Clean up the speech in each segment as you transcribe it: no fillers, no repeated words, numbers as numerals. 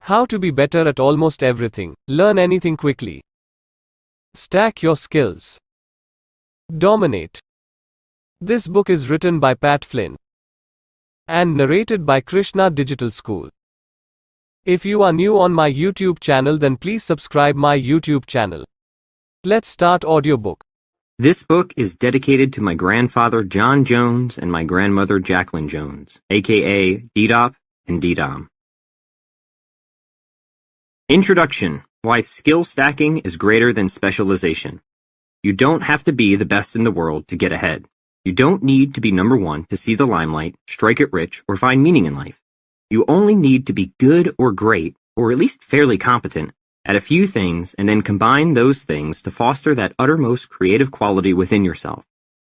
How to be better at almost everything. Learn anything quickly. Stack your skills. Dominate. This book is written by Pat Flynn and narrated by Krishna Digital School. If you are new on my YouTube channel, then please subscribe my YouTube channel. Let's start audiobook. This book is dedicated to my grandfather John Jones and my grandmother Jacqueline Jones, aka DDOP and DDOM. Introduction: Why skill stacking is greater than specialization. You don't have to be the best in the world to get ahead. You don't need to be number one to see the limelight, strike it rich, or find meaning in life. You only need to be good or great, or at least fairly competent, at a few things, and then combine those things to foster that uttermost creative quality within yourself.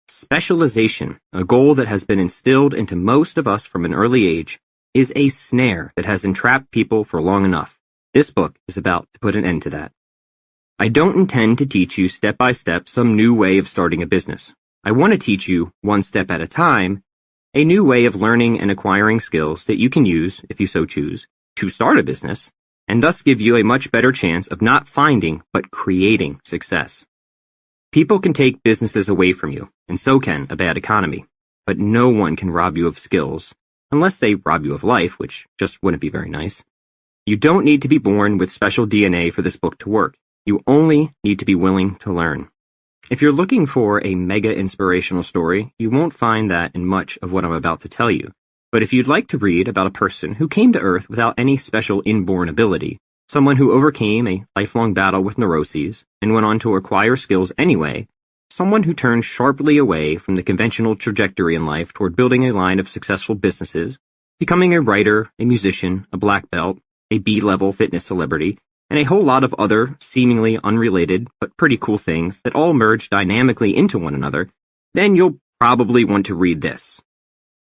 Specialization, a goal that has been instilled into most of us from an early age, is a snare that has entrapped people for long enough. This book is about to put an end to that. I don't intend to teach you step by step some new way of starting a business. I want to teach you, one step at a time, a new way of learning and acquiring skills that you can use, if you so choose, to start a business, and thus give you a much better chance of not finding, but creating success. People can take businesses away from you, and so can a bad economy, but no one can rob you of skills, unless they rob you of life, which just wouldn't be very nice. You don't need to be born with special DNA for this book to work. You only need to be willing to learn. If you're looking for a mega inspirational story, you won't find that in much of what I'm about to tell you. But if you'd like to read about a person who came to Earth without any special inborn ability, someone who overcame a lifelong battle with neuroses and went on to acquire skills anyway, someone who turned sharply away from the conventional trajectory in life toward building a line of successful businesses, becoming a writer, a musician, a black belt, a B-level fitness celebrity, and a whole lot of other seemingly unrelated but pretty cool things that all merge dynamically into one another, then you'll probably want to read this.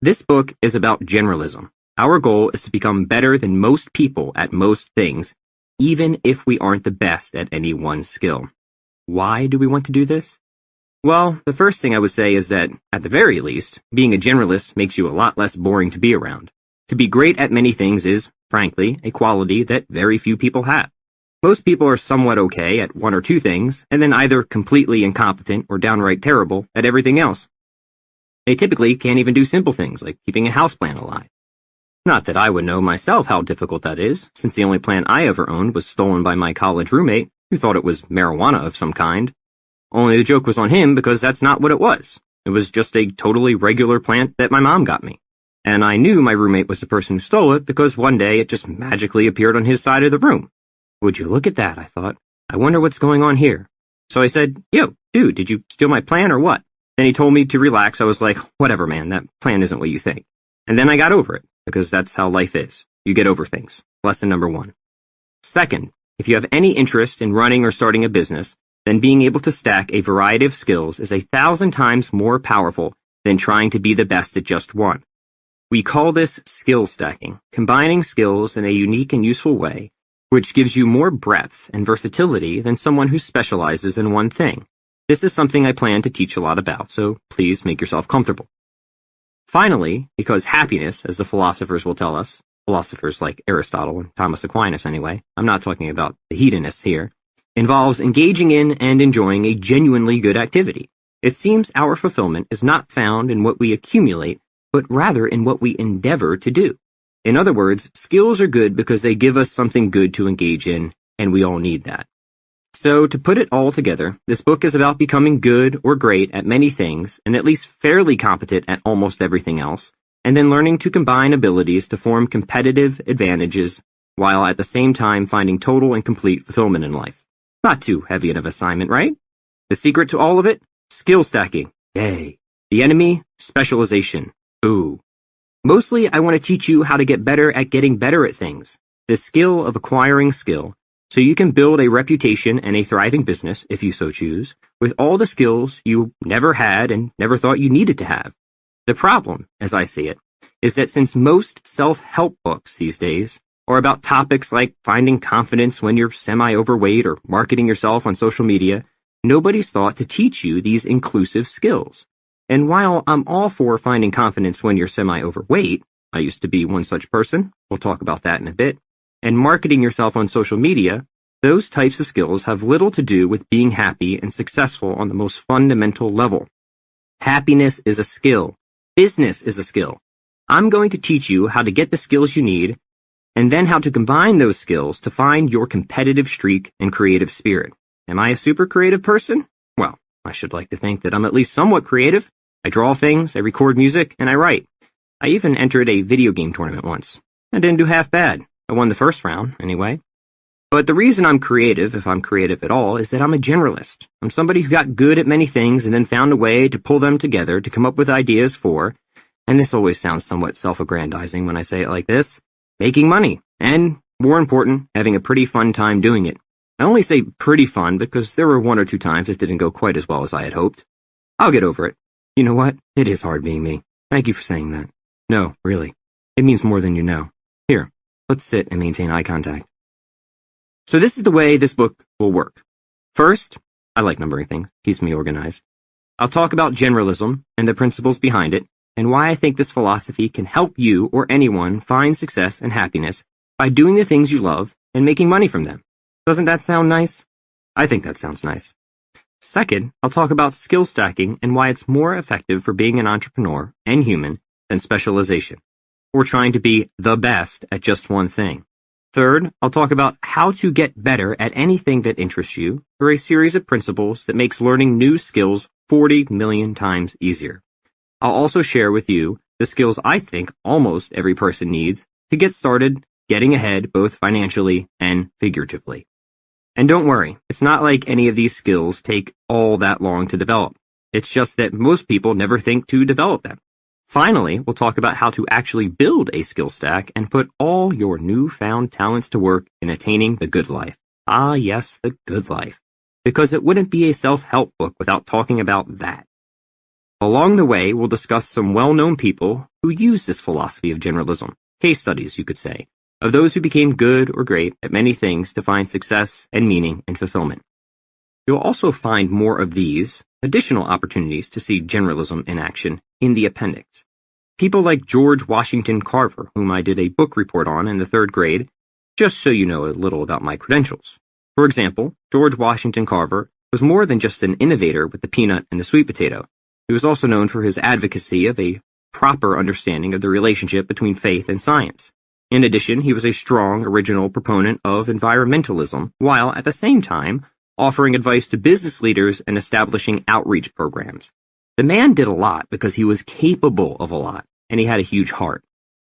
This book is about generalism. Our goal is to become better than most people at most things, even if we aren't the best at any one skill. Why do we want to do this? Well, the first thing I would say is that, at the very least, being a generalist makes you a lot less boring to be around. To be great at many things is, frankly, a quality that very few people have. Most people are somewhat okay at one or two things, and then either completely incompetent or downright terrible at everything else. They typically can't even do simple things like keeping a houseplant alive. Not that I would know myself how difficult that is, since the only plant I ever owned was stolen by my college roommate, who thought it was marijuana of some kind. Only the joke was on him because that's not what it was. It was just a totally regular plant that my mom got me. And I knew my roommate was the person who stole it because one day it just magically appeared on his side of the room. Would you look at that, I thought. I wonder what's going on here. So I said, "Yo, dude, did you steal my plant or what?" Then he told me to relax. I was like, "Whatever, man, that plant isn't what you think." And then I got over it, because that's how life is. You get over things. Lesson number 1. Second, if you have any interest in running or starting a business, then being able to stack a variety of skills is 1,000 times more powerful than trying to be the best at just one. We call this skill stacking, combining skills in a unique and useful way, which gives you more breadth and versatility than someone who specializes in one thing. This is something I plan to teach a lot about, so please make yourself comfortable. Finally, because happiness, as the philosophers will tell us, philosophers like Aristotle and Thomas Aquinas anyway, I'm not talking about the hedonists here, involves engaging in and enjoying a genuinely good activity. It seems our fulfillment is not found in what we accumulate, but rather in what we endeavor to do. In other words, skills are good because they give us something good to engage in, and we all need that. So, to put it all together, this book is about becoming good or great at many things, and at least fairly competent at almost everything else, and then learning to combine abilities to form competitive advantages, while at the same time finding total and complete fulfillment in life. Not too heavy of an assignment, right? The secret to all of it? Skill stacking. Yay. The enemy? Specialization. Ooh. Mostly, I want to teach you how to get better at getting better at things. The skill of acquiring skill, so you can build a reputation and a thriving business, if you so choose, with all the skills you never had and never thought you needed to have. The problem, as I see it, is that since most self-help books these days are about topics like finding confidence when you're semi-overweight or marketing yourself on social media, nobody's thought to teach you these inclusive skills. And while I'm all for finding confidence when you're semi-overweight, I used to be one such person, we'll talk about that in a bit, and marketing yourself on social media, those types of skills have little to do with being happy and successful on the most fundamental level. Happiness is a skill. Business is a skill. I'm going to teach you how to get the skills you need, and then how to combine those skills to find your competitive streak and creative spirit. Am I a super creative person? Well, I should like to think that I'm at least somewhat creative. I draw things, I record music, and I write. I even entered a video game tournament once. I didn't do half bad. I won the first round, anyway. But the reason I'm creative, if I'm creative at all, is that I'm a generalist. I'm somebody who got good at many things and then found a way to pull them together to come up with ideas for, and this always sounds somewhat self-aggrandizing when I say it like this, making money, and, more important, having a pretty fun time doing it. I only say pretty fun because there were 1 or 2 times it didn't go quite as well as I had hoped. I'll get over it. You know what? It is hard being me. Thank you for saying that. No, really. It means more than you know. Here, let's sit and maintain eye contact. So this is the way this book will work. First, I like numbering things, keeps me organized. I'll talk about generalism and the principles behind it, and why I think this philosophy can help you or anyone find success and happiness by doing the things you love and making money from them. Doesn't that sound nice? I think that sounds nice. Second, I'll talk about skill stacking and why it's more effective for being an entrepreneur and human than specialization, or trying to be the best at just one thing. Third, I'll talk about how to get better at anything that interests you through a series of principles that makes learning new skills 40 million times easier. I'll also share with you the skills I think almost every person needs to get started getting ahead both financially and figuratively. And don't worry, it's not like any of these skills take all that long to develop. It's just that most people never think to develop them. Finally, we'll talk about how to actually build a skill stack and put all your newfound talents to work in attaining the good life. Ah, yes, the good life. Because it wouldn't be a self-help book without talking about that. Along the way, we'll discuss some well-known people who use this philosophy of generalism, case studies, you could say, of those who became good or great at many things to find success and meaning and fulfillment. You'll also find more of these additional opportunities to see generalism in action in the appendix. People like George Washington Carver, whom I did a book report on in the 3rd grade, just so you know a little about my credentials. For example, George Washington Carver was more than just an innovator with the peanut and the sweet potato. He was also known for his advocacy of a proper understanding of the relationship between faith and science. In addition, he was a strong, original proponent of environmentalism, while at the same time offering advice to business leaders and establishing outreach programs. The man did a lot because he was capable of a lot, and he had a huge heart.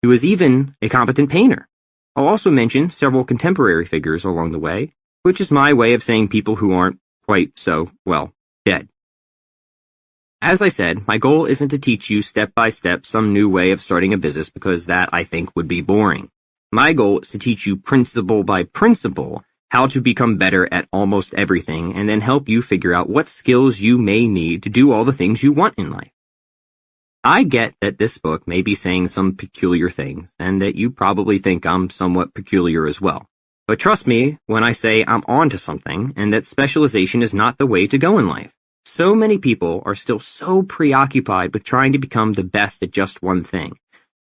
He was even a competent painter. I'll also mention several contemporary figures along the way, which is my way of saying people who aren't quite so, well, dead. As I said, my goal isn't to teach you step by step some new way of starting a business because that, I think, would be boring. My goal is to teach you principle by principle how to become better at almost everything and then help you figure out what skills you may need to do all the things you want in life. I get that this book may be saying some peculiar things and that you probably think I'm somewhat peculiar as well. But trust me when I say I'm on to something and that specialization is not the way to go in life. So many people are still so preoccupied with trying to become the best at just one thing.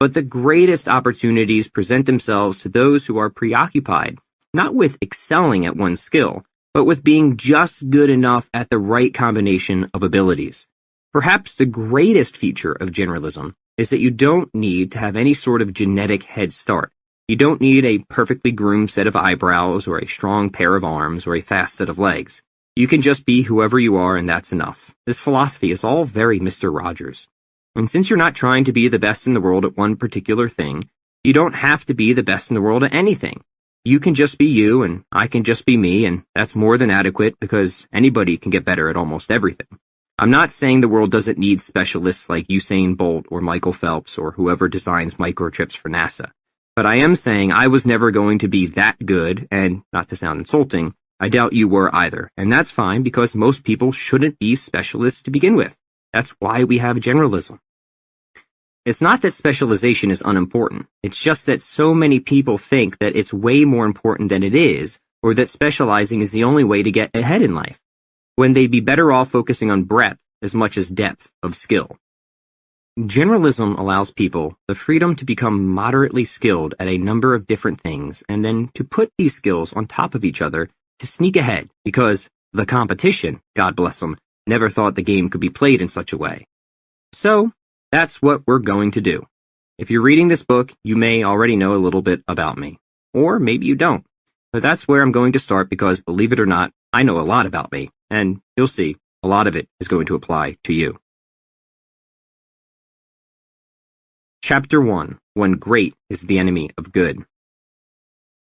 But the greatest opportunities present themselves to those who are preoccupied, not with excelling at one skill, but with being just good enough at the right combination of abilities. Perhaps the greatest feature of generalism is that you don't need to have any sort of genetic head start. You don't need a perfectly groomed set of eyebrows or a strong pair of arms or a fast set of legs. You can just be whoever you are and that's enough. This philosophy is all very Mr. Rogers. And since you're not trying to be the best in the world at one particular thing, you don't have to be the best in the world at anything. You can just be you and I can just be me, and that's more than adequate because anybody can get better at almost everything. I'm not saying the world doesn't need specialists like Usain Bolt or Michael Phelps or whoever designs microchips for NASA. But I am saying I was never going to be that good, and not to sound insulting, I doubt you were either, and that's fine because most people shouldn't be specialists to begin with. That's why we have generalism. It's not that specialization is unimportant, it's just that so many people think that it's way more important than it is, or that specializing is the only way to get ahead in life, when they'd be better off focusing on breadth as much as depth of skill. Generalism allows people the freedom to become moderately skilled at a number of different things and then to put these skills on top of each other to sneak ahead because the competition, God bless them, never thought the game could be played in such a way. So, that's what we're going to do. If you're reading this book, you may already know a little bit about me. Or maybe you don't. But that's where I'm going to start because, believe it or not, I know a lot about me, and you'll see, a lot of it is going to apply to you. Chapter 1. When Great is the Enemy of Good.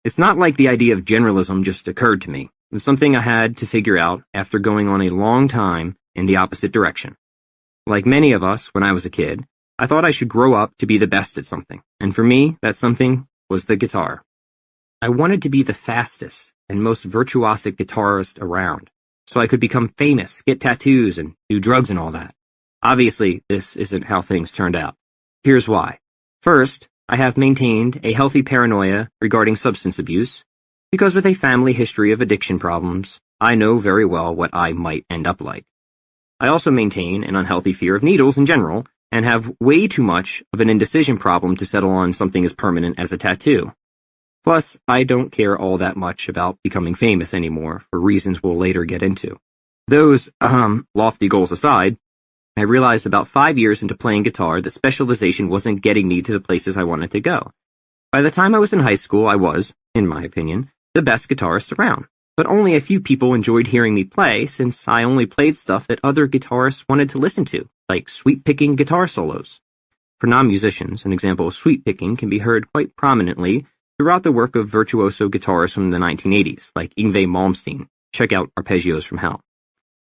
It's not like the idea of generalism just occurred to me. It was something I had to figure out after going on a long time in the opposite direction. Like many of us, when I was a kid, I thought I should grow up to be the best at something, and for me, that something was the guitar. I wanted to be the fastest and most virtuosic guitarist around, so I could become famous, get tattoos, and do drugs and all that. Obviously, this isn't how things turned out. Here's why. First, I have maintained a healthy paranoia regarding substance abuse, because with a family history of addiction problems, I know very well what I might end up like. I also maintain an unhealthy fear of needles in general, and have way too much of an indecision problem to settle on something as permanent as a tattoo. Plus, I don't care all that much about becoming famous anymore, for reasons we'll later get into. Those, lofty goals aside, I realized about 5 years into playing guitar that specialization wasn't getting me to the places I wanted to go. By the time I was in high school, I was, in my opinion, the best guitarist around. But only a few people enjoyed hearing me play since I only played stuff that other guitarists wanted to listen to, like sweep-picking guitar solos. For non-musicians, an example of sweep-picking can be heard quite prominently throughout the work of virtuoso guitarists from the 1980s, like Yngwie Malmsteen. Check out Arpeggios from Hell.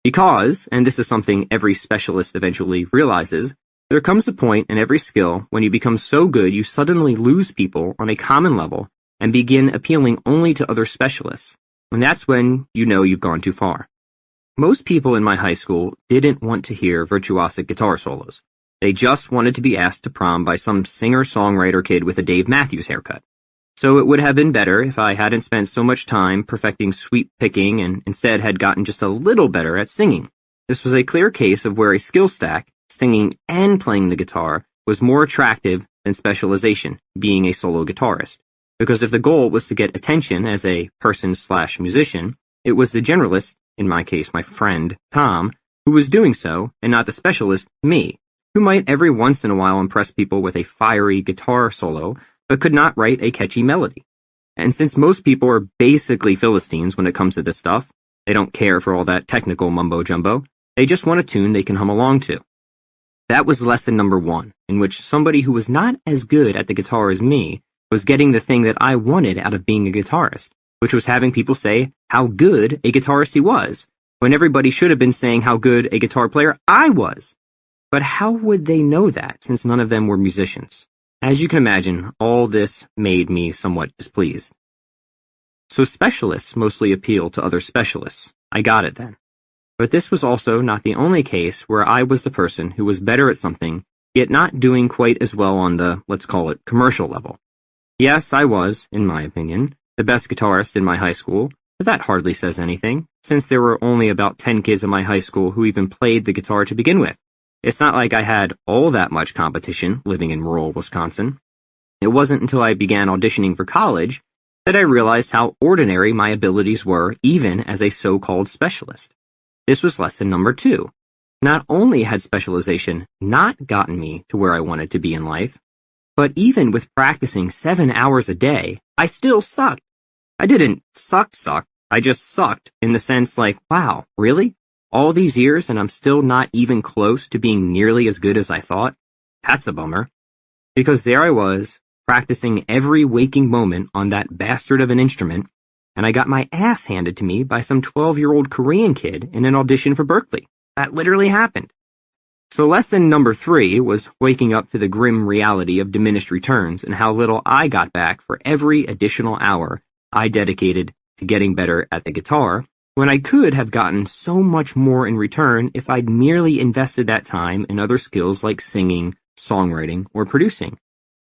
Because, and this is something every specialist eventually realizes, there comes a point in every skill when you become so good you suddenly lose people on a common level and begin appealing only to other specialists. And that's when you know you've gone too far. Most people in my high school didn't want to hear virtuosic guitar solos. They just wanted to be asked to prom by some singer-songwriter kid with a Dave Matthews haircut. So it would have been better if I hadn't spent so much time perfecting sweep-picking and instead had gotten just a little better at singing. This was a clear case of where a skill stack, singing and playing the guitar, was more attractive than specialization, being a solo guitarist. Because if the goal was to get attention as a person/musician, it was the generalist, in my case my friend, Tom, who was doing so, and not the specialist, me, who might every once in a while impress people with a fiery guitar solo, but could not write a catchy melody. And since most people are basically Philistines when it comes to this stuff, they don't care for all that technical mumbo-jumbo, they just want a tune they can hum along to. That was lesson number 1, in which somebody who was not as good at the guitar as me was getting the thing that I wanted out of being a guitarist, which was having people say how good a guitarist he was, when everybody should have been saying how good a guitar player I was. But how would they know that, since none of them were musicians? As you can imagine, all this made me somewhat displeased. So specialists mostly appeal to other specialists. I got it then. But this was also not the only case where I was the person who was better at something, yet not doing quite as well on the, let's call it, commercial level. Yes, I was, in my opinion, the best guitarist in my high school, but that hardly says anything, since there were only about 10 kids in my high school who even played the guitar to begin with. It's not like I had all that much competition living in rural Wisconsin. It wasn't until I began auditioning for college that I realized how ordinary my abilities were even as a so-called specialist. This was lesson number 2. Not only had specialization not gotten me to where I wanted to be in life, but even with practicing 7 hours a day, I still sucked. I didn't suck, I just sucked in the sense like, wow, really? All these years and I'm still not even close to being nearly as good as I thought? That's a bummer. Because there I was, practicing every waking moment on that bastard of an instrument, and I got my ass handed to me by some 12-year-old Korean kid in an audition for Berkeley. That literally happened. So lesson number 3 was waking up to the grim reality of diminished returns and how little I got back for every additional hour I dedicated to getting better at the guitar, when I could have gotten so much more in return if I'd merely invested that time in other skills like singing, songwriting, or producing.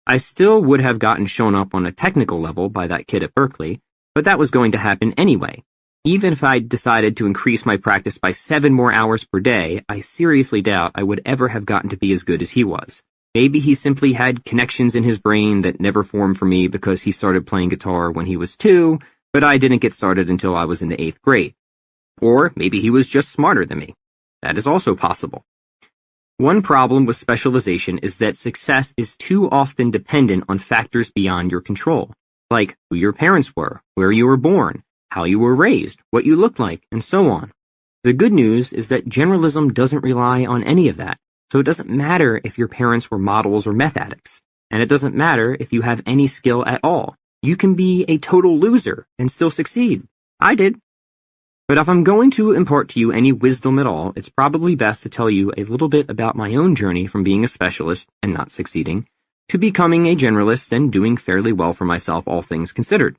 I still would have gotten shown up on a technical level by that kid at Berkeley, but that was going to happen anyway, Even if I decided to increase my practice by 7 more hours per day, I seriously doubt I would ever have gotten to be as good as he was. Maybe he simply had connections in his brain that never formed for me because he started playing guitar when he was 2, but I didn't get started until I was in the 8th grade. Or maybe he was just smarter than me. That is also possible. One problem with specialization is that success is too often dependent on factors beyond your control, like who your parents were, where you were born, how you were raised, what you looked like, and so on. The good news is that generalism doesn't rely on any of that, so it doesn't matter if your parents were models or meth addicts, and it doesn't matter if you have any skill at all. You can be a total loser and still succeed. I did. But if I'm going to impart to you any wisdom at all, it's probably best to tell you a little bit about my own journey from being a specialist and not succeeding to becoming a generalist and doing fairly well for myself, all things considered.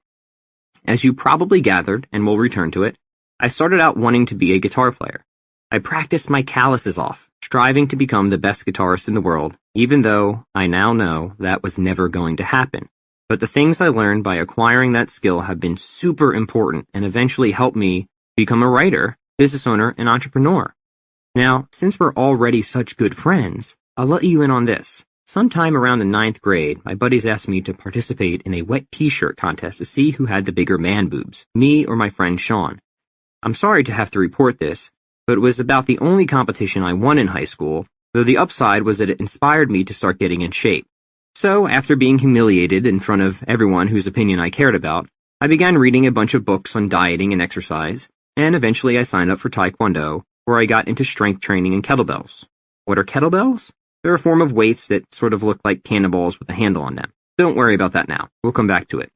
As you probably gathered, and we'll return to it, I started out wanting to be a guitar player. I practiced my calluses off, striving to become the best guitarist in the world, even though I now know that was never going to happen. But the things I learned by acquiring that skill have been super important and eventually helped me become a writer, business owner, and entrepreneur. Now, since we're already such good friends, I'll let you in on this. Sometime around the 9th grade, my buddies asked me to participate in a wet t-shirt contest to see who had the bigger man boobs, me or my friend Sean. I'm sorry to have to report this, but it was about the only competition I won in high school, though the upside was that it inspired me to start getting in shape. So, after being humiliated in front of everyone whose opinion I cared about, I began reading a bunch of books on dieting and exercise, and eventually I signed up for Taekwondo, where I got into strength training and kettlebells. What are kettlebells? They're a form of weights that sort of look like cannonballs with a handle on them. Don't worry about that now. We'll come back to it.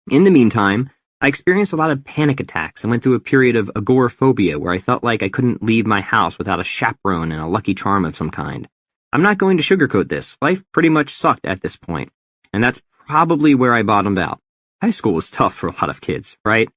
In the meantime, I experienced a lot of panic attacks and went through a period of agoraphobia where I felt like I couldn't leave my house without a chaperone and a lucky charm of some kind. I'm not going to sugarcoat this. Life pretty much sucked at this point, and that's probably where I bottomed out. High school was tough for a lot of kids, right?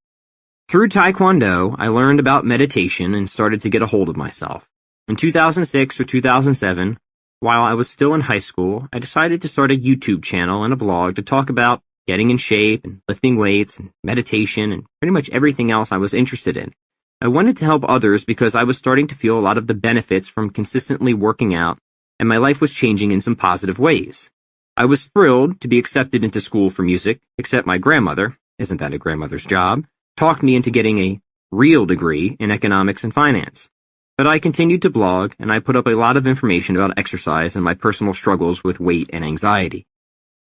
Through Taekwondo, I learned about meditation and started to get a hold of myself. In 2006 or 2007, while I was still in high school, I decided to start a YouTube channel and a blog to talk about getting in shape and lifting weights and meditation and pretty much everything else I was interested in. I wanted to help others because I was starting to feel a lot of the benefits from consistently working out, and my life was changing in some positive ways. I was thrilled to be accepted into school for music, except my grandmother, isn't that a grandmother's job, talked me into getting a real degree in economics and finance. But I continued to blog, and I put up a lot of information about exercise and my personal struggles with weight and anxiety.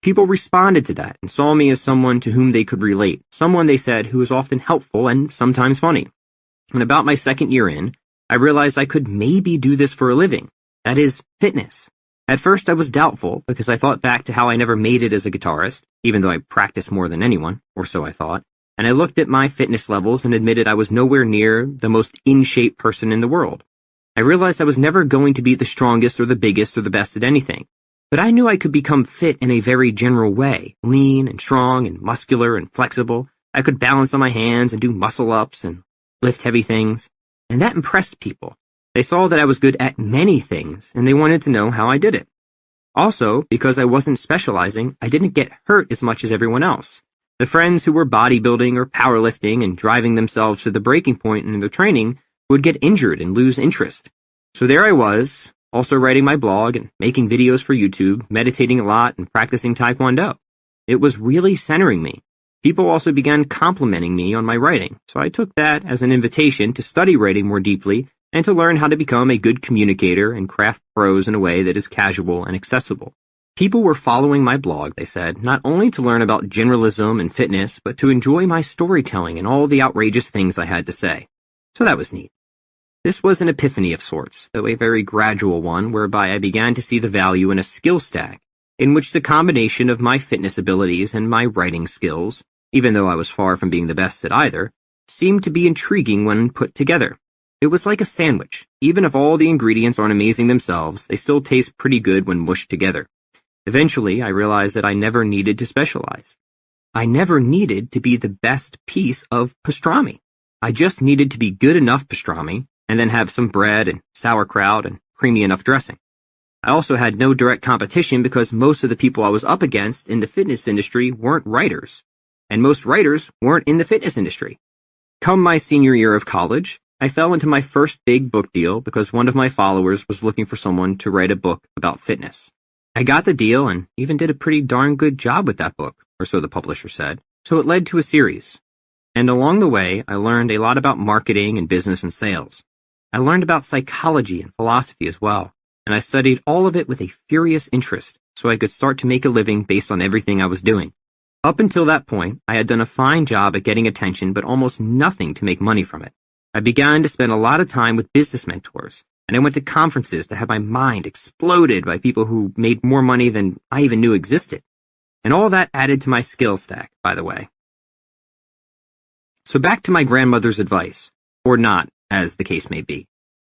People responded to that and saw me as someone to whom they could relate, someone, they said, who was often helpful and sometimes funny. And about my 2nd year in, I realized I could maybe do this for a living. That is, fitness. At first I was doubtful because I thought back to how I never made it as a guitarist, even though I practiced more than anyone, or so I thought, and I looked at my fitness levels and admitted I was nowhere near the most in-shape person in the world. I realized I was never going to be the strongest or the biggest or the best at anything. But I knew I could become fit in a very general way, lean and strong and muscular and flexible. I could balance on my hands and do muscle-ups and lift heavy things. And that impressed people. They saw that I was good at many things, and they wanted to know how I did it. Also, because I wasn't specializing, I didn't get hurt as much as everyone else. The friends who were bodybuilding or powerlifting and driving themselves to the breaking point in their training would get injured and lose interest. So there I was, also writing my blog and making videos for YouTube, meditating a lot and practicing Taekwondo. It was really centering me. People also began complimenting me on my writing, so I took that as an invitation to study writing more deeply and to learn how to become a good communicator and craft prose in a way that is casual and accessible. People were following my blog, they said, not only to learn about generalism and fitness, but to enjoy my storytelling and all the outrageous things I had to say. So that was neat. This was an epiphany of sorts, though a very gradual one, whereby I began to see the value in a skill stack, in which the combination of my fitness abilities and my writing skills, even though I was far from being the best at either, seemed to be intriguing when put together. It was like a sandwich. Even if all the ingredients aren't amazing themselves, they still taste pretty good when mushed together. Eventually, I realized that I never needed to specialize. I never needed to be the best piece of pastrami. I just needed to be good enough pastrami, and then have some bread and sauerkraut and creamy enough dressing. I also had no direct competition because most of the people I was up against in the fitness industry weren't writers, and most writers weren't in the fitness industry. Come my senior year of college, I fell into my first big book deal because one of my followers was looking for someone to write a book about fitness. I got the deal and even did a pretty darn good job with that book, or so the publisher said, so it led to a series. And along the way, I learned a lot about marketing and business and sales. I learned about psychology and philosophy as well, and I studied all of it with a furious interest so I could start to make a living based on everything I was doing. Up until that point, I had done a fine job at getting attention but almost nothing to make money from it. I began to spend a lot of time with business mentors, and I went to conferences to have my mind exploded by people who made more money than I even knew existed. And all that added to my skill stack, by the way. So back to my grandmother's advice, or not, as the case may be.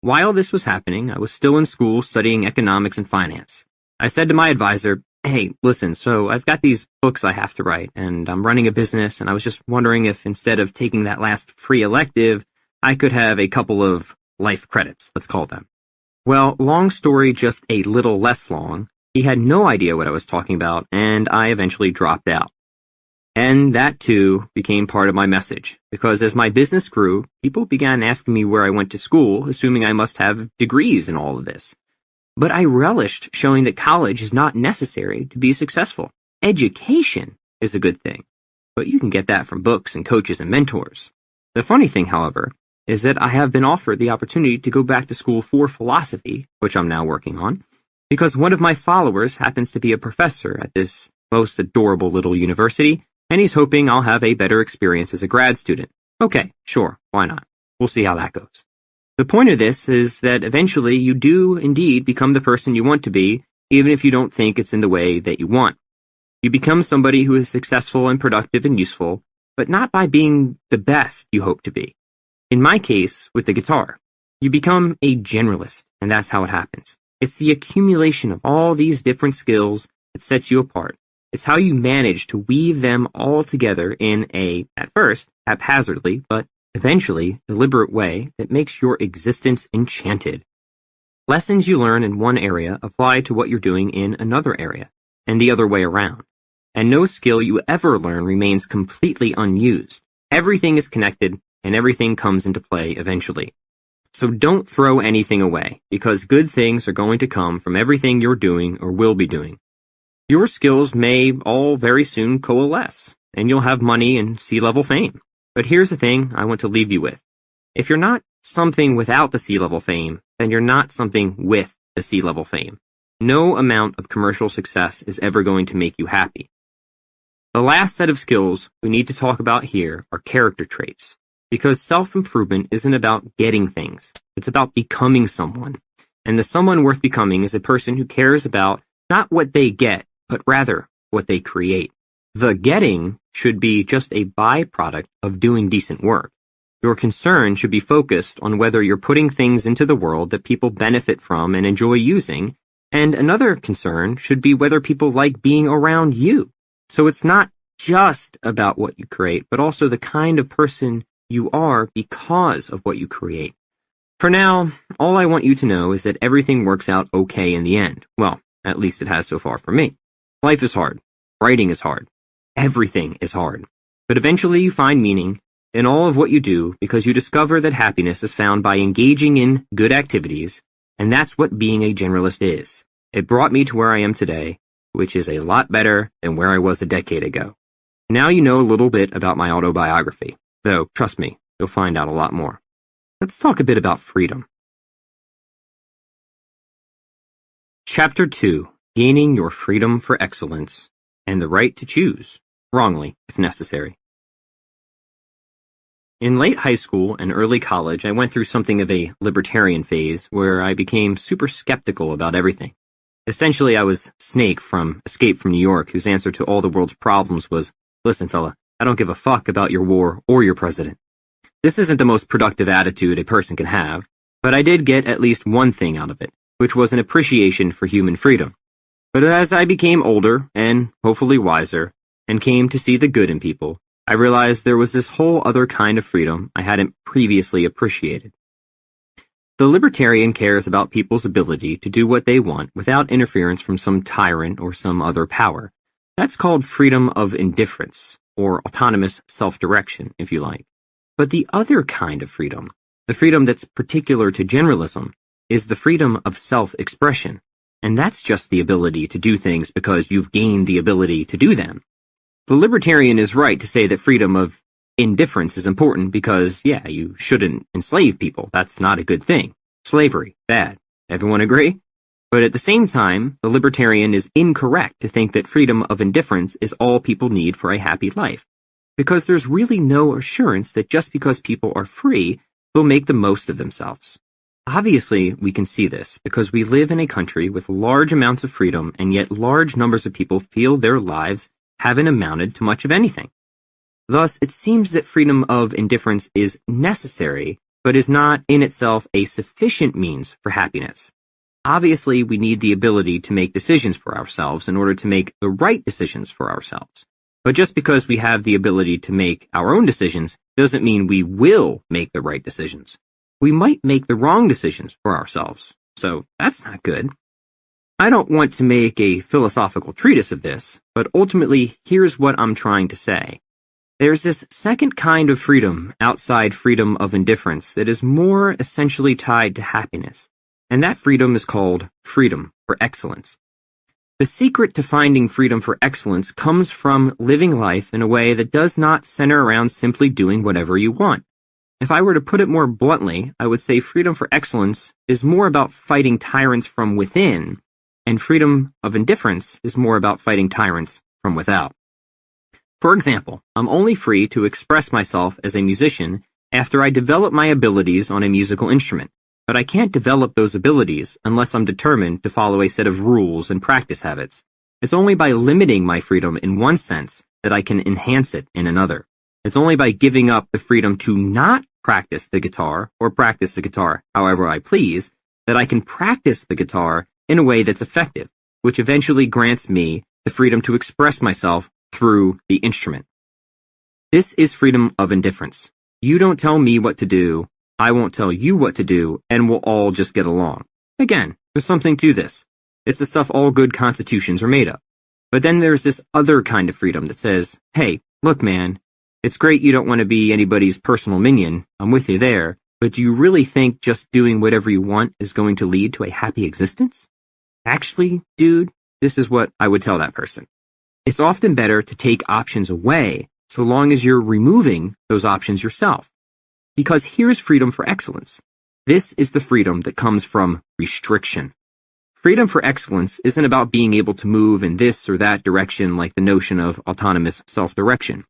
While this was happening, I was still in school studying economics and finance. I said to my advisor, "Hey, listen, so I've got these books I have to write, and I'm running a business, and I was just wondering if instead of taking that last free elective, I could have a couple of life credits, let's call them." Well, long story just a little less long, he had no idea what I was talking about, and I eventually dropped out. And that, too, became part of my message, because as my business grew, people began asking me where I went to school, assuming I must have degrees in all of this. But I relished showing that college is not necessary to be successful. Education is a good thing, but you can get that from books and coaches and mentors. The funny thing, however, is that I have been offered the opportunity to go back to school for philosophy, which I'm now working on, because one of my followers happens to be a professor at this most adorable little university, and he's hoping I'll have a better experience as a grad student. Okay, sure, why not? We'll see how that goes. The point of this is that eventually you do indeed become the person you want to be, even if you don't think it's in the way that you want. You become somebody who is successful and productive and useful, but not by being the best you hope to be. In my case, with the guitar, you become a generalist, and that's how it happens. It's the accumulation of all these different skills that sets you apart. It's how you manage to weave them all together in a, at first, haphazardly, but eventually deliberate way that makes your existence enchanted. Lessons you learn in one area apply to what you're doing in another area, and the other way around. And no skill you ever learn remains completely unused. Everything is connected, and everything comes into play eventually. So don't throw anything away, because good things are going to come from everything you're doing or will be doing. Your skills may all very soon coalesce, and you'll have money and sea-level fame. But here's the thing I want to leave you with. If you're not something without the sea-level fame, then you're not something with the sea-level fame. No amount of commercial success is ever going to make you happy. The last set of skills we need to talk about here are character traits, because self-improvement isn't about getting things. It's about becoming someone. And the someone worth becoming is a person who cares about not what they get, but rather what they create. The getting should be just a byproduct of doing decent work. Your concern should be focused on whether you're putting things into the world that people benefit from and enjoy using, and another concern should be whether people like being around you. So it's not just about what you create, but also the kind of person you are because of what you create. For now, all I want you to know is that everything works out okay in the end. Well, at least it has so far for me. Life is hard. Writing is hard. Everything is hard. But eventually you find meaning in all of what you do because you discover that happiness is found by engaging in good activities, and that's what being a generalist is. It brought me to where I am today, which is a lot better than where I was a decade ago. Now you know a little bit about my autobiography, though, trust me, you'll find out a lot more. Let's talk a bit about freedom. Chapter 2. Gaining your freedom for excellence and the right to choose, wrongly, if necessary. In late high school and early college, I went through something of a libertarian phase where I became super skeptical about everything. Essentially, I was Snake from Escape from New York, whose answer to all the world's problems was, "Listen, fella, I don't give a fuck about your war or your president." This isn't the most productive attitude a person can have, but I did get at least one thing out of it, which was an appreciation for human freedom. But as I became older, and hopefully wiser, and came to see the good in people, I realized there was this whole other kind of freedom I hadn't previously appreciated. The libertarian cares about people's ability to do what they want without interference from some tyrant or some other power. That's called freedom of indifference, or autonomous self-direction, if you like. But the other kind of freedom, the freedom that's particular to generalism, is the freedom of self-expression. And that's just the ability to do things because you've gained the ability to do them. The libertarian is right to say that freedom of indifference is important because, yeah, you shouldn't enslave people. That's not a good thing. Slavery, bad. Everyone agree? But at the same time, the libertarian is incorrect to think that freedom of indifference is all people need for a happy life. Because there's really no assurance that just because people are free, they'll make the most of themselves. Obviously, we can see this because we live in a country with large amounts of freedom, and yet large numbers of people feel their lives haven't amounted to much of anything. Thus, it seems that freedom of indifference is necessary, but is not in itself a sufficient means for happiness. Obviously, we need the ability to make decisions for ourselves in order to make the right decisions for ourselves. But just because we have the ability to make our own decisions doesn't mean we will make the right decisions. We might make the wrong decisions for ourselves, so that's not good. I don't want to make a philosophical treatise of this, but ultimately, here's what I'm trying to say. There's this second kind of freedom outside freedom of indifference that is more essentially tied to happiness, and that freedom is called freedom for excellence. The secret to finding freedom for excellence comes from living life in a way that does not center around simply doing whatever you want. If I were to put it more bluntly, I would say freedom for excellence is more about fighting tyrants from within, and freedom of indifference is more about fighting tyrants from without. For example, I'm only free to express myself as a musician after I develop my abilities on a musical instrument, but I can't develop those abilities unless I'm determined to follow a set of rules and practice habits. It's only by limiting my freedom in one sense that I can enhance it in another. It's only by giving up the freedom to not practice the guitar, or practice the guitar however I please, that I can practice the guitar in a way that's effective, which eventually grants me the freedom to express myself through the instrument. This is freedom of indifference. You don't tell me what to do, I won't tell you what to do, and we'll all just get along. Again, there's something to this. It's the stuff all good constitutions are made of. But then there's this other kind of freedom that says, hey, look man, it's great you don't want to be anybody's personal minion, I'm with you there, but do you really think just doing whatever you want is going to lead to a happy existence? Actually, dude, this is what I would tell that person. It's often better to take options away so long as you're removing those options yourself. Because here's freedom for excellence. This is the freedom that comes from restriction. Freedom for excellence isn't about being able to move in this or that direction like the notion of autonomous self-direction.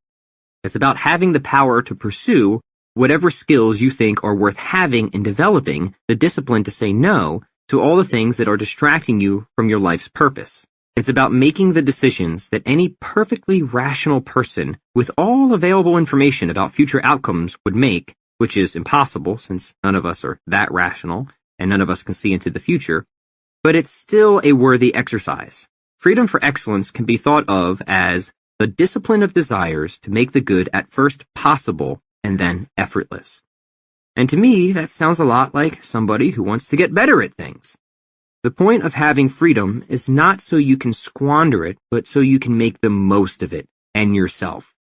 It's about having the power to pursue whatever skills you think are worth having and developing the discipline to say no to all the things that are distracting you from your life's purpose. It's about making the decisions that any perfectly rational person with all available information about future outcomes would make, which is impossible since none of us are that rational and none of us can see into the future, but it's still a worthy exercise. Freedom for excellence can be thought of as the discipline of desires to make the good at first possible and then effortless. And to me, that sounds a lot like somebody who wants to get better at things. The point of having freedom is not so you can squander it, but so you can make the most of it and yourself.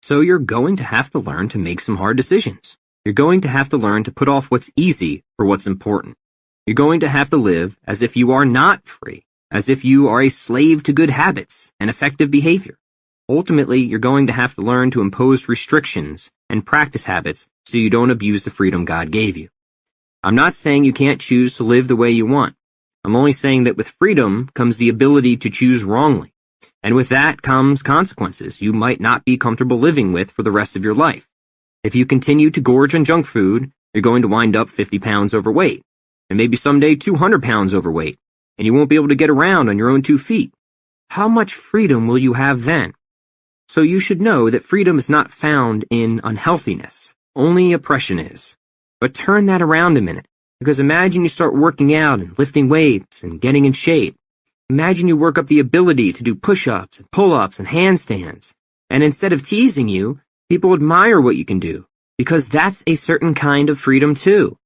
So you're going to have to learn to make some hard decisions. You're going to have to learn to put off what's easy for what's important. You're going to have to live as if you are not free, as if you are a slave to good habits and effective behavior. Ultimately, you're going to have to learn to impose restrictions and practice habits so you don't abuse the freedom God gave you. I'm not saying you can't choose to live the way you want. I'm only saying that with freedom comes the ability to choose wrongly. And with that comes consequences you might not be comfortable living with for the rest of your life. If you continue to gorge on junk food, you're going to wind up 50 pounds overweight, and maybe someday 200 pounds overweight, and you won't be able to get around on your own 2 feet. How much freedom will you have then? So you should know that freedom is not found in unhealthiness. Only oppression is. But turn that around a minute, because imagine you start working out and lifting weights and getting in shape. Imagine you work up the ability to do push-ups and pull-ups and handstands, and instead of teasing you, people admire what you can do, because that's a certain kind of freedom too.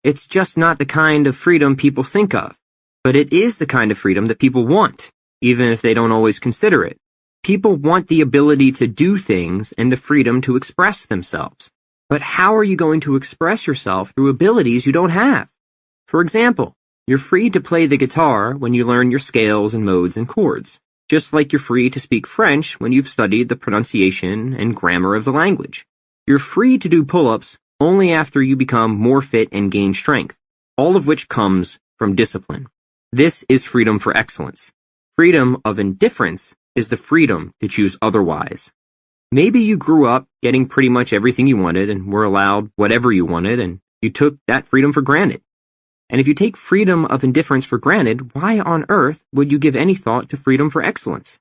It's just not the kind of freedom people think of, but it is the kind of freedom that people want, even if they don't always consider it. People want the ability to do things and the freedom to express themselves. But how are you going to express yourself through abilities you don't have? For example, you're free to play the guitar when you learn your scales and modes and chords, just like you're free to speak French when you've studied the pronunciation and grammar of the language. You're free to do pull-ups only after you become more fit and gain strength, all of which comes from discipline. This is freedom for excellence. Freedom of indifference is the freedom to choose otherwise. Maybe you grew up getting pretty much everything you wanted and were allowed whatever you wanted, and you took that freedom for granted. And if you take freedom of indifference for granted, why on earth would you give any thought to freedom for excellence?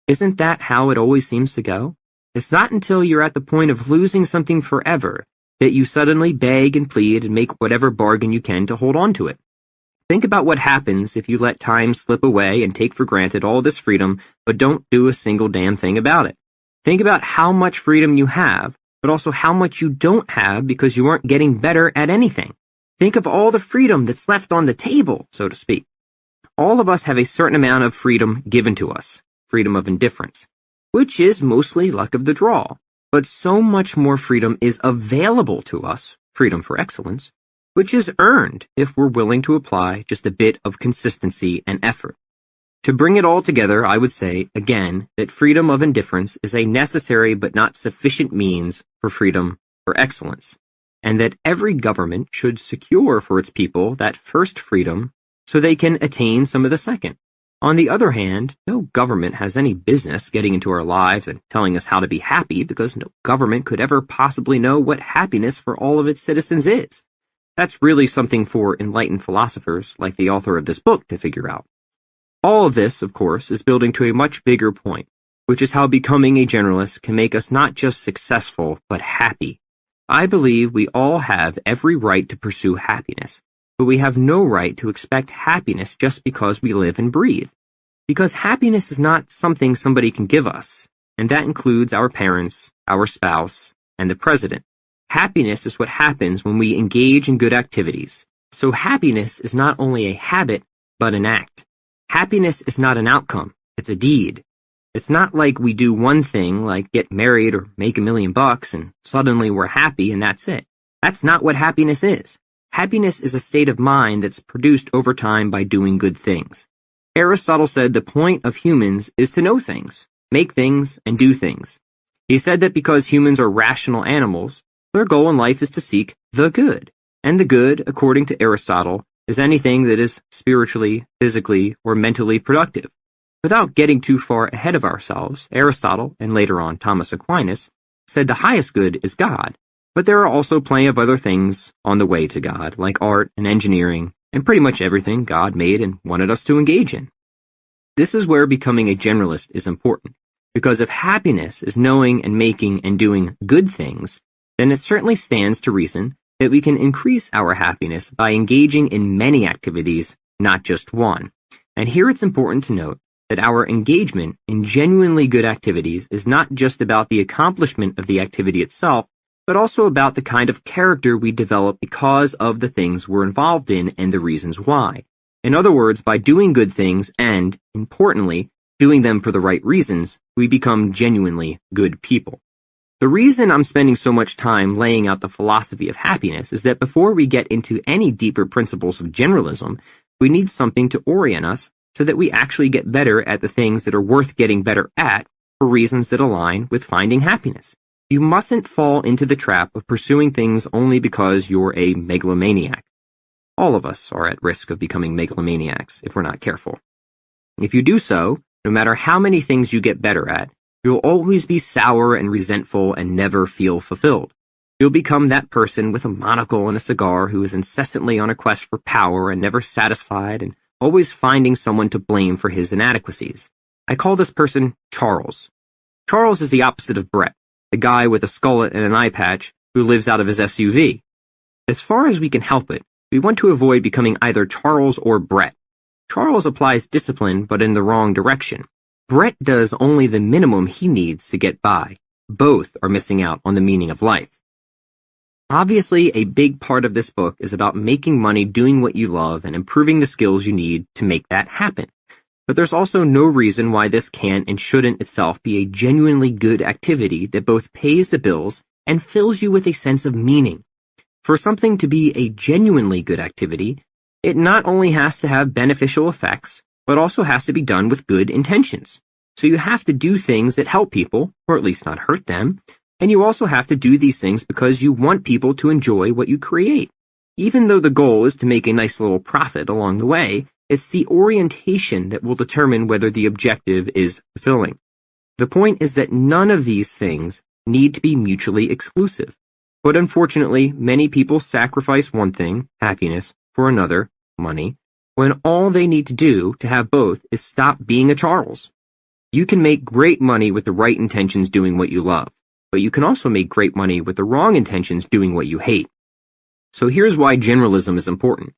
Isn't that how it always seems to go? It's not until you're at the point of losing something forever that you suddenly beg and plead and make whatever bargain you can to hold on to it. Think about what happens if you let time slip away and take for granted all this freedom, but don't do a single damn thing about it. Think about how much freedom you have, but also how much you don't have because you aren't getting better at anything. Think of all the freedom that's left on the table, so to speak. All of us have a certain amount of freedom given to us, freedom of indifference, which is mostly luck of the draw. But so much more freedom is available to us, freedom for excellence, which is earned if we're willing to apply just a bit of consistency and effort. To bring it all together, I would say, again, that freedom of indifference is a necessary but not sufficient means for freedom for excellence, and that every government should secure for its people that first freedom so they can attain some of the second. On the other hand, no government has any business getting into our lives and telling us how to be happy because no government could ever possibly know what happiness for all of its citizens is. That's really something for enlightened philosophers like the author of this book to figure out. All of this, of course, is building to a much bigger point, which is how becoming a generalist can make us not just successful, but happy. I believe we all have every right to pursue happiness, but we have no right to expect happiness just because we live and breathe. Because happiness is not something somebody can give us, and that includes our parents, our spouse, and the president. Happiness is what happens when we engage in good activities. So happiness is not only a habit, but an act. Happiness is not an outcome, it's a deed. It's not like we do one thing, like get married or make $1 million and suddenly we're happy and that's it. That's not what happiness is. Happiness is a state of mind that's produced over time by doing good things. Aristotle said the point of humans is to know things, make things, and do things. He said that because humans are rational animals, their goal in life is to seek the good. And the good, according to Aristotle, is anything that is spiritually, physically, or mentally productive. Without getting too far ahead of ourselves, Aristotle, and later on Thomas Aquinas, said the highest good is God, but there are also plenty of other things on the way to God, like art and engineering, and pretty much everything God made and wanted us to engage in. This is where becoming a generalist is important, because if happiness is knowing and making and doing good things, then it certainly stands to reason that we can increase our happiness by engaging in many activities, not just one. And here it's important to note that our engagement in genuinely good activities is not just about the accomplishment of the activity itself, but also about the kind of character we develop because of the things we're involved in and the reasons why. In other words, by doing good things and, importantly, doing them for the right reasons, we become genuinely good people. The reason I'm spending so much time laying out the philosophy of happiness is that before we get into any deeper principles of generalism, we need something to orient us so that we actually get better at the things that are worth getting better at for reasons that align with finding happiness. You mustn't fall into the trap of pursuing things only because you're a megalomaniac. All of us are at risk of becoming megalomaniacs if we're not careful. If you do so, no matter how many things you get better at, you'll always be sour and resentful and never feel fulfilled. You'll become that person with a monocle and a cigar who is incessantly on a quest for power and never satisfied and always finding someone to blame for his inadequacies. I call this person Charles. Charles is the opposite of Brett, the guy with a skullet and an eye patch who lives out of his SUV. As far as we can help it, we want to avoid becoming either Charles or Brett. Charles applies discipline but in the wrong direction. Brett does only the minimum he needs to get by. Both are missing out on the meaning of life. Obviously, a big part of this book is about making money doing what you love and improving the skills you need to make that happen. But there's also no reason why this can't and shouldn't itself be a genuinely good activity that both pays the bills and fills you with a sense of meaning. For something to be a genuinely good activity, it not only has to have beneficial effects, but also has to be done with good intentions. So you have to do things that help people, or at least not hurt them, and you also have to do these things because you want people to enjoy what you create. Even though the goal is to make a nice little profit along the way, it's the orientation that will determine whether the objective is fulfilling. The point is that none of these things need to be mutually exclusive. But unfortunately, many people sacrifice one thing, happiness, for another, money, when all they need to do to have both is stop being a Charles. You can make great money with the right intentions doing what you love, but you can also make great money with the wrong intentions doing what you hate. So here's why generalism is important.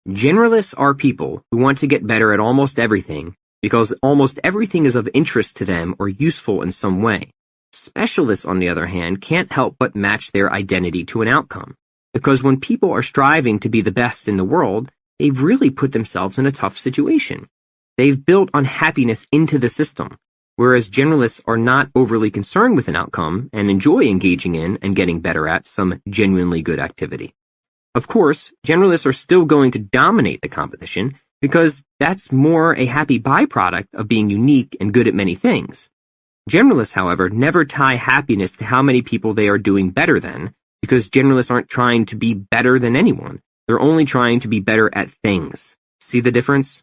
Generalists are people who want to get better at almost everything because almost everything is of interest to them or useful in some way. Specialists, on the other hand, can't help but match their identity to an outcome, because when people are striving to be the best in the world, they've really put themselves in a tough situation. They've built unhappiness into the system, whereas generalists are not overly concerned with an outcome and enjoy engaging in and getting better at some genuinely good activity. Of course, generalists are still going to dominate the competition because that's more a happy byproduct of being unique and good at many things. Generalists, however, never tie happiness to how many people they are doing better than, because generalists aren't trying to be better than anyone. They're only trying to be better at things. See the difference?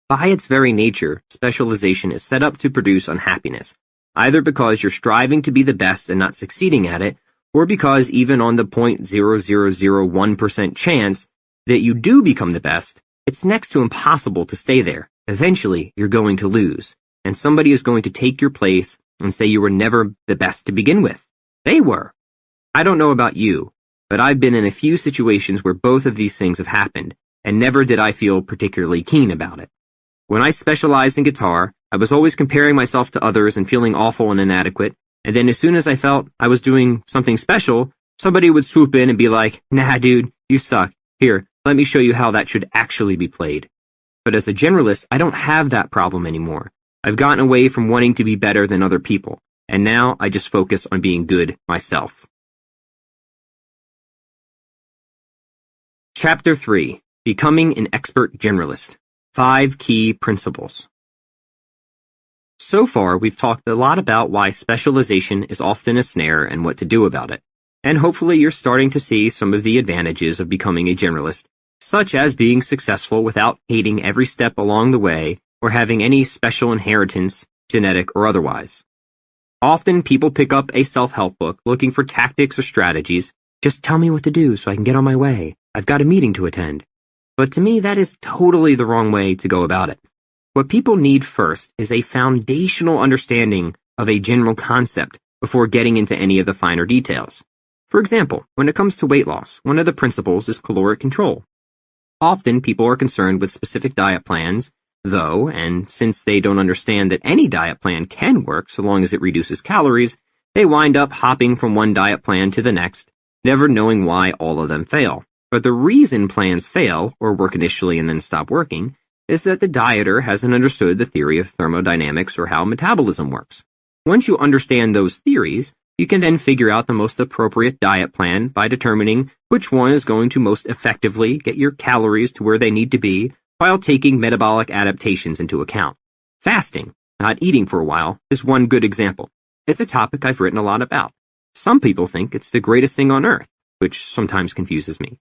By its very nature, specialization is set up to produce unhappiness, either because you're striving to be the best and not succeeding at it, or because even on the 0.0001% chance that you do become the best, it's next to impossible to stay there. Eventually, you're going to lose, and somebody is going to take your place and say you were never the best to begin with. They were. I don't know about you, but I've been in a few situations where both of these things have happened, and never did I feel particularly keen about it. When I specialized in guitar, I was always comparing myself to others and feeling awful and inadequate, and then as soon as I felt I was doing something special, somebody would swoop in and be like, "Nah, dude, you suck. Here, let me show you how that should actually be played." But as a generalist, I don't have that problem anymore. I've gotten away from wanting to be better than other people, and now I just focus on being good myself. Chapter 3. Becoming an Expert Generalist. 5 Key Principles. So far, we've talked a lot about why specialization is often a snare and what to do about it. And hopefully you're starting to see some of the advantages of becoming a generalist, such as being successful without hating every step along the way or having any special inheritance, genetic or otherwise. Often people pick up a self-help book looking for tactics or strategies. Just tell me what to do so I can get on my way. I've got a meeting to attend. But to me, that is totally the wrong way to go about it. What people need first is a foundational understanding of a general concept before getting into any of the finer details. For example, when it comes to weight loss, one of the principles is caloric control. Often people are concerned with specific diet plans, though, and since they don't understand that any diet plan can work so long as it reduces calories, they wind up hopping from one diet plan to the next, never knowing why all of them fail. But the reason plans fail, or work initially and then stop working, is that the dieter hasn't understood the theory of thermodynamics or how metabolism works. Once you understand those theories, you can then figure out the most appropriate diet plan by determining which one is going to most effectively get your calories to where they need to be while taking metabolic adaptations into account. Fasting, not eating for a while, is one good example. It's a topic I've written a lot about. Some people think it's the greatest thing on earth, which sometimes confuses me.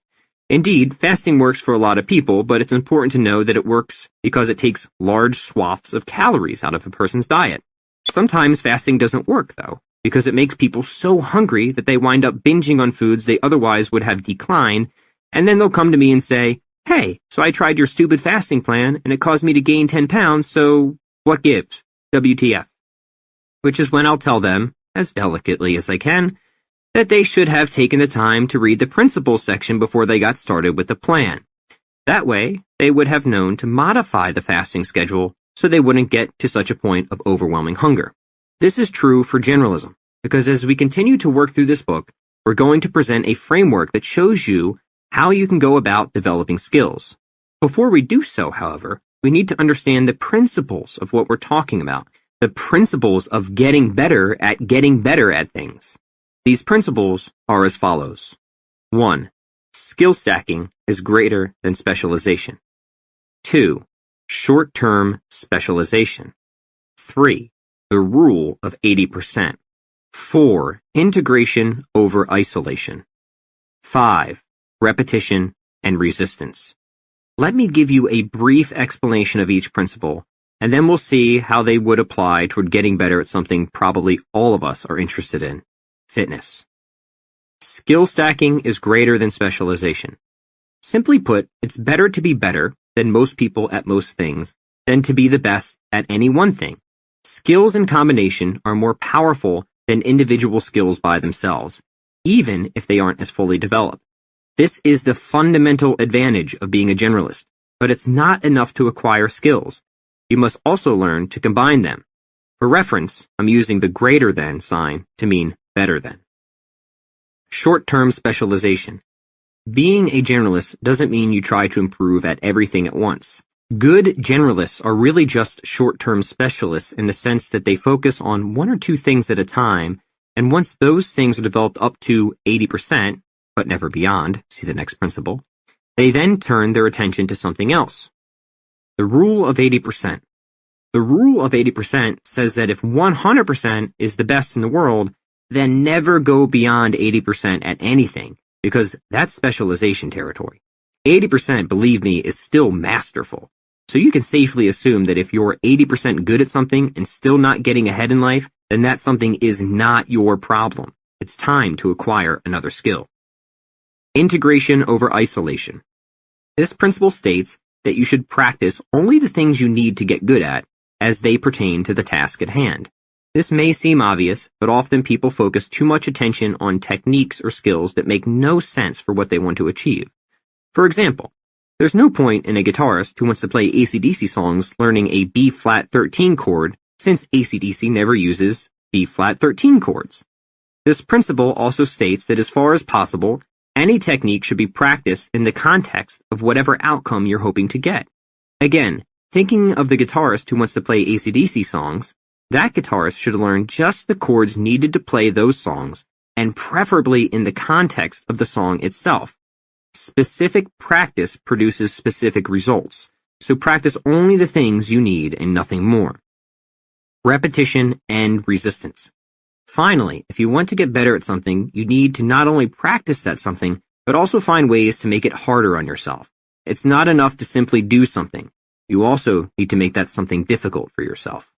Indeed, fasting works for a lot of people, but it's important to know that it works because it takes large swaths of calories out of a person's diet. Sometimes fasting doesn't work, though, because it makes people so hungry that they wind up binging on foods they otherwise would have declined, and then they'll come to me and say, "Hey, so I tried your stupid fasting plan, and it caused me to gain 10 pounds, so what gives? WTF?" Which is when I'll tell them, as delicately as I can, that they should have taken the time to read the principles section before they got started with the plan. That way, they would have known to modify the fasting schedule so they wouldn't get to such a point of overwhelming hunger. This is true for generalism, because as we continue to work through this book, we're going to present a framework that shows you how you can go about developing skills. Before we do so, however, we need to understand the principles of what we're talking about, the principles of getting better at things. These principles are as follows. 1. Skill stacking is greater than specialization. 2. Short-term specialization. 3. The rule of 80%. 4. Integration over isolation. 5. Repetition and resistance. Let me give you a brief explanation of each principle, and then we'll see how they would apply toward getting better at something probably all of us are interested in: fitness. Skill stacking is greater than specialization. Simply put, it's better to be better than most people at most things than to be the best at any one thing. Skills in combination are more powerful than individual skills by themselves, even if they aren't as fully developed. This is the fundamental advantage of being a generalist, but it's not enough to acquire skills. You must also learn to combine them. For reference, I'm using the greater than sign to mean better than. Short-term specialization. Being a generalist doesn't mean you try to improve at everything at once. Good generalists are really just short-term specialists in the sense that they focus on one or two things at a time, and once those things are developed up to 80%, but never beyond, see the next principle, they then turn their attention to something else. The rule of 80%. The rule of 80% says that if 100% is the best in the world, then never go beyond 80% at anything, because that's specialization territory. 80%, believe me, is still masterful. So you can safely assume that if you're 80% good at something and still not getting ahead in life, then that something is not your problem. It's time to acquire another skill. Integration over isolation. This principle states that you should practice only the things you need to get good at as they pertain to the task at hand. This may seem obvious, but often people focus too much attention on techniques or skills that make no sense for what they want to achieve. For example, there's no point in a guitarist who wants to play AC/DC songs learning a B-flat 13 chord, since AC/DC never uses B-flat 13 chords. This principle also states that as far as possible, any technique should be practiced in the context of whatever outcome you're hoping to get. Again, thinking of the guitarist who wants to play AC/DC songs, that guitarist should learn just the chords needed to play those songs, and preferably in the context of the song itself. Specific practice produces specific results, so practice only the things you need and nothing more. Repetition and resistance. Finally, if you want to get better at something, you need to not only practice at something, but also find ways to make it harder on yourself. It's not enough to simply do something. You also need to make that something difficult for yourself.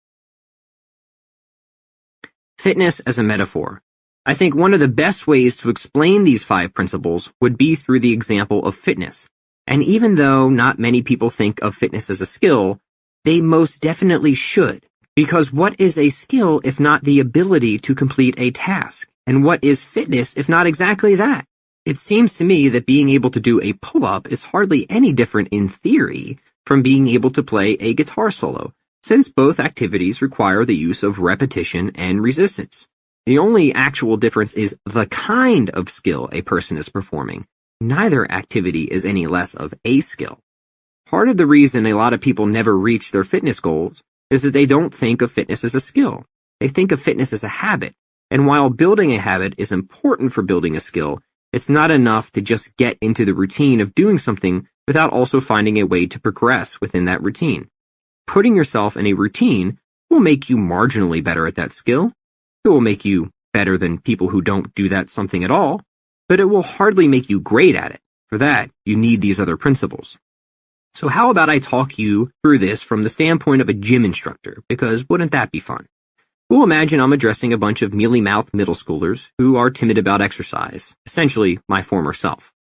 Fitness as a metaphor. I think one of the best ways to explain these 5 principles would be through the example of fitness. And even though not many people think of fitness as a skill, they most definitely should. Because what is a skill if not the ability to complete a task? And what is fitness if not exactly that? It seems to me that being able to do a pull-up is hardly any different in theory from being able to play a guitar solo, since both activities require the use of repetition and resistance. The only actual difference is the kind of skill a person is performing. Neither activity is any less of a skill. Part of the reason a lot of people never reach their fitness goals is that they don't think of fitness as a skill. They think of fitness as a habit, and while building a habit is important for building a skill, it's not enough to just get into the routine of doing something without also finding a way to progress within that routine. Putting yourself in a routine will make you marginally better at that skill. It will make you better than people who don't do that something at all, but it will hardly make you great at it. For that, you need these other principles. So how about I talk you through this from the standpoint of a gym instructor, because wouldn't that be fun? We'll imagine I'm addressing a bunch of mealy-mouthed middle schoolers who are timid about exercise, essentially my former self.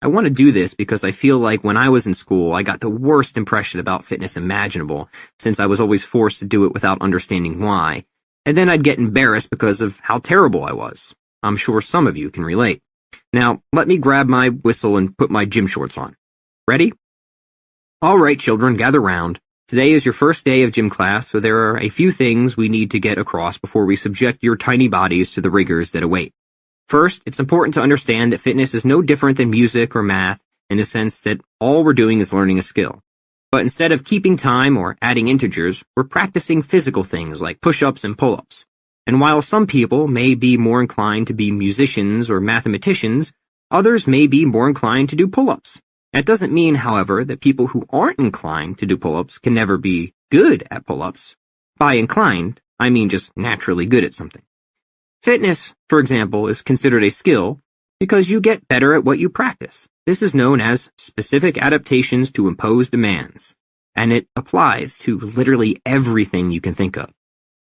I want to do this because I feel like when I was in school, I got the worst impression about fitness imaginable, since I was always forced to do it without understanding why, and then I'd get embarrassed because of how terrible I was. I'm sure some of you can relate. Now, let me grab my whistle and put my gym shorts on. Ready? All right, children, gather round. Today is your first day of gym class, so there are a few things we need to get across before we subject your tiny bodies to the rigors that await. First, it's important to understand that fitness is no different than music or math in the sense that all we're doing is learning a skill. But instead of keeping time or adding integers, we're practicing physical things like push-ups and pull-ups. And while some people may be more inclined to be musicians or mathematicians, others may be more inclined to do pull-ups. That doesn't mean, however, that people who aren't inclined to do pull-ups can never be good at pull-ups. By inclined, I mean just naturally good at something. Fitness, for example, is considered a skill because you get better at what you practice. This is known as specific adaptations to imposed demands, and it applies to literally everything you can think of.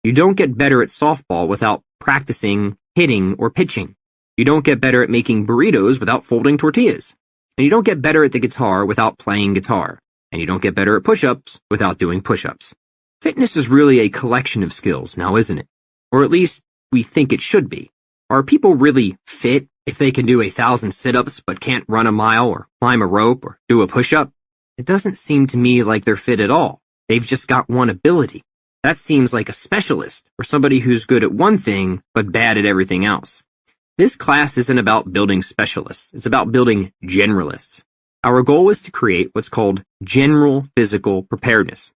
You don't get better at softball without practicing hitting or pitching. You don't get better at making burritos without folding tortillas. And you don't get better at the guitar without playing guitar. And you don't get better at push-ups without doing push-ups. Fitness is really a collection of skills now, isn't it? Or at least we think it should be. Are people really fit if they can do 1,000 sit-ups but can't run a mile or climb a rope or do a push-up? It doesn't seem to me like they're fit at all. They've just got one ability. That seems like a specialist or somebody who's good at one thing but bad at everything else. This class isn't about building specialists. It's about building generalists. Our goal is to create what's called general physical preparedness.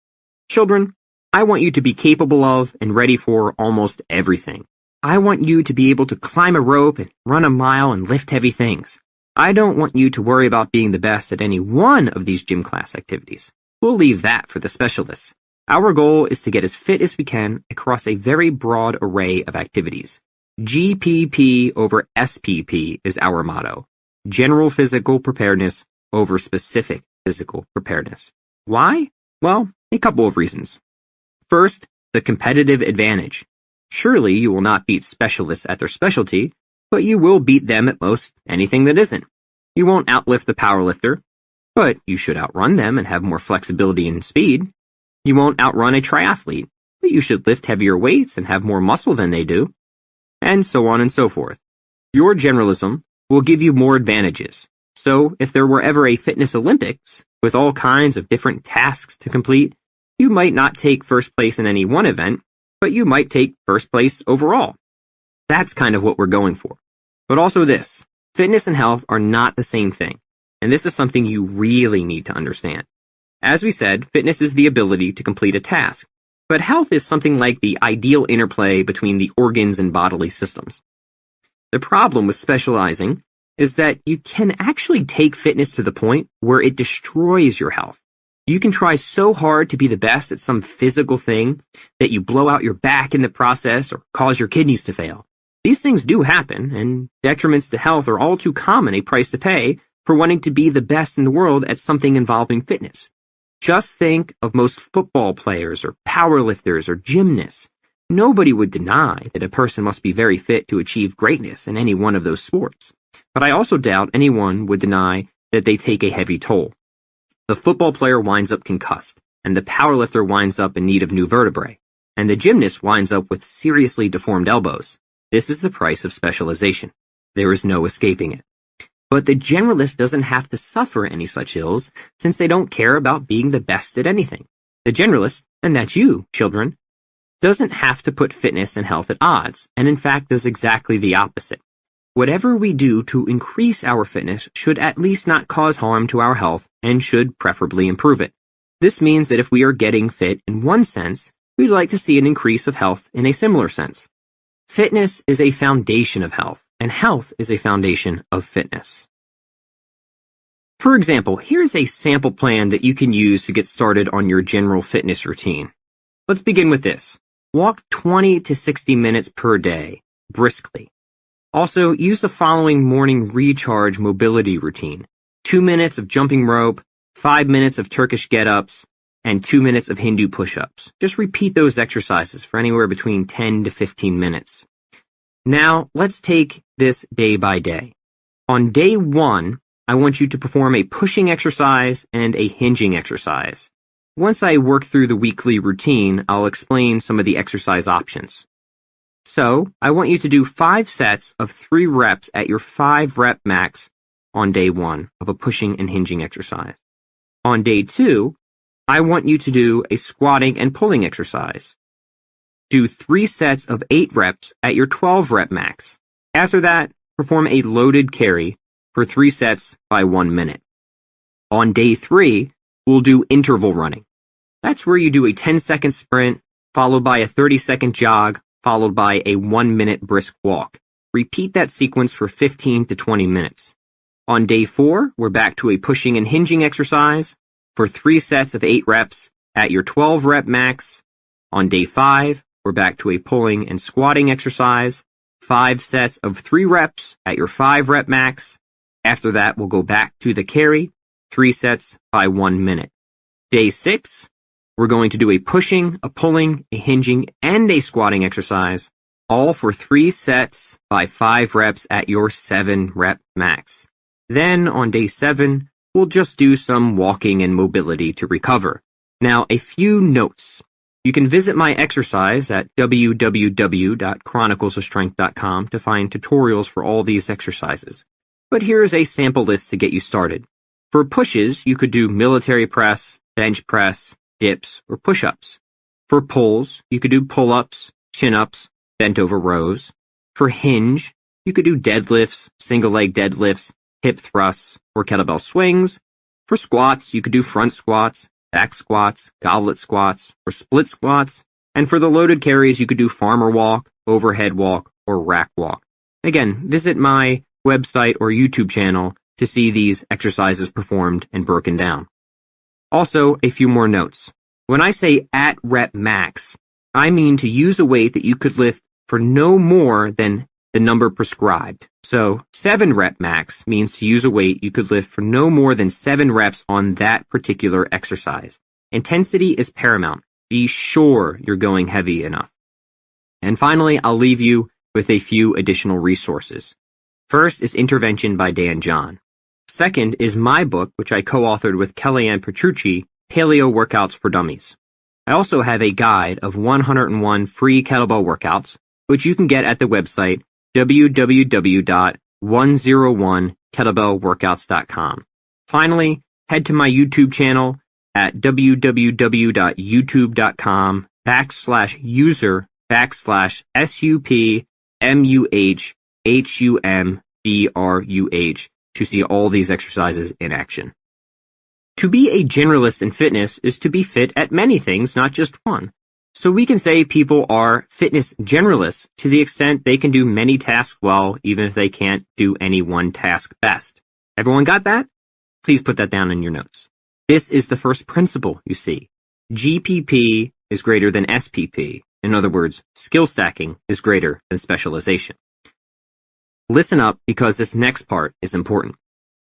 Children, I want you to be capable of and ready for almost everything. I want you to be able to climb a rope and run a mile and lift heavy things. I don't want you to worry about being the best at any one of these gym class activities. We'll leave that for the specialists. Our goal is to get as fit as we can across a very broad array of activities. GPP over SPP is our motto. General physical preparedness over specific physical preparedness. Why? Well, a couple of reasons. First, the competitive advantage. Surely you will not beat specialists at their specialty, but you will beat them at most anything that isn't. You won't outlift the powerlifter, but you should outrun them and have more flexibility and speed. You won't outrun a triathlete, but you should lift heavier weights and have more muscle than they do. And so on and so forth. Your generalism will give you more advantages. So if there were ever a fitness Olympics with all kinds of different tasks to complete, you might not take first place in any one event, but you might take first place overall. That's kind of what we're going for. But also this, fitness and health are not the same thing. And this is something you really need to understand. As we said, fitness is the ability to complete a task. But health is something like the ideal interplay between the organs and bodily systems. The problem with specializing is that you can actually take fitness to the point where it destroys your health. You can try so hard to be the best at some physical thing that you blow out your back in the process or cause your kidneys to fail. These things do happen, and detriments to health are all too common a price to pay for wanting to be the best in the world at something involving fitness. Just think of most football players or powerlifters or gymnasts. Nobody would deny that a person must be very fit to achieve greatness in any one of those sports. But I also doubt anyone would deny that they take a heavy toll. The football player winds up concussed, and the powerlifter winds up in need of new vertebrae, and the gymnast winds up with seriously deformed elbows. This is the price of specialization. There is no escaping it. But the generalist doesn't have to suffer any such ills, since they don't care about being the best at anything. The generalist, and that's you, children, doesn't have to put fitness and health at odds, and in fact does exactly the opposite. Whatever we do to increase our fitness should at least not cause harm to our health and should preferably improve it. This means that if we are getting fit in one sense, we'd like to see an increase of health in a similar sense. Fitness is a foundation of health, and health is a foundation of fitness. For example, here's a sample plan that you can use to get started on your general fitness routine. Let's begin with this. Walk 20 to 60 minutes per day, briskly. Also, use the following morning recharge mobility routine. 2 minutes of jumping rope, 5 minutes of Turkish get-ups, and 2 minutes of Hindu push-ups. Just repeat those exercises for anywhere between 10 to 15 minutes. Now, let's take this day by day. On day 1, I want you to perform a pushing exercise and a hinging exercise. Once I work through the weekly routine, I'll explain some of the exercise options. So, I want you to do 5 sets of 3 reps at your 5 rep max on day 1 of a pushing and hinging exercise. On day 2, I want you to do a squatting and pulling exercise. Do 3 sets of 8 reps at your 12 rep max. After that, perform a loaded carry for 3 sets by 1 minute. On day 3, we'll do interval running. That's where you do a 10-second sprint, followed by a 30-second jog, followed by a 1-minute brisk walk. Repeat that sequence for 15 to 20 minutes. On day 4, we're back to a pushing and hinging exercise for 3 sets of 8 reps at your 12 rep max. On day 5, we're back to a pulling and squatting exercise, 5 sets of 3 reps at your 5 rep max. After that, we'll go back to the carry, 3 sets by 1 minute. Day 6, we're going to do a pushing, a pulling, a hinging, and a squatting exercise, all for 3 sets by 5 reps at your 7 rep max. Then on day 7, we'll just do some walking and mobility to recover. Now, a few notes. You can visit my exercise at www.chroniclesofstrength.com to find tutorials for all these exercises. But here's a sample list to get you started. For pushes, you could do military press, bench press, dips, or push-ups. For pulls, you could do pull-ups, chin-ups, bent-over rows. For hinge, you could do deadlifts, single-leg deadlifts, hip thrusts, or kettlebell swings. For squats, you could do front squats, back squats, goblet squats, or split squats. And for the loaded carries, you could do farmer walk, overhead walk, or rack walk. Again, visit my website or YouTube channel to see these exercises performed and broken down. Also, a few more notes. When I say at rep max, I mean to use a weight that you could lift for no more than the number prescribed. So 7 rep max means to use a weight you could lift for no more than 7 reps on that particular exercise. Intensity is paramount. Be sure you're going heavy enough. And finally, I'll leave you with a few additional resources. First is Intervention by Dan John. Second is my book, which I co-authored with Kellyanne Petrucci, Paleo Workouts for Dummies. I also have a guide of 101 free kettlebell workouts, which you can get at the website www.101kettlebellworkouts.com. Finally, head to my YouTube channel at www.youtube.com/SUPMUHHUMBRUH to see all these exercises in action. To be a generalist in fitness is to be fit at many things, not just one. So we can say people are fitness generalists to the extent they can do many tasks well, even if they can't do any one task best. Everyone got that? Please put that down in your notes. This is the first principle, you see. GPP is greater than SPP. In other words, skill stacking is greater than specialization. Listen up, because this next part is important.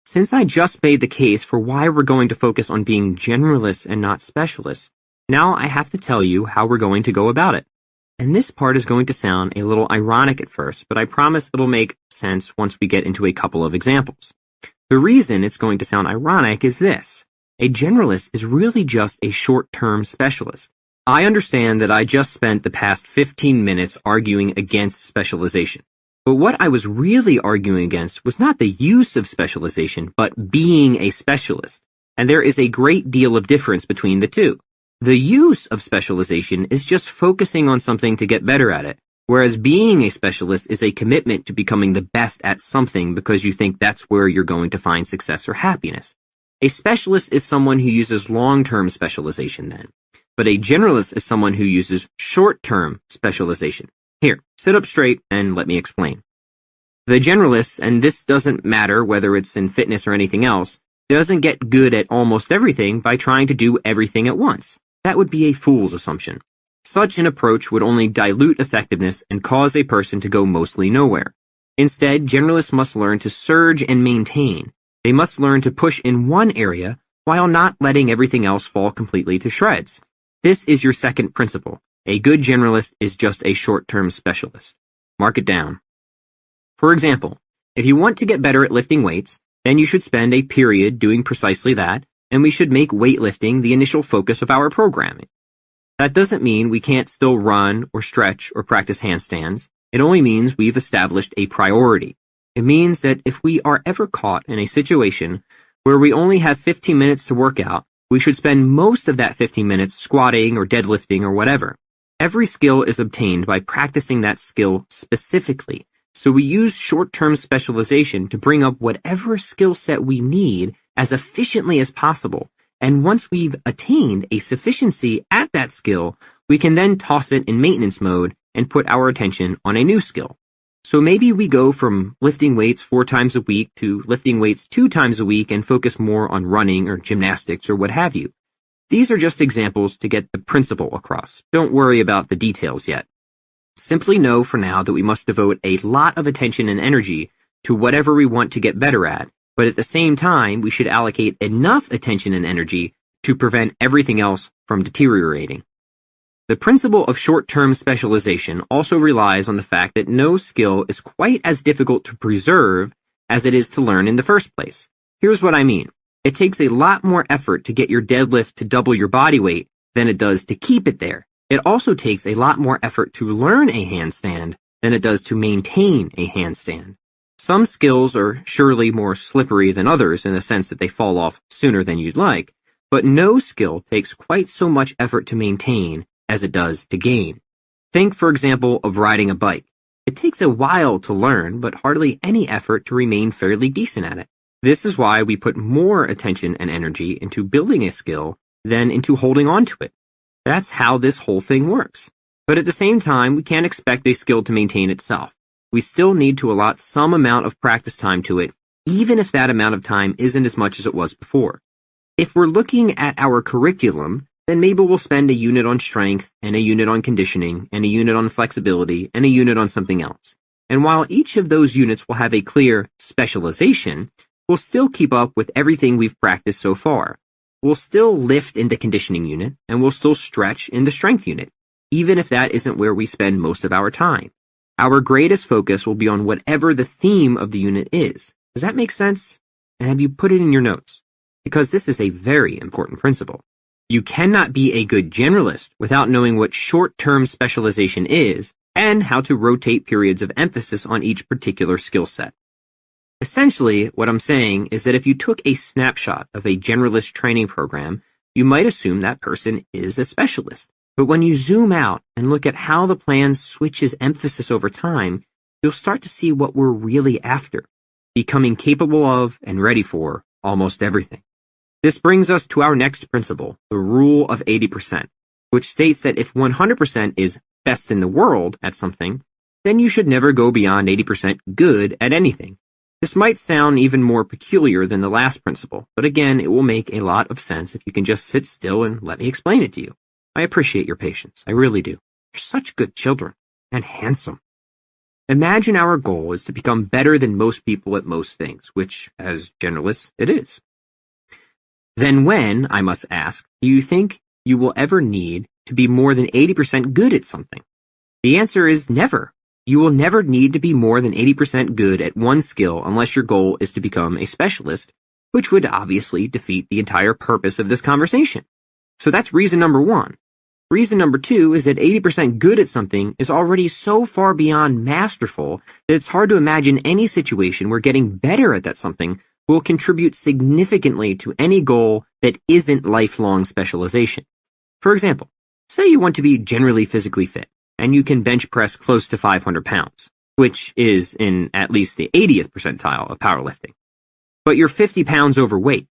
Since I just made the case for why we're going to focus on being generalists and not specialists, now I have to tell you how we're going to go about it. And this part is going to sound a little ironic at first, but I promise it'll make sense once we get into a couple of examples. The reason it's going to sound ironic is this. A generalist is really just a short-term specialist. I understand that I just spent the past 15 minutes arguing against specialization. But what I was really arguing against was not the use of specialization, but being a specialist. And there is a great deal of difference between the two. The use of specialization is just focusing on something to get better at it, whereas being a specialist is a commitment to becoming the best at something because you think that's where you're going to find success or happiness. A specialist is someone who uses long-term specialization then, but a generalist is someone who uses short-term specialization. Here, sit up straight and let me explain. The generalist, and this doesn't matter whether it's in fitness or anything else, doesn't get good at almost everything by trying to do everything at once. That would be a fool's assumption. Such an approach would only dilute effectiveness and cause a person to go mostly nowhere. Instead, generalists must learn to surge and maintain. They must learn to push in one area while not letting everything else fall completely to shreds. This is your second principle. A good generalist is just a short-term specialist. Mark it down. For example, if you want to get better at lifting weights, then you should spend a period doing precisely that, and we should make weightlifting the initial focus of our programming. That doesn't mean we can't still run or stretch or practice handstands. It only means we've established a priority. It means that if we are ever caught in a situation where we only have 15 minutes to work out, we should spend most of that 15 minutes squatting or deadlifting or whatever. Every skill is obtained by practicing that skill specifically. So we use short-term specialization to bring up whatever skill set we need as efficiently as possible. And once we've attained a sufficiency at that skill, we can then toss it in maintenance mode and put our attention on a new skill. So maybe we go from lifting weights 4 times a week to lifting weights 2 times a week and focus more on running or gymnastics or what have you. These are just examples to get the principle across. Don't worry about the details yet. Simply know for now that we must devote a lot of attention and energy to whatever we want to get better at, but at the same time, we should allocate enough attention and energy to prevent everything else from deteriorating. The principle of short-term specialization also relies on the fact that no skill is quite as difficult to preserve as it is to learn in the first place. Here's what I mean. It takes a lot more effort to get your deadlift to double your body weight than it does to keep it there. It also takes a lot more effort to learn a handstand than it does to maintain a handstand. Some skills are surely more slippery than others in the sense that they fall off sooner than you'd like, but no skill takes quite so much effort to maintain as it does to gain. Think, for example, of riding a bike. It takes a while to learn, but hardly any effort to remain fairly decent at it. This is why we put more attention and energy into building a skill than into holding on to it. That's how this whole thing works. But at the same time, we can't expect a skill to maintain itself. We still need to allot some amount of practice time to it, even if that amount of time isn't as much as it was before. If we're looking at our curriculum, then maybe we'll spend a unit on strength, and a unit on conditioning, and a unit on flexibility, and a unit on something else. And while each of those units will have a clear specialization, we'll still keep up with everything we've practiced so far. We'll still lift in the conditioning unit, and we'll still stretch in the strength unit, even if that isn't where we spend most of our time. Our greatest focus will be on whatever the theme of the unit is. Does that make sense? And have you put it in your notes? Because this is a very important principle. You cannot be a good generalist without knowing what short-term specialization is and how to rotate periods of emphasis on each particular skill set. Essentially, what I'm saying is that if you took a snapshot of a generalist training program, you might assume that person is a specialist. But when you zoom out and look at how the plan switches emphasis over time, you'll start to see what we're really after, becoming capable of and ready for almost everything. This brings us to our next principle, the rule of 80%, which states that if 100% is best in the world at something, then you should never go beyond 80% good at anything. This might sound even more peculiar than the last principle, but again, it will make a lot of sense if you can just sit still and let me explain it to you. I appreciate your patience, I really do. You're such good children, and handsome. Imagine our goal is to become better than most people at most things, which, as generalists, it is. Then when, I must ask, do you think you will ever need to be more than 80% good at something? The answer is never. You will never need to be more than 80% good at one skill unless your goal is to become a specialist, which would obviously defeat the entire purpose of this conversation. So that's reason number 1. Reason number 2 is that 80% good at something is already so far beyond masterful that it's hard to imagine any situation where getting better at that something will contribute significantly to any goal that isn't lifelong specialization. For example, say you want to be generally physically fit, and you can bench press close to 500 pounds, which is in at least the 80th percentile of powerlifting. But you're 50 pounds overweight.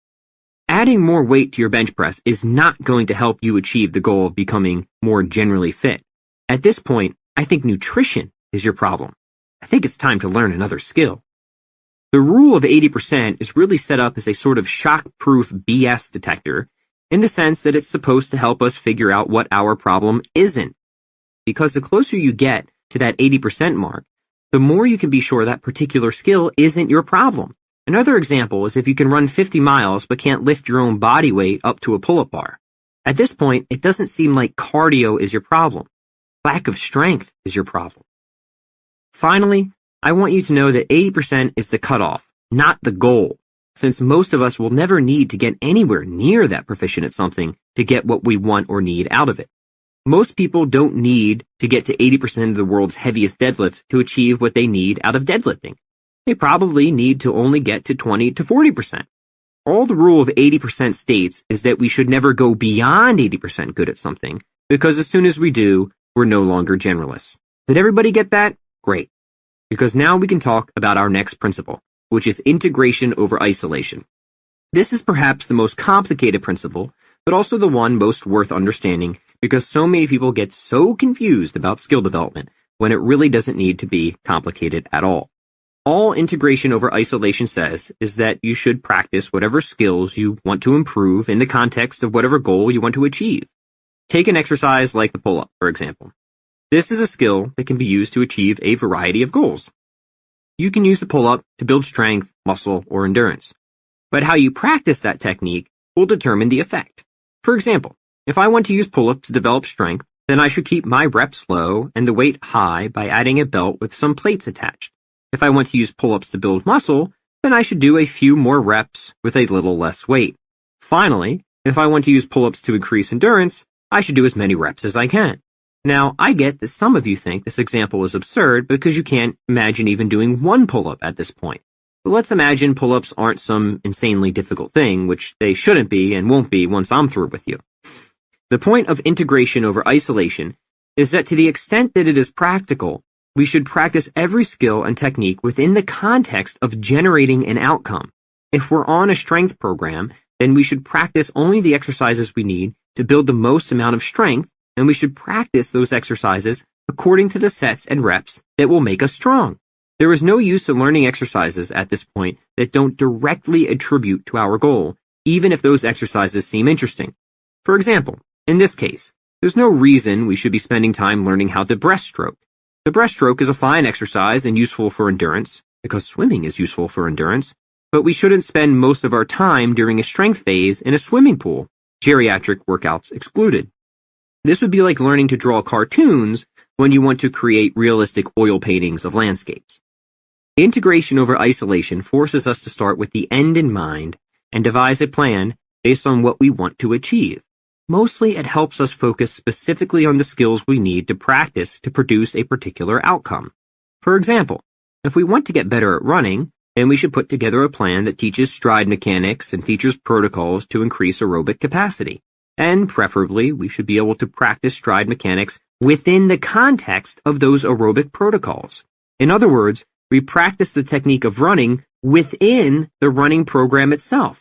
Adding more weight to your bench press is not going to help you achieve the goal of becoming more generally fit. At this point, I think nutrition is your problem. I think it's time to learn another skill. The rule of 80% is really set up as a sort of shock-proof BS detector in the sense that it's supposed to help us figure out what our problem isn't. Because the closer you get to that 80% mark, the more you can be sure that particular skill isn't your problem. Another example is if you can run 50 miles but can't lift your own body weight up to a pull-up bar. At this point, it doesn't seem like cardio is your problem. Lack of strength is your problem. Finally, I want you to know that 80% is the cutoff, not the goal, since most of us will never need to get anywhere near that proficient at something to get what we want or need out of it. Most people don't need to get to 80% of the world's heaviest deadlift to achieve what they need out of deadlifting. They probably need to only get to 20 to 40%. All the rule of 80% states is that we should never go beyond 80% good at something, because as soon as we do, we're no longer generalists. Did everybody get that? Great. Because now we can talk about our next principle, which is integration over isolation. This is perhaps the most complicated principle, but also the one most worth understanding because so many people get so confused about skill development when it really doesn't need to be complicated at all. All integration over isolation says is that you should practice whatever skills you want to improve in the context of whatever goal you want to achieve. Take an exercise like the pull-up, for example. This is a skill that can be used to achieve a variety of goals. You can use the pull-up to build strength, muscle, or endurance. But how you practice that technique will determine the effect. For example, if I want to use pull-up to develop strength, then I should keep my reps low and the weight high by adding a belt with some plates attached. If I want to use pull-ups to build muscle, then I should do a few more reps with a little less weight. Finally, if I want to use pull-ups to increase endurance, I should do as many reps as I can. Now, I get that some of you think this example is absurd because you can't imagine even doing one pull-up at this point. But let's imagine pull-ups aren't some insanely difficult thing, which they shouldn't be and won't be once I'm through with you. The point of integration over isolation is that to the extent that it is practical, we should practice every skill and technique within the context of generating an outcome. If we're on a strength program, then we should practice only the exercises we need to build the most amount of strength, and we should practice those exercises according to the sets and reps that will make us strong. There is no use in learning exercises at this point that don't directly attribute to our goal, even if those exercises seem interesting. For example, in this case, there's no reason we should be spending time learning how to breaststroke. The breaststroke is a fine exercise and useful for endurance, because swimming is useful for endurance, but we shouldn't spend most of our time during a strength phase in a swimming pool, geriatric workouts excluded. This would be like learning to draw cartoons when you want to create realistic oil paintings of landscapes. Integration over isolation forces us to start with the end in mind and devise a plan based on what we want to achieve. Mostly it helps us focus specifically on the skills we need to practice to produce a particular outcome. For example, if we want to get better at running, then we should put together a plan that teaches stride mechanics and features protocols to increase aerobic capacity. And preferably, we should be able to practice stride mechanics within the context of those aerobic protocols. In other words, we practice the technique of running within the running program itself.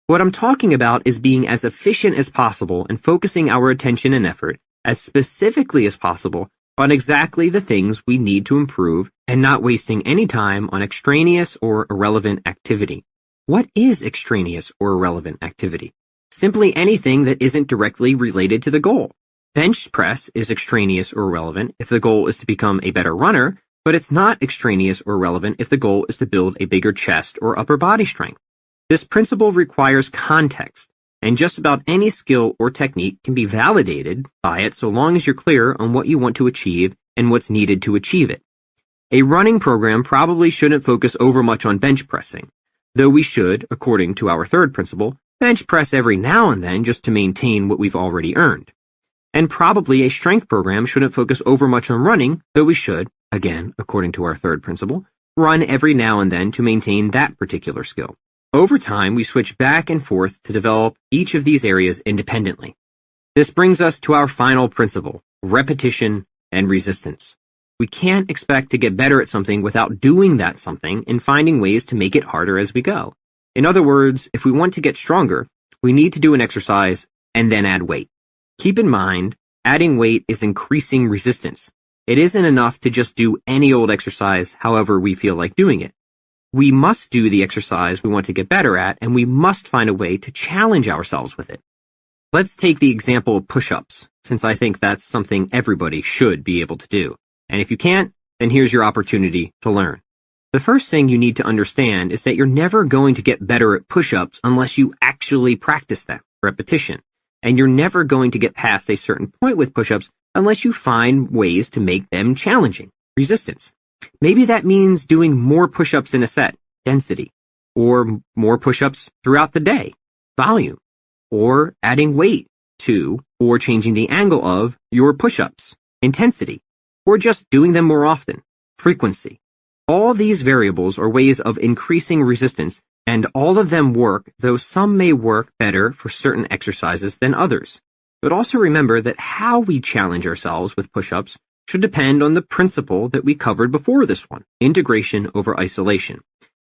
What I'm talking about is being as efficient as possible and focusing our attention and effort as specifically as possible on exactly the things we need to improve and not wasting any time on extraneous or irrelevant activity. What is extraneous or irrelevant activity? Simply anything that isn't directly related to the goal. Bench press is extraneous or irrelevant if the goal is to become a better runner, but it's not extraneous or irrelevant if the goal is to build a bigger chest or upper body strength. This principle requires context, and just about any skill or technique can be validated by it so long as you're clear on what you want to achieve and what's needed to achieve it. A running program probably shouldn't focus overmuch on bench pressing, though we should, according to our third principle, bench press every now and then just to maintain what we've already earned. And probably a strength program shouldn't focus overmuch on running, though we should, again, according to our third principle, run every now and then to maintain that particular skill. Over time, we switch back and forth to develop each of these areas independently. This brings us to our final principle, repetition and resistance. We can't expect to get better at something without doing that something and finding ways to make it harder as we go. In other words, if we want to get stronger, we need to do an exercise and then add weight. Keep in mind, adding weight is increasing resistance. It isn't enough to just do any old exercise however we feel like doing it. We must do the exercise we want to get better at, and we must find a way to challenge ourselves with it. Let's take the example of push-ups, since I think that's something everybody should be able to do. And if you can't, then here's your opportunity to learn. The first thing you need to understand is that you're never going to get better at push-ups unless you actually practice them, repetition. And you're never going to get past a certain point with push-ups unless you find ways to make them challenging, resistance. Maybe that means doing more push-ups in a set, density, or more push-ups throughout the day, volume, or adding weight to, or changing the angle of your push-ups, intensity, or just doing them more often, frequency. All these variables are ways of increasing resistance, and all of them work, though some may work better for certain exercises than others. But also remember that how we challenge ourselves with push-ups should depend on the principle that we covered before this one, integration over isolation.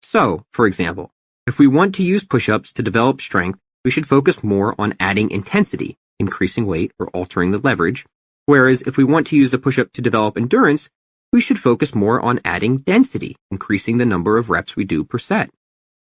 So, for example, if we want to use push-ups to develop strength, we should focus more on adding intensity increasing weight or altering the leverage, whereas if we want to use the push-up to develop endurance, we should focus more on adding density, increasing the number of reps we do per set.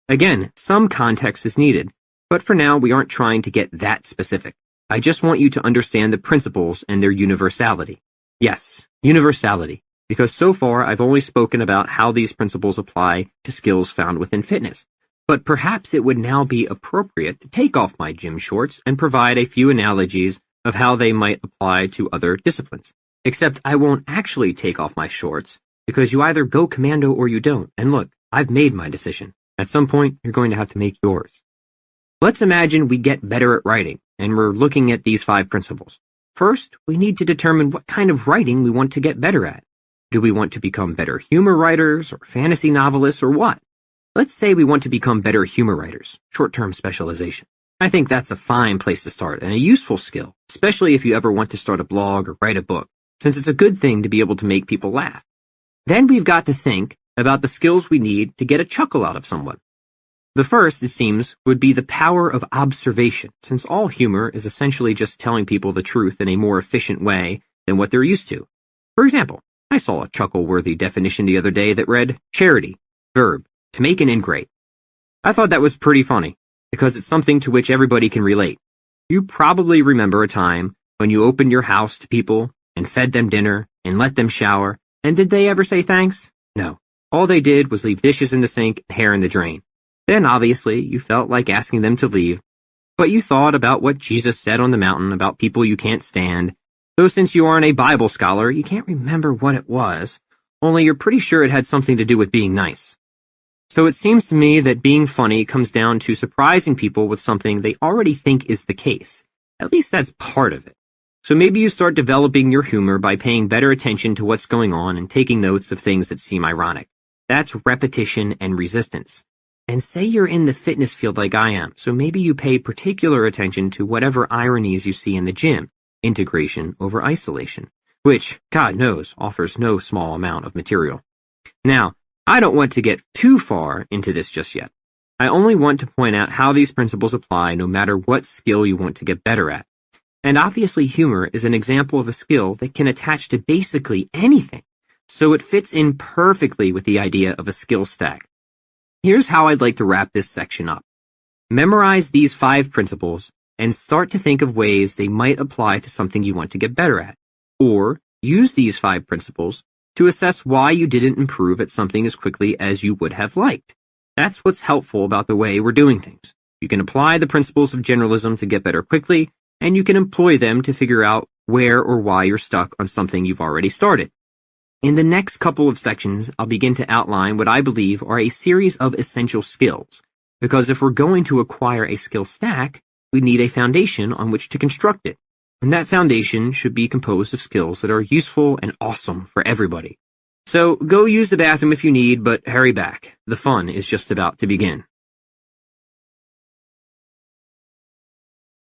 Again, some context is needed, but for now we aren't trying to get that specific. I just want you to understand the principles and their universality. Yes, universality, because so far I've only spoken about how these principles apply to skills found within fitness. But perhaps it would now be appropriate to take off my gym shorts and provide a few analogies of how they might apply to other disciplines. Except I won't actually take off my shorts, because you either go commando or you don't, and look, I've made my decision. At some point, you're going to have to make yours. Let's imagine we get better at writing, and we're looking at these 5 principles. First, we need to determine what kind of writing we want to get better at. Do we want to become better humor writers, or fantasy novelists, or what? Let's say we want to become better humor writers, short-term specialization. I think that's a fine place to start, and a useful skill, especially if you ever want to start a blog or write a book, since it's a good thing to be able to make people laugh. Then we've got to think about the skills we need to get a chuckle out of someone. The first, it seems, would be the power of observation, since all humor is essentially just telling people the truth in a more efficient way than what they're used to. For example, I saw a chuckle-worthy definition the other day that read, charity, verb, to make an ingrate. I thought that was pretty funny, because it's something to which everybody can relate. You probably remember a time when you opened your house to people and fed them dinner and let them shower, and did they ever say thanks? No. All they did was leave dishes in the sink and hair in the drain. Then, obviously, you felt like asking them to leave, but you thought about what Jesus said on the mountain about people you can't stand, though since you aren't a Bible scholar, you can't remember what it was, only you're pretty sure it had something to do with being nice. So it seems to me that being funny comes down to surprising people with something they already think is the case. At least that's part of it. So maybe you start developing your humor by paying better attention to what's going on and taking notes of things that seem ironic. That's repetition and resistance. And say you're in the fitness field like I am, so maybe you pay particular attention to whatever ironies you see in the gym, integration over isolation, which, God knows, offers no small amount of material. Now, I don't want to get too far into this just yet. I only want to point out how these principles apply no matter what skill you want to get better at. And obviously humor is an example of a skill that can attach to basically anything, so it fits in perfectly with the idea of a skill stack. Here's how I'd like to wrap this section up. Memorize these 5 principles and start to think of ways they might apply to something you want to get better at. Or use these 5 principles to assess why you didn't improve at something as quickly as you would have liked. That's what's helpful about the way we're doing things. You can apply the principles of generalism to get better quickly, and you can employ them to figure out where or why you're stuck on something you've already started. In the next couple of sections, I'll begin to outline what I believe are a series of essential skills, because if we're going to acquire a skill stack, we need a foundation on which to construct it, and that foundation should be composed of skills that are useful and awesome for everybody. So go use the bathroom if you need, but hurry back. The fun is just about to begin.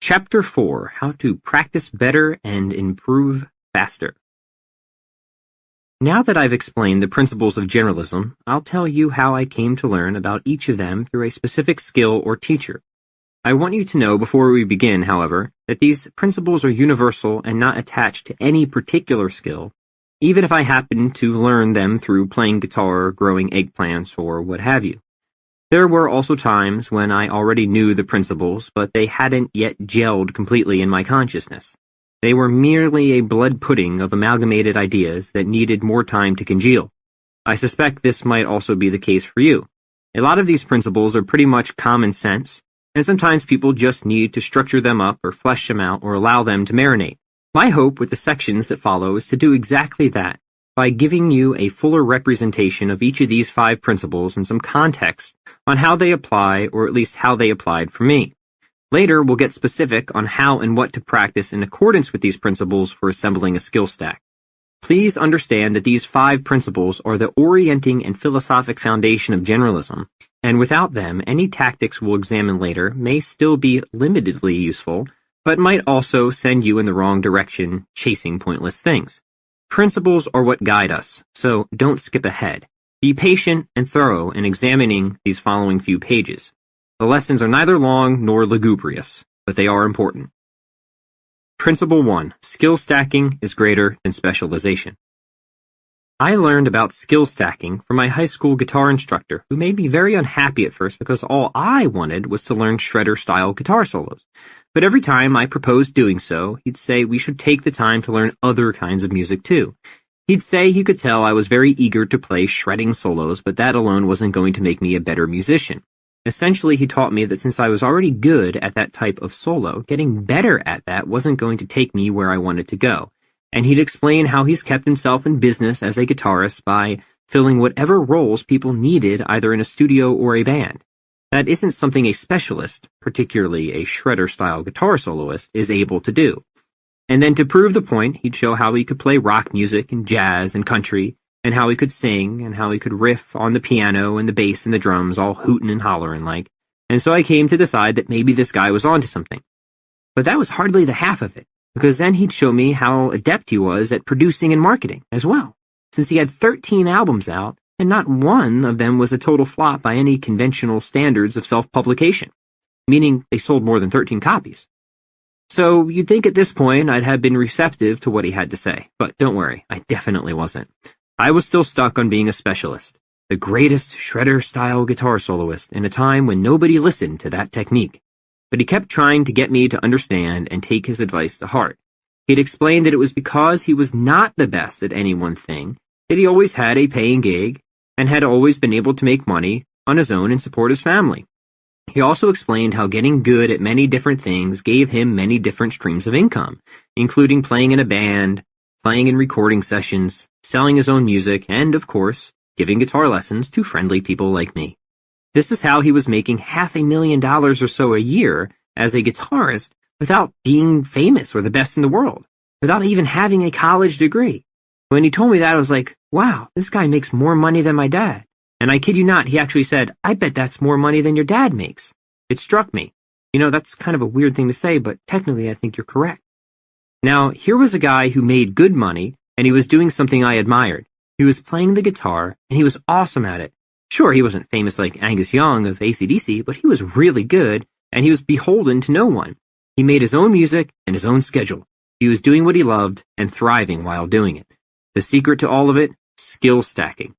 Chapter 4: How to Practice Better and Improve Faster. Now that I've explained the principles of generalism, I'll tell you how I came to learn about each of them through a specific skill or teacher. I want you to know before we begin, however, that these principles are universal and not attached to any particular skill, even if I happen to learn them through playing guitar, growing eggplants, or what have you. There were also times when I already knew the principles, but they hadn't yet gelled completely in my consciousness. They were merely a blood pudding of amalgamated ideas that needed more time to congeal. I suspect this might also be the case for you. A lot of these principles are pretty much common sense, and sometimes people just need to structure them up or flesh them out or allow them to marinate. My hope with the sections that follow is to do exactly that, by giving you a fuller representation of each of these 5 principles and some context on how they apply, or at least how they applied for me. Later, we'll get specific on how and what to practice in accordance with these principles for assembling a skill stack. Please understand that these 5 principles are the orienting and philosophic foundation of generalism, and without them, any tactics we'll examine later may still be limitedly useful, but might also send you in the wrong direction, chasing pointless things. Principles are what guide us, so don't skip ahead. Be patient and thorough in examining these following few pages. The lessons are neither long nor lugubrious, but they are important. Principle 1. Skill stacking is greater than specialization. I learned about skill stacking from my high school guitar instructor, who made me very unhappy at first because all I wanted was to learn shredder-style guitar solos. But every time I proposed doing so, he'd say we should take the time to learn other kinds of music too. He'd say he could tell I was very eager to play shredding solos, but that alone wasn't going to make me a better musician. Essentially, he taught me that since I was already good at that type of solo, getting better at that wasn't going to take me where I wanted to go. And he'd explain how he's kept himself in business as a guitarist by filling whatever roles people needed either in a studio or a band. That isn't something a specialist, particularly a shredder-style guitar soloist, is able to do. And then to prove the point, he'd show how he could play rock music and jazz and country, and how he could sing, and how he could riff on the piano and the bass and the drums all hootin' and hollerin' like. And so I came to decide that maybe this guy was onto something. But that was hardly the half of it, because then he'd show me how adept he was at producing and marketing as well, since he had 13 albums out, and not one of them was a total flop by any conventional standards of self-publication, meaning they sold more than 13 copies. So you'd think at this point I'd have been receptive to what he had to say, but don't worry, I definitely wasn't. I was still stuck on being a specialist, the greatest shredder-style guitar soloist in a time when nobody listened to that technique. But he kept trying to get me to understand and take his advice to heart. He'd explained that it was because he was not the best at any one thing, that he always had a paying gig, and had always been able to make money on his own and support his family. He also explained how getting good at many different things gave him many different streams of income, including playing in a band, playing in recording sessions, selling his own music, and, of course, giving guitar lessons to friendly people like me. This is how he was making $500,000 or so a year as a guitarist without being famous or the best in the world, without even having a college degree. When he told me that, I was like, wow, this guy makes more money than my dad. And I kid you not, he actually said, I bet that's more money than your dad makes. It struck me. You know, that's kind of a weird thing to say, but technically I think you're correct. Now, here was a guy who made good money, and he was doing something I admired. He was playing the guitar, and he was awesome at it. Sure, he wasn't famous like Angus Young of AC/DC, but he was really good, and he was beholden to no one. He made his own music and his own schedule. He was doing what he loved and thriving while doing it. The secret to all of it? Skill stacking.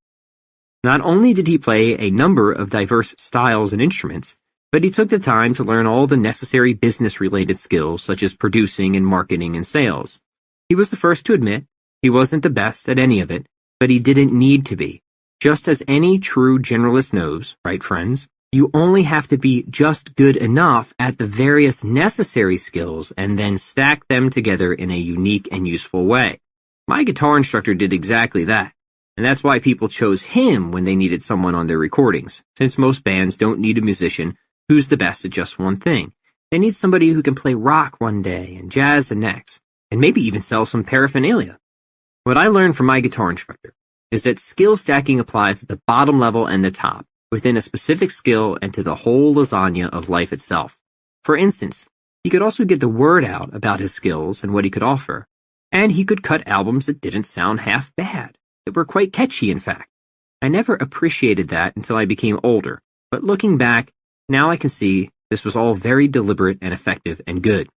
Not only did he play a number of diverse styles and instruments, but he took the time to learn all the necessary business-related skills such as producing and marketing and sales. He was the first to admit he wasn't the best at any of it, but he didn't need to be. Just as any true generalist knows, right friends, you only have to be just good enough at the various necessary skills and then stack them together in a unique and useful way. My guitar instructor did exactly that. And that's why people chose him when they needed someone on their recordings, since most bands don't need a musician who's the best at just one thing. They need somebody who can play rock one day and jazz the next, and maybe even sell some paraphernalia. What I learned from my guitar instructor is that skill stacking applies at the bottom level and the top, within a specific skill and to the whole lasagna of life itself. For instance, he could also get the word out about his skills and what he could offer, and he could cut albums that didn't sound half bad, that were quite catchy in fact. I never appreciated that until I became older, but looking back, now I can see this was all very deliberate and effective and good.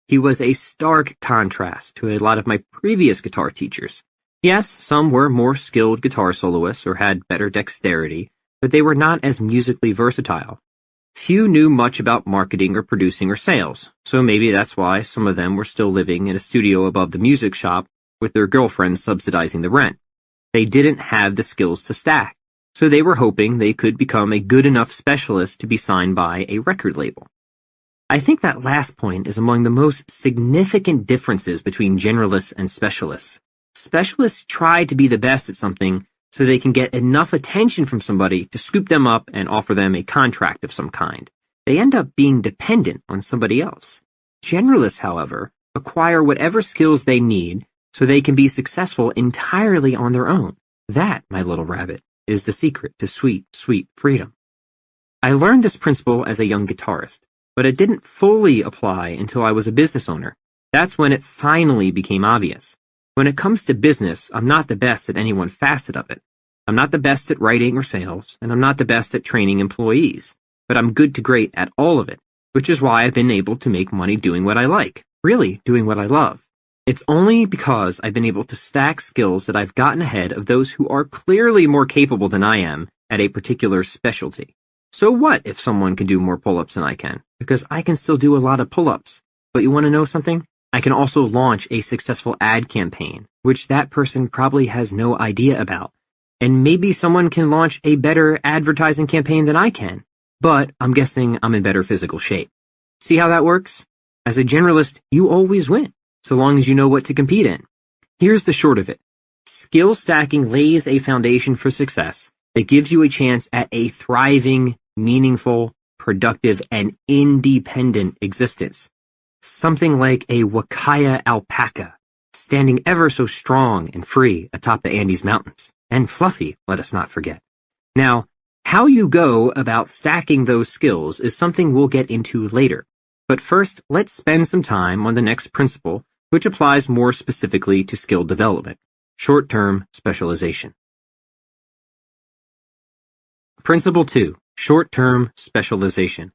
He was a stark contrast to a lot of my previous guitar teachers. Yes, some were more skilled guitar soloists or had better dexterity, but they were not as musically versatile. Few knew much about marketing or producing or sales, so maybe that's why some of them were still living in a studio above the music shop with their girlfriends subsidizing the rent. They didn't have the skills to stack, so they were hoping they could become a good enough specialist to be signed by a record label. I think that last point is among the most significant differences between generalists and specialists. Specialists try to be the best at something so they can get enough attention from somebody to scoop them up and offer them a contract of some kind. They end up being dependent on somebody else. Generalists, however, acquire whatever skills they need so they can be successful entirely on their own. That, my little rabbit, is the secret to sweet, sweet freedom. I learned this principle as a young guitarist, but it didn't fully apply until I was a business owner. That's when it finally became obvious. When it comes to business, I'm not the best at any one facet of it. I'm not the best at writing or sales, and I'm not the best at training employees, but I'm good to great at all of it, which is why I've been able to make money doing what I like, really doing what I love. It's only because I've been able to stack skills that I've gotten ahead of those who are clearly more capable than I am at a particular specialty. So what if someone can do more pull-ups than I can? Because I can still do a lot of pull-ups. But you want to know something? I can also launch a successful ad campaign, which that person probably has no idea about. And maybe someone can launch a better advertising campaign than I can. But I'm guessing I'm in better physical shape. See how that works? As a generalist, you always win, so long as you know what to compete in. Here's the short of it. Skill stacking lays a foundation for success that gives you a chance at a thriving, meaningful, productive, and independent existence. Something like a Wakaya alpaca, standing ever so strong and free atop the Andes Mountains. And fluffy, let us not forget. Now, how you go about stacking those skills is something we'll get into later. But first, let's spend some time on the next principle, which applies more specifically to skill development: short-term specialization. Principle 2, short-term specialization.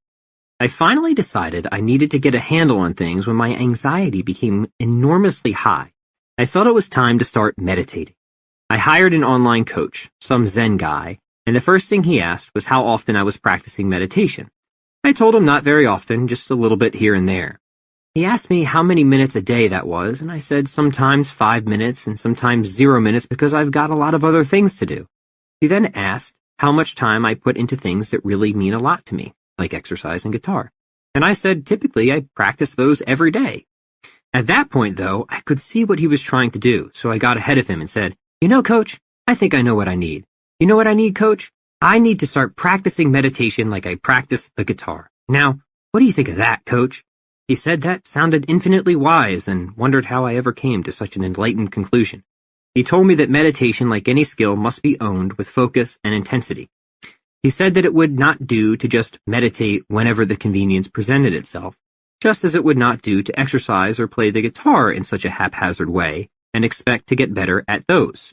I finally decided I needed to get a handle on things when my anxiety became enormously high. I felt it was time to start meditating. I hired an online coach, some Zen guy, and the first thing he asked was how often I was practicing meditation. I told him not very often, just a little bit here and there. He asked me how many minutes a day that was, and I said sometimes 5 minutes and sometimes 0 minutes because I've got a lot of other things to do. He then asked how much time I put into things that really mean a lot to me, like exercise and guitar. And I said typically I practice those every day. At that point, though, I could see what he was trying to do, so I got ahead of him and said, "You know, Coach, I think I know what I need. You know what I need, Coach? I need to start practicing meditation like I practice the guitar. Now, what do you think of that, Coach?" He said that sounded infinitely wise and wondered how I ever came to such an enlightened conclusion. He told me that meditation, like any skill, must be owned with focus and intensity. He said that it would not do to just meditate whenever the convenience presented itself, just as it would not do to exercise or play the guitar in such a haphazard way and expect to get better at those.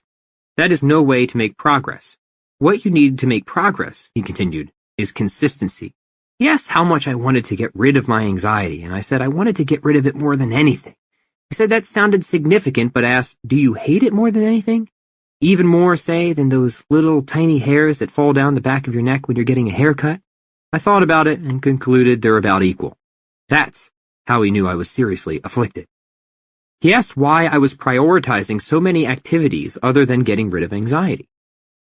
That is no way to make progress. What you need to make progress, he continued, is consistency. He asked how much I wanted to get rid of my anxiety, and I said I wanted to get rid of it more than anything. He said that sounded significant, but asked, "Do you hate it more than anything? Even more, say, than those little tiny hairs that fall down the back of your neck when you're getting a haircut?" I thought about it and concluded they're about equal. That's how he knew I was seriously afflicted. He asked why I was prioritizing so many activities other than getting rid of anxiety.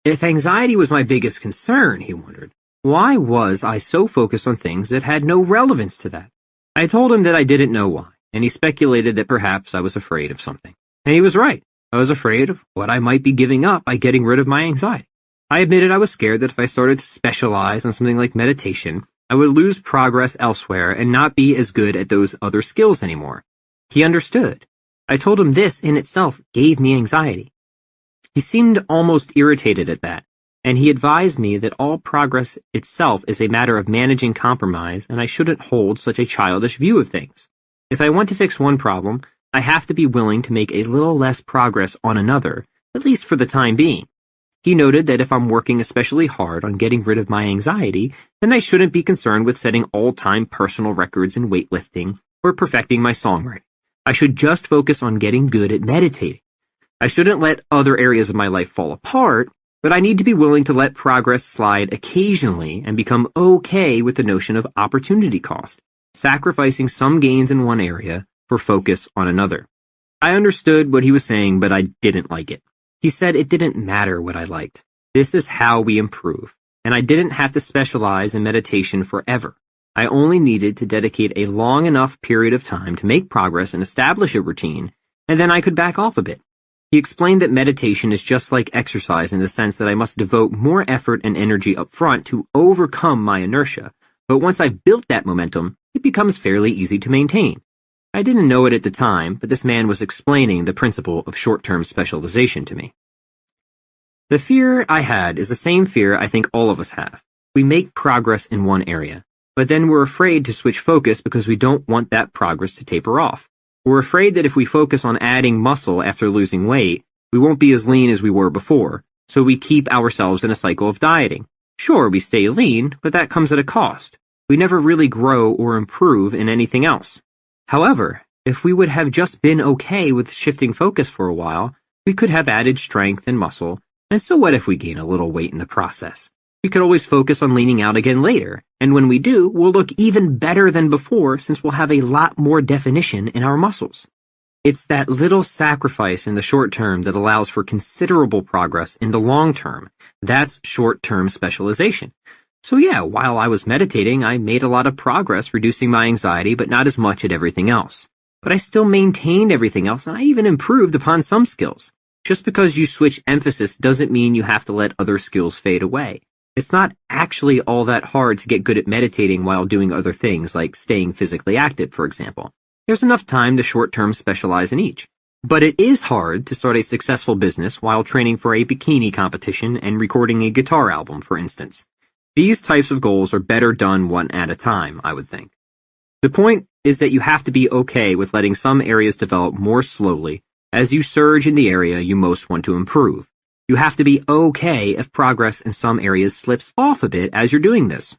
If anxiety was my biggest concern, he wondered, why was I so focused on things that had no relevance to that? I told him that I didn't know why, and he speculated that perhaps I was afraid of something. And he was right. I was afraid of what I might be giving up by getting rid of my anxiety. I admitted I was scared that if I started to specialize on something like meditation, I would lose progress elsewhere and not be as good at those other skills anymore. He understood. I told him this in itself gave me anxiety. He seemed almost irritated at that, and he advised me that all progress itself is a matter of managing compromise, and I shouldn't hold such a childish view of things. If I want to fix one problem, I have to be willing to make a little less progress on another, at least for the time being. He noted that if I'm working especially hard on getting rid of my anxiety, then I shouldn't be concerned with setting all-time personal records in weightlifting or perfecting my songwriting. I should just focus on getting good at meditating. I shouldn't let other areas of my life fall apart, but I need to be willing to let progress slide occasionally and become okay with the notion of opportunity cost, sacrificing some gains in one area for focus on another. I understood what he was saying, but I didn't like it. He said it didn't matter what I liked. This is how we improve, and I didn't have to specialize in meditation forever. I only needed to dedicate a long enough period of time to make progress and establish a routine, and then I could back off a bit. He explained that meditation is just like exercise in the sense that I must devote more effort and energy up front to overcome my inertia, but once I've built that momentum, it becomes fairly easy to maintain. I didn't know it at the time, but this man was explaining the principle of short-term specialization to me. The fear I had is the same fear I think all of us have. We make progress in one area, but then we're afraid to switch focus because we don't want that progress to taper off. We're afraid that if we focus on adding muscle after losing weight, we won't be as lean as we were before, so we keep ourselves in a cycle of dieting. Sure, we stay lean, but that comes at a cost. We never really grow or improve in anything else. However, If we would have just been okay with shifting focus for a while, we could have added strength and muscle, and so what if we gain a little weight in the process? We could always focus on leaning out again later, and when we do, we'll look even better than before since we'll have a lot more definition in our muscles. It's that little sacrifice in the short term that allows for considerable progress in the long term. That's short-term specialization. So yeah, while I was meditating, I made a lot of progress reducing my anxiety, but not as much at everything else. But I still maintained everything else, and I even improved upon some skills. Just because you switch emphasis doesn't mean you have to let other skills fade away. It's not actually all that hard to get good at meditating while doing other things, like staying physically active, for example. There's enough time to short-term specialize in each. But it is hard to start a successful business while training for a bikini competition and recording a guitar album, for instance. These types of goals are better done one at a time, I would think. The point is that you have to be okay with letting some areas develop more slowly as you surge in the area you most want to improve. You have to be okay if progress in some areas slips off a bit as you're doing this.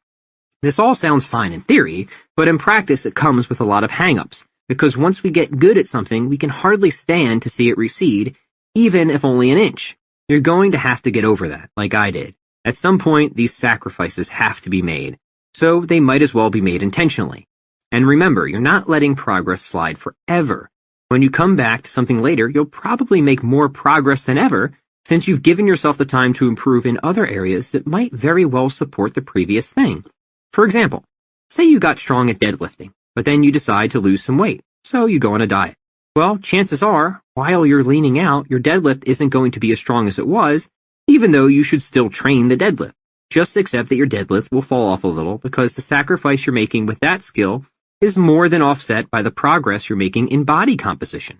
This all sounds fine in theory, but in practice it comes with a lot of hang-ups. Because once we get good at something, we can hardly stand to see it recede, even if only an inch. You're going to have to get over that, like I did. At some point, these sacrifices have to be made, so they might as well be made intentionally. And remember, you're not letting progress slide forever. When you come back to something later, you'll probably make more progress than ever, since you've given yourself the time to improve in other areas that might very well support the previous thing. For example, say you got strong at deadlifting, but then you decide to lose some weight, so you go on a diet. Well, chances are, while you're leaning out, your deadlift isn't going to be as strong as it was, even though you should still train the deadlift. Just accept that your deadlift will fall off a little because the sacrifice you're making with that skill is more than offset by the progress you're making in body composition.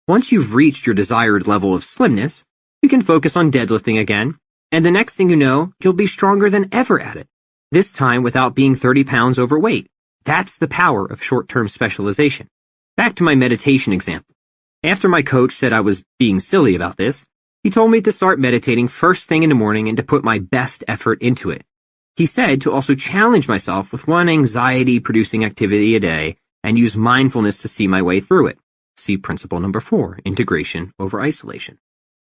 Once you've reached your desired level of slimness, you can focus on deadlifting again, and the next thing you know, you'll be stronger than ever at it, this time without being 30 pounds overweight. That's the power of short-term specialization. Back to my meditation example. After my coach said I was being silly about this, he told me to start meditating first thing in the morning and to put my best effort into it. He said to also challenge myself with one anxiety-producing activity a day and use mindfulness to see my way through it. See principle number 4, integration over isolation.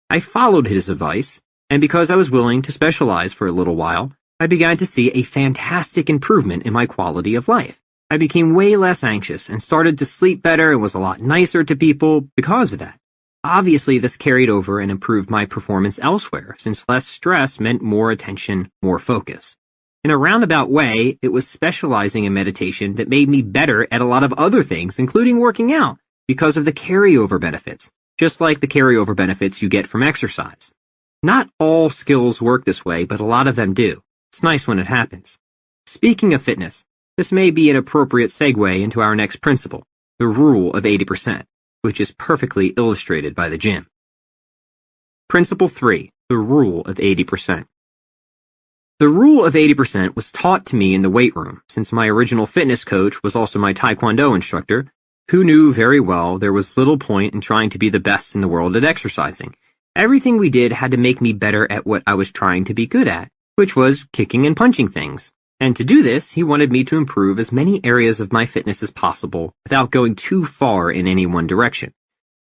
I followed his advice, and because I was willing to specialize for a little while, I began to see a fantastic improvement in my quality of life. I became way less anxious and started to sleep better and was a lot nicer to people because of that. Obviously, this carried over and improved my performance elsewhere, since less stress meant more attention, more focus. In a roundabout way, it was specializing in meditation that made me better at a lot of other things, including working out, because of the carryover benefits, just like the carryover benefits you get from exercise. Not all skills work this way, but a lot of them do. It's nice when it happens. Speaking of fitness, this may be an appropriate segue into our next principle, the rule of 80%, which is perfectly illustrated by the gym. Principle 3, the rule of 80%. The rule of 80% was taught to me in the weight room, since my original fitness coach was also my Taekwondo instructor, who knew very well there was little point in trying to be the best in the world at exercising. Everything we did had to make me better at what I was trying to be good at, which was kicking and punching things. And to do this, he wanted me to improve as many areas of my fitness as possible without going too far in any one direction.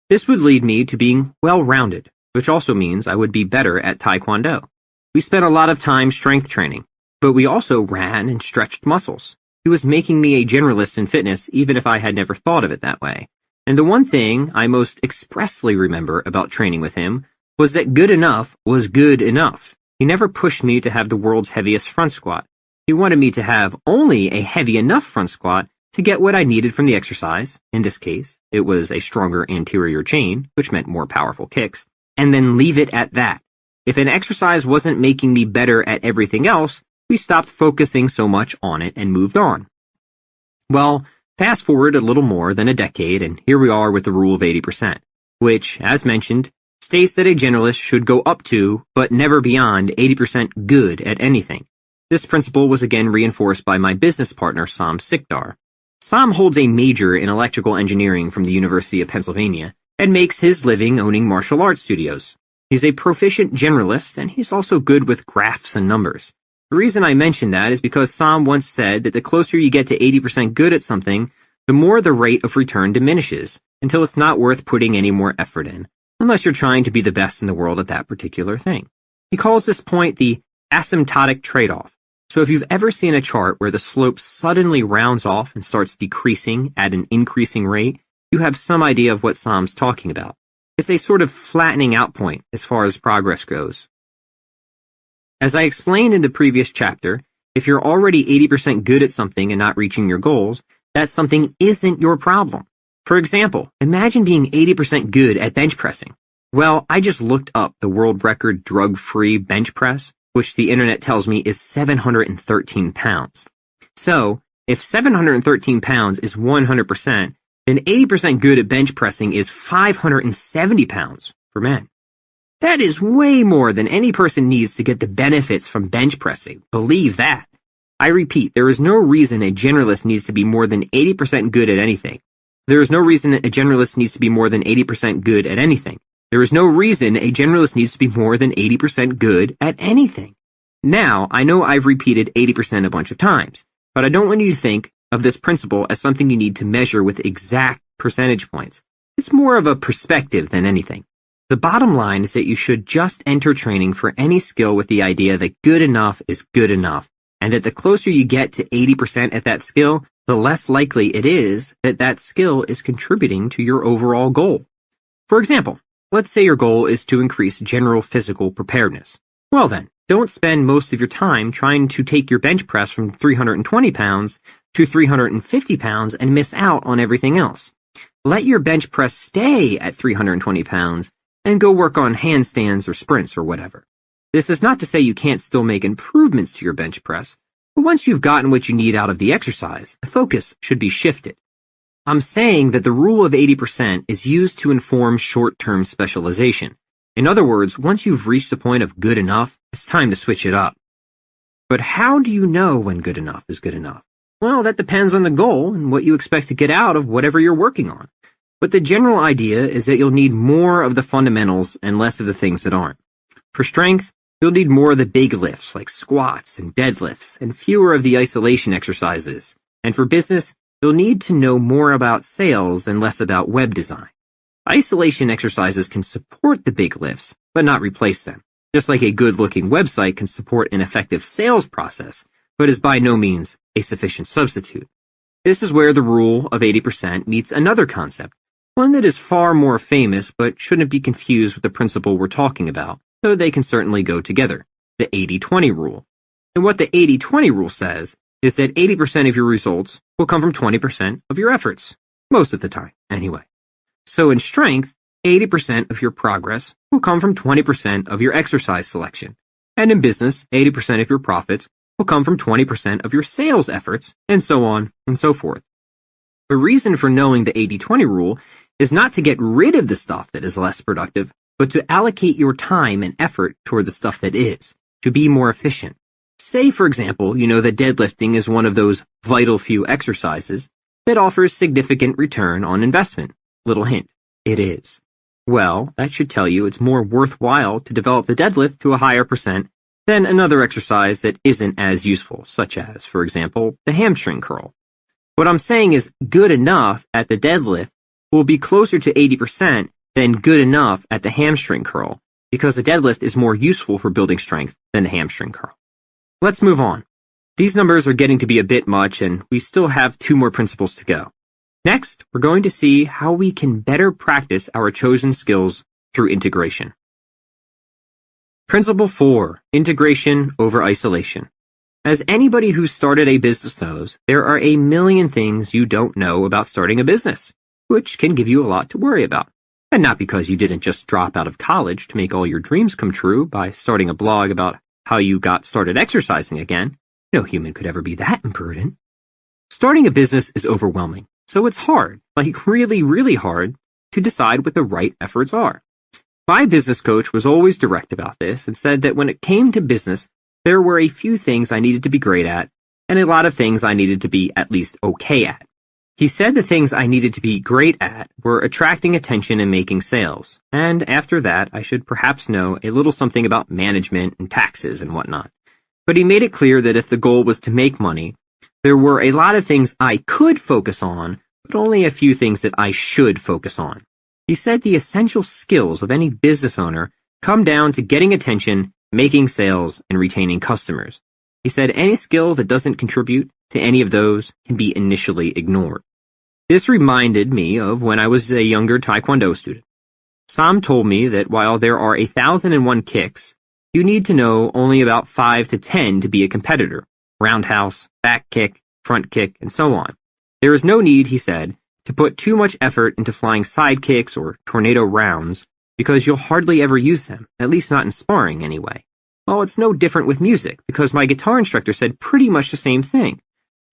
This would lead me to being well-rounded, which also means I would be better at Taekwondo. We spent a lot of time strength training, but we also ran and stretched muscles. He was making me a generalist in fitness even if I had never thought of it that way. And the one thing I most expressly remember about training with him was that good enough was good enough. He never pushed me to have the world's heaviest front squat. He wanted me to have only a heavy enough front squat to get what I needed from the exercise. In this case, it was a stronger anterior chain, which meant more powerful kicks, and then leave it at that. If an exercise wasn't making me better at everything else, we stopped focusing so much on it and moved on. Well, fast forward a little more than a decade, and here we are with the rule of 80%, which, as mentioned, states that a generalist should go up to, but never beyond, 80% good at anything. This principle was again reinforced by my business partner, Sam Sikdar. Sam holds a major in electrical engineering from the University of Pennsylvania and makes his living owning martial arts studios. He's a proficient generalist, and he's also good with graphs and numbers. The reason I mention that is because Sam once said that the closer you get to 80% good at something, the more the rate of return diminishes until it's not worth putting any more effort in, unless you're trying to be the best in the world at that particular thing. He calls this point the asymptotic trade-off. So if you've ever seen a chart where the slope suddenly rounds off and starts decreasing at an increasing rate, you have some idea of what Sam's talking about. It's a sort of flattening out point as far as progress goes. As I explained in the previous chapter, if you're already 80% good at something and not reaching your goals, that something isn't your problem. For example, imagine being 80% good at bench pressing. Well, I just looked up the world record drug-free bench press, which the internet tells me is 713 pounds. So, if 713 pounds is 100%, then 80% good at bench pressing is 570 pounds for men. That is way more than any person needs to get the benefits from bench pressing. Believe that. I repeat, there is no reason a generalist needs to be more than 80% good at anything. There is no reason a generalist needs to be more than 80% good at anything. There is no reason a generalist needs to be more than 80% good at anything. Now, I know I've repeated 80% a bunch of times, but I don't want you to think of this principle as something you need to measure with exact percentage points. It's more of a perspective than anything. The bottom line is that you should just enter training for any skill with the idea that good enough is good enough, and that the closer you get to 80% at that skill, the less likely it is that that skill is contributing to your overall goal. For example, let's say your goal is to increase general physical preparedness. Well then, don't spend most of your time trying to take your bench press from 320 pounds to 350 pounds and miss out on everything else. Let your bench press stay at 320 pounds and go work on handstands or sprints or whatever. This is not to say you can't still make improvements to your bench press, but once you've gotten what you need out of the exercise, the focus should be shifted. I'm saying that the rule of 80% is used to inform short-term specialization. In other words, once you've reached the point of good enough, it's time to switch it up. But how do you know when good enough is good enough? Well, that depends on the goal and what you expect to get out of whatever you're working on. But the general idea is that you'll need more of the fundamentals and less of the things that aren't. For strength, you'll need more of the big lifts like squats and deadlifts and fewer of the isolation exercises. And for business, you'll need to know more about sales and less about web design. Isolation exercises can support the big lifts, but not replace them. Just like a good-looking website can support an effective sales process, but is by no means a sufficient substitute. This is where the rule of 80% meets another concept, one that is far more famous but shouldn't be confused with the principle we're talking about, though they can certainly go together, the 80-20 rule. And what the 80-20 rule says is that 80% of your results will come from 20% of your efforts, most of the time, anyway. So in strength, 80% of your progress will come from 20% of your exercise selection, and in business, 80% of your profits will come from 20% of your sales efforts, and so on and so forth. The reason for knowing the 80-20 rule is not to get rid of the stuff that is less productive, but to allocate your time and effort toward the stuff that is, to be more efficient. Say, for example, you know that deadlifting is one of those vital few exercises that offers significant return on investment. Little hint, it is. Well, that should tell you it's more worthwhile to develop the deadlift to a higher percent than another exercise that isn't as useful, such as, for example, the hamstring curl. What I'm saying is good enough at the deadlift will be closer to 80% than good enough at the hamstring curl, because the deadlift is more useful for building strength than the hamstring curl. Let's move on. These numbers are getting to be a bit much, and we still have 2 more principles to go. Next, we're going to see how we can better practice our chosen skills through integration. Principle 4, integration over isolation. As anybody who's started a business knows, there are a million things you don't know about starting a business, which can give you a lot to worry about. And not because you didn't just drop out of college to make all your dreams come true by starting a blog about how you got started exercising again. No human could ever be that imprudent. Starting a business is overwhelming, so it's hard, like really, really hard, to decide what the right efforts are. My business coach was always direct about this and said that when it came to business, there were a few things I needed to be great at, and a lot of things I needed to be at least okay at. He said the things I needed to be great at were attracting attention and making sales, and after that I should perhaps know a little something about management and taxes and whatnot. But he made it clear that if the goal was to make money, there were a lot of things I could focus on, but only a few things that I should focus on. He said the essential skills of any business owner come down to getting attention, making sales, and retaining customers. He said any skill that doesn't contribute to any of those can be initially ignored. This reminded me of when I was a younger Taekwondo student. Sam told me that while there are 1,001 kicks, you need to know only about 5 to 10 to be a competitor. Roundhouse, back kick, front kick, and so on. There is no need, he said, to put too much effort into flying side kicks or tornado rounds because you'll hardly ever use them, at least not in sparring anyway. Well, it's no different with music because my guitar instructor said pretty much the same thing.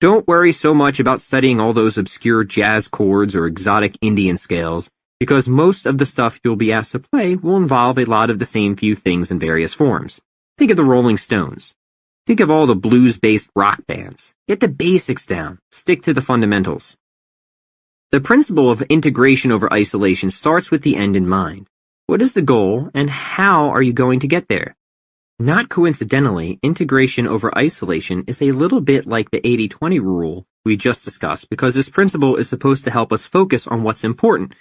Don't worry so much about studying all those obscure jazz chords or exotic Indian scales, because most of the stuff you'll be asked to play will involve a lot of the same few things in various forms. Think of the Rolling Stones. Think of all the blues-based rock bands. Get the basics down. Stick to the fundamentals. The principle of integration over isolation starts with the end in mind. What is the goal, and how are you going to get there? Not coincidentally, integration over isolation is a little bit like the 80-20 rule we just discussed because this principle is supposed to help us focus on what's important.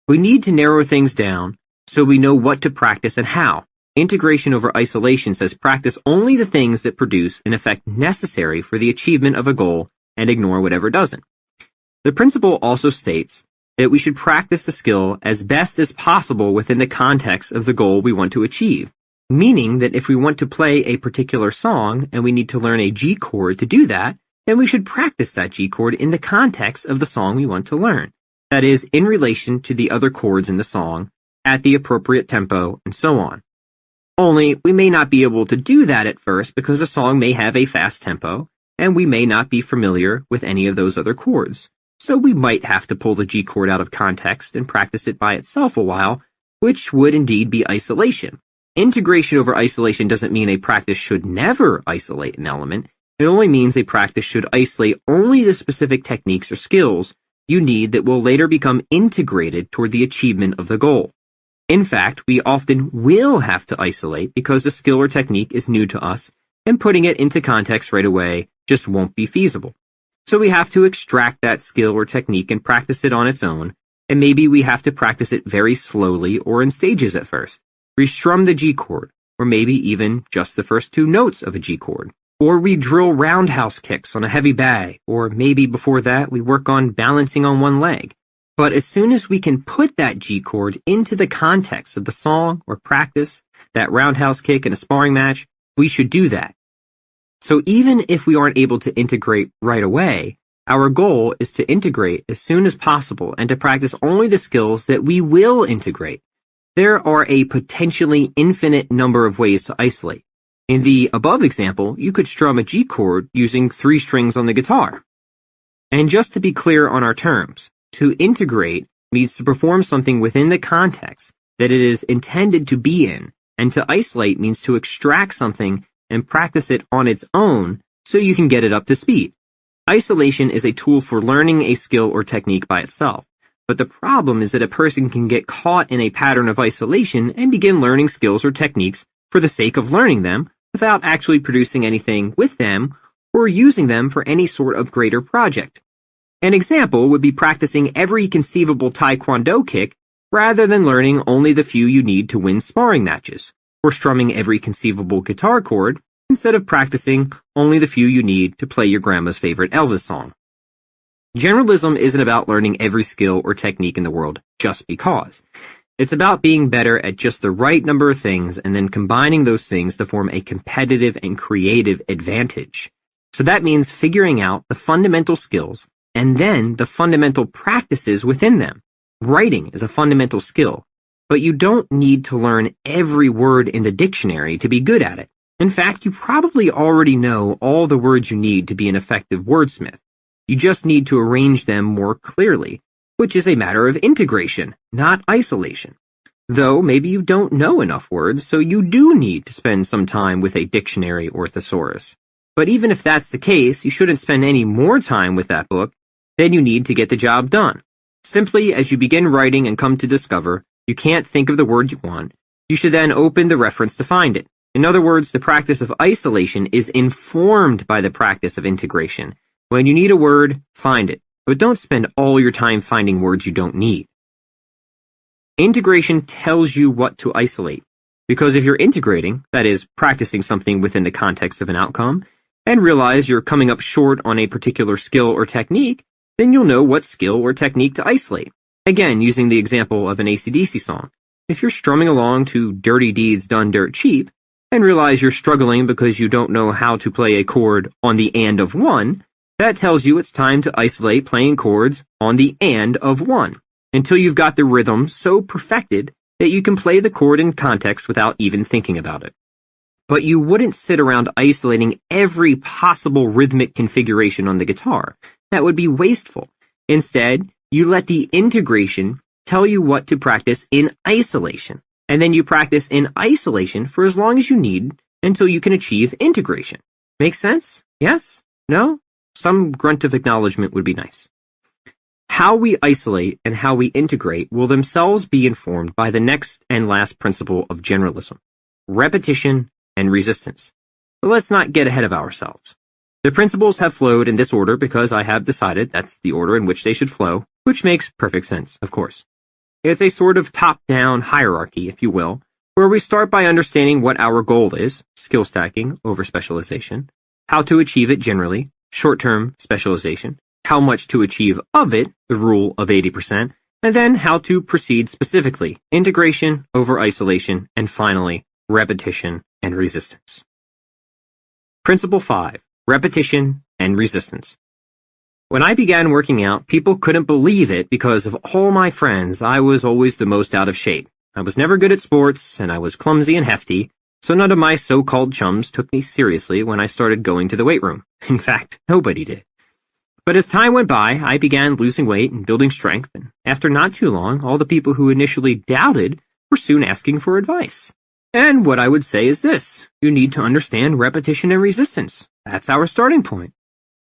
We need to narrow things down so we know what to practice and how. Integration over isolation says practice only the things that produce an effect necessary for the achievement of a goal and ignore whatever doesn't. The principle also states that we should practice the skill as best as possible within the context of the goal we want to achieve. Meaning that if we want to play a particular song and we need to learn a G chord to do that, then we should practice that G chord in the context of the song we want to learn. That is, in relation to the other chords in the song, at the appropriate tempo, and so on. Only, we may not be able to do that at first because the song may have a fast tempo, and we may not be familiar with any of those other chords. So we might have to pull the G chord out of context and practice it by itself a while, which would indeed be isolation. Integration over isolation doesn't mean a practice should never isolate an element. It only means a practice should isolate only the specific techniques or skills you need that will later become integrated toward the achievement of the goal. In fact, we often will have to isolate because the skill or technique is new to us, and putting it into context right away just won't be feasible. So we have to extract that skill or technique and practice it on its own, and maybe we have to practice it very slowly or in stages at first. Restrum the G chord, or maybe even just the first 2 notes of a G chord. Or we drill roundhouse kicks on a heavy bag, or maybe before that we work on balancing on one leg. But as soon as we can put that G chord into the context of the song or practice, that roundhouse kick in a sparring match, we should do that. So even if we aren't able to integrate right away, our goal is to integrate as soon as possible and to practice only the skills that we will integrate. There are a potentially infinite number of ways to isolate. In the above example, you could strum a G chord using 3 strings on the guitar. And just to be clear on our terms, to integrate means to perform something within the context that it is intended to be in, and to isolate means to extract something and practice it on its own so you can get it up to speed. Isolation is a tool for learning a skill or technique by itself. But the problem is that a person can get caught in a pattern of isolation and begin learning skills or techniques for the sake of learning them without actually producing anything with them or using them for any sort of greater project. An example would be practicing every conceivable Taekwondo kick rather than learning only the few you need to win sparring matches, or strumming every conceivable guitar chord instead of practicing only the few you need to play your grandma's favorite Elvis song. Generalism isn't about learning every skill or technique in the world just because. It's about being better at just the right number of things and then combining those things to form a competitive and creative advantage. So that means figuring out the fundamental skills and then the fundamental practices within them. Writing is a fundamental skill, but you don't need to learn every word in the dictionary to be good at it. In fact, you probably already know all the words you need to be an effective wordsmith. You just need to arrange them more clearly, which is a matter of integration, not isolation. Though maybe you don't know enough words, so you do need to spend some time with a dictionary or thesaurus. But even if that's the case, you shouldn't spend any more time with that book than you need to get the job done. Simply as you begin writing and come to discover you can't think of the word you want, you should then open the reference to find it. In other words, the practice of isolation is informed by the practice of integration. When you need a word, find it. but don't spend all your time finding words you don't need. Integration tells you what to isolate, because if you're integrating, that is, practicing something within the context of an outcome, and realize you're coming up short on a particular skill or technique, then you'll know what skill or technique to isolate. Again, using the example of an AC/DC song. If you're strumming along to Dirty Deeds Done Dirt Cheap, and realize you're struggling because you don't know how to play a chord on the and of one, that tells you it's time to isolate playing chords on the and of one, until you've got the rhythm so perfected that you can play the chord in context without even thinking about it. But you wouldn't sit around isolating every possible rhythmic configuration on the guitar. That would be wasteful. Instead, you let the integration tell you what to practice in isolation, and then you practice in isolation for as long as you need until you can achieve integration. Make sense? Yes? No? Some grunt of acknowledgement would be nice. How we isolate and how we integrate will themselves be informed by the next and last principle of generalism: repetition and resistance. But let's not get ahead of ourselves. The principles have flowed in this order because I have decided that's the order in which they should flow, which makes perfect sense, of course. It's a sort of top-down hierarchy, if you will, where we start by understanding what our goal is, skill stacking over specialization, how to achieve it generally, short-term specialization, how much to achieve of it, the rule of 80%, and then how to proceed specifically, integration over isolation, and finally, repetition and resistance. Principle 5. Repetition and resistance. When I began working out, people couldn't believe it because of all my friends, I was always the most out of shape. I was never good at sports, and I was clumsy and hefty, so none of my so-called chums took me seriously when I started going to the weight room. In fact, nobody did. But as time went by, I began losing weight and building strength, and after not too long, all the people who initially doubted were soon asking for advice. And what I would say is this: you need to understand repetition and resistance. That's our starting point.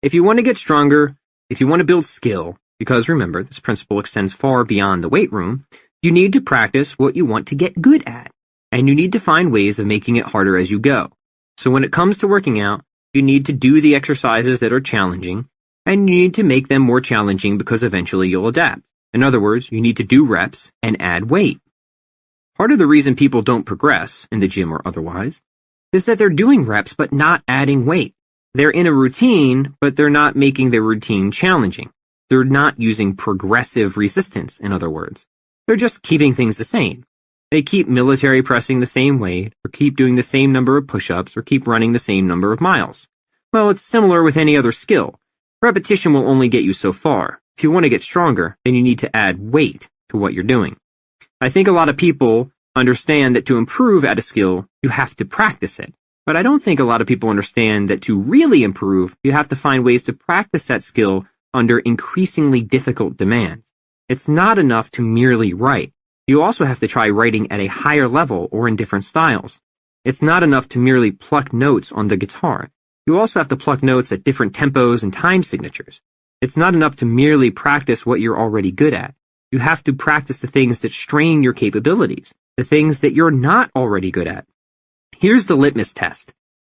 If you want to get stronger, if you want to build skill, because remember, this principle extends far beyond the weight room, you need to practice what you want to get good at, and you need to find ways of making it harder as you go. So when it comes to working out, you need to do the exercises that are challenging, and you need to make them more challenging because eventually you'll adapt. In other words, you need to do reps and add weight. Part of the reason people don't progress, in the gym or otherwise, is that they're doing reps but not adding weight. They're in a routine, but they're not making their routine challenging. They're not using progressive resistance, in other words. They're just keeping things the same. They keep military pressing the same weight, or keep doing the same number of push-ups, or keep running the same number of miles. Well, it's similar with any other skill. Repetition will only get you so far. If you want to get stronger, then you need to add weight to what you're doing. I think a lot of people understand that to improve at a skill, you have to practice it. But I don't think a lot of people understand that to really improve, you have to find ways to practice that skill under increasingly difficult demands. It's not enough to merely write. You also have to try writing at a higher level or in different styles. It's not enough to merely pluck notes on the guitar. You also have to pluck notes at different tempos and time signatures. It's not enough to merely practice what you're already good at. You have to practice the things that strain your capabilities, the things that you're not already good at. Here's the litmus test.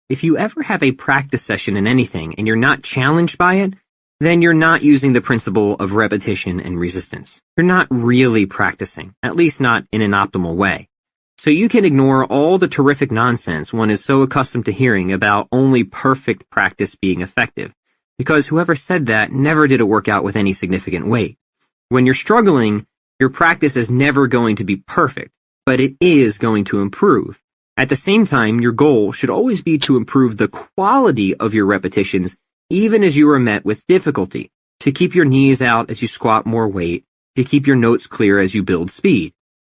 If you ever have a practice session in anything and you're not challenged by it, then you're not using the principle of repetition and resistance. You're not really practicing, at least not in an optimal way. So you can ignore all the terrific nonsense one is so accustomed to hearing about only perfect practice being effective, because whoever said that never did a workout with any significant weight. When you're struggling, your practice is never going to be perfect, but it is going to improve. At the same time, your goal should always be to improve the quality of your repetitions, even as you are met with difficulty, to keep your knees out as you squat more weight, to keep your notes clear as you build speed.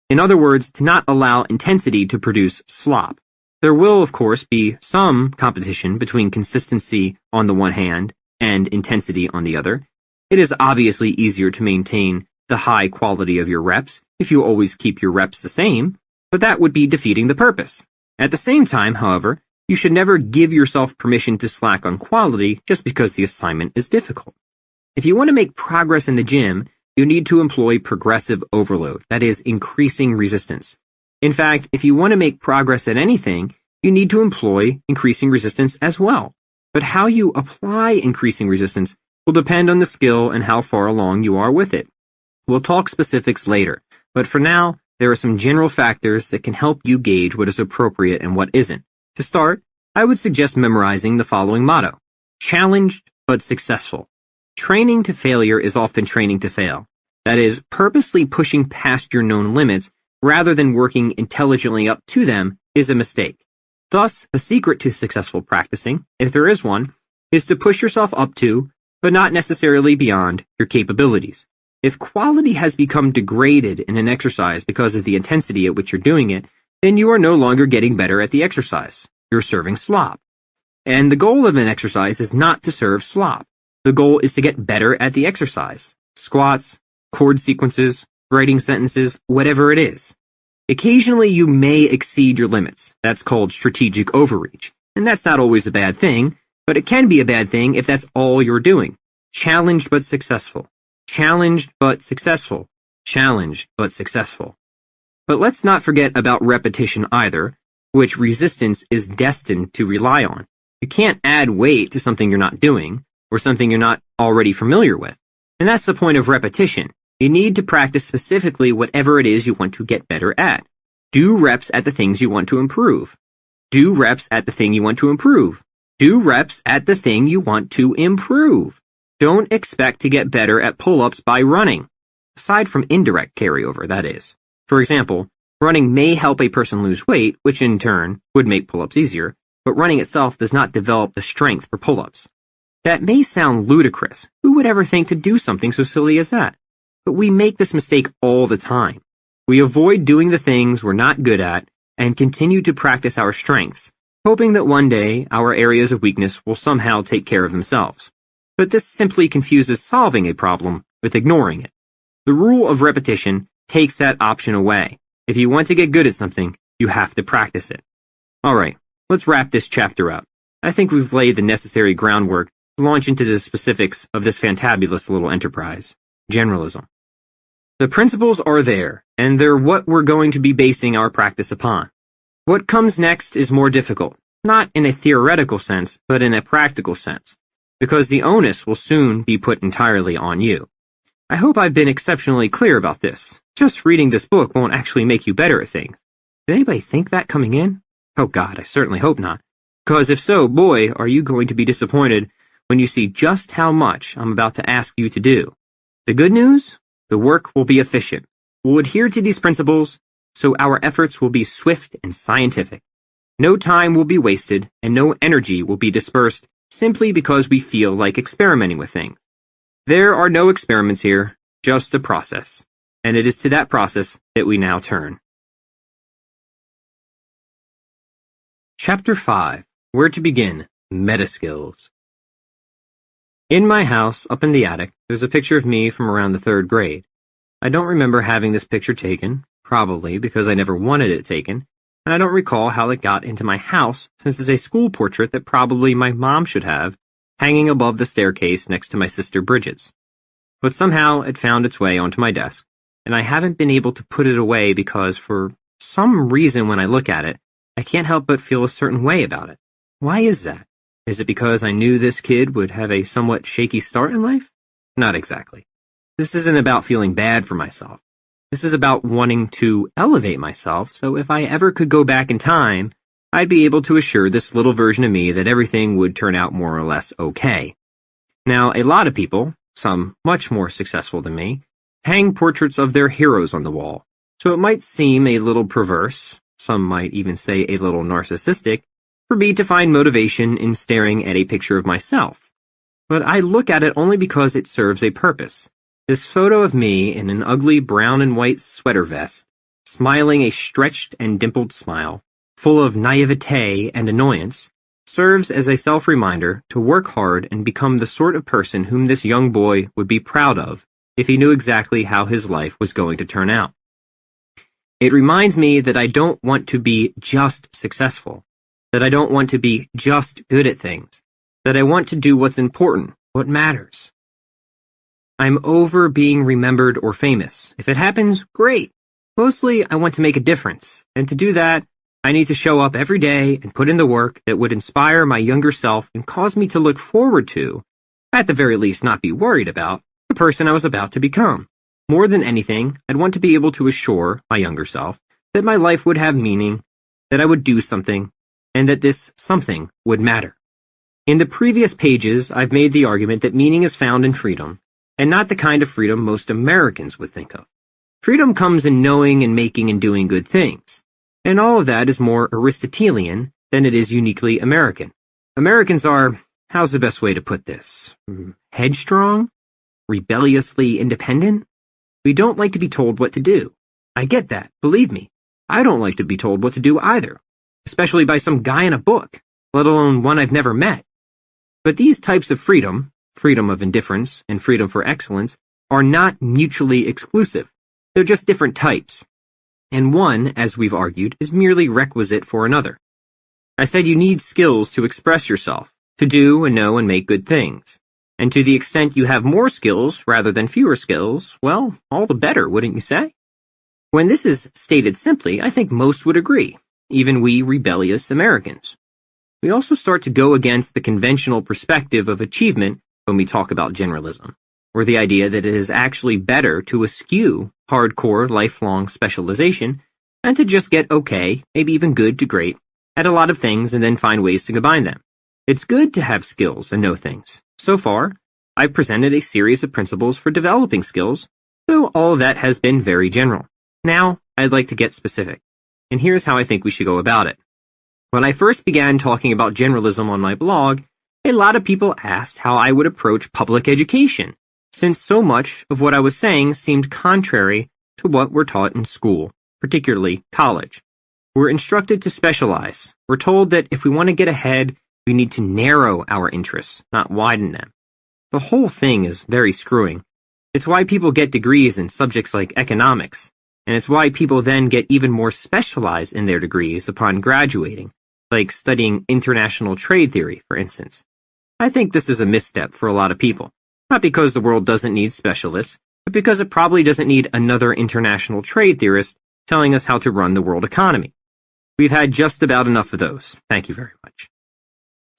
In other words, to not allow intensity to produce slop. There will, of course, be some competition between consistency on the one hand and intensity on the other. It is obviously easier to maintain the high quality of your reps if you always keep your reps the same, but that would be defeating the purpose. At the same time, however, you should never give yourself permission to slack on quality just because the assignment is difficult. If you want to make progress in the gym, you need to employ progressive overload, that is, increasing resistance. In fact, if you want to make progress at anything, you need to employ increasing resistance as well. But how you apply increasing resistance will depend on the skill and how far along you are with it. We'll talk specifics later, but for now, there are some general factors that can help you gauge what is appropriate and what isn't. To start, I would suggest memorizing the following motto: challenged but successful. Training to failure is often training to fail. That is, purposely pushing past your known limits rather than working intelligently up to them is a mistake. Thus, the secret to successful practicing, if there is one, is to push yourself up to, but not necessarily beyond, your capabilities. If quality has become degraded in an exercise because of the intensity at which you're doing it, then you are no longer getting better at the exercise. You're serving slop. And the goal of an exercise is not to serve slop. The goal is to get better at the exercise. Squats, chord sequences, writing sentences, whatever it is. Occasionally you may exceed your limits. That's called strategic overreach. And that's not always a bad thing, but it can be a bad thing if that's all you're doing. Challenged but successful. Challenged but successful. Challenged but successful. But let's not forget about repetition either, which resistance is destined to rely on. You can't add weight to something you're not doing, or something you're not already familiar with. And that's the point of repetition. You need to practice specifically whatever it is you want to get better at. Do reps at the things you want to improve. Do reps at the thing you want to improve. Do reps at the thing you want to improve. Don't expect to get better at pull-ups by running. Aside from indirect carryover, that is. For example, running may help a person lose weight, which in turn would make pull-ups easier, but running itself does not develop the strength for pull-ups. That may sound ludicrous. Who would ever think to do something so silly as that? But we make this mistake all the time. We avoid doing the things we're not good at and continue to practice our strengths, hoping that one day our areas of weakness will somehow take care of themselves. But this simply confuses solving a problem with ignoring it. The rule of repetition takes that option away. If you want to get good at something, you have to practice it. Alright, let's wrap this chapter up. I think we've laid the necessary groundwork to launch into the specifics of this fantabulous little enterprise. Generalism. The principles are there, and they're what we're going to be basing our practice upon. What comes next is more difficult, not in a theoretical sense, but in a practical sense, because the onus will soon be put entirely on you. I hope I've been exceptionally clear about this. Just reading this book won't actually make you better at things. Did anybody think that coming in? Oh God, I certainly hope not. Because if so, boy, are you going to be disappointed when you see just how much I'm about to ask you to do. The good news? The work will be efficient. We'll adhere to these principles, so our efforts will be swift and scientific. No time will be wasted, and no energy will be dispersed simply because we feel like experimenting with things. There are no experiments here, just a process, and it is to that process that we now turn. Chapter 5. Where to begin? Metaskills. In my house, up in the attic, there's a picture of me from around the 3rd grade. I don't remember having this picture taken, probably because I never wanted it taken, and I don't recall how it got into my house since it's a school portrait that probably my mom should have, hanging above the staircase next to my sister Bridget's. But somehow it found its way onto my desk, and I haven't been able to put it away because for some reason when I look at it, I can't help but feel a certain way about it. Why is that? Is it because I knew this kid would have a somewhat shaky start in life? Not exactly. This isn't about feeling bad for myself. This is about wanting to elevate myself, so if I ever could go back in time, I'd be able to assure this little version of me that everything would turn out more or less okay. Now, a lot of people, some much more successful than me, hang portraits of their heroes on the wall, so it might seem a little perverse, some might even say a little narcissistic, for me to find motivation in staring at a picture of myself. But I look at it only because it serves a purpose. This photo of me in an ugly brown and white sweater vest, smiling a stretched and dimpled smile, full of naivete and annoyance, serves as a self-reminder to work hard and become the sort of person whom this young boy would be proud of if he knew exactly how his life was going to turn out. It reminds me that I don't want to be just successful, that I don't want to be just good at things, that I want to do what's important, what matters. I'm over being remembered or famous. If it happens, great. Mostly, I want to make a difference, and to do that, I need to show up every day and put in the work that would inspire my younger self and cause me to look forward to, at the very least not be worried about, the person I was about to become. More than anything, I'd want to be able to assure my younger self that my life would have meaning, that I would do something, and that this something would matter. In the previous pages, I've made the argument that meaning is found in freedom, and not the kind of freedom most Americans would think of. Freedom comes in knowing and making and doing good things, and all of that is more Aristotelian than it is uniquely American. Americans are, how's the best way to put this? Headstrong? Rebelliously independent? We don't like to be told what to do. I get that, believe me. I don't like to be told what to do either, especially by some guy in a book, let alone one I've never met. But these types of freedom, freedom of indifference and freedom for excellence, are not mutually exclusive. They're just different types. And one, as we've argued, is merely requisite for another. I said you need skills to express yourself, to do and know and make good things. And to the extent you have more skills rather than fewer skills, well, all the better, wouldn't you say? When this is stated simply, I think most would agree, even we rebellious Americans. We also start to go against the conventional perspective of achievement when we talk about generalism, or the idea that it is actually better to eschew hardcore lifelong specialization and to just get okay, maybe even good to great, at a lot of things and then find ways to combine them. It's good to have skills and know things. So far, I've presented a series of principles for developing skills, though all of that has been very general. Now, I'd like to get specific, and here's how I think we should go about it. When I first began talking about generalism on my blog, a lot of people asked how I would approach public education, since so much of what I was saying seemed contrary to what we're taught in school, particularly college. We're instructed to specialize. We're told that if we want to get ahead, we need to narrow our interests, not widen them. The whole thing is very screwing. It's why people get degrees in subjects like economics, and it's why people then get even more specialized in their degrees upon graduating, like studying international trade theory, for instance. I think this is a misstep for a lot of people, not because the world doesn't need specialists, but because it probably doesn't need another international trade theorist telling us how to run the world economy. We've had just about enough of those. Thank you very much.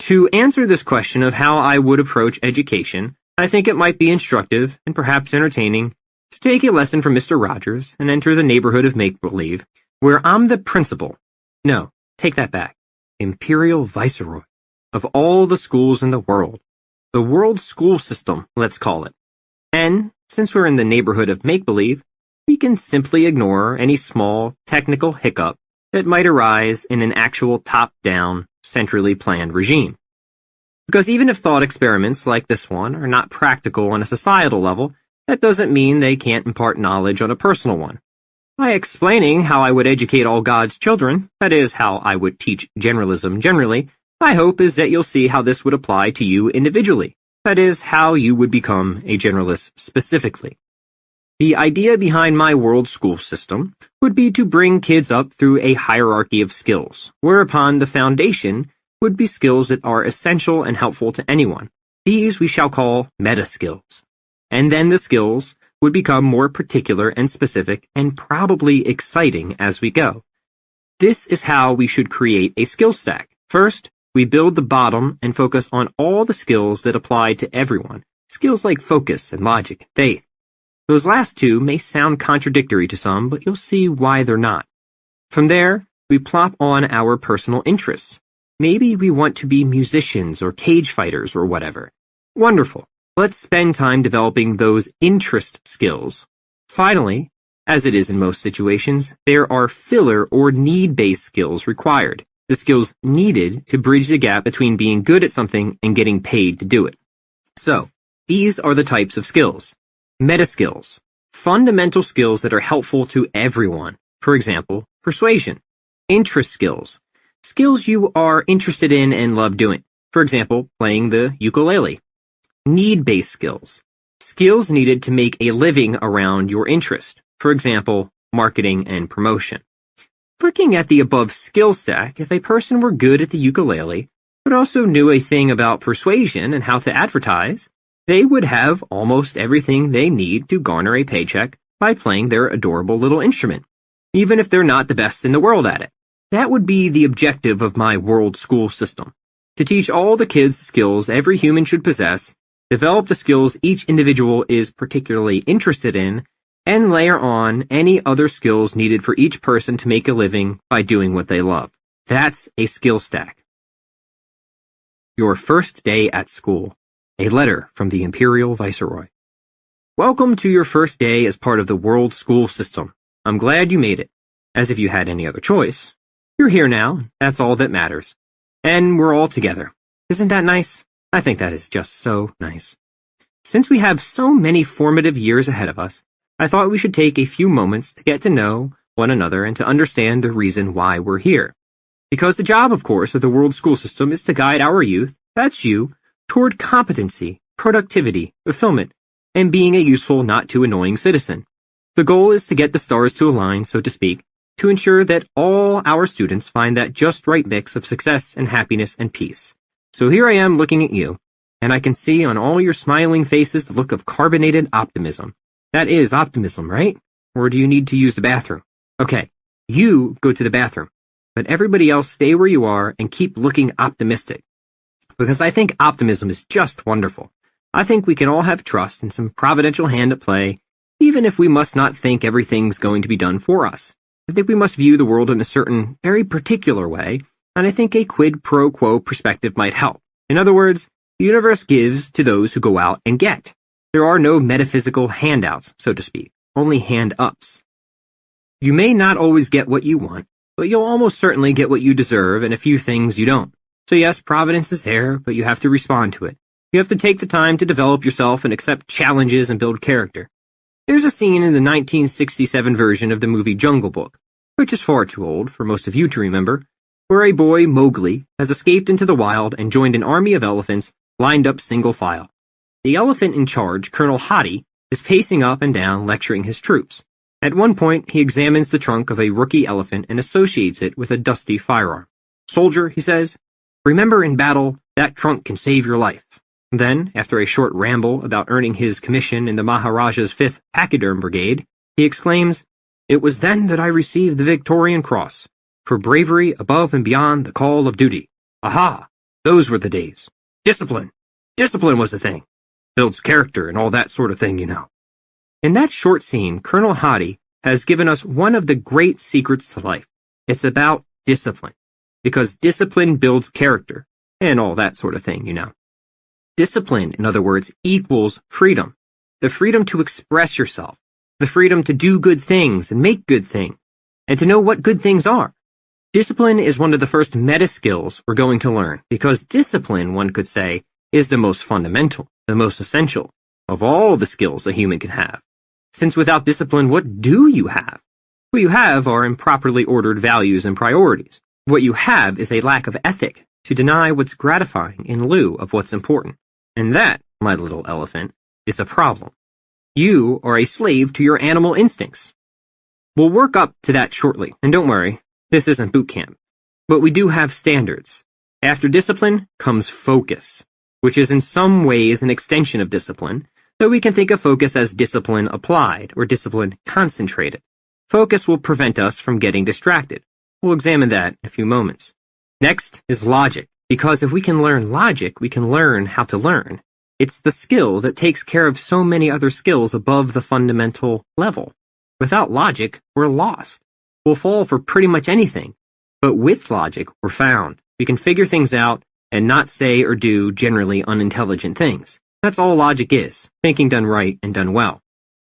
To answer this question of how I would approach education, I think it might be instructive and perhaps entertaining to take a lesson from Mr. Rogers and enter the neighborhood of make-believe, where I'm the principal. No, take that back. Imperial Viceroy of all the schools in the world. The world school system, let's call it. And, since we're in the neighborhood of make-believe, we can simply ignore any small technical hiccup that might arise in an actual top-down, centrally planned regime. Because even if thought experiments like this one are not practical on a societal level, that doesn't mean they can't impart knowledge on a personal one. By explaining how I would educate all God's children, that is, how I would teach generalism generally, my hope is that you'll see how this would apply to you individually, that is, how you would become a generalist specifically. The idea behind my world school system would be to bring kids up through a hierarchy of skills, whereupon the foundation would be skills that are essential and helpful to anyone. These we shall call meta-skills. And then the skills would become more particular and specific and probably exciting as we go. This is how we should create a skill stack. First, we build the bottom and focus on all the skills that apply to everyone, skills like focus and logic and faith. Those last two may sound contradictory to some, but you'll see why they're not. From there, we plop on our personal interests. Maybe we want to be musicians or cage fighters or whatever. Wonderful. Let's spend time developing those interest skills. Finally, as it is in most situations, there are filler or need-based skills required, the skills needed to bridge the gap between being good at something and getting paid to do it. So, these are the types of skills. Meta skills, fundamental skills that are helpful to everyone. For example, persuasion. Interest skills, skills you are interested in and love doing. For example, playing the ukulele. Need-based skills, skills needed to make a living around your interest. For example, marketing and promotion. Looking at the above skill stack, if a person were good at the ukulele, but also knew a thing about persuasion and how to advertise, they would have almost everything they need to garner a paycheck by playing their adorable little instrument, even if they're not the best in the world at it. That would be the objective of my world school system, to teach all the kids skills every human should possess develop the skills each individual is particularly interested in, and layer on any other skills needed for each person to make a living by doing what they love. That's a skill stack. Your first day at school. A letter from the Imperial Viceroy. Welcome to your first day as part of the world school system. I'm glad you made it. As if you had any other choice. You're here now, that's all that matters. And we're all together. Isn't that nice? I think that is just so nice. Since we have so many formative years ahead of us, I thought we should take a few moments to get to know one another and to understand the reason why we're here. Because the job, of course, of the world school system is to guide our youth, that's you, toward competency, productivity, fulfillment, and being a useful, not too annoying citizen. The goal is to get the stars to align, so to speak, to ensure that all our students find that just right mix of success and happiness and peace. So here I am looking at you, and I can see on all your smiling faces the look of carbonated optimism. That is optimism, right? Or do you need to use the bathroom? Okay, you go to the bathroom, but everybody else stay where you are and keep looking optimistic. Because I think optimism is just wonderful. I think we can all have trust and some providential hand at play, even if we must not think everything's going to be done for us. I think we must view the world in a certain, very particular way, and I think a quid pro quo perspective might help. In other words, the universe gives to those who go out and get. There are no metaphysical handouts, so to speak, only hand-ups. You may not always get what you want, but you'll almost certainly get what you deserve and a few things you don't. So yes, providence is there, but you have to respond to it. You have to take the time to develop yourself and accept challenges and build character. There's a scene in the 1967 version of the movie Jungle Book, which is far too old for most of you to remember, where a boy, Mowgli, has escaped into the wild and joined an army of elephants lined up single file. The elephant in charge, Colonel Hadi, is pacing up and down lecturing his troops. At one point, he examines the trunk of a rookie elephant and associates it with a dusty firearm. "Soldier," he says, "remember in battle, that trunk can save your life." Then, after a short ramble about earning his commission in the Maharaja's 5th Pachyderm Brigade, he exclaims, "It was then that I received the Victorian Cross, for bravery above and beyond the call of duty. Aha! Those were the days. Discipline! Discipline was the thing. Builds character and all that sort of thing, you know." In that short scene, Colonel Hadi has given us one of the great secrets to life. It's about discipline. Because discipline builds character, and all that sort of thing, you know. Discipline, in other words, equals freedom. The freedom to express yourself. The freedom to do good things and make good things. And to know what good things are. Discipline is one of the first meta skills we're going to learn, because discipline, one could say, is the most fundamental, the most essential, of all the skills a human can have. Since without discipline, what do you have? What you have are improperly ordered values and priorities. What you have is a lack of ethic, to deny what's gratifying in lieu of what's important. And that, my little elephant, is a problem. You are a slave to your animal instincts. We'll work up to that shortly, and don't worry, this isn't boot camp. But we do have standards. After discipline comes focus, which is in some ways an extension of discipline, though we can think of focus as discipline applied or discipline concentrated. Focus will prevent us from getting distracted. We'll examine that in a few moments. Next is logic, because if we can learn logic, we can learn how to learn. It's the skill that takes care of so many other skills above the fundamental level. Without logic, we're lost. We'll fall for pretty much anything. But with logic, we're found. We can figure things out and not say or do generally unintelligent things. That's all logic is, thinking done right and done well.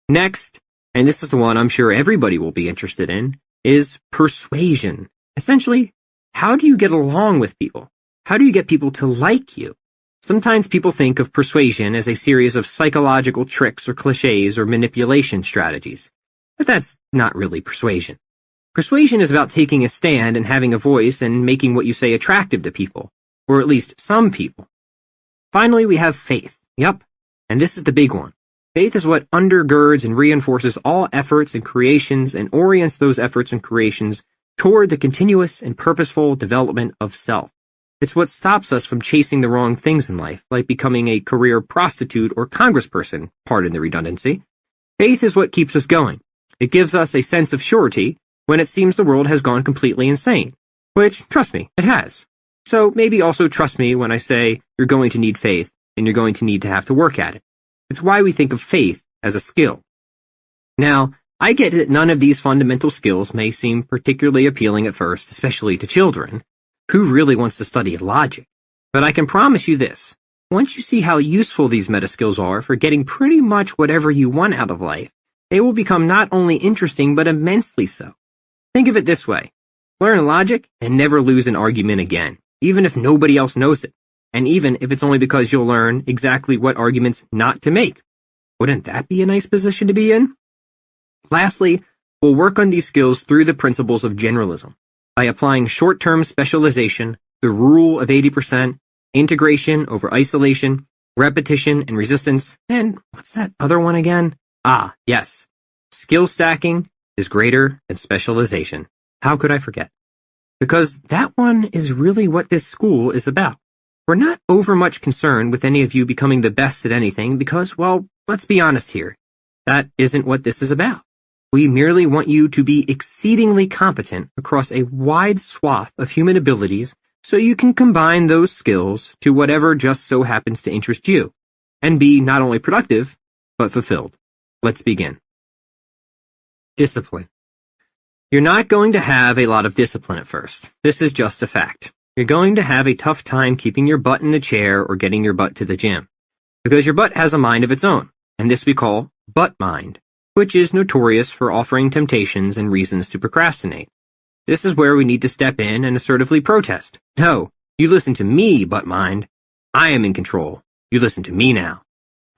Next, and this is the one I'm sure everybody will be interested in, is persuasion. Essentially, how do you get along with people? How do you get people to like you? Sometimes people think of persuasion as a series of psychological tricks or cliches or manipulation strategies. But that's not really persuasion. Persuasion is about taking a stand and having a voice and making what you say attractive to people, or at least some people. Finally, we have faith. Yep, and this is the big one. Faith is what undergirds and reinforces all efforts and creations and orients those efforts and creations toward the continuous and purposeful development of self. It's what stops us from chasing the wrong things in life, like becoming a career prostitute or congressperson, pardon the redundancy. Faith is what keeps us going. It gives us a sense of surety when it seems the world has gone completely insane. Which, trust me, it has. So maybe also trust me when I say you're going to need faith, and you're going to need to have to work at it. It's why we think of faith as a skill. Now, I get that none of these fundamental skills may seem particularly appealing at first, especially to children. Who really wants to study logic? But I can promise you this. Once you see how useful these meta skills are for getting pretty much whatever you want out of life, they will become not only interesting but immensely so. Think of it this way. Learn logic and never lose an argument again, even if nobody else knows it, and even if it's only because you'll learn exactly what arguments not to make. Wouldn't that be a nice position to be in? Lastly, we'll work on these skills through the principles of generalism, by applying short-term specialization, the rule of 80%, integration over isolation, repetition and resistance, and what's that other one again? Ah, yes. Skill stacking is greater than specialization. How could I forget? Because that one is really what this school is about. We're not overmuch concerned with any of you becoming the best at anything because, well, let's be honest here. That isn't what this is about. We merely want you to be exceedingly competent across a wide swath of human abilities so you can combine those skills to whatever just so happens to interest you, and be not only productive, but fulfilled. Let's begin. Discipline. You're not going to have a lot of discipline at first. This is just a fact. You're going to have a tough time keeping your butt in a chair or getting your butt to the gym. Because your butt has a mind of its own, and this we call butt mind, which is notorious for offering temptations and reasons to procrastinate. This is where we need to step in and assertively protest. No, you listen to me, butt mind. I am in control. You listen to me now.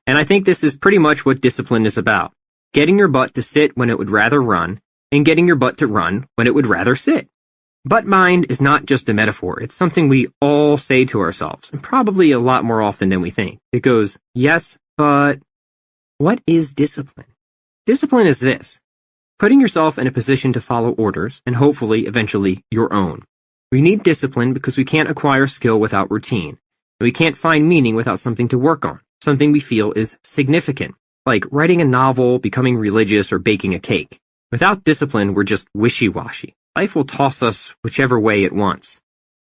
And I think this is pretty much what discipline is about. Getting your butt to sit when it would rather run, and getting your butt to run when it would rather sit. Butt mind is not just a metaphor. It's something we all say to ourselves, and probably a lot more often than we think. It goes, yes, but what is discipline? Discipline is this. Putting yourself in a position to follow orders, and hopefully, eventually, your own. We need discipline because we can't acquire skill without routine, and we can't find meaning without something to work on, something we feel is significant, like writing a novel, becoming religious, or baking a cake. Without discipline, we're just wishy-washy. Life will toss us whichever way it wants.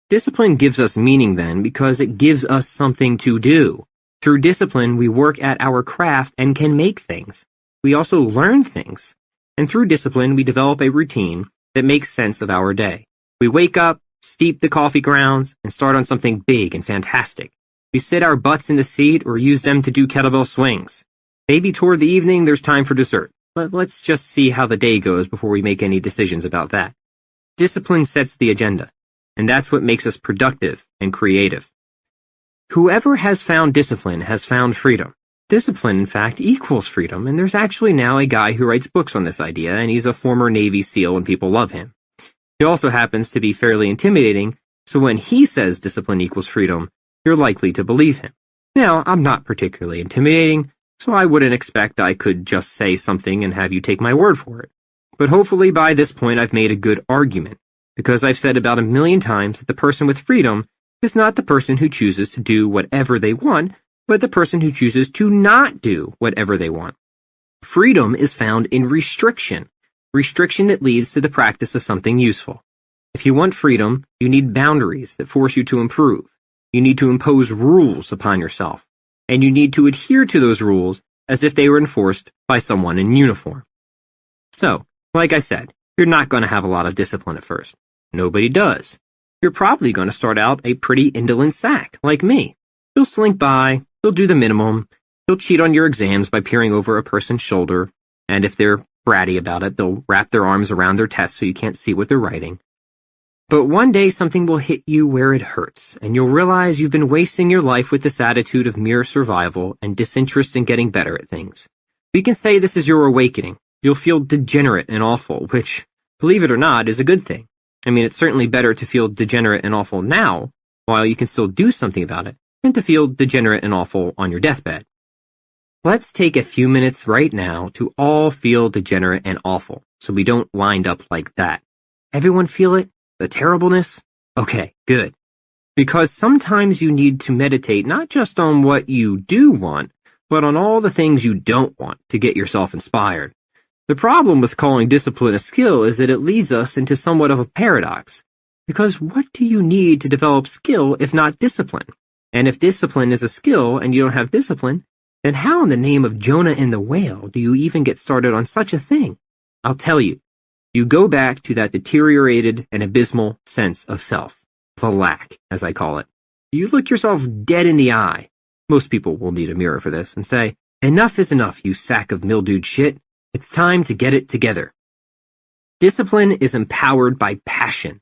Discipline gives us meaning then because it gives us something to do. Through discipline, we work at our craft and can make things. We also learn things. And through discipline, we develop a routine that makes sense of our day. We wake up, steep the coffee grounds, and start on something big and fantastic. We sit our butts in the seat or use them to do kettlebell swings. Maybe toward the evening, there's time for dessert. But let's just see how the day goes before we make any decisions about that. Discipline sets the agenda, and that's what makes us productive and creative. Whoever has found discipline has found freedom. Discipline, in fact, equals freedom, and there's actually now a guy who writes books on this idea, and he's a former Navy SEAL and people love him. He also happens to be fairly intimidating, so when he says discipline equals freedom, you're likely to believe him. Now, I'm not particularly intimidating, so I wouldn't expect I could just say something and have you take my word for it. But hopefully by this point I've made a good argument, because I've said about 1,000,000 times that the person with freedom is not the person who chooses to do whatever they want, but the person who chooses to not do whatever they want. Freedom is found in restriction that leads to the practice of something useful. If you want freedom, you need boundaries that force you to improve. You need to impose rules upon yourself, and you need to adhere to those rules as if they were enforced by someone in uniform. So, like I said, you're not going to have a lot of discipline at first. Nobody does. You're probably going to start out a pretty indolent sack, like me. You'll slink by, you'll do the minimum, you'll cheat on your exams by peering over a person's shoulder, and if they're bratty about it, they'll wrap their arms around their test so you can't see what they're writing. But one day something will hit you where it hurts, and you'll realize you've been wasting your life with this attitude of mere survival and disinterest in getting better at things. We can say this is your awakening. You'll feel degenerate and awful, which, believe it or not, is a good thing. I mean, it's certainly better to feel degenerate and awful now, while you can still do something about it, than to feel degenerate and awful on your deathbed. Let's take a few minutes right now to all feel degenerate and awful, so we don't wind up like that. Everyone feel it? The terribleness? Okay, good. Because sometimes you need to meditate not just on what you do want, but on all the things you don't want to get yourself inspired. The problem with calling discipline a skill is that it leads us into somewhat of a paradox. Because what do you need to develop skill if not discipline? And if discipline is a skill and you don't have discipline, then how in the name of Jonah and the whale do you even get started on such a thing? I'll tell you. You go back to that deteriorated and abysmal sense of self. The lack, as I call it. You look yourself dead in the eye. Most people will need a mirror for this and say, "Enough is enough, you sack of mildewed shit. It's time to get it together." Discipline is empowered by passion.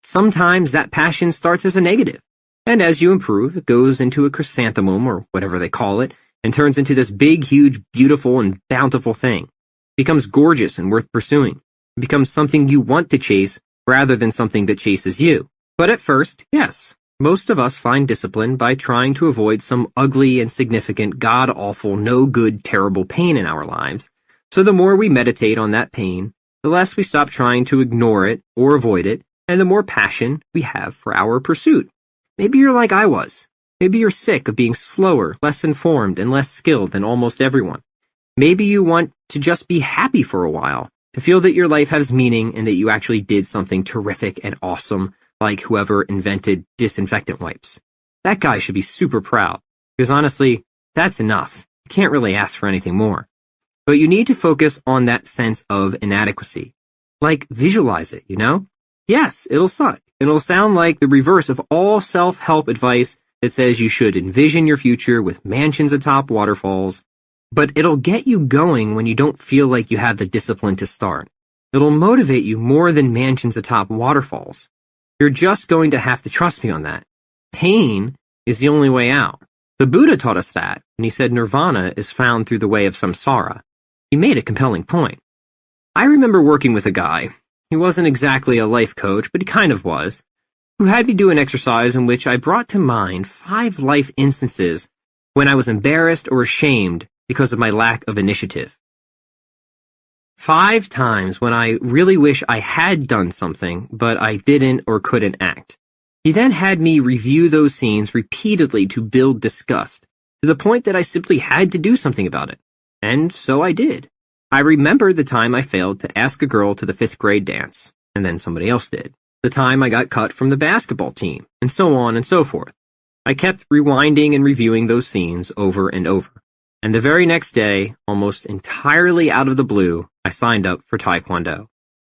Sometimes that passion starts as a negative, and as you improve, it goes into a chrysanthemum or whatever they call it, and turns into this big, huge, beautiful, and bountiful thing. It becomes gorgeous and worth pursuing. It becomes something you want to chase rather than something that chases you. But at first, yes, most of us find discipline by trying to avoid some ugly, insignificant, god-awful, no-good, terrible pain in our lives. So the more we meditate on that pain, the less we stop trying to ignore it or avoid it, and the more passion we have for our pursuit. Maybe you're like I was. Maybe you're sick of being slower, less informed, and less skilled than almost everyone. Maybe you want to just be happy for a while, to feel that your life has meaning and that you actually did something terrific and awesome, like whoever invented disinfectant wipes. That guy should be super proud, because honestly, that's enough. You can't really ask for anything more. But you need to focus on that sense of inadequacy. Like, visualize it, you know? Yes, it'll suck. It'll sound like the reverse of all self-help advice that says you should envision your future with mansions atop waterfalls, but it'll get you going when you don't feel like you have the discipline to start. It'll motivate you more than mansions atop waterfalls. You're just going to have to trust me on that. Pain is the only way out. The Buddha taught us that, and he said nirvana is found through the way of samsara. He made a compelling point. I remember working with a guy. He wasn't exactly a life coach, but he kind of was, who had me do an exercise in which I brought to mind 5 life instances when I was embarrassed or ashamed because of my lack of initiative. 5 times when I really wish I had done something, but I didn't or couldn't act. He then had me review those scenes repeatedly to build disgust, to the point that I simply had to do something about it. And so I did. I remember the time I failed to ask a girl to the 5th grade dance, and then somebody else did. The time I got cut from the basketball team, and so on and so forth. I kept rewinding and reviewing those scenes over and over. And the very next day, almost entirely out of the blue, I signed up for Taekwondo.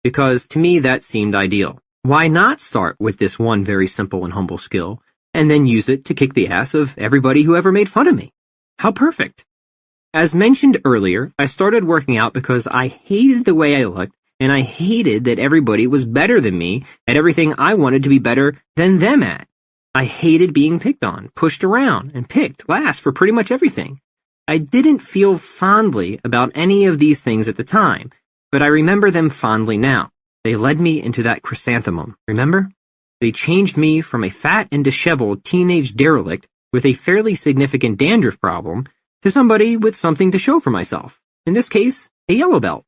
Because to me that seemed ideal. Why not start with this one very simple and humble skill, and then use it to kick the ass of everybody who ever made fun of me? How perfect. As mentioned earlier, I started working out because I hated the way I looked, and I hated that everybody was better than me at everything I wanted to be better than them at. I hated being picked on, pushed around, and picked last for pretty much everything. I didn't feel fondly about any of these things at the time, but I remember them fondly now. They led me into that chrysanthemum, remember? They changed me from a fat and disheveled teenage derelict with a fairly significant dandruff problem to somebody with something to show for myself. In this case, a yellow belt.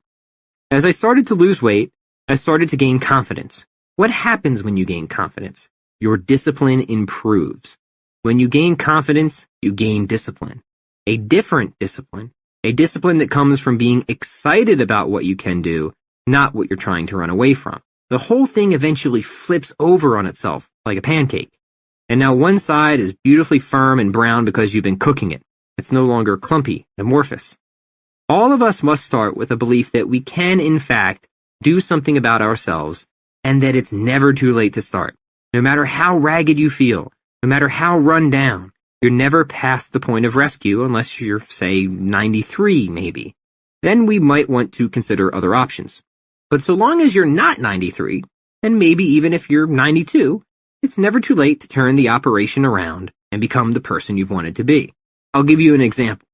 As I started to lose weight, I started to gain confidence. What happens when you gain confidence? Your discipline improves. When you gain confidence, you gain discipline. A different discipline. A discipline that comes from being excited about what you can do, not what you're trying to run away from. The whole thing eventually flips over on itself like a pancake. And now one side is beautifully firm and brown because you've been cooking it. It's no longer clumpy and amorphous. All of us must start with a belief that we can, in fact, do something about ourselves, and that it's never too late to start. No matter how ragged you feel, no matter how run down, you're never past the point of rescue unless you're, say, 93, maybe. Then we might want to consider other options. But so long as you're not 93, and maybe even if you're 92, it's never too late to turn the operation around and become the person you've wanted to be. I'll give you an example.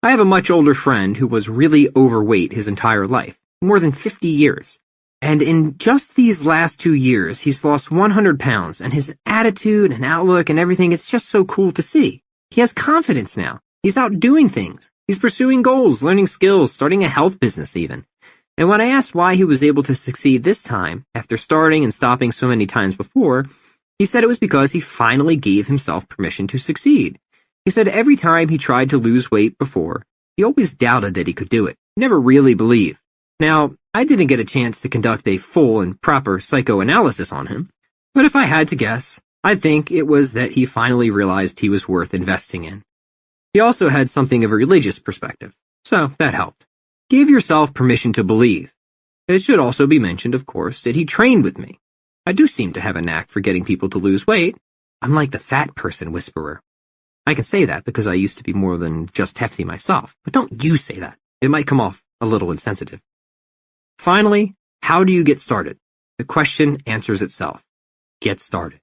I have a much older friend who was really overweight his entire life, more than 50 years. And in just these last 2 years, he's lost 100 pounds, and his attitude and outlook and everything, it's just so cool to see. He has confidence now. He's out doing things. He's pursuing goals, learning skills, starting a health business even. And when I asked why he was able to succeed this time, after starting and stopping so many times before, he said it was because he finally gave himself permission to succeed. He said every time he tried to lose weight before, he always doubted that he could do it. He never really believed. Now, I didn't get a chance to conduct a full and proper psychoanalysis on him, but if I had to guess, I think it was that he finally realized he was worth investing in. He also had something of a religious perspective, so that helped. Give yourself permission to believe. It should also be mentioned, of course, that he trained with me. I do seem to have a knack for getting people to lose weight. I'm like the fat person whisperer. I can say that because I used to be more than just hefty myself, but don't you say that. It might come off a little insensitive. Finally, how do you get started? The question answers itself. Get started.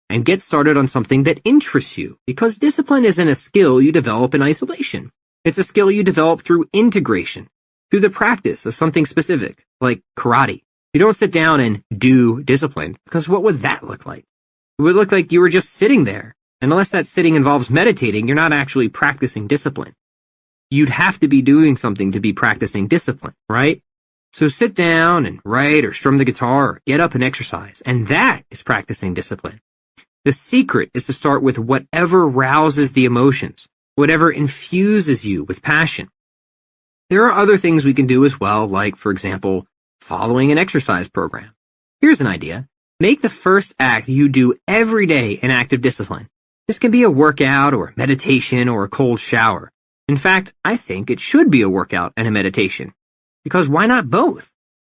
And get started on something that interests you, because discipline isn't a skill you develop in isolation. It's a skill you develop through integration, through the practice of something specific, like karate. You don't sit down and do discipline, because what would that look like? It would look like you were just sitting there, and unless that sitting involves meditating, you're not actually practicing discipline. You'd have to be doing something to be practicing discipline, right? So sit down and write or strum the guitar or get up and exercise, and that is practicing discipline. The secret is to start with whatever rouses the emotions, whatever infuses you with passion. There are other things we can do as well, like, for example, following an exercise program. Here's an idea. Make the first act you do every day an act of discipline. This can be a workout or meditation or a cold shower. In fact, I think it should be a workout and a meditation. Because why not both?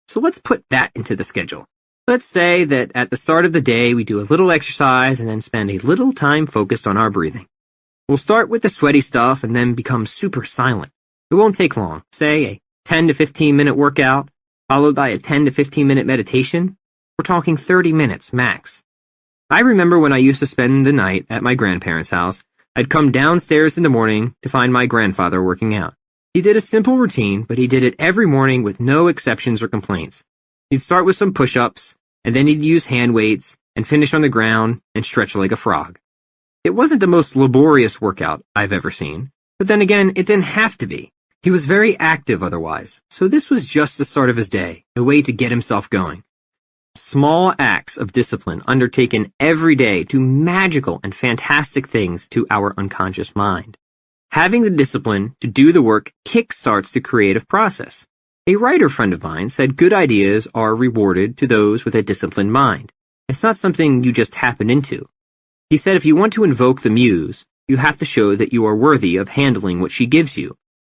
So let's put that into the schedule. Let's say that at the start of the day we do a little exercise and then spend a little time focused on our breathing. We'll start with the sweaty stuff and then become super silent. It won't take long, say a 10 to 15 minute workout, followed by a 10 to 15 minute meditation. We're talking 30 minutes max. I remember when I used to spend the night at my grandparents' house, I'd come downstairs in the morning to find my grandfather working out. He did a simple routine, but he did it every morning with no exceptions or complaints. He'd start with some push-ups, and then he'd use hand weights and finish on the ground and stretch like a frog. It wasn't the most laborious workout I've ever seen, but then again, it didn't have to be. He was very active otherwise, so this was just the start of his day, a way to get himself going. Small acts of discipline undertaken every day do magical and fantastic things to our unconscious mind. Having the discipline to do the work kickstarts the creative process. A writer friend of mine said good ideas are rewarded to those with a disciplined mind. It's not something you just happen into. He said if you want to invoke the muse, you have to show that you are worthy of handling what she gives you.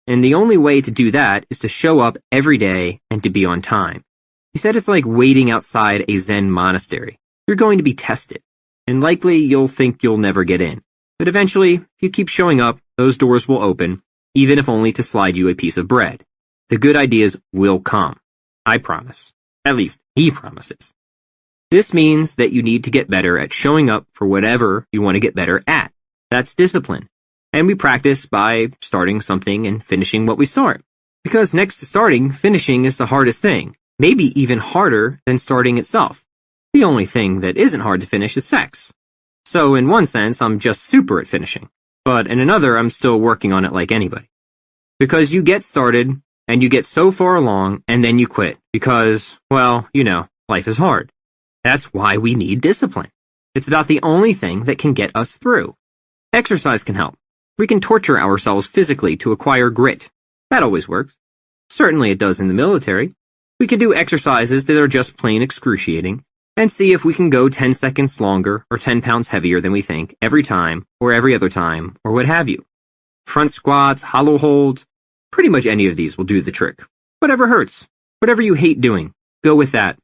And the only way to do that is to show up every day and to be on time. He said it's like waiting outside a Zen monastery. You're going to be tested, and likely you'll think you'll never get in. But eventually, if you keep showing up, those doors will open, even if only to slide you a piece of bread. The good ideas will come. I promise. At least, he promises. This means that you need to get better at showing up for whatever you want to get better at. That's discipline. And we practice by starting something and finishing what we start. Because next to starting, finishing is the hardest thing. Maybe even harder than starting itself. The only thing that isn't hard to finish is sex. So in one sense, I'm just super at finishing. But in another, I'm still working on it like anybody. Because you get started, and you get so far along, and then you quit. Because, well, you know, life is hard. That's why we need discipline. It's about the only thing that can get us through. Exercise can help. We can torture ourselves physically to acquire grit. That always works. Certainly it does in the military. We can do exercises that are just plain excruciating, and see if we can go 10 seconds longer or 10 pounds heavier than we think every time, or every other time, or what have you. Front squats, hollow holds, pretty much any of these will do the trick. Whatever hurts, whatever you hate doing, go with that.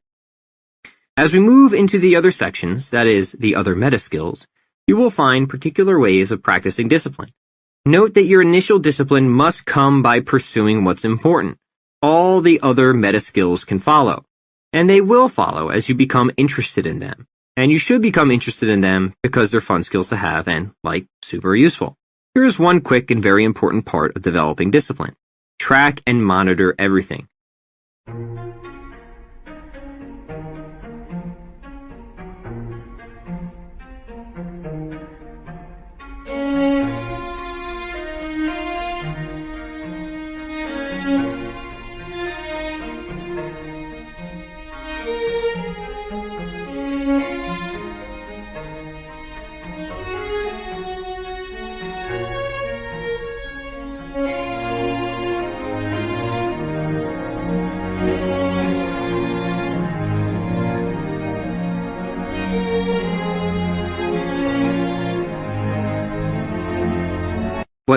As we move into the other sections, that is, the other meta skills, you will find particular ways of practicing discipline. Note that your initial discipline must come by pursuing what's important. All the other meta skills can follow, and they will follow as you become interested in them. And you should become interested in them because they're fun skills to have and, like, super useful. Here's one quick and very important part of developing discipline. Track and monitor everything.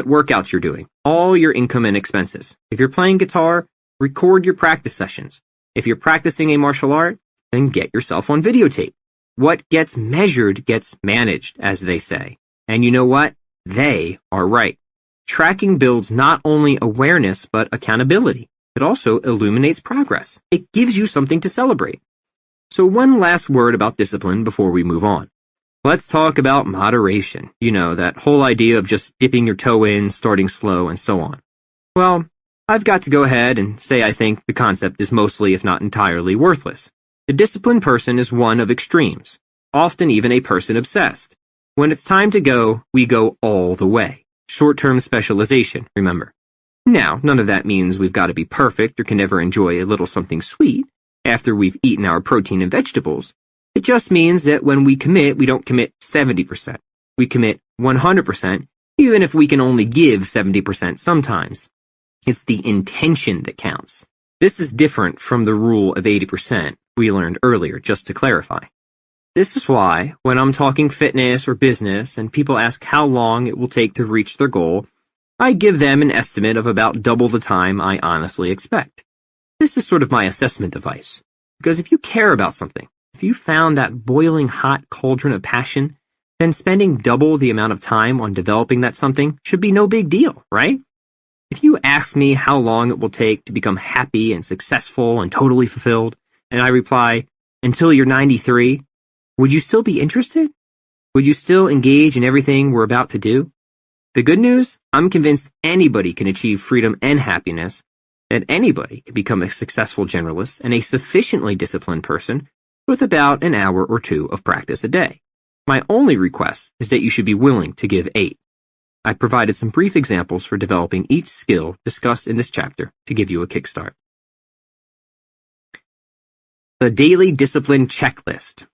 what workouts you're doing, all your income and expenses. If you're playing guitar, record your practice sessions. If you're practicing a martial art, then get yourself on videotape. What gets measured gets managed, as they say. And you know what? They are right. Tracking builds not only awareness, but accountability. It also illuminates progress. It gives you something to celebrate. So one last word about discipline before we move on. Let's talk about moderation. You know, that whole idea of just dipping your toe in, starting slow, and so on. Well, I've got to go ahead and say I think the concept is mostly, if not entirely, worthless. The disciplined person is one of extremes, often even a person obsessed. When it's time to go, we go all the way. Short-term specialization, remember. Now, none of that means we've got to be perfect or can never enjoy a little something sweet after we've eaten our protein and vegetables. It just means that when we commit, we don't commit 70%. We commit 100%, even if we can only give 70% sometimes. It's the intention that counts. This is different from the rule of 80% we learned earlier, just to clarify. This is why, when I'm talking fitness or business and people ask how long it will take to reach their goal, I give them an estimate of about double the time I honestly expect. This is sort of my assessment device. Because if you care about something, if you found that boiling hot cauldron of passion, then spending double the amount of time on developing that something should be no big deal, right? If you ask me how long it will take to become happy and successful and totally fulfilled, and I reply, until you're 93, would you still be interested? Would you still engage in everything we're about to do? The good news, I'm convinced anybody can achieve freedom and happiness, that anybody can become a successful generalist and a sufficiently disciplined person with about an hour or two of practice a day. My only request is that you should be willing to give 8. I provided some brief examples for developing each skill discussed in this chapter to give you a kickstart. The Daily Discipline Checklist.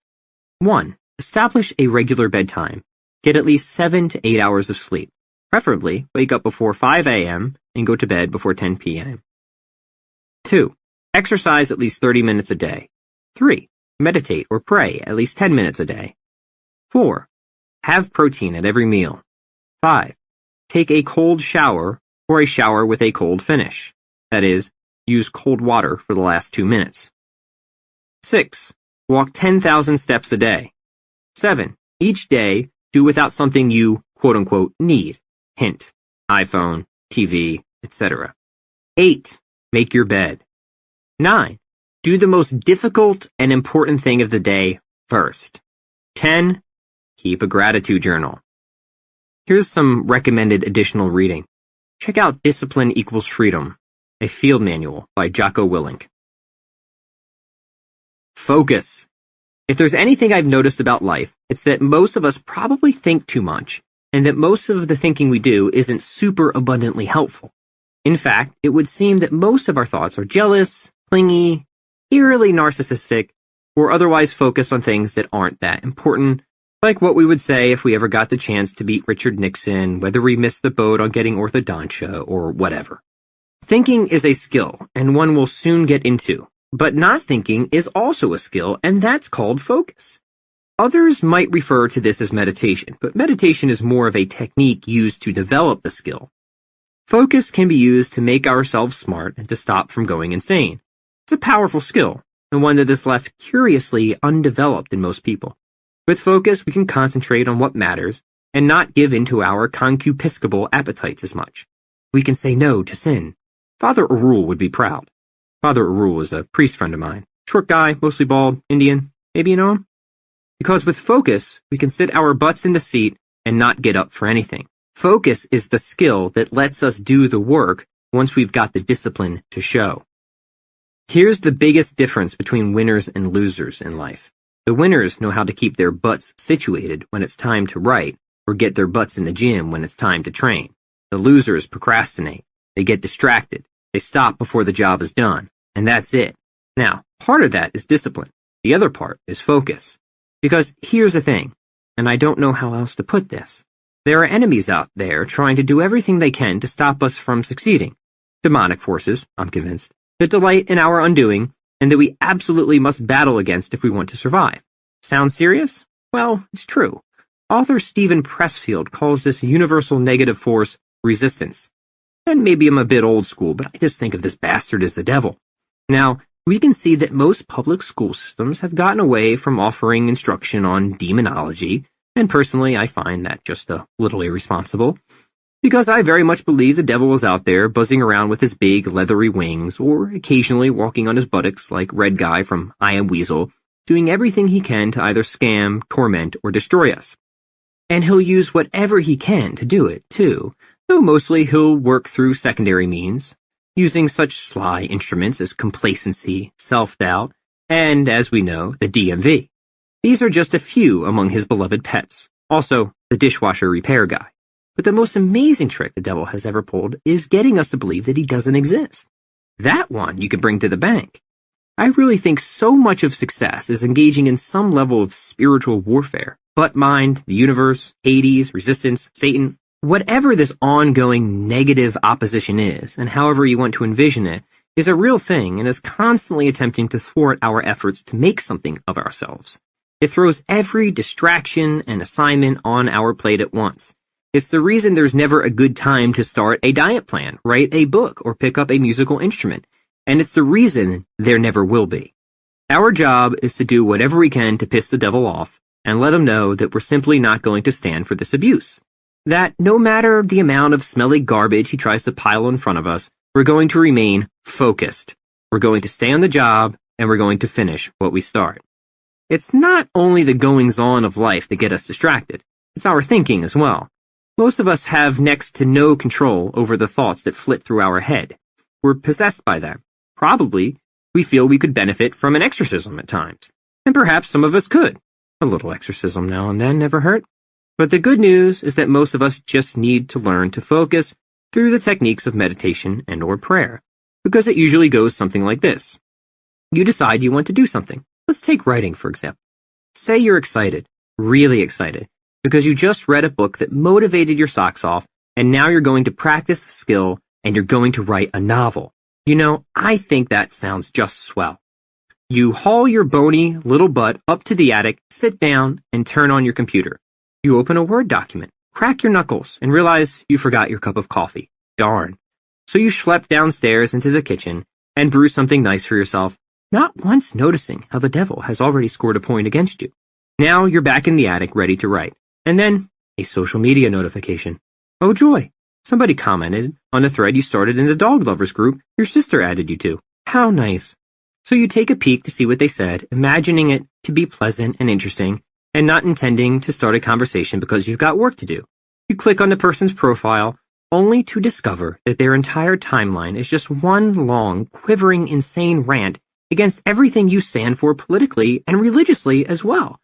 1. Establish a regular bedtime. Get at least 7 to 8 hours of sleep. Preferably, wake up before 5 a.m. and go to bed before 10 p.m. 2. Exercise at least 30 minutes a day. 3. Meditate or pray at least 10 minutes a day. 4. Have protein at every meal. 5. Take a cold shower or a shower with a cold finish. That is, use cold water for the last 2 minutes. 6. Walk 10,000 steps a day. 7. Each day, do without something you, quote-unquote, need. Hint, iPhone, TV, etc. 8. Make your bed. 9. Do the most difficult and important thing of the day first. 10. Keep a gratitude journal. Here's some recommended additional reading. Check out Discipline Equals Freedom, a field manual by Jocko Willink. Focus. If there's anything I've noticed about life, it's that most of us probably think too much, and that most of the thinking we do isn't super abundantly helpful. In fact, it would seem that most of our thoughts are jealous, clingy, eerily narcissistic, or otherwise focused on things that aren't that important, like what we would say if we ever got the chance to beat Richard Nixon, whether we missed the boat on getting orthodontia, or whatever. Thinking is a skill, and one we'll soon get into. But not thinking is also a skill, and that's called focus. Others might refer to this as meditation, but meditation is more of a technique used to develop the skill. Focus can be used to make ourselves smart and to stop from going insane. It's a powerful skill, and one that is left curiously undeveloped in most people. With focus, we can concentrate on what matters and not give in to our concupiscible appetites as much. We can say no to sin. Father Arul would be proud. Father Arul is a priest friend of mine. Short guy, mostly bald, Indian. Maybe you know him? Because with focus, we can sit our butts in the seat and not get up for anything. Focus is the skill that lets us do the work once we've got the discipline to show. Here's the biggest difference between winners and losers in life. The winners know how to keep their butts situated when it's time to write, or get their butts in the gym when it's time to train. The losers procrastinate. They get distracted. They stop before the job is done. And that's it. Now, part of that is discipline. The other part is focus. Because here's the thing, and I don't know how else to put this. There are enemies out there trying to do everything they can to stop us from succeeding. Demonic forces, I'm convinced, that delight in our undoing, and that we absolutely must battle against if we want to survive. Sound serious? Well, it's true. Author Stephen Pressfield calls this universal negative force resistance. And maybe I'm a bit old school, but I just think of this bastard as the devil. Now, we can see that most public school systems have gotten away from offering instruction on demonology, and personally I find that just a little irresponsible, because I very much believe the devil is out there buzzing around with his big leathery wings, or occasionally walking on his buttocks like Red Guy from I Am Weasel, doing everything he can to either scam, torment, or destroy us. And he'll use whatever he can to do it, too, though mostly he'll work through secondary means, using such sly instruments as complacency, self-doubt, and, as we know, the DMV. These are just a few among his beloved pets. Also, the dishwasher repair guy. But the most amazing trick the devil has ever pulled is getting us to believe that he doesn't exist. That one you can bring to the bank. I really think so much of success is engaging in some level of spiritual warfare. Butt mind, the universe, Hades, resistance, Satan, whatever this ongoing negative opposition is, and however you want to envision it, is a real thing and is constantly attempting to thwart our efforts to make something of ourselves. It throws every distraction and assignment on our plate at once. It's the reason there's never a good time to start a diet plan, write a book, or pick up a musical instrument. And it's the reason there never will be. Our job is to do whatever we can to piss the devil off and let him know that we're simply not going to stand for this abuse. That no matter the amount of smelly garbage he tries to pile in front of us, we're going to remain focused. We're going to stay on the job, and we're going to finish what we start. It's not only the goings-on of life that get us distracted, it's our thinking as well. Most of us have next to no control over the thoughts that flit through our head. We're possessed by them. Probably, we feel we could benefit from an exorcism at times. And perhaps some of us could. A little exorcism now and then never hurt. But the good news is that most of us just need to learn to focus through the techniques of meditation and/or prayer, because it usually goes something like this. You decide you want to do something. Let's take writing, for example. Say you're excited, really excited, because you just read a book that motivated your socks off, and now you're going to practice the skill, and you're going to write a novel. You know, I think that sounds just swell. You haul your bony little butt up to the attic, sit down, and turn on your computer. You open a Word document, crack your knuckles, and realize you forgot your cup of coffee. Darn. So you schlep downstairs into the kitchen and brew something nice for yourself, not once noticing how the devil has already scored a point against you. Now you're back in the attic ready to write. And then, a social media notification. Oh joy! Somebody commented on a thread you started in the dog lovers group your sister added you to. How nice. So you take a peek to see what they said, imagining it to be pleasant and interesting, and not intending to start a conversation because you've got work to do. You click on the person's profile, only to discover that their entire timeline is just one long, quivering, insane rant against everything you stand for politically and religiously as well.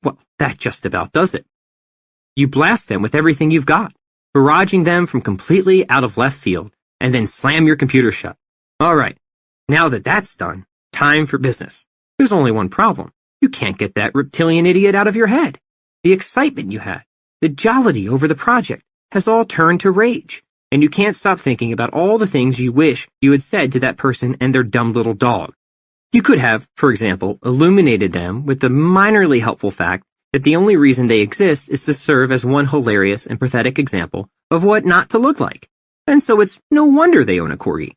Well, that just about does it. You blast them with everything you've got, barraging them from completely out of left field, and then slam your computer shut. All right, now that that's done, time for business. There's only one problem. You can't get that reptilian idiot out of your head. The excitement you had, the jollity over the project, has all turned to rage, and you can't stop thinking about all the things you wish you had said to that person and their dumb little dog. You could have, for example, illuminated them with the minorly helpful fact that the only reason they exist is to serve as one hilarious and pathetic example of what not to look like. And so it's no wonder they own a corgi.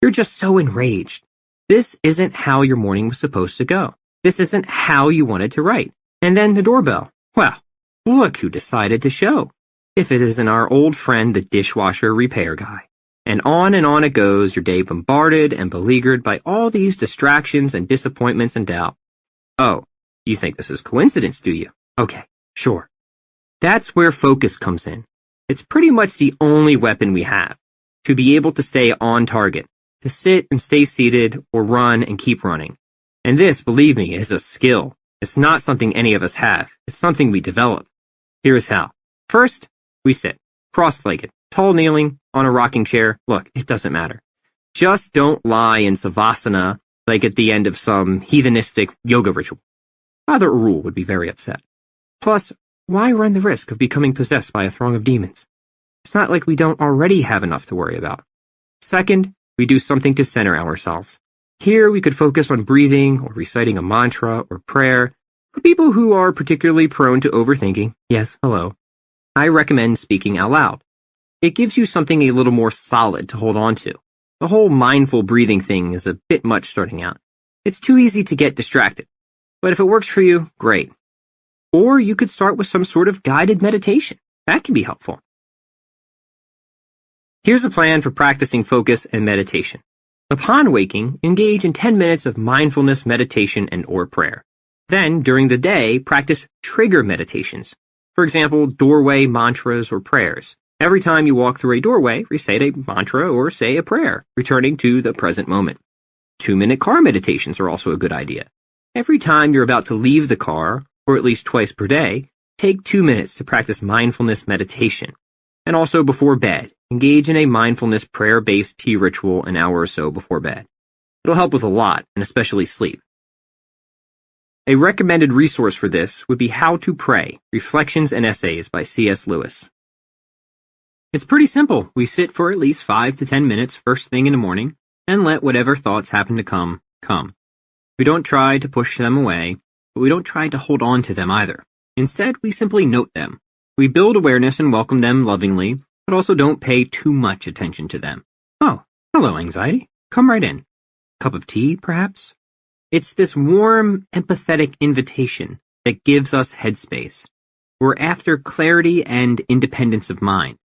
You're just so enraged. This isn't how your morning was supposed to go. This isn't how you wanted to write. And then the doorbell. Well, look who decided to show. If it isn't our old friend, the dishwasher repair guy. And on it goes, your day bombarded and beleaguered by all these distractions and disappointments and doubt. Oh, you think this is coincidence, do you? Okay, sure. That's where focus comes in. It's pretty much the only weapon we have, to be able to stay on target, to sit and stay seated or run and keep running. And this, believe me, is a skill. It's not something any of us have. It's something we develop. Here's how. First, we sit, cross-legged, tall kneeling, on a rocking chair. Look, it doesn't matter. Just don't lie in savasana like at the end of some heathenistic yoga ritual. Father Arul would be very upset. Plus, why run the risk of becoming possessed by a throng of demons? It's not like we don't already have enough to worry about. Second, we do something to center ourselves. Here we could focus on breathing or reciting a mantra or prayer. For people who are particularly prone to overthinking, yes, hello, I recommend speaking out loud. It gives you something a little more solid to hold on to. The whole mindful breathing thing is a bit much starting out. It's too easy to get distracted. But if it works for you, great. Or you could start with some sort of guided meditation. That can be helpful. Here's a plan for practicing focus and meditation. Upon waking, engage in 10 minutes of mindfulness meditation and/or prayer. Then, during the day, practice trigger meditations. For example, doorway mantras or prayers. Every time you walk through a doorway, recite a mantra or say a prayer, returning to the present moment. 2-minute car meditations are also a good idea. Every time you're about to leave the car, or at least twice per day, take 2 minutes to practice mindfulness meditation. And also before bed, engage in a mindfulness prayer-based tea ritual an hour or so before bed. It'll help with a lot, and especially sleep. A recommended resource for this would be How to Pray, Reflections and Essays by C.S. Lewis. It's pretty simple. We sit for at least 5 to 10 minutes first thing in the morning, and let whatever thoughts happen to come. We don't try to push them away, but we don't try to hold on to them either. Instead, we simply note them. We build awareness and welcome them lovingly, but also don't pay too much attention to them. Oh, hello, anxiety. Come right in. Cup of tea, perhaps? It's this warm, empathetic invitation that gives us headspace. We're after clarity and independence of mind.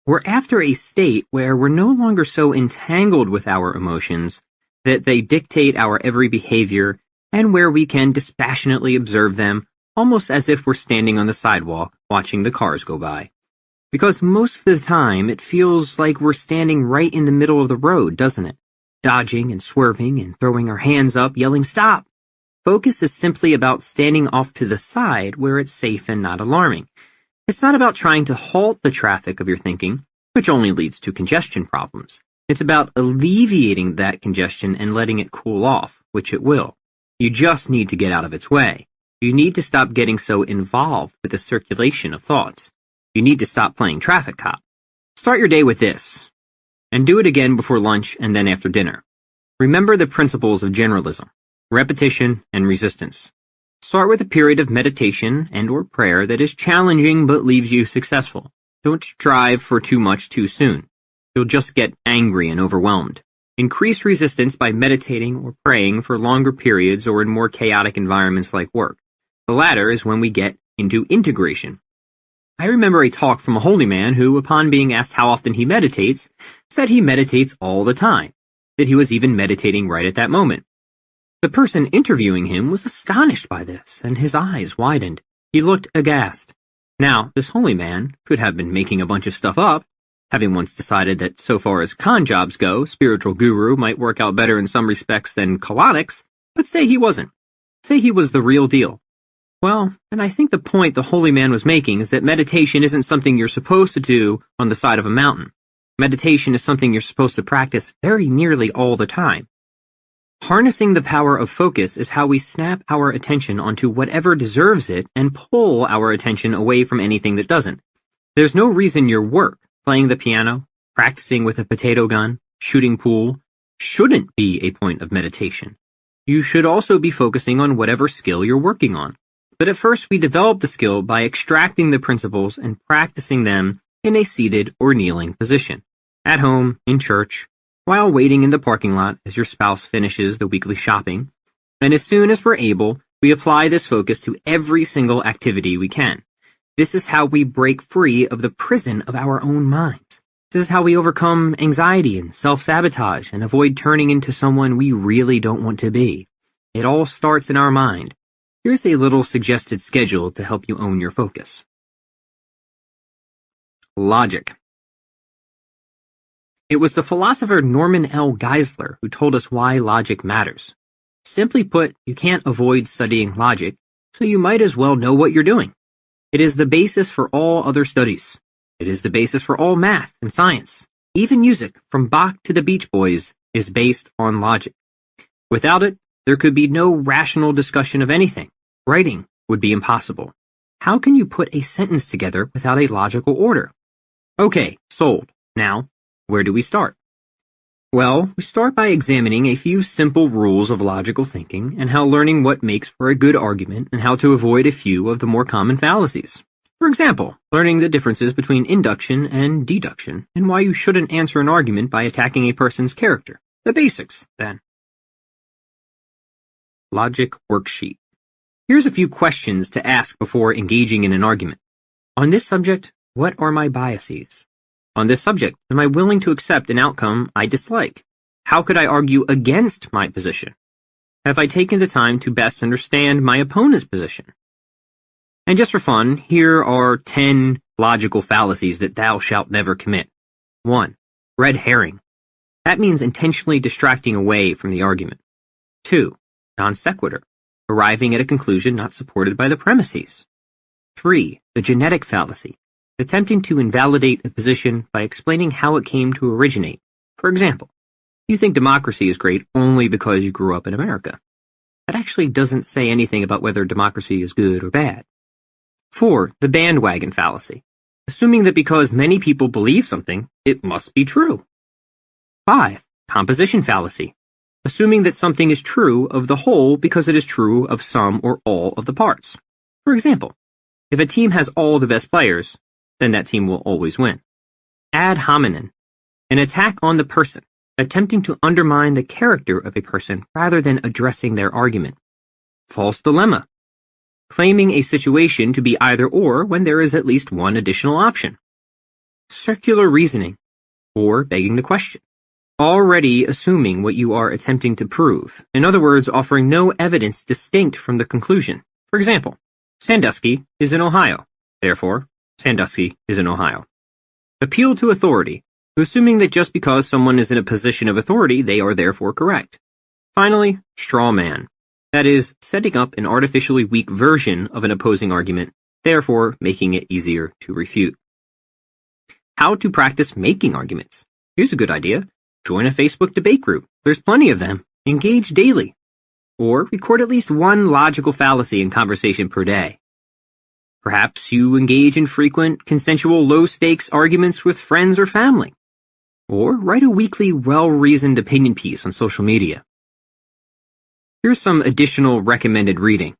We're after a state where we're no longer so entangled with our emotions that they dictate our every behavior, and where we can dispassionately observe them, almost as if we're standing on the sidewalk watching the cars go by. Because most of the time it feels like we're standing right in the middle of the road, doesn't it? Dodging and swerving and throwing our hands up, yelling, "Stop!" Focus is simply about standing off to the side where it's safe and not alarming. It's not about trying to halt the traffic of your thinking, which only leads to congestion problems. It's about alleviating that congestion and letting it cool off, which it will. You just need to get out of its way. You need to stop getting so involved with the circulation of thoughts. You need to stop playing traffic cop. Start your day with this, and do it again before lunch and then after dinner. Remember the principles of generalism, repetition, and resistance. Start with a period of meditation and/or prayer that is challenging but leaves you successful. Don't strive for too much too soon. You'll just get angry and overwhelmed. Increase resistance by meditating or praying for longer periods or in more chaotic environments like work. The latter is when we get into integration. I remember a talk from a holy man who, upon being asked how often he meditates, said he meditates all the time, that he was even meditating right at that moment. The person interviewing him was astonished by this, and his eyes widened. He looked aghast. Now, this holy man could have been making a bunch of stuff up, having once decided that so far as con jobs go, spiritual guru might work out better in some respects than colonics, but say he wasn't. Say he was the real deal. Well, and I think the point the holy man was making is that meditation isn't something you're supposed to do on the side of a mountain. Meditation is something you're supposed to practice very nearly all the time. Harnessing the power of focus is how we snap our attention onto whatever deserves it and pull our attention away from anything that doesn't. There's no reason your work, playing the piano, practicing with a potato gun, shooting pool, shouldn't be a point of meditation. You should also be focusing on whatever skill you're working on. But at first we develop the skill by extracting the principles and practicing them in a seated or kneeling position. At home, in church, while waiting in the parking lot as your spouse finishes the weekly shopping. And as soon as we're able, we apply this focus to every single activity we can. This is how we break free of the prison of our own minds. This is how we overcome anxiety and self-sabotage and avoid turning into someone we really don't want to be. It all starts in our mind. Here's a little suggested schedule to help you own your focus. Logic. It was the philosopher Norman L. Geisler who told us why logic matters. Simply put, you can't avoid studying logic, so you might as well know what you're doing. It is the basis for all other studies. It is the basis for all math and science. Even music, from Bach to the Beach Boys, is based on logic. Without it, there could be no rational discussion of anything. Writing would be impossible. How can you put a sentence together without a logical order? Okay, sold. Now, where do we start? Well, we start by examining a few simple rules of logical thinking and how learning what makes for a good argument and how to avoid a few of the more common fallacies. For example, learning the differences between induction and deduction, and why you shouldn't answer an argument by attacking a person's character. The basics, then. Logic Worksheet. Here's a few questions to ask before engaging in an argument. On this subject, what are my biases? On this subject, am I willing to accept an outcome I dislike? How could I argue against my position? Have I taken the time to best understand my opponent's position? And just for fun, here are 10 logical fallacies that thou shalt never commit. 1. Red herring. That means intentionally distracting away from the argument. 2. Non sequitur. Arriving at a conclusion not supported by the premises. 3. The genetic fallacy. Attempting to invalidate a position by explaining how it came to originate. For example, you think democracy is great only because you grew up in America. That actually doesn't say anything about whether democracy is good or bad. 4. The bandwagon fallacy. Assuming that because many people believe something, it must be true. 5. Composition fallacy. Assuming that something is true of the whole because it is true of some or all of the parts. For example, if a team has all the best players, then that team will always win. Ad hominem. An attack on the person, attempting to undermine the character of a person rather than addressing their argument. False dilemma. Claiming a situation to be either or when there is at least one additional option. Circular reasoning, or begging the question. Already assuming what you are attempting to prove. In other words, offering no evidence distinct from the conclusion. For example, Sandusky is in Ohio. Therefore, Sandusky is in Ohio. Appeal to authority. Assuming that just because someone is in a position of authority, they are therefore correct. Finally, straw man. That is, setting up an artificially weak version of an opposing argument, therefore making it easier to refute. How to practice making arguments. Here's a good idea. Join a Facebook debate group. There's plenty of them. Engage daily. Or record at least one logical fallacy in conversation per day. Perhaps you engage in frequent, consensual, low-stakes arguments with friends or family. Or write a weekly, well-reasoned opinion piece on social media. Here's some additional recommended reading.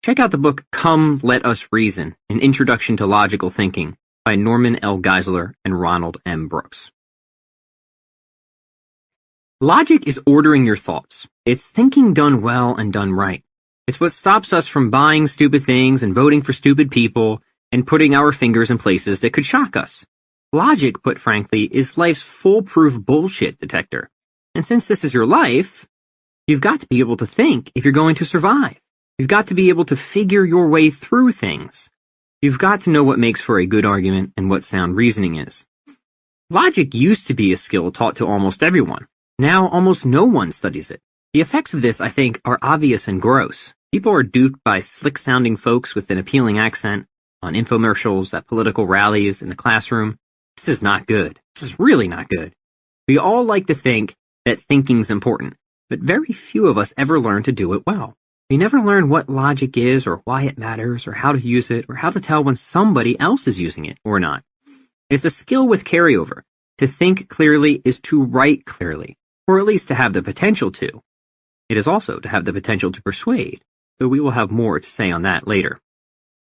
Check out the book Come Let Us Reason, An Introduction to Logical Thinking by Norman L. Geisler and Ronald M. Brooks. Logic is ordering your thoughts. It's thinking done well and done right. It's what stops us from buying stupid things and voting for stupid people and putting our fingers in places that could shock us. Logic, put frankly, is life's foolproof bullshit detector. And since this is your life, you've got to be able to think if you're going to survive. You've got to be able to figure your way through things. You've got to know what makes for a good argument and what sound reasoning is. Logic used to be a skill taught to almost everyone. Now almost no one studies it. The effects of this, I think, are obvious and gross. People are duped by slick-sounding folks with an appealing accent, on infomercials, at political rallies, in the classroom. This is not good. This is really not good. We all like to think that thinking's important, but very few of us ever learn to do it well. We never learn what logic is or why it matters or how to use it or how to tell when somebody else is using it or not. It's a skill with carryover. To think clearly is to write clearly, or at least to have the potential to. It is also to have the potential to persuade, though we will have more to say on that later.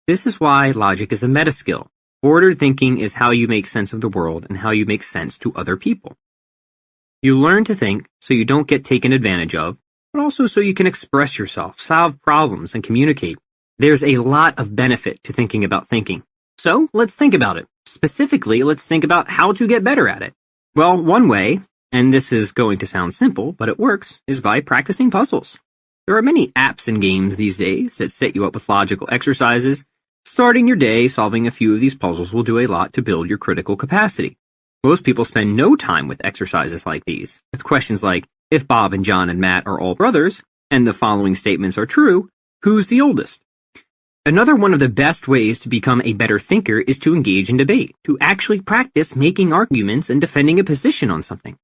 This is why logic is a meta skill. Ordered thinking is how you make sense of the world and how you make sense to other people. You learn to think so you don't get taken advantage of, but also so you can express yourself, solve problems, and communicate. There's a lot of benefit to thinking about thinking. So let's think about it. Specifically, let's think about how to get better at it. Well, one way, and this is going to sound simple, but it works, is by practicing puzzles. There are many apps and games these days that set you up with logical exercises. Starting your day solving a few of these puzzles will do a lot to build your critical capacity. Most people spend no time with exercises like these, with questions like, if Bob and John and Matt are all brothers, and the following statements are true, who's the oldest? Another one of the best ways to become a better thinker is to engage in debate, to actually practice making arguments and defending a position on something.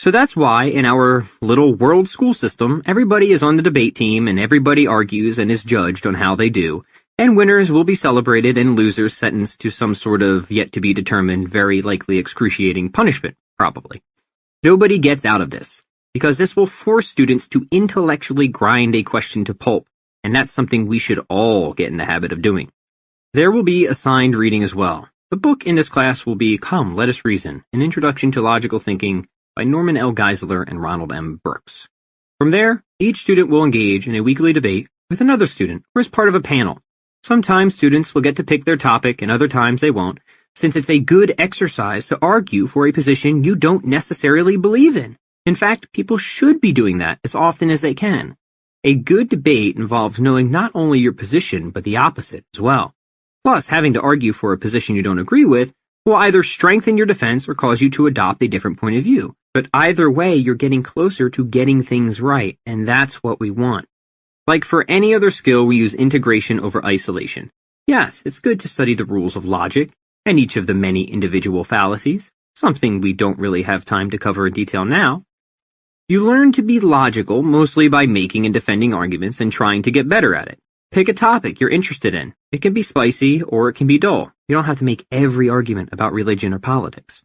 So that's why in our little world school system, everybody is on the debate team and everybody argues and is judged on how they do, and winners will be celebrated and losers sentenced to some sort of yet-to-be-determined, very likely excruciating punishment, probably. Nobody gets out of this, because this will force students to intellectually grind a question to pulp, and that's something we should all get in the habit of doing. There will be assigned reading as well. The book in this class will be Come, Let Us Reason, An Introduction to Logical Thinking by Norman L. Geisler and Ronald M. Burks. From there, each student will engage in a weekly debate with another student or as part of a panel. Sometimes students will get to pick their topic and other times they won't, since it's a good exercise to argue for a position you don't necessarily believe in. In fact, people should be doing that as often as they can. A good debate involves knowing not only your position, but the opposite as well. Plus, having to argue for a position you don't agree with will either strengthen your defense or cause you to adopt a different point of view. But either way, you're getting closer to getting things right, and that's what we want. Like for any other skill, we use integration over isolation. Yes, it's good to study the rules of logic and each of the many individual fallacies, something we don't really have time to cover in detail now. You learn to be logical mostly by making and defending arguments and trying to get better at it. Pick a topic you're interested in. It can be spicy or it can be dull. You don't have to make every argument about religion or politics.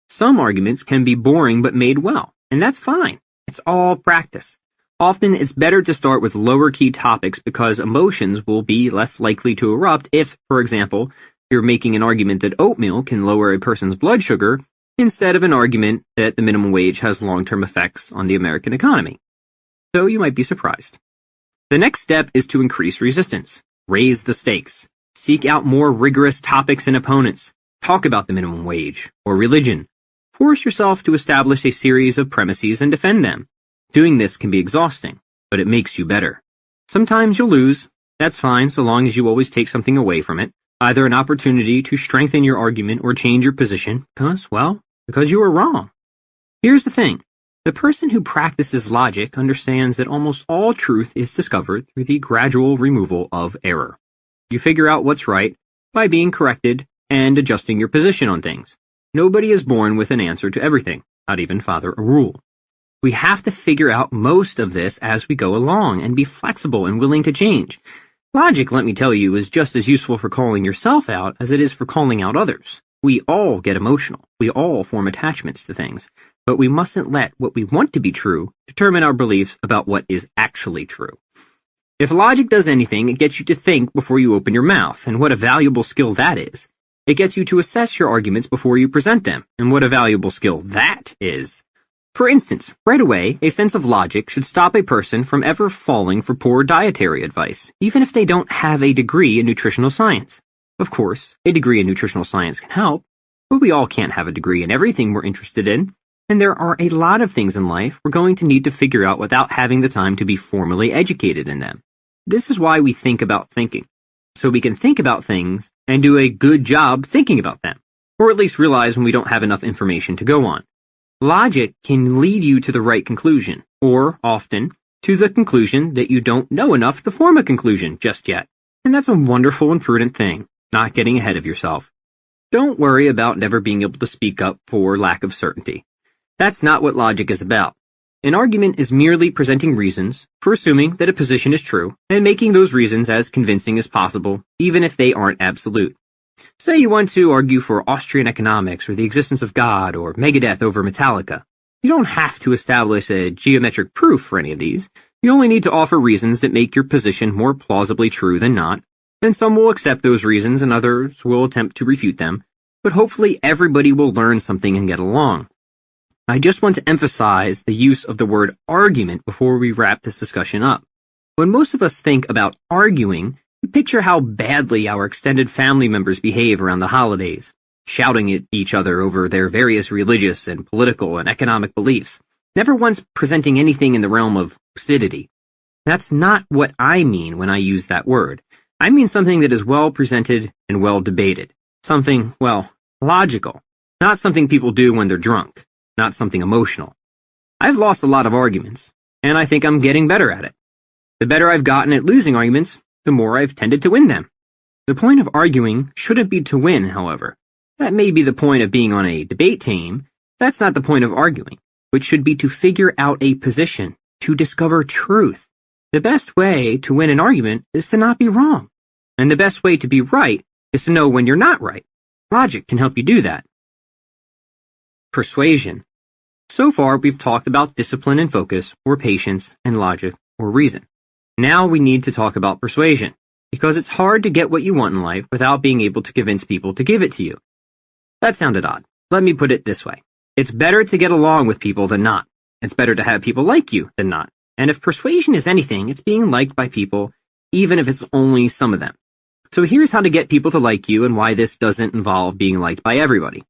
Some arguments can be boring but made well, and that's fine. It's all practice. Often it's better to start with lower key topics because emotions will be less likely to erupt if, for example, you're making an argument that oatmeal can lower a person's blood sugar instead of an argument that the minimum wage has long-term effects on the American economy. So you might be surprised. The next step is to increase resistance. Raise the stakes. Seek out more rigorous topics and opponents. Talk about the minimum wage or religion. Force yourself to establish a series of premises and defend them. Doing this can be exhausting, but it makes you better. Sometimes you'll lose. That's fine so long as you always take something away from it, either an opportunity to strengthen your argument or change your position because you were wrong. Here's the thing. The person who practices logic understands that almost all truth is discovered through the gradual removal of error. You figure out what's right by being corrected and adjusting your position on things. Nobody is born with an answer to everything, not even Father Arul. We have to figure out most of this as we go along and be flexible and willing to change. Logic, let me tell you, is just as useful for calling yourself out as it is for calling out others. We all get emotional. We all form attachments to things. But we mustn't let what we want to be true determine our beliefs about what is actually true. If logic does anything, it gets you to think before you open your mouth, and what a valuable skill that is. It gets you to assess your arguments before you present them, and what a valuable skill that is. For instance, right away, a sense of logic should stop a person from ever falling for poor dietary advice, even if they don't have a degree in nutritional science. Of course, a degree in nutritional science can help, but we all can't have a degree in everything we're interested in. And there are a lot of things in life we're going to need to figure out without having the time to be formally educated in them. This is why we think about thinking, so we can think about things and do a good job thinking about them, or at least realize when we don't have enough information to go on. Logic can lead you to the right conclusion, or, often, to the conclusion that you don't know enough to form a conclusion just yet. And that's a wonderful and prudent thing, not getting ahead of yourself. Don't worry about never being able to speak up for lack of certainty. That's not what logic is about. An argument is merely presenting reasons for assuming that a position is true and making those reasons as convincing as possible, even if they aren't absolute. Say you want to argue for Austrian economics or the existence of God or Megadeth over Metallica. You don't have to establish a geometric proof for any of these. You only need to offer reasons that make your position more plausibly true than not, and some will accept those reasons and others will attempt to refute them, but hopefully everybody will learn something and get along. I just want to emphasize the use of the word argument before we wrap this discussion up. When most of us think about arguing, we picture how badly our extended family members behave around the holidays, shouting at each other over their various religious and political and economic beliefs, never once presenting anything in the realm of lucidity. That's not what I mean when I use that word. I mean something that is well presented and well debated. Something, logical. Not something people do when they're drunk. Not something emotional. I've lost a lot of arguments, and I think I'm getting better at it. The better I've gotten at losing arguments, the more I've tended to win them. The point of arguing shouldn't be to win, however. That may be the point of being on a debate team. That's not the point of arguing, which should be to figure out a position, to discover truth. The best way to win an argument is to not be wrong, and the best way to be right is to know when you're not right. Logic can help you do that. Persuasion. So far, we've talked about discipline and focus, or patience and logic, or reason. Now we need to talk about persuasion, because it's hard to get what you want in life without being able to convince people to give it to you. That sounded odd. Let me put it this way. It's better to get along with people than not. It's better to have people like you than not. And if persuasion is anything, it's being liked by people, even if it's only some of them. So here's how to get people to like you and why this doesn't involve being liked by everybody.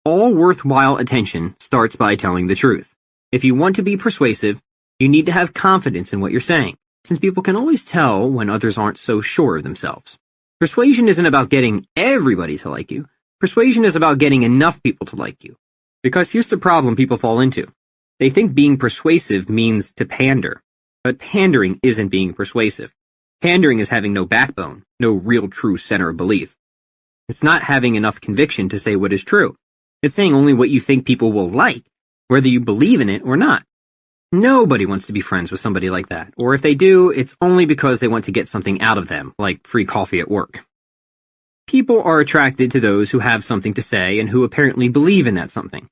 All worthwhile attention starts by telling the truth. If you want to be persuasive, you need to have confidence in what you're saying, since people can always tell when others aren't so sure of themselves. Persuasion isn't about getting everybody to like you. Persuasion is about getting enough people to like you. Because here's the problem people fall into. They think being persuasive means to pander. But pandering isn't being persuasive. Pandering is having no backbone, no real true center of belief. It's not having enough conviction to say what is true. It's saying only what you think people will like, whether you believe in it or not. Nobody wants to be friends with somebody like that, or if they do, it's only because they want to get something out of them, like free coffee at work. People are attracted to those who have something to say and who apparently believe in that something.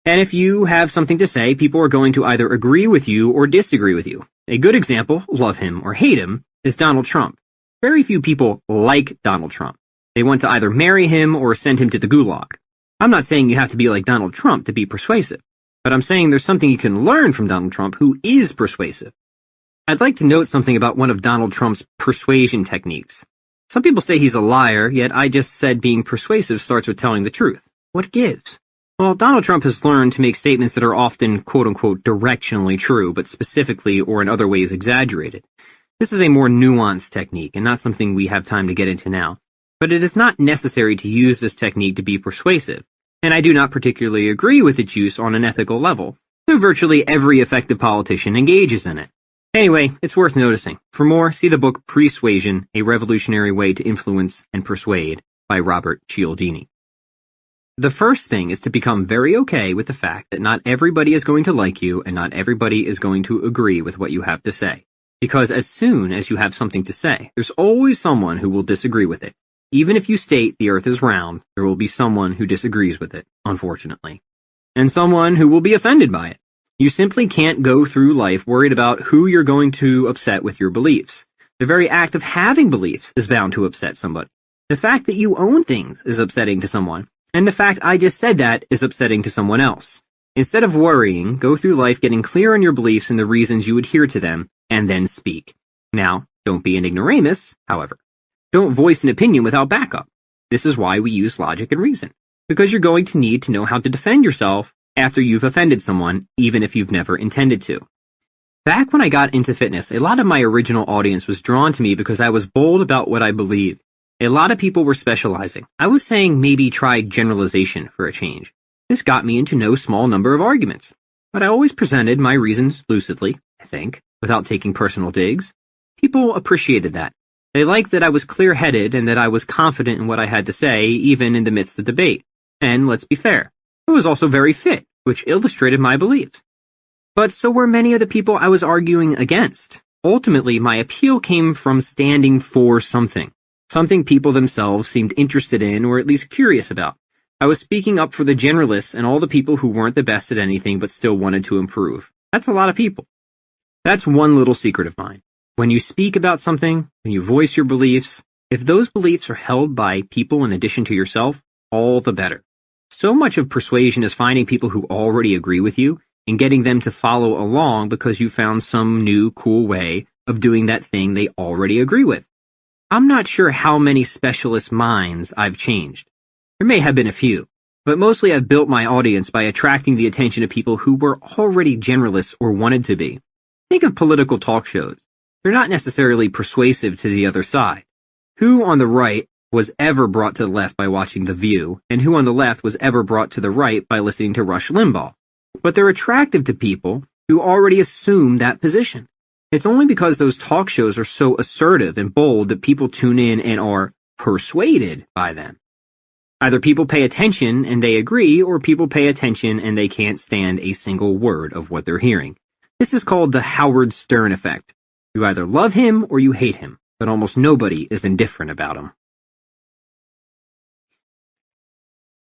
And if you have something to say, people are going to either agree with you or disagree with you. A good example, love him or hate him, is Donald Trump. Very few people like Donald Trump. They want to either marry him or send him to the gulag. I'm not saying you have to be like Donald Trump to be persuasive, but I'm saying there's something you can learn from Donald Trump who is persuasive. I'd like to note something about one of Donald Trump's persuasion techniques. Some people say he's a liar, yet I just said being persuasive starts with telling the truth. What gives? Well, Donald Trump has learned to make statements that are often quote-unquote directionally true, but specifically or in other ways exaggerated. This is a more nuanced technique and not something we have time to get into now. But it is not necessary to use this technique to be persuasive, and I do not particularly agree with its use on an ethical level, though virtually every effective politician engages in it. Anyway, it's worth noticing. For more, see the book Persuasion, A Revolutionary Way to Influence and Persuade by Robert Cialdini. The first thing is to become very okay with the fact that not everybody is going to like you and not everybody is going to agree with what you have to say. Because as soon as you have something to say, there's always someone who will disagree with it. Even if you state the earth is round, there will be someone who disagrees with it, unfortunately. And someone who will be offended by it. You simply can't go through life worried about who you're going to upset with your beliefs. The very act of having beliefs is bound to upset somebody. The fact that you own things is upsetting to someone, and the fact I just said that is upsetting to someone else. Instead of worrying, go through life getting clear on your beliefs and the reasons you adhere to them, and then speak. Now, don't be an ignoramus, however. Don't voice an opinion without backup. This is why we use logic and reason, because you're going to need to know how to defend yourself after you've offended someone, even if you've never intended to. Back when I got into fitness, a lot of my original audience was drawn to me because I was bold about what I believed. A lot of people were specializing. I was saying maybe try generalization for a change. This got me into no small number of arguments, but I always presented my reasons lucidly, I think, without taking personal digs. People appreciated that. They liked that I was clear-headed and that I was confident in what I had to say, even in the midst of debate. And let's be fair, I was also very fit, which illustrated my beliefs. But so were many of the people I was arguing against. Ultimately, my appeal came from standing for something people themselves seemed interested in or at least curious about. I was speaking up for the generalists and all the people who weren't the best at anything but still wanted to improve. That's a lot of people. That's one little secret of mine. When you speak about something, when you voice your beliefs, if those beliefs are held by people in addition to yourself, all the better. So much of persuasion is finding people who already agree with you and getting them to follow along because you found some new cool way of doing that thing they already agree with. I'm not sure how many specialist minds I've changed. There may have been a few, but mostly I've built my audience by attracting the attention of people who were already generalists or wanted to be. Think of political talk shows. They're not necessarily persuasive to the other side. Who on the right was ever brought to the left by watching The View, and who on the left was ever brought to the right by listening to Rush Limbaugh? But they're attractive to people who already assume that position. It's only because those talk shows are so assertive and bold that people tune in and are persuaded by them. Either people pay attention and they agree, or people pay attention and they can't stand a single word of what they're hearing. This is called the Howard Stern effect. You either love him or you hate him, but almost nobody is indifferent about him.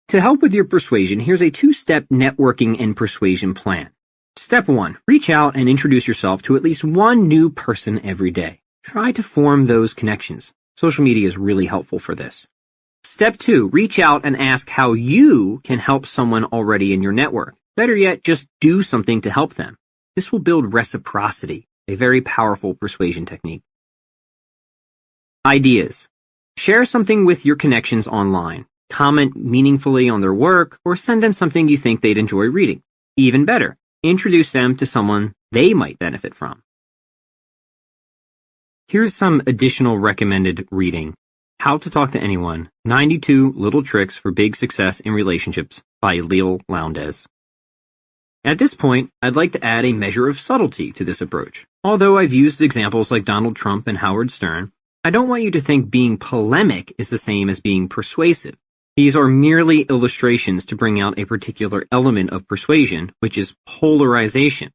To help with your persuasion, here's a 2-step networking and persuasion plan. Step 1. Reach out and introduce yourself to at least one new person every day. Try to form those connections. Social media is really helpful for this. Step 2, reach out and ask how you can help someone already in your network. Better yet, just do something to help them. This will build reciprocity, a very powerful persuasion technique. Ideas. Share something with your connections online. Comment meaningfully on their work, or send them something you think they'd enjoy reading. Even better, introduce them to someone they might benefit from. Here's some additional recommended reading. How to Talk to Anyone, 92 Little Tricks for Big Success in Relationships by Lil Lowndes. At this point, I'd like to add a measure of subtlety to this approach. Although I've used examples like Donald Trump and Howard Stern, I don't want you to think being polemic is the same as being persuasive. These are merely illustrations to bring out a particular element of persuasion, which is polarization.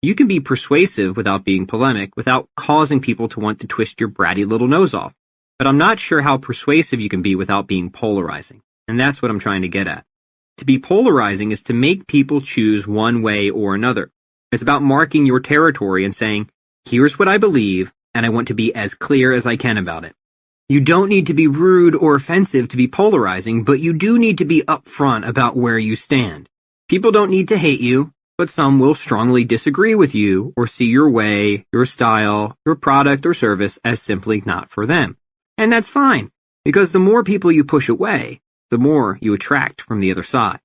You can be persuasive without being polemic, without causing people to want to twist your bratty little nose off. But I'm not sure how persuasive you can be without being polarizing. And that's what I'm trying to get at. To be polarizing is to make people choose one way or another. It's about marking your territory and saying, here's what I believe, and I want to be as clear as I can about it. You don't need to be rude or offensive to be polarizing, but you do need to be upfront about where you stand. People don't need to hate you, but some will strongly disagree with you or see your way, your style, your product or service as simply not for them. And that's fine, because the more people you push away, the more you attract from the other side.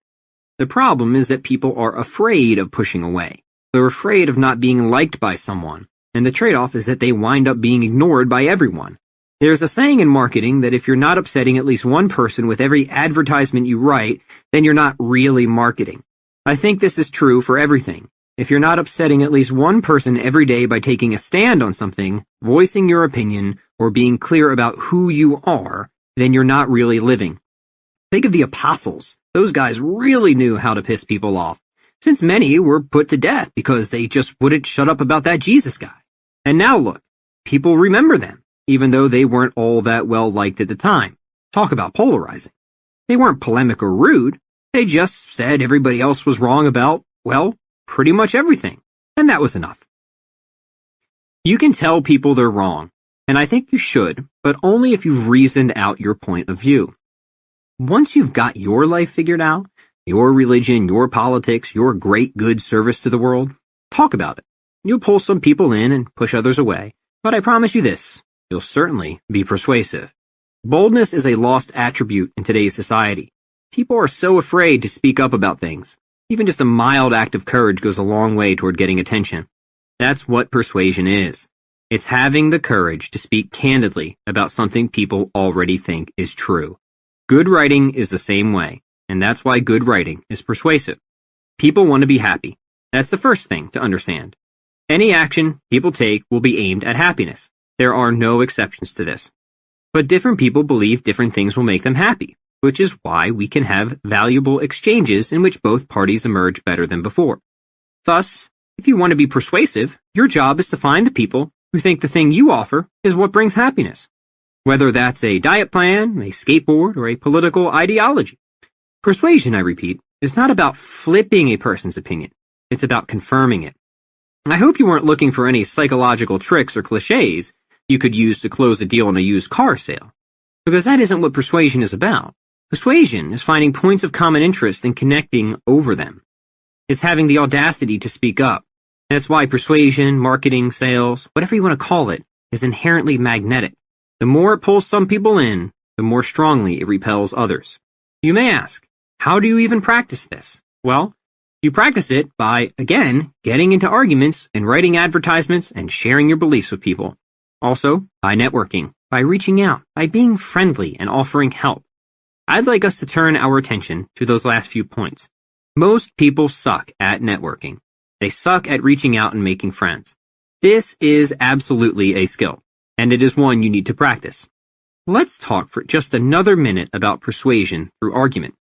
The problem is that people are afraid of pushing away. They're afraid of not being liked by someone, and the trade-off is that they wind up being ignored by everyone. There's a saying in marketing that if you're not upsetting at least one person with every advertisement you write, then you're not really marketing. I think this is true for everything. If you're not upsetting at least one person every day by taking a stand on something, voicing your opinion, or being clear about who you are, then you're not really living. Think of the apostles. Those guys really knew how to piss people off, since many were put to death because they just wouldn't shut up about that Jesus guy. And now look, people remember them, even though they weren't all that well liked at the time. Talk about polarizing. They weren't polemic or rude. They just said everybody else was wrong about, well, pretty much everything. And that was enough. You can tell people they're wrong, and I think you should, but only if you've reasoned out your point of view. Once you've got your life figured out, your religion, your politics, your great good service to the world, talk about it. You'll pull some people in and push others away, but I promise you this, you'll certainly be persuasive. Boldness is a lost attribute in today's society. People are so afraid to speak up about things. Even just a mild act of courage goes a long way toward getting attention. That's what persuasion is. It's having the courage to speak candidly about something people already think is true. Good writing is the same way, and that's why good writing is persuasive. People want to be happy. That's the first thing to understand. Any action people take will be aimed at happiness. There are no exceptions to this. But different people believe different things will make them happy, which is why we can have valuable exchanges in which both parties emerge better than before. Thus, if you want to be persuasive, your job is to find the people who think the thing you offer is what brings happiness. Whether that's a diet plan, a skateboard, or a political ideology. Persuasion, I repeat, is not about flipping a person's opinion. It's about confirming it. I hope you weren't looking for any psychological tricks or cliches you could use to close a deal on a used car sale, because that isn't what persuasion is about. Persuasion is finding points of common interest and connecting over them. It's having the audacity to speak up. That's why persuasion, marketing, sales, whatever you want to call it, is inherently magnetic. The more it pulls some people in, the more strongly it repels others. You may ask, how do you even practice this? Well, you practice it by, again, getting into arguments and writing advertisements and sharing your beliefs with people. Also, by networking, by reaching out, by being friendly and offering help. I'd like us to turn our attention to those last few points. Most people suck at networking. They suck at reaching out and making friends. This is absolutely a skill, and it is one you need to practice. Let's talk for just another minute about persuasion through argument.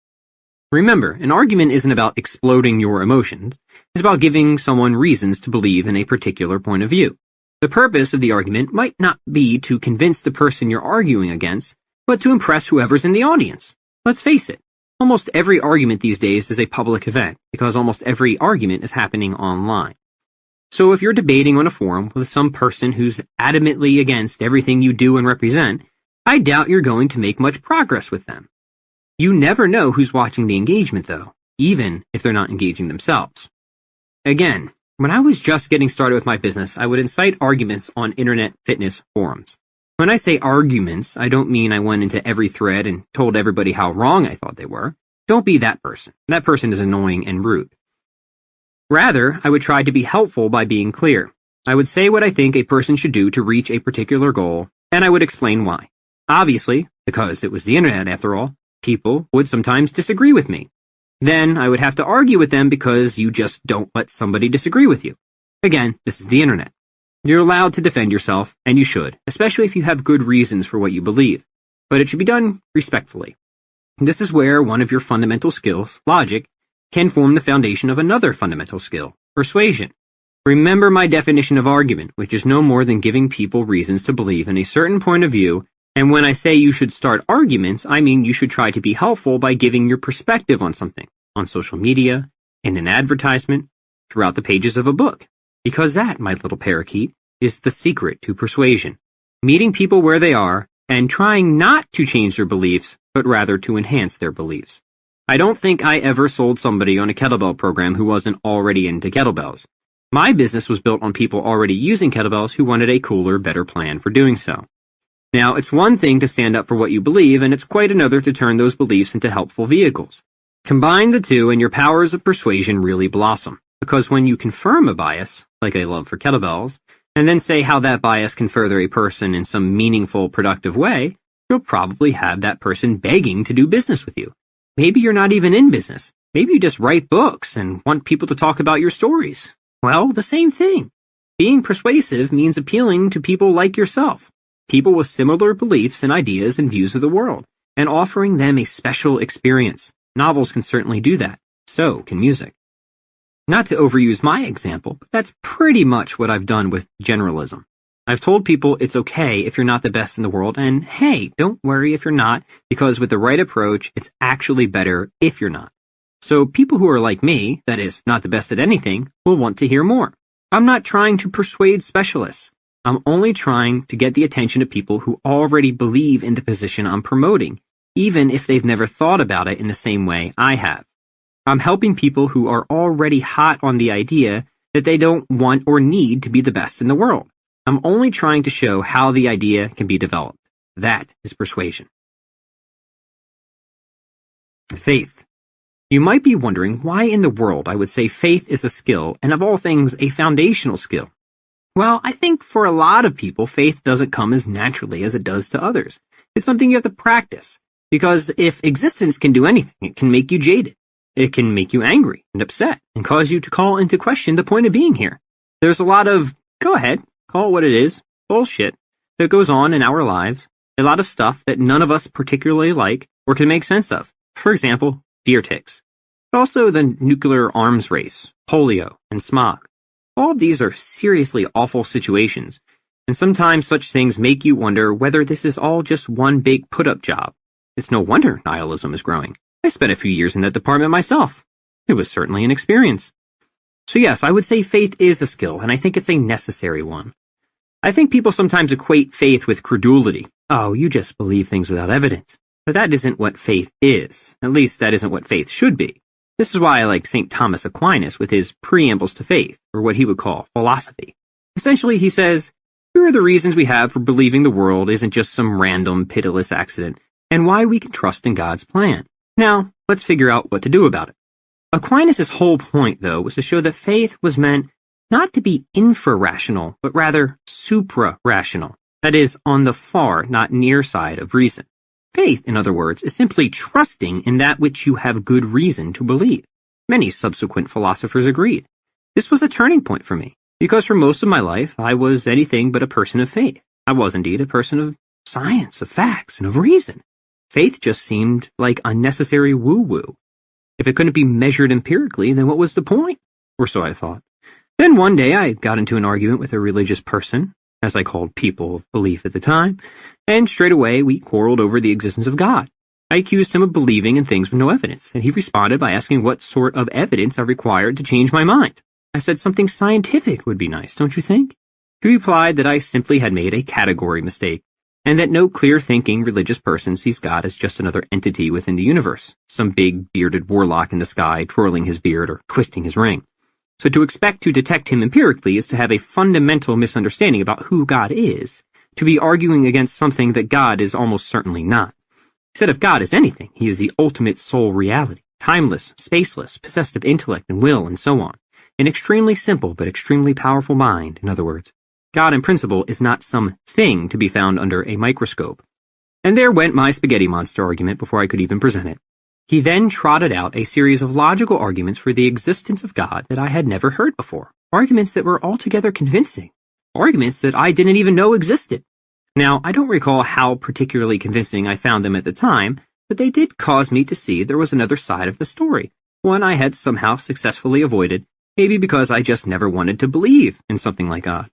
Remember, an argument isn't about exploding your emotions. It's about giving someone reasons to believe in a particular point of view. The purpose of the argument might not be to convince the person you're arguing against, but to impress whoever's in the audience. Let's face it, almost every argument these days is a public event, because almost every argument is happening online. So if you're debating on a forum with some person who's adamantly against everything you do and represent, I doubt you're going to make much progress with them. You never know who's watching the engagement, though, even if they're not engaging themselves. Again, when I was just getting started with my business, I would incite arguments on internet fitness forums. When I say arguments, I don't mean I went into every thread and told everybody how wrong I thought they were. Don't be that person. That person is annoying and rude. Rather, I would try to be helpful by being clear. I would say what I think a person should do to reach a particular goal, and I would explain why. Obviously, because it was the internet after all, people would sometimes disagree with me. Then I would have to argue with them because you just don't let somebody disagree with you. Again, this is the internet. You're allowed to defend yourself, and you should, especially if you have good reasons for what you believe. But it should be done respectfully. This is where one of your fundamental skills, logic, can form the foundation of another fundamental skill, persuasion. Remember my definition of argument, which is no more than giving people reasons to believe in a certain point of view, and when I say you should start arguments, I mean you should try to be helpful by giving your perspective on something, on social media, in an advertisement, throughout the pages of a book. Because that, my little parakeet, is the secret to persuasion. Meeting people where they are, and trying not to change their beliefs, but rather to enhance their beliefs. I don't think I ever sold somebody on a kettlebell program who wasn't already into kettlebells. My business was built on people already using kettlebells who wanted a cooler, better plan for doing so. Now, it's one thing to stand up for what you believe, and it's quite another to turn those beliefs into helpful vehicles. Combine the two, and your powers of persuasion really blossom. Because when you confirm a bias, like a love for kettlebells, and then say how that bias can further a person in some meaningful, productive way, you'll probably have that person begging to do business with you. Maybe you're not even in business. Maybe you just write books and want people to talk about your stories. Well, the same thing. Being persuasive means appealing to people like yourself, people with similar beliefs and ideas and views of the world, and offering them a special experience. Novels can certainly do that. So can music. Not to overuse my example, but that's pretty much what I've done with generalism. I've told people it's okay if you're not the best in the world, and hey, don't worry if you're not, because with the right approach, it's actually better if you're not. So people who are like me, that is, not the best at anything, will want to hear more. I'm not trying to persuade specialists. I'm only trying to get the attention of people who already believe in the position I'm promoting, even if they've never thought about it in the same way I have. I'm helping people who are already hot on the idea that they don't want or need to be the best in the world. I'm only trying to show how the idea can be developed. That is persuasion. Faith. You might be wondering why in the world I would say faith is a skill and of all things a foundational skill. Well, I think for a lot of people, faith doesn't come as naturally as it does to others. It's something you have to practice, because if existence can do anything, it can make you jaded. It can make you angry and upset and cause you to call into question the point of being here. There's a lot of, go ahead, call it what it is, bullshit that goes on in our lives, a lot of stuff that none of us particularly like or can make sense of. For example, deer ticks, but also the nuclear arms race, polio, and smog. All of these are seriously awful situations, and sometimes such things make you wonder whether this is all just one big put-up job. It's no wonder nihilism is growing. I spent a few years in that department myself. It was certainly an experience. So yes, I would say faith is a skill, and I think it's a necessary one. I think people sometimes equate faith with credulity. Oh, you just believe things without evidence. But that isn't what faith is. At least that isn't what faith should be. This is why I like St. Thomas Aquinas with his preambles to faith, or what he would call philosophy. Essentially, he says, here are the reasons we have for believing the world isn't just some random, pitiless accident, and why we can trust in God's plan. Now, let's figure out what to do about it. Aquinas' whole point, though, was to show that faith was meant not to be infra-rational, but rather supra-rational. That is, on the far, not near side of reason. Faith, in other words, is simply trusting in that which you have good reason to believe. Many subsequent philosophers agreed. This was a turning point for me, because for most of my life I was anything but a person of faith. I was indeed a person of science, of facts, and of reason. Faith just seemed like unnecessary woo-woo. If it couldn't be measured empirically, then what was the point? Or so I thought. Then one day I got into an argument with a religious person, as I called people of belief at the time, and straight away we quarreled over the existence of God. I accused him of believing in things with no evidence, and he responded by asking what sort of evidence I required to change my mind. I said something scientific would be nice, don't you think? He replied that I simply had made a category mistake, and that no clear-thinking religious person sees God as just another entity within the universe, some big bearded warlock in the sky twirling his beard or twisting his ring. So to expect to detect him empirically is to have a fundamental misunderstanding about who God is, to be arguing against something that God is almost certainly not. He said if God is anything, he is the ultimate sole reality, timeless, spaceless, possessed of intellect and will and so on. An extremely simple but extremely powerful mind, in other words. God in principle is not some thing to be found under a microscope. And there went my spaghetti monster argument before I could even present it. He then trotted out a series of logical arguments for the existence of God that I had never heard before. Arguments that were altogether convincing. Arguments that I didn't even know existed. Now, I don't recall how particularly convincing I found them at the time, but they did cause me to see there was another side of the story, one I had somehow successfully avoided, maybe because I just never wanted to believe in something like God.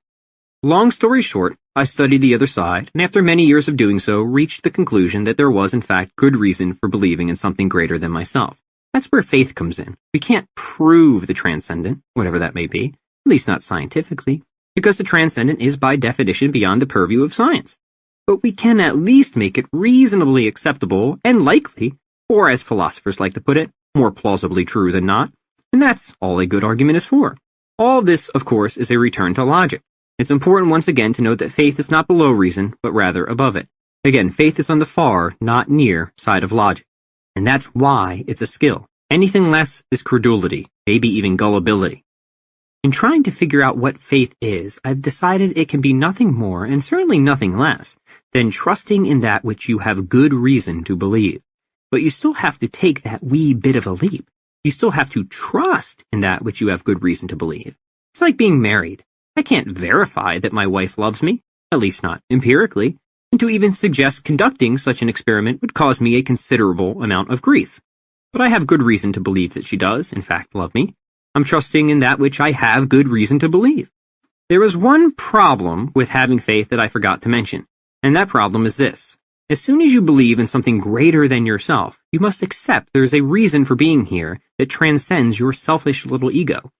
Long story short, I studied the other side, and after many years of doing so, reached the conclusion that there was in fact good reason for believing in something greater than myself. That's where faith comes in. We can't prove the transcendent, whatever that may be, at least not scientifically, because the transcendent is by definition beyond the purview of science. But we can at least make it reasonably acceptable and likely, or as philosophers like to put it, more plausibly true than not, and that's all a good argument is for. All this, of course, is a return to logic. It's important once again to note that faith is not below reason, but rather above it. Again, faith is on the far, not near, side of logic. And that's why it's a skill. Anything less is credulity, maybe even gullibility. In trying to figure out what faith is, I've decided it can be nothing more, and certainly nothing less, than trusting in that which you have good reason to believe. But you still have to take that wee bit of a leap. You still have to trust in that which you have good reason to believe. It's like being married. I can't verify that my wife loves me, at least not empirically, and to even suggest conducting such an experiment would cause me a considerable amount of grief. But I have good reason to believe that she does, in fact, love me. I'm trusting in that which I have good reason to believe. There is one problem with having faith that I forgot to mention, and that problem is this. As soon as you believe in something greater than yourself, you must accept there is a reason for being here that transcends your selfish little ego.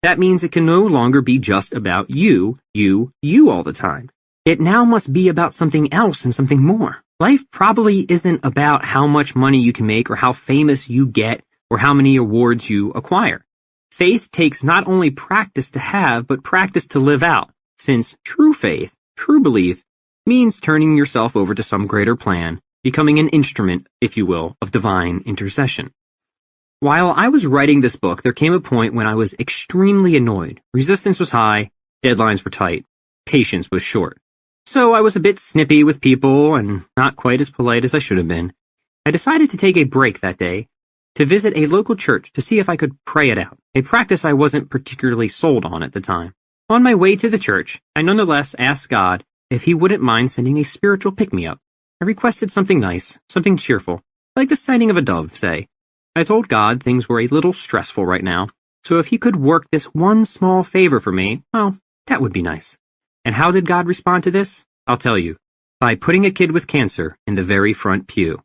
That means it can no longer be just about you all the time. It now must be about something else and something more. Life probably isn't about how much money you can make or how famous you get or how many awards you acquire. Faith takes not only practice to have, but practice to live out, since true faith, true belief, means turning yourself over to some greater plan, becoming an instrument, if you will, of divine intercession. While I was writing this book, there came a point when I was extremely annoyed. Resistance was high, deadlines were tight, patience was short. So I was a bit snippy with people and not quite as polite as I should have been. I decided to take a break that day to visit a local church to see if I could pray it out, a practice I wasn't particularly sold on at the time. On my way to the church, I nonetheless asked God if he wouldn't mind sending a spiritual pick-me-up. I requested something nice, something cheerful, like the sighting of a dove, say. I told God things were a little stressful right now, so if he could work this one small favor for me, well, that would be nice. And how did God respond to this? I'll tell you. By putting a kid with cancer in the very front pew.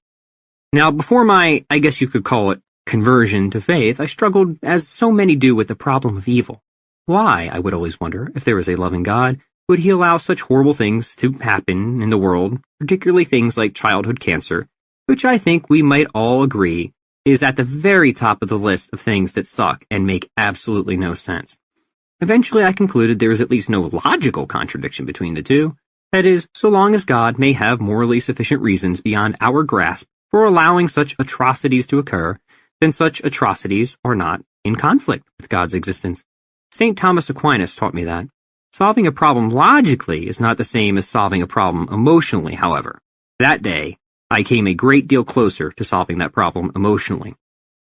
Now, before my, I guess you could call it, conversion to faith, I struggled, as so many do, with the problem of evil. Why, I would always wonder, if there is a loving God, would he allow such horrible things to happen in the world, particularly things like childhood cancer, which I think we might all agree is at the very top of the list of things that suck and make absolutely no sense. Eventually I concluded there is at least no logical contradiction between the two. That is, so long as God may have morally sufficient reasons beyond our grasp for allowing such atrocities to occur, then such atrocities are not in conflict with God's existence. St. Thomas Aquinas taught me that. Solving a problem logically is not the same as solving a problem emotionally, however. That day, I came a great deal closer to solving that problem emotionally.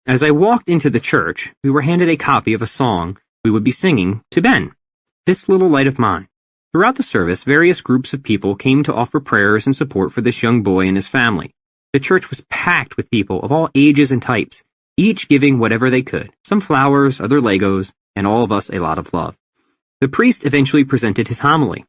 As I walked into the church, we were handed a copy of a song we would be singing to Ben, This Little Light of Mine. Throughout the service, various groups of people came to offer prayers and support for this young boy and his family. The church was packed with people of all ages and types, each giving whatever they could, some flowers, other Legos, and all of us a lot of love. The priest eventually presented his homily.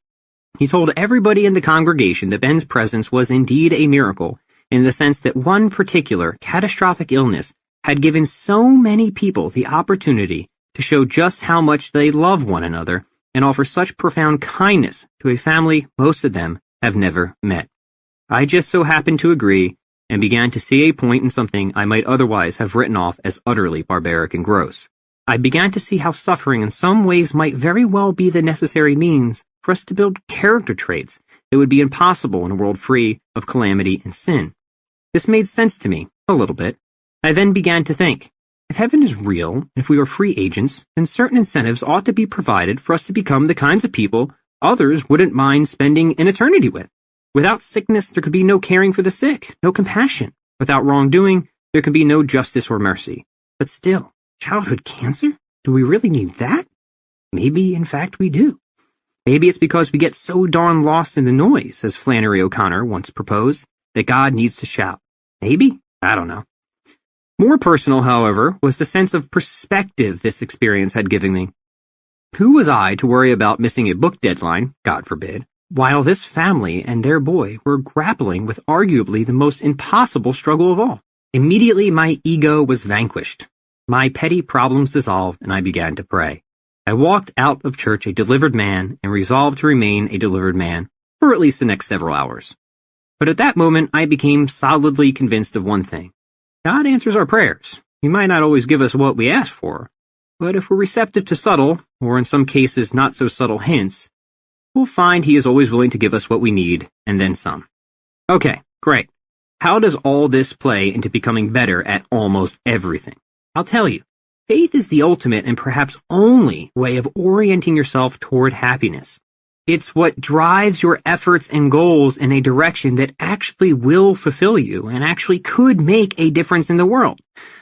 He told everybody in the congregation that Ben's presence was indeed a miracle, in the sense that one particular catastrophic illness had given so many people the opportunity to show just how much they love one another and offer such profound kindness to a family most of them have never met. I just so happened to agree and began to see a point in something I might otherwise have written off as utterly barbaric and gross. I began to see how suffering in some ways might very well be the necessary means for us to build character traits that would be impossible in a world free of calamity and sin. This made sense to me, a little bit. I then began to think, if heaven is real, and if we are free agents, then certain incentives ought to be provided for us to become the kinds of people others wouldn't mind spending an eternity with. Without sickness, there could be no caring for the sick, no compassion. Without wrongdoing, there could be no justice or mercy. But still, childhood cancer? Do we really need that? Maybe, in fact, we do. Maybe it's because we get so darn lost in the noise, as Flannery O'Connor once proposed, that God needs to shout. Maybe? I don't know. More personal, however, was the sense of perspective this experience had given me. Who was I to worry about missing a book deadline, God forbid, while this family and their boy were grappling with arguably the most impossible struggle of all? Immediately my ego was vanquished. My petty problems dissolved, and I began to pray. I walked out of church a delivered man and resolved to remain a delivered man for at least the next several hours. But at that moment, I became solidly convinced of one thing. God answers our prayers. He might not always give us what we ask for, but if we're receptive to subtle, or in some cases not so subtle hints, we'll find He is always willing to give us what we need, and then some. Okay, great. How does all this play into becoming better at almost everything? I'll tell you. Faith is the ultimate and perhaps only way of orienting yourself toward happiness. It's what drives your efforts and goals in a direction that actually will fulfill you and actually could make a difference in the world.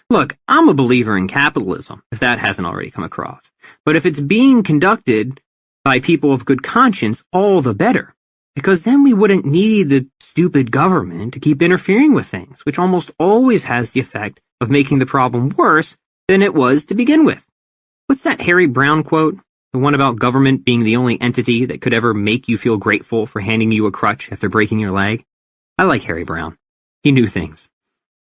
Look, I'm a believer in capitalism, if that hasn't already come across. But if it's being conducted by people of good conscience, all the better. Because then we wouldn't need the stupid government to keep interfering with things, which almost always has the effect of making the problem worse than it was to begin with. What's that Harry Brown quote? The one about government being the only entity that could ever make you feel grateful for handing you a crutch after breaking your leg? I like Harry Brown. He knew things.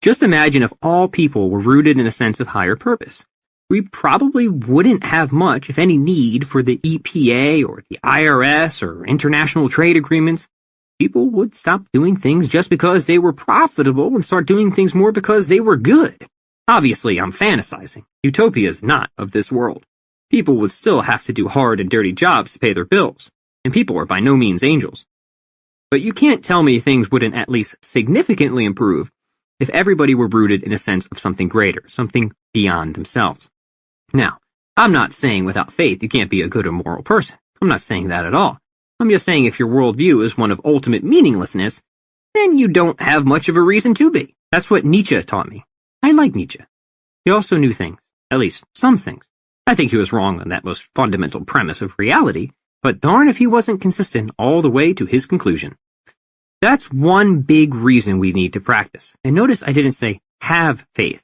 Just imagine if all people were rooted in a sense of higher purpose. We probably wouldn't have much, if any, need for the EPA or the IRS or international trade agreements. People would stop doing things just because they were profitable and start doing things more because they were good. Obviously, I'm fantasizing. Utopia is not of this world. People would still have to do hard and dirty jobs to pay their bills, and people are by no means angels. But you can't tell me things wouldn't at least significantly improve if everybody were rooted in a sense of something greater, something beyond themselves. Now, I'm not saying without faith you can't be a good or moral person. I'm not saying that at all. I'm just saying if your worldview is one of ultimate meaninglessness, then you don't have much of a reason to be. That's what Nietzsche taught me. I like Nietzsche. He also knew things, at least some things. I think he was wrong on that most fundamental premise of reality, but darn if he wasn't consistent all the way to his conclusion. That's one big reason we need to practice. And notice I didn't say have faith.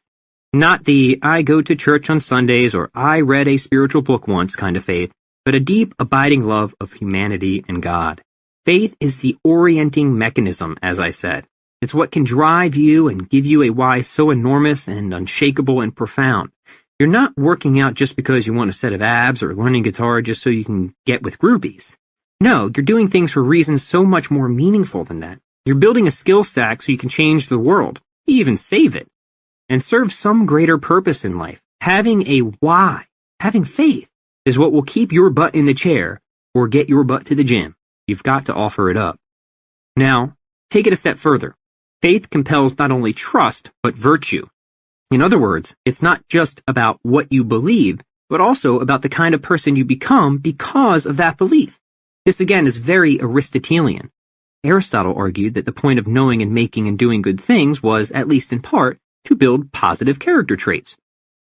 Not the I go to church on Sundays or I read a spiritual book once kind of faith, but a deep, abiding love of humanity and God. Faith is the orienting mechanism, as I said. It's what can drive you and give you a why so enormous and unshakable and profound. You're not working out just because you want a set of abs or learning guitar just so you can get with groupies. No, you're doing things for reasons so much more meaningful than that. You're building a skill stack so you can change the world, even save it, and serve some greater purpose in life. Having a why, having faith, is what will keep your butt in the chair or get your butt to the gym. You've got to offer it up. Now, take it a step further. Faith compels not only trust, but virtue. In other words, it's not just about what you believe, but also about the kind of person you become because of that belief. This again is very Aristotelian. Aristotle argued that the point of knowing and making and doing good things was, at least in part, to build positive character traits.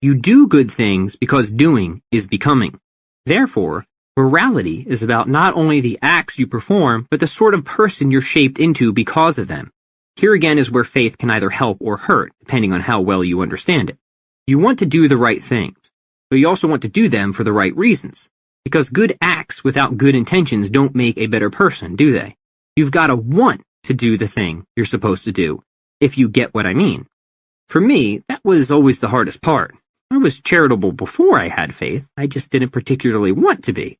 You do good things because doing is becoming. Therefore, morality is about not only the acts you perform, but the sort of person you're shaped into because of them. Here again is where faith can either help or hurt, depending on how well you understand it. You want to do the right things, but you also want to do them for the right reasons. Because good acts without good intentions don't make a better person, do they? You've got to want to do the thing you're supposed to do, if you get what I mean. For me, that was always the hardest part. I was charitable before I had faith, I just didn't particularly want to be.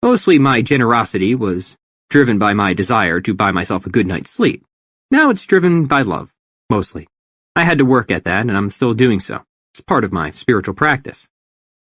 Mostly my generosity was driven by my desire to buy myself a good night's sleep. Now it's driven by love, mostly. I had to work at that, and I'm still doing so. It's part of my spiritual practice.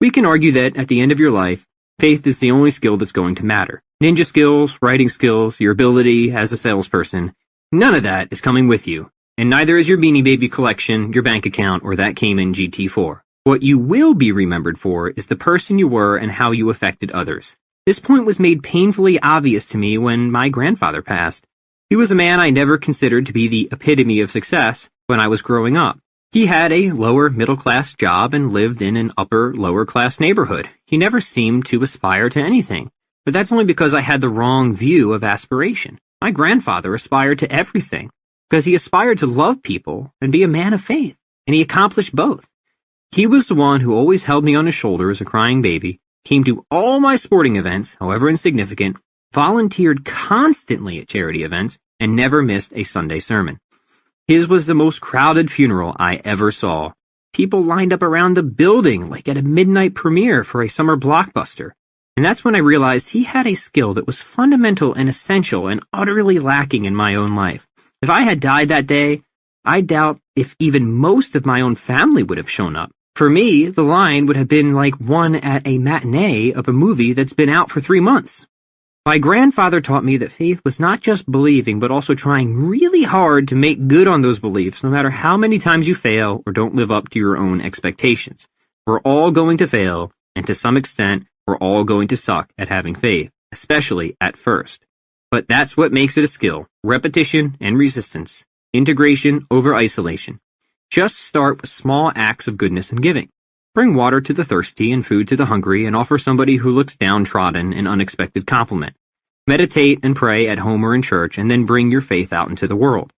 We can argue that at the end of your life, faith is the only skill that's going to matter. Ninja skills, writing skills, your ability as a salesperson, none of that is coming with you, and neither is your Beanie Baby collection, your bank account, or that Cayman GT4. What you will be remembered for is the person you were and how you affected others. This point was made painfully obvious to me when my grandfather passed. He was a man I never considered to be the epitome of success when I was growing up. He had a lower middle-class job and lived in an upper lower-class neighborhood. He never seemed to aspire to anything, but that's only because I had the wrong view of aspiration. My grandfather aspired to everything, because he aspired to love people and be a man of faith, and he accomplished both. He was the one who always held me on his shoulder as a crying baby, came to all my sporting events, however insignificant, volunteered constantly at charity events, and never missed a Sunday sermon. His was the most crowded funeral I ever saw. People lined up around the building like at a midnight premiere for a summer blockbuster. And that's when I realized he had a skill that was fundamental and essential and utterly lacking in my own life. If I had died that day, I doubt if even most of my own family would have shown up. For me, the line would have been like one at a matinee of a movie that's been out for 3 months. My grandfather taught me that faith was not just believing, but also trying really hard to make good on those beliefs, no matter how many times you fail or don't live up to your own expectations. We're all going to fail, and to some extent, we're all going to suck at having faith, especially at first. But that's what makes it a skill: repetition and resistance, integration over isolation. Just start with small acts of goodness and giving. Bring water to the thirsty and food to the hungry, and offer somebody who looks downtrodden an unexpected compliment. Meditate and pray at home or in church, and then bring your faith out into the world.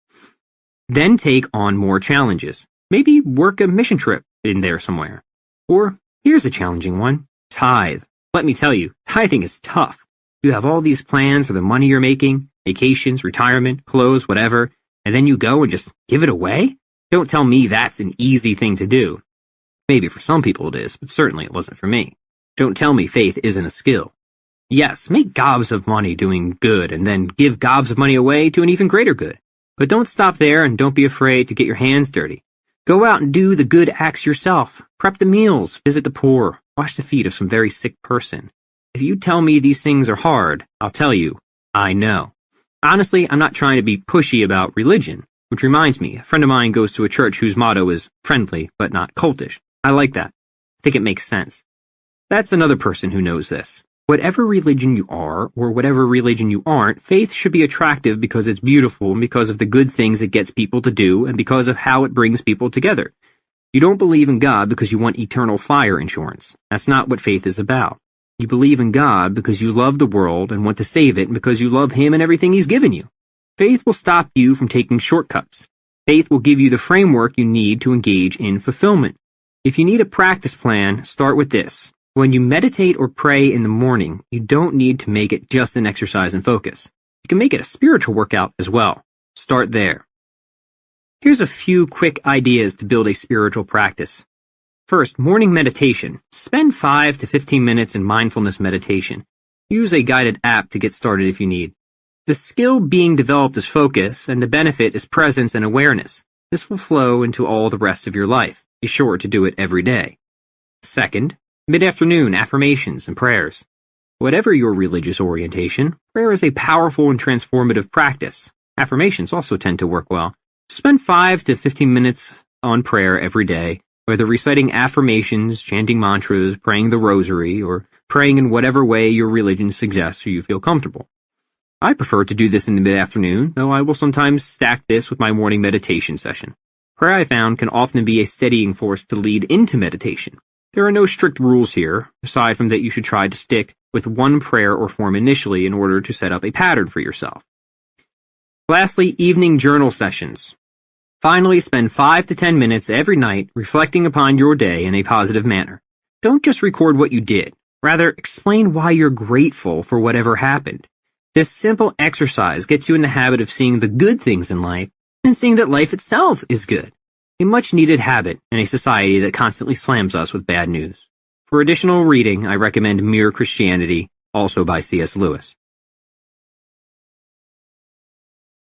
Then take on more challenges. Maybe work a mission trip in there somewhere. Or, here's a challenging one: tithe. Let me tell you, tithing is tough. You have all these plans for the money you're making, vacations, retirement, clothes, whatever, and then you go and just give it away? Don't tell me that's an easy thing to do. Maybe for some people it is, but certainly it wasn't for me. Don't tell me faith isn't a skill. Yes, make gobs of money doing good and then give gobs of money away to an even greater good. But don't stop there, and don't be afraid to get your hands dirty. Go out and do the good acts yourself. Prep the meals, visit the poor, wash the feet of some very sick person. If you tell me these things are hard, I'll tell you, I know. Honestly, I'm not trying to be pushy about religion, which reminds me, a friend of mine goes to a church whose motto is friendly but not cultish. I like that. I think it makes sense. That's another person who knows this. Whatever religion you are, or whatever religion you aren't, faith should be attractive because it's beautiful and because of the good things it gets people to do and because of how it brings people together. You don't believe in God because you want eternal fire insurance. That's not what faith is about. You believe in God because you love the world and want to save it, and because you love Him and everything He's given you. Faith will stop you from taking shortcuts. Faith will give you the framework you need to engage in fulfillment. If you need a practice plan, start with this. When you meditate or pray in the morning, you don't need to make it just an exercise and focus. You can make it a spiritual workout as well. Start there. Here's a few quick ideas to build a spiritual practice. First, morning meditation. Spend 5 to 15 minutes in mindfulness meditation. Use a guided app to get started if you need. The skill being developed is focus, and the benefit is presence and awareness. This will flow into all the rest of your life. Be sure to do it every day. Second, mid-afternoon affirmations and prayers. Whatever your religious orientation, prayer is a powerful and transformative practice. Affirmations also tend to work well. Spend 5 to 15 minutes on prayer every day, whether reciting affirmations, chanting mantras, praying the rosary, or praying in whatever way your religion suggests or you feel comfortable. I prefer to do this in the mid-afternoon, though I will sometimes stack this with my morning meditation session. Prayer, I found, can often be a steadying force to lead into meditation. There are no strict rules here, aside from that you should try to stick with one prayer or form initially in order to set up a pattern for yourself. Lastly, evening journal sessions. Finally, spend 5 to 10 minutes every night reflecting upon your day in a positive manner. Don't just record what you did. Rather, explain why you're grateful for whatever happened. This simple exercise gets you in the habit of seeing the good things in life and seeing that life itself is good. a much-needed habit in a society that constantly slams us with bad news. For additional reading, I recommend Mere Christianity, also by C.S. Lewis.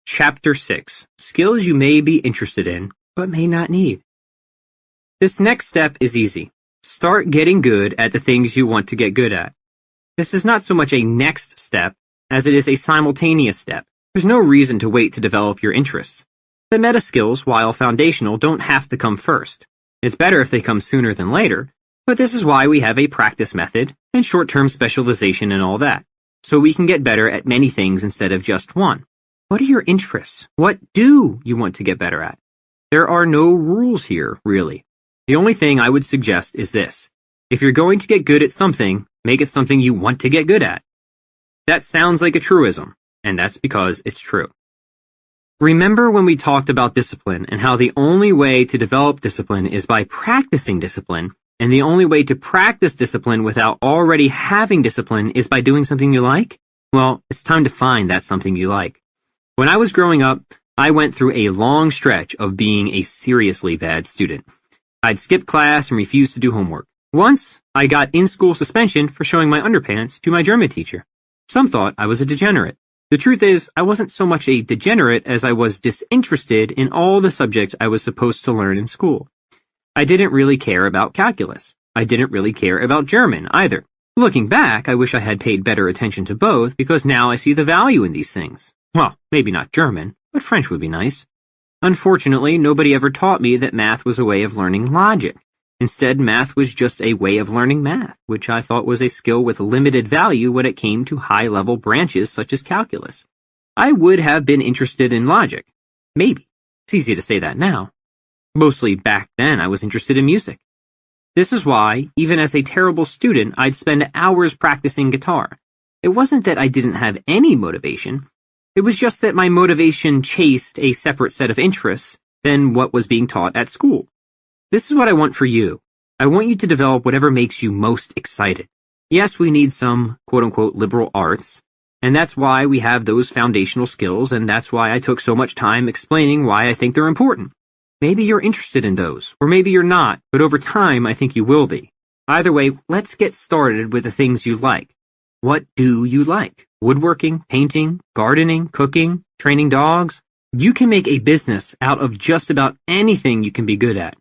Chapter 6. Skills you may be interested in, but may not need. This next step is easy. Start getting good at the things you want to get good at. This is not so much a next step as it is a simultaneous step. There's no reason to wait to develop your interests. The meta skills, while foundational, don't have to come first. It's better if they come sooner than later, but this is why we have a practice method and short-term specialization and all that, so we can get better at many things instead of just one. What are your interests? What do you want to get better at? There are no rules here, really. The only thing I would suggest is this. If you're going to get good at something, make it something you want to get good at. That sounds like a truism, and that's because it's true. Remember when we talked about discipline and how the only way to develop discipline is by practicing discipline, and the only way to practice discipline without already having discipline is by doing something you like? Well, it's time to find that something you like. When I was growing up, I went through a long stretch of being a seriously bad student. I'd skip class and refuse to do homework. Once, I got in-school suspension for showing my underpants to my German teacher. Some thought I was a degenerate. The truth is, I wasn't so much a degenerate as I was disinterested in all the subjects I was supposed to learn in school. I didn't really care about calculus. I didn't really care about German either. Looking back, I wish I had paid better attention to both because now I see the value in these things. Well, maybe not German, but French would be nice. Unfortunately, nobody ever taught me that math was a way of learning logic. Instead, math was just a way of learning math, which I thought was a skill with limited value when it came to high-level branches such as calculus. I would have been interested in logic. Maybe. It's easy to say that now. Mostly back then I was interested in music. This is why, even as a terrible student, I'd spend hours practicing guitar. It wasn't that I didn't have any motivation. It was just that my motivation chased a separate set of interests than what was being taught at school. This is what I want for you. I want you to develop whatever makes you most excited. Yes, we need some quote-unquote liberal arts, and that's why we have those foundational skills, and that's why I took so much time explaining why I think they're important. Maybe you're interested in those, or maybe you're not, but over time I think you will be. Either way, let's get started with the things you like. What do you like? Woodworking, painting, gardening, cooking, training dogs? You can make a business out of just about anything you can be good at.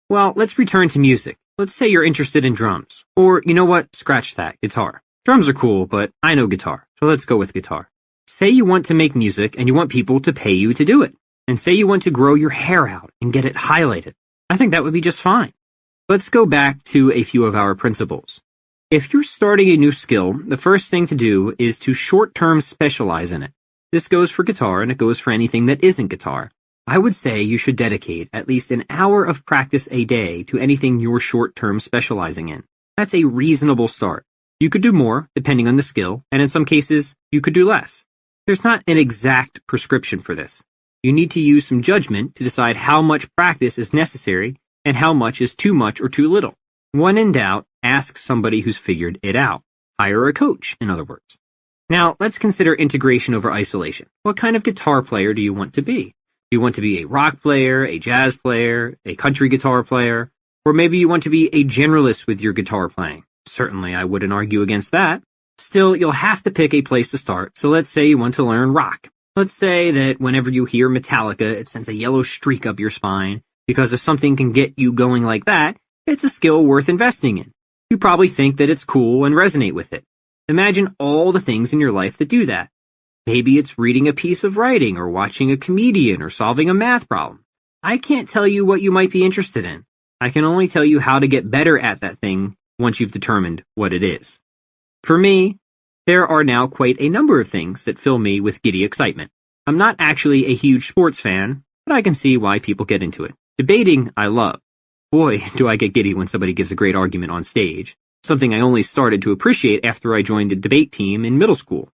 Well, let's return to music. Let's say you're interested in drums. Or, you know what? Scratch that. Guitar. Drums are cool, but I know guitar, so let's go with guitar. Say you want to make music and you want people to pay you to do it. And say you want to grow your hair out and get it highlighted. I think that would be just fine. Let's go back to a few of our principles. If you're starting a new skill, the first thing to do is to short-term specialize in it. This goes for guitar and it goes for anything that isn't guitar. I would say you should dedicate at least an hour of practice a day to anything you're short-term specializing in. That's a reasonable start. You could do more, depending on the skill, and in some cases, you could do less. There's not an exact prescription for this. You need to use some judgment to decide how much practice is necessary and how much is too much or too little. When in doubt, ask somebody who's figured it out. Hire a coach, in other words. Now, let's consider integration over isolation. What kind of guitar player do you want to be? Do you want to be a rock player, a jazz player, a country guitar player, or maybe you want to be a generalist with your guitar playing? Certainly, I wouldn't argue against that. Still, you'll have to pick a place to start, so let's say you want to learn rock. Let's say that whenever you hear Metallica, it sends a yellow streak up your spine, because if something can get you going like that, it's a skill worth investing in. You probably think that it's cool and resonate with it. Imagine all the things in your life that do that. Maybe it's reading a piece of writing or watching a comedian or solving a math problem. I can't tell you what you might be interested in. I can only tell you how to get better at that thing once you've determined what it is. For me, there are now quite a number of things that fill me with giddy excitement. I'm not actually a huge sports fan, but I can see why people get into it. Debating, I love. Boy, do I get giddy when somebody gives a great argument on stage, something I only started to appreciate after I joined the debate team in middle school.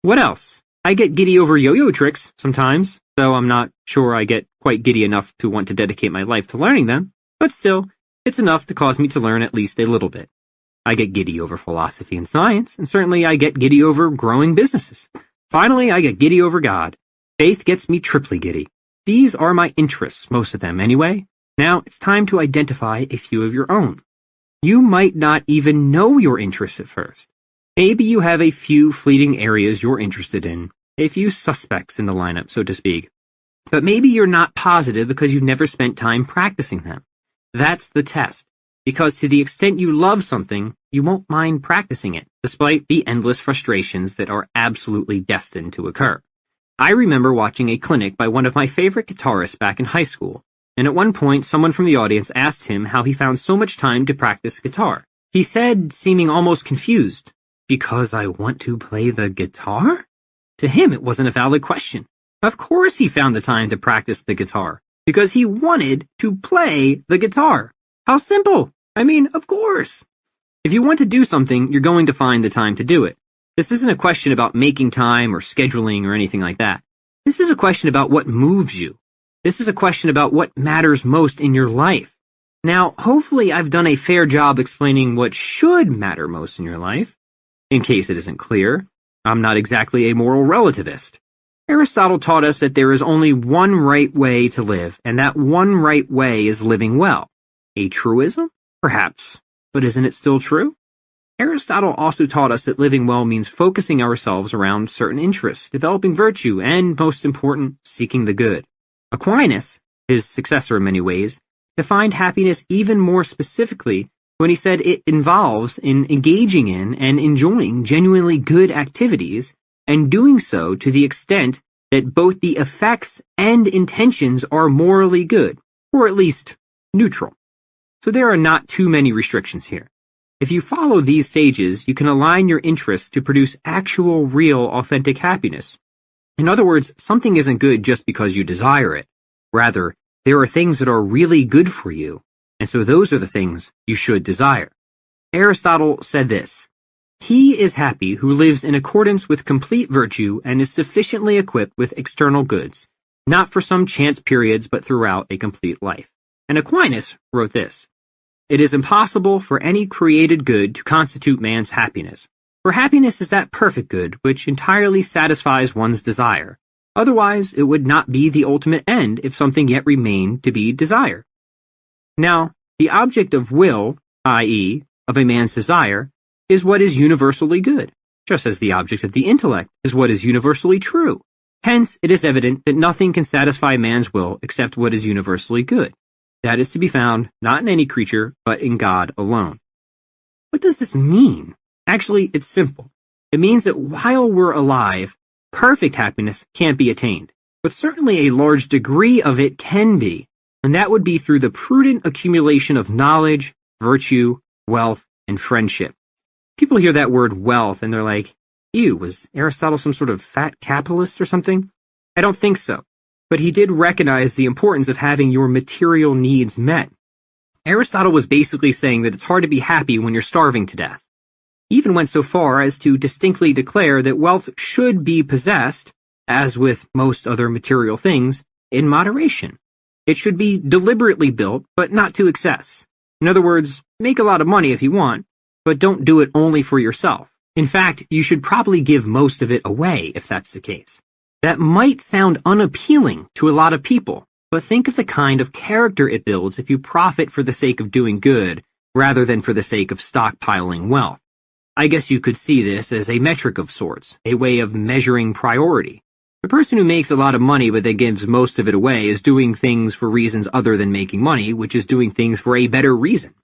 What else? I get giddy over yo-yo tricks sometimes, though I'm not sure I get quite giddy enough to want to dedicate my life to learning them, but still, it's enough to cause me to learn at least a little bit. I get giddy over philosophy and science, and certainly I get giddy over growing businesses. Finally, I get giddy over God. Faith gets me triply giddy. These are my interests, most of them anyway. Now it's time to identify a few of your own. You might not even know your interests at first. Maybe you have a few fleeting areas you're interested in, a few suspects in the lineup, so to speak. But maybe you're not positive because you've never spent time practicing them. That's the test, because to the extent you love something, you won't mind practicing it, despite the endless frustrations that are absolutely destined to occur. I remember watching a clinic by one of my favorite guitarists back in high school, and at one point someone from the audience asked him how he found so much time to practice guitar. He said, seeming almost confused, "Because I want to play the guitar?" To him, it wasn't a valid question. Of course he found the time to practice the guitar, because he wanted to play the guitar. How simple! I mean, of course. If you want to do something, you're going to find the time to do it. This isn't a question about making time or scheduling or anything like that. This is a question about what moves you. This is a question about what matters most in your life. Now, hopefully I've done a fair job explaining what should matter most in your life. In case it isn't clear, I'm not exactly a moral relativist. Aristotle taught us that there is only one right way to live, and that one right way is living well. A truism? Perhaps. But isn't it still true? Aristotle also taught us that living well means focusing ourselves around certain interests, developing virtue, and, most important, seeking the good. Aquinas, his successor in many ways, defined happiness even more specifically when he said it involves in engaging in and enjoying genuinely good activities, and doing so to the extent that both the effects and intentions are morally good, or at least neutral. So there are not too many restrictions here. If you follow these sages, you can align your interests to produce actual, real, authentic happiness. In other words, something isn't good just because you desire it. Rather, there are things that are really good for you, and so those are the things you should desire. Aristotle said this: "He is happy who lives in accordance with complete virtue and is sufficiently equipped with external goods, not for some chance periods but throughout a complete life." And Aquinas wrote this: "It is impossible for any created good to constitute man's happiness, for happiness is that perfect good which entirely satisfies one's desire. Otherwise, it would not be the ultimate end if something yet remained to be desired." Now, the object of will, i.e., of a man's desire, is what is universally good, just as the object of the intellect is what is universally true. Hence, it is evident that nothing can satisfy man's will except what is universally good. That is to be found not in any creature, but in God alone. What does this mean? Actually, it's simple. It means that while we're alive, perfect happiness can't be attained, but certainly a large degree of it can be, and that would be through the prudent accumulation of knowledge, virtue, wealth, and friendship. People hear that word wealth and they're like, ew, was Aristotle some sort of fat capitalist or something? I don't think so. But he did recognize the importance of having your material needs met. Aristotle was basically saying that it's hard to be happy when you're starving to death. He even went so far as to distinctly declare that wealth should be possessed, as with most other material things, in moderation. It should be deliberately built, but not to excess. In other words, make a lot of money if you want, but don't do it only for yourself. In fact, you should probably give most of it away if that's the case. That might sound unappealing to a lot of people, but think of the kind of character it builds if you profit for the sake of doing good, rather than for the sake of stockpiling wealth. I guess you could see this as a metric of sorts, a way of measuring priority. The person who makes a lot of money but then gives most of it away is doing things for reasons other than making money, which is doing things for a better reason.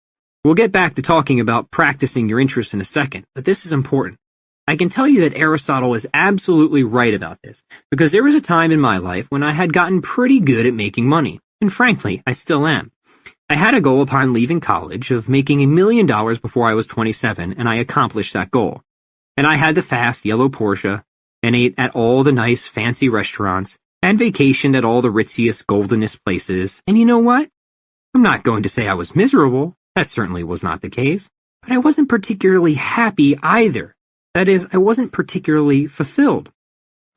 We'll get back to talking about practicing your interests in a second, but this is important. I can tell you that Aristotle is absolutely right about this, because there was a time in my life when I had gotten pretty good at making money, and frankly, I still am. I had a goal upon leaving college of making $1 million before I was 27, and I accomplished that goal. And I had the fast yellow Porsche, and ate at all the nice fancy restaurants, and vacationed at all the ritziest, goldenest places, and you know what? I'm not going to say I was miserable, that certainly was not the case, but I wasn't particularly happy either. That is, I wasn't particularly fulfilled.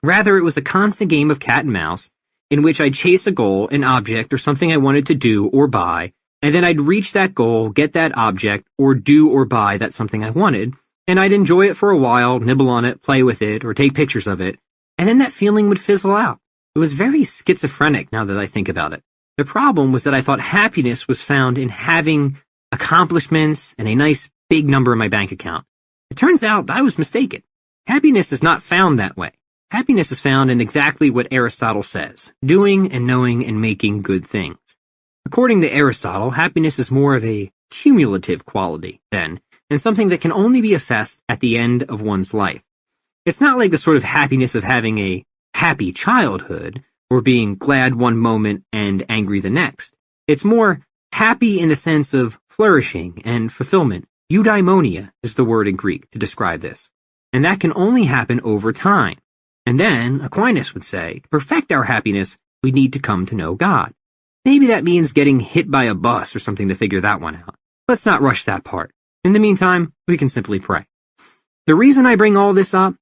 Rather, it was a constant game of cat and mouse, in which I'd chase a goal, an object, or something I wanted to do or buy, and then I'd reach that goal, get that object, or do or buy that something I wanted, and I'd enjoy it for a while, nibble on it, play with it, or take pictures of it, and then that feeling would fizzle out. It was very schizophrenic now that I think about it. The problem was that I thought happiness was found in having accomplishments and a nice big number in my bank account. It turns out I was mistaken. Happiness is not found that way. Happiness is found in exactly what Aristotle says, doing and knowing and making good things. According to Aristotle, happiness is more of a cumulative quality, then, and something that can only be assessed at the end of one's life. It's not like the sort of happiness of having a happy childhood, or being glad one moment and angry the next. It's more happy in the sense of flourishing and fulfillment. Eudaimonia is the word in Greek to describe this. And that can only happen over time. And then, Aquinas would say, to perfect our happiness, we need to come to know God. Maybe that means getting hit by a bus or something to figure that one out. Let's not rush that part. In the meantime, we can simply pray. The reason I bring all this up,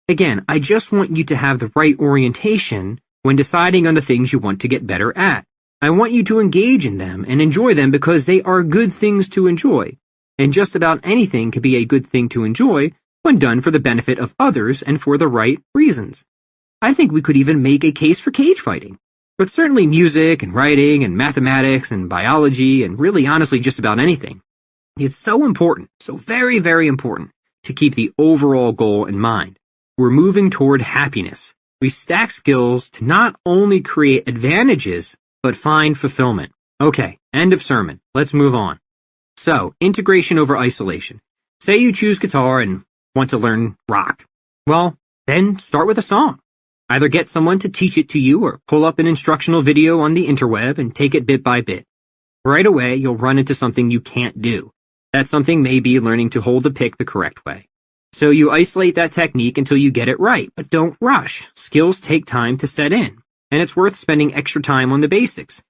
again, I just want you to have the right orientation when deciding on the things you want to get better at. I want you to engage in them and enjoy them because they are good things to enjoy. And just about anything can be a good thing to enjoy when done for the benefit of others and for the right reasons. I think we could even make a case for cage fighting. But certainly music and writing and mathematics and biology and really honestly just about anything. It's so important, so very, very important, to keep the overall goal in mind. We're moving toward happiness. We stack skills to not only create advantages, but find fulfillment. Okay, end of sermon. Let's move on. So, integration over isolation. Say you choose guitar and want to learn rock. Well, then start with a song. Either get someone to teach it to you or pull up an instructional video on the interweb and take it bit by bit. Right away, you'll run into something you can't do. That something may be learning to hold the pick the correct way. So you isolate that technique until you get it right, but don't rush. Skills take time to set in, and it's worth spending extra time on the basics.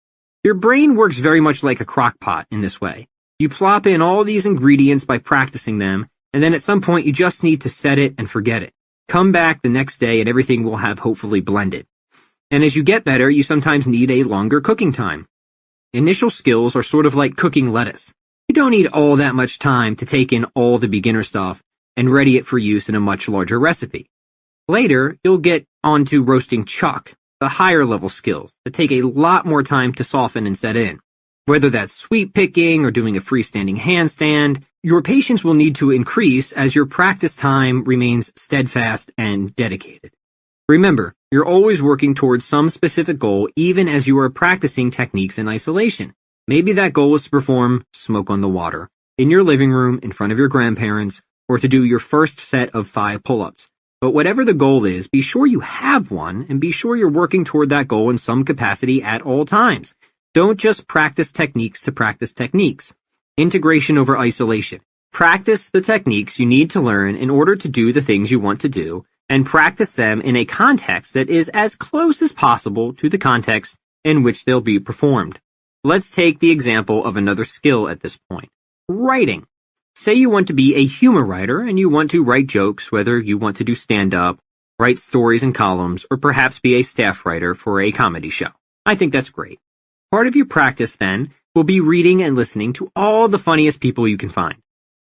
Your brain works very much like a crock pot in this way. You plop in all these ingredients by practicing them, and then at some point you just need to set it and forget it. Come back the next day and everything will have hopefully blended. And as you get better, you sometimes need a longer cooking time. Initial skills are sort of like cooking lettuce. You don't need all that much time to take in all the beginner stuff and ready it for use in a much larger recipe. Later, you'll get onto roasting chuck, the higher level skills that take a lot more time to soften and set in. Whether that's sweep picking or doing a freestanding handstand, your patience will need to increase as your practice time remains steadfast and dedicated. Remember, you're always working towards some specific goal even as you are practicing techniques in isolation. Maybe that goal is to perform smoke on the water in your living room in front of your grandparents or to do your first set of 5 pull-ups. But whatever the goal is, be sure you have one and be sure you're working toward that goal in some capacity at all times. Don't just practice techniques to practice techniques. Integration over isolation. Practice the techniques you need to learn in order to do the things you want to do, and practice them in a context that is as close as possible to the context in which they'll be performed. Let's take the example of another skill at this point. Writing. Say you want to be a humor writer and you want to write jokes, whether you want to do stand-up, write stories and columns, or perhaps be a staff writer for a comedy show. I think that's great. Part of your practice, then, will be reading and listening to all the funniest people you can find.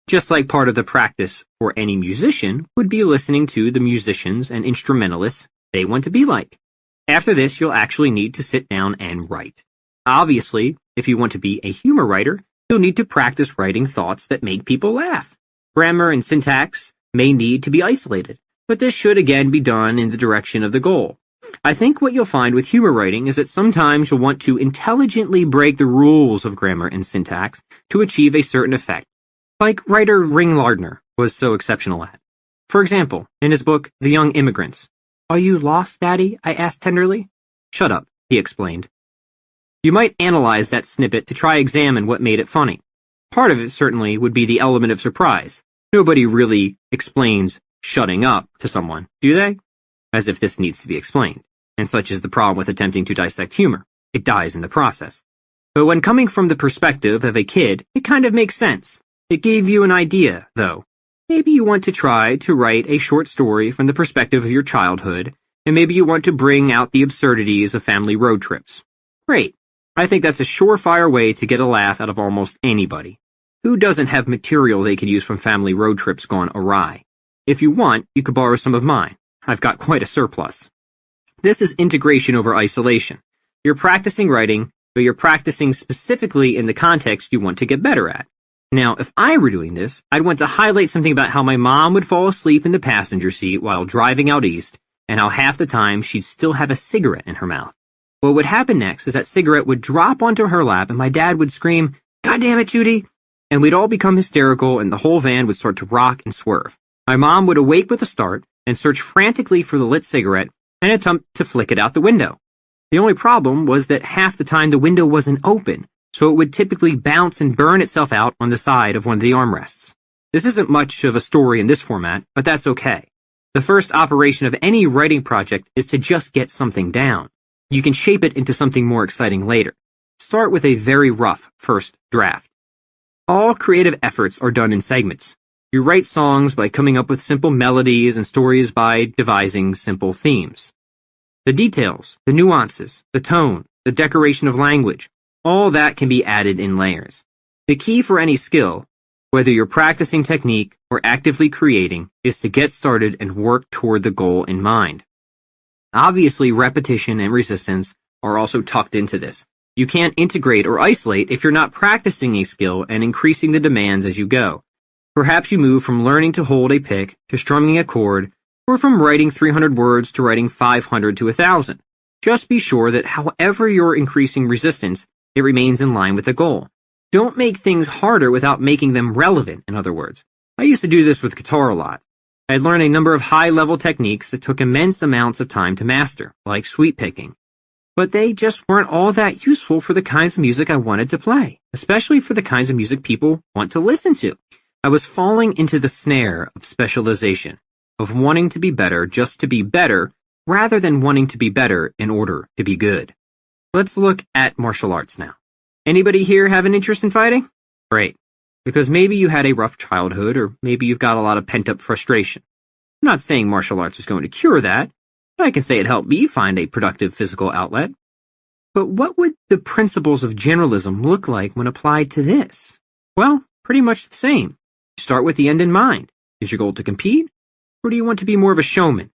Just like part of the practice for any musician would be listening to the musicians and instrumentalists they want to be like. After this, you'll actually need to sit down and write. Obviously, if you want to be a humor writer, you'll need to practice writing thoughts that make people laugh. Grammar and syntax may need to be isolated, but this should again be done in the direction of the goal. I think what you'll find with humor writing is that sometimes you'll want to intelligently break the rules of grammar and syntax to achieve a certain effect, like writer Ring Lardner was so exceptional at. For example, in his book, The Young Immigrants, "Are you lost, Daddy?" I asked tenderly. "Shut up," he explained. You might analyze that snippet to try examine what made it funny. Part of it certainly would be the element of surprise. Nobody really explains shutting up to someone, do they? As if this needs to be explained. And such is the problem with attempting to dissect humor. It dies in the process. But when coming from the perspective of a kid, it kind of makes sense. It gave you an idea, though. Maybe you want to try to write a short story from the perspective of your childhood, and maybe you want to bring out the absurdities of family road trips. Great. I think that's a surefire way to get a laugh out of almost anybody. Who doesn't have material they could use from family road trips gone awry? If you want, you could borrow some of mine. I've got quite a surplus. This is integration over isolation. You're practicing writing, but you're practicing specifically in the context you want to get better at. Now, if I were doing this, I'd want to highlight something about how my mom would fall asleep in the passenger seat while driving out east, and how half the time she'd still have a cigarette in her mouth. What would happen next is that cigarette would drop onto her lap, and my dad would scream, "God damn it, Judy!" And we'd all become hysterical, and the whole van would start to rock and swerve. My mom would awake with a start and search frantically for the lit cigarette and attempt to flick it out the window. The only problem was that half the time the window wasn't open, so it would typically bounce and burn itself out on the side of one of the armrests. This isn't much of a story in this format, but that's okay. The first operation of any writing project is to just get something down. You can shape it into something more exciting later. Start with a very rough first draft. All creative efforts are done in segments. You write songs by coming up with simple melodies and stories by devising simple themes. The details, the nuances, the tone, the decoration of language, all that can be added in layers. The key for any skill, whether you're practicing technique or actively creating, is to get started and work toward the goal in mind. Obviously, repetition and resistance are also tucked into this. You can't integrate or isolate if you're not practicing a skill and increasing the demands as you go. Perhaps you move from learning to hold a pick to strumming a chord, or from writing 300 words to writing 500 to 1,000. Just be sure that however you're increasing resistance, it remains in line with the goal. Don't make things harder without making them relevant, in other words. I used to do this with guitar a lot. I'd learn a number of high-level techniques that took immense amounts of time to master, like sweep picking. But they just weren't all that useful for the kinds of music I wanted to play, especially for the kinds of music people want to listen to. I was falling into the snare of specialization, of wanting to be better just to be better, rather than wanting to be better in order to be good. Let's look at martial arts now. Anybody here have an interest in fighting? Great. Because maybe you had a rough childhood, or maybe you've got a lot of pent-up frustration. I'm not saying martial arts is going to cure that, but I can say it helped me find a productive physical outlet. But what would the principles of generalism look like when applied to this? Well, pretty much the same. You start with the end in mind. Is your goal to compete, or do you want to be more of a showman?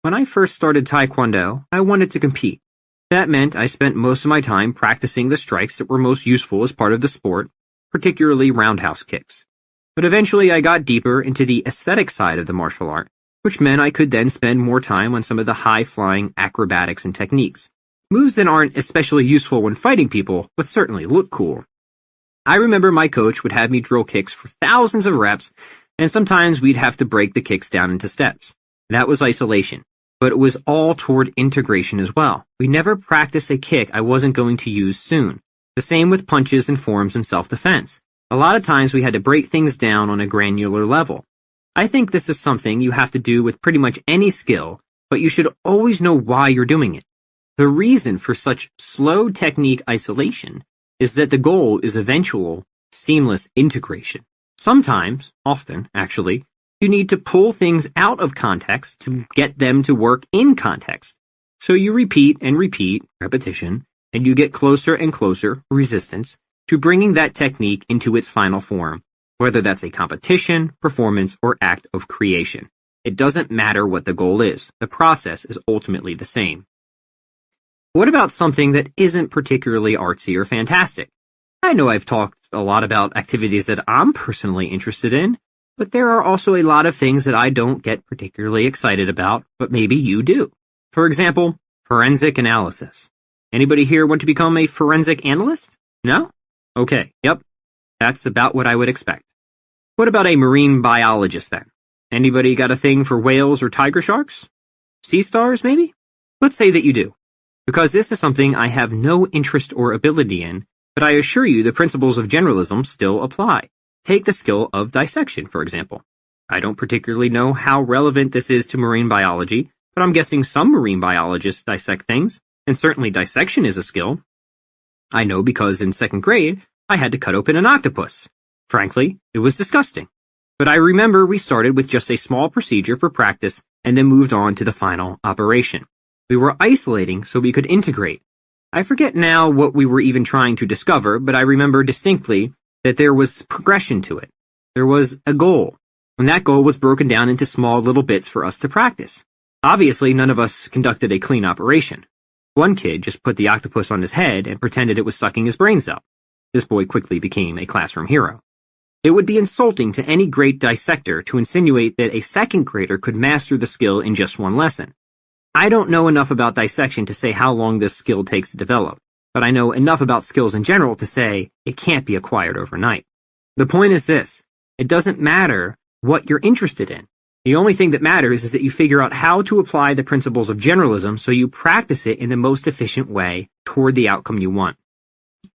When I first started Taekwondo, I wanted to compete. That meant I spent most of my time practicing the strikes that were most useful as part of the sport, particularly roundhouse kicks. But eventually I got deeper into the aesthetic side of the martial art, which meant I could then spend more time on some of the high-flying acrobatics and techniques. Moves that aren't especially useful when fighting people, but certainly look cool. I remember my coach would have me drill kicks for thousands of reps, and sometimes we'd have to break the kicks down into steps. That was isolation. But it was all toward integration as well. We never practiced a kick I wasn't going to use soon. The same with punches and forms in self-defense. A lot of times we had to break things down on a granular level. I think this is something you have to do with pretty much any skill, but you should always know why you're doing it. The reason for such slow technique isolation is that the goal is eventual, seamless integration. Sometimes, often actually, you need to pull things out of context to get them to work in context. So you repeat and repeat, repetition, and you get closer and closer, resistance, to bringing that technique into its final form, whether that's a competition, performance, or act of creation. It doesn't matter what the goal is. The process is ultimately the same. What about something that isn't particularly artsy or fantastic? I know I've talked a lot about activities that I'm personally interested in, but there are also a lot of things that I don't get particularly excited about, but maybe you do. For example, forensic analysis. Anybody here want to become a forensic analyst? No? Okay, yep. That's about what I would expect. What about a marine biologist then? Anybody got a thing for whales or tiger sharks? Sea stars, maybe? Let's say that you do. Because this is something I have no interest or ability in, but I assure you the principles of generalism still apply. Take the skill of dissection, for example. I don't particularly know how relevant this is to marine biology, but I'm guessing some marine biologists dissect things, and certainly dissection is a skill. I know because in second grade, I had to cut open an octopus. Frankly, it was disgusting. But I remember we started with just a small procedure for practice and then moved on to the final operation. We were isolating so we could integrate. I forget now what we were even trying to discover, but I remember distinctly that there was progression to it. There was a goal, and that goal was broken down into small little bits for us to practice. Obviously, none of us conducted a clean operation. One kid just put the octopus on his head and pretended it was sucking his brains out. This boy quickly became a classroom hero. It would be insulting to any great dissector to insinuate that a second grader could master the skill in just one lesson. I don't know enough about dissection to say how long this skill takes to develop, but I know enough about skills in general to say it can't be acquired overnight. The point is this: it doesn't matter what you're interested in. The only thing that matters is that you figure out how to apply the principles of generalism so you practice it in the most efficient way toward the outcome you want.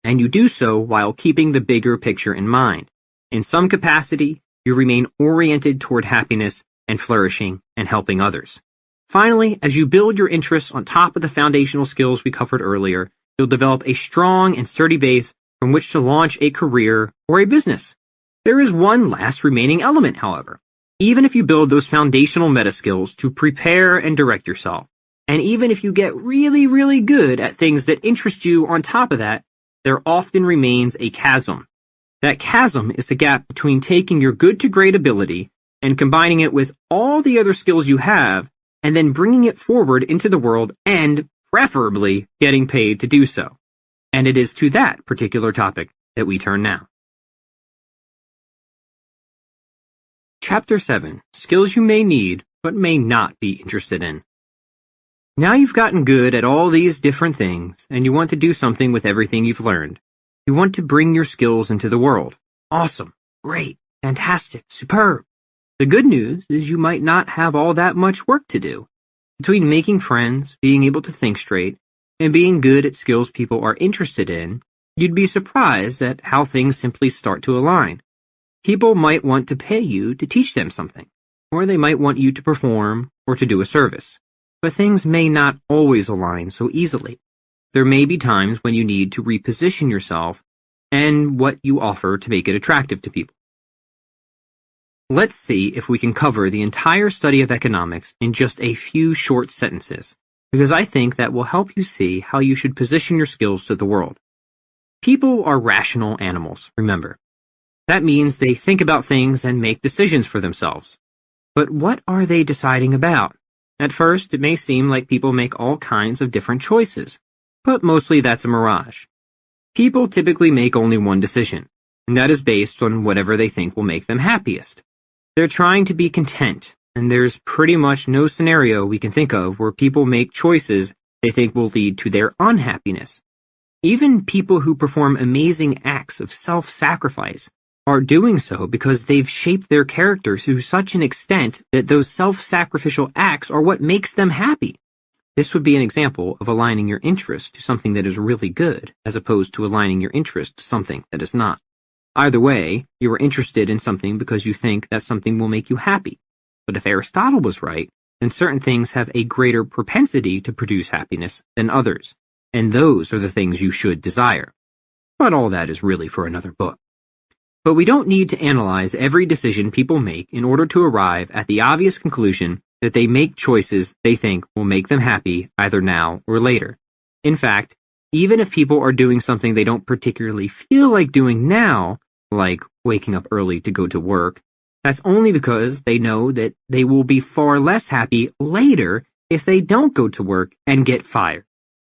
And you do so while keeping the bigger picture in mind. In some capacity, you remain oriented toward happiness and flourishing and helping others. Finally, as you build your interests on top of the foundational skills we covered earlier, you'll develop a strong and sturdy base from which to launch a career or a business. There is one last remaining element, however. Even if you build those foundational meta skills to prepare and direct yourself, and even if you get really, really good at things that interest you on top of that, there often remains a chasm. That chasm is the gap between taking your good to great ability and combining it with all the other skills you have, and then bringing it forward into the world and, preferably, getting paid to do so. And it is to that particular topic that we turn now. Chapter 7. Skills you may need, but may not be interested in. Now you've gotten good at all these different things, and you want to do something with everything you've learned. You want to bring your skills into the world. Awesome, great, fantastic, superb. The good news is you might not have all that much work to do. Between making friends, being able to think straight, and being good at skills people are interested in, you'd be surprised at how things simply start to align. People might want to pay you to teach them something, or they might want you to perform or to do a service. But things may not always align so easily. There may be times when you need to reposition yourself and what you offer to make it attractive to people. Let's see if we can cover the entire study of economics in just a few short sentences, because I think that will help you see how you should position your skills to the world. People are rational animals, remember. That means they think about things and make decisions for themselves. But what are they deciding about? At first, it may seem like people make all kinds of different choices, but mostly that's a mirage. People typically make only one decision, and that is based on whatever they think will make them happiest. They're trying to be content, and there's pretty much no scenario we can think of where people make choices they think will lead to their unhappiness. Even people who perform amazing acts of self-sacrifice are doing so because they've shaped their characters to such an extent that those self-sacrificial acts are what makes them happy. This would be an example of aligning your interest to something that is really good, as opposed to aligning your interest to something that is not. Either way, you are interested in something because you think that something will make you happy. But if Aristotle was right, then certain things have a greater propensity to produce happiness than others, and those are the things you should desire. But all that is really for another book. But we don't need to analyze every decision people make in order to arrive at the obvious conclusion that they make choices they think will make them happy either now or later. In fact, even if people are doing something they don't particularly feel like doing now, like waking up early to go to work, that's only because they know that they will be far less happy later if they don't go to work and get fired.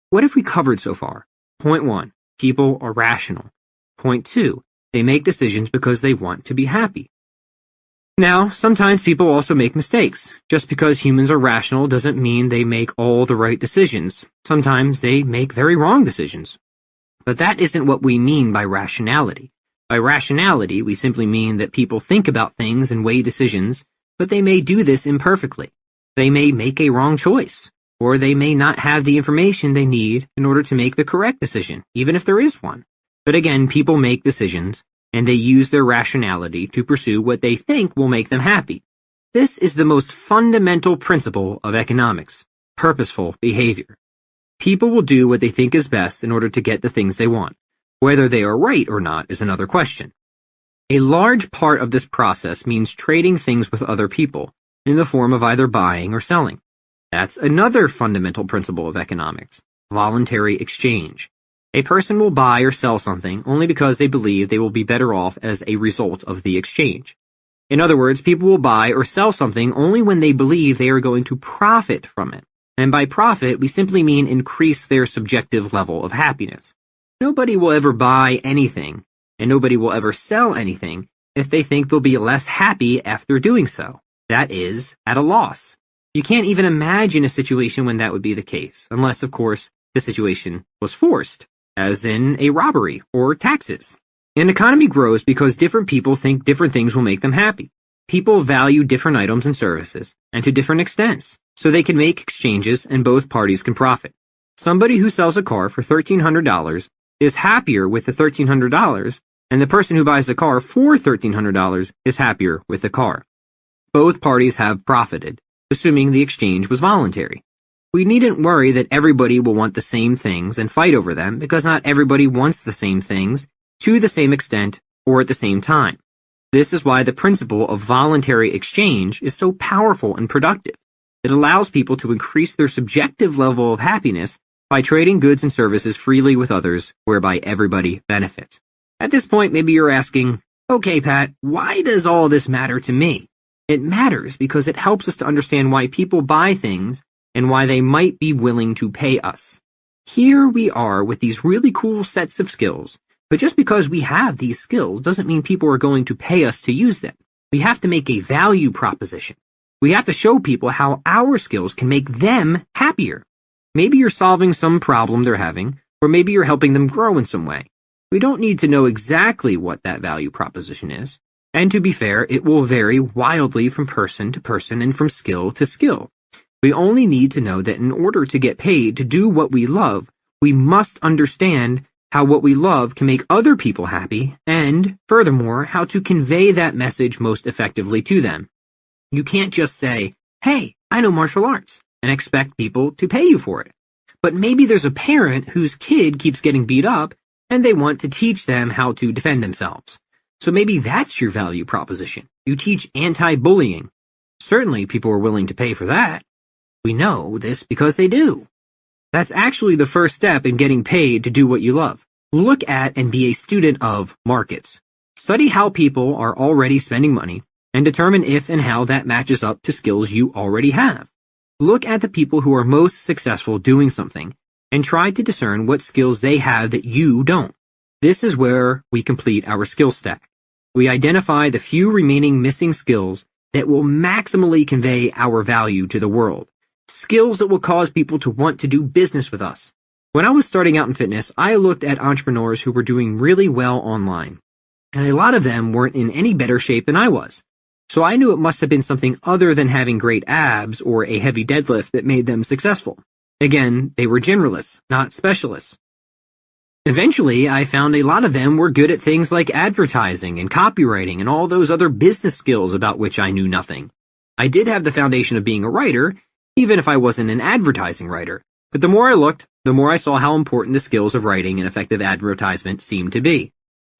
What have we covered so far? Point 1. People are rational. Point 2. They make decisions because they want to be happy. Now, sometimes people also make mistakes. Just because humans are rational doesn't mean they make all the right decisions. Sometimes they make very wrong decisions. But that isn't what we mean by rationality. By rationality, we simply mean that people think about things and weigh decisions, but they may do this imperfectly. They may make a wrong choice, or they may not have the information they need in order to make the correct decision, even if there is one. But again, people make decisions, and they use their rationality to pursue what they think will make them happy. This is the most fundamental principle of economics: purposeful behavior. People will do what they think is best in order to get the things they want. Whether they are right or not is another question. A large part of this process means trading things with other people, in the form of either buying or selling. That's another fundamental principle of economics: voluntary exchange. A person will buy or sell something only because they believe they will be better off as a result of the exchange. In other words, people will buy or sell something only when they believe they are going to profit from it. And by profit, we simply mean increase their subjective level of happiness. Nobody will ever buy anything, and nobody will ever sell anything if they think they'll be less happy after doing so. That is, at a loss. You can't even imagine a situation when that would be the case, unless, of course, the situation was forced, as in a robbery or taxes. An economy grows because different people think different things will make them happy. People value different items and services, and to different extents, so they can make exchanges and both parties can profit. Somebody who sells a car for $1,300 is happier with the $1,300, and the person who buys a car for $1,300 is happier with the car. Both parties have profited, assuming the exchange was voluntary. We needn't worry that everybody will want the same things and fight over them because not everybody wants the same things to the same extent or at the same time. This is why the principle of voluntary exchange is so powerful and productive. It allows people to increase their subjective level of happiness by trading goods and services freely with others, whereby everybody benefits. At this point, maybe you're asking, okay, Pat, why does all this matter to me? It matters because it helps us to understand why people buy things and why they might be willing to pay us. Here we are with these really cool sets of skills, but just because we have these skills doesn't mean people are going to pay us to use them. We have to make a value proposition. We have to show people how our skills can make them happier. Maybe you're solving some problem they're having, or maybe you're helping them grow in some way. We don't need to know exactly what that value proposition is. And to be fair, it will vary wildly from person to person and from skill to skill. We only need to know that in order to get paid to do what we love, we must understand how what we love can make other people happy, and, furthermore, how to convey that message most effectively to them. You can't just say, hey, I know martial arts, and expect people to pay you for it. But maybe there's a parent whose kid keeps getting beat up, and they want to teach them how to defend themselves. So maybe that's your value proposition. You teach anti-bullying. Certainly people are willing to pay for that. We know this because they do. That's actually the first step in getting paid to do what you love. Look at and be a student of markets. Study how people are already spending money and determine if and how that matches up to skills you already have. Look at the people who are most successful doing something and try to discern what skills they have that you don't. This is where we complete our skill stack. We identify the few remaining missing skills that will maximally convey our value to the world. Skills that will cause people to want to do business with us. When I was starting out in fitness, I looked at entrepreneurs who were doing really well online, and a lot of them weren't in any better shape than I was. So I knew it must have been something other than having great abs or a heavy deadlift that made them successful. Again, they were generalists, not specialists. Eventually, I found a lot of them were good at things like advertising and copywriting and all those other business skills about which I knew nothing. I did have the foundation of being a writer, even if I wasn't an advertising writer. But the more I looked, the more I saw how important the skills of writing and effective advertisement seemed to be.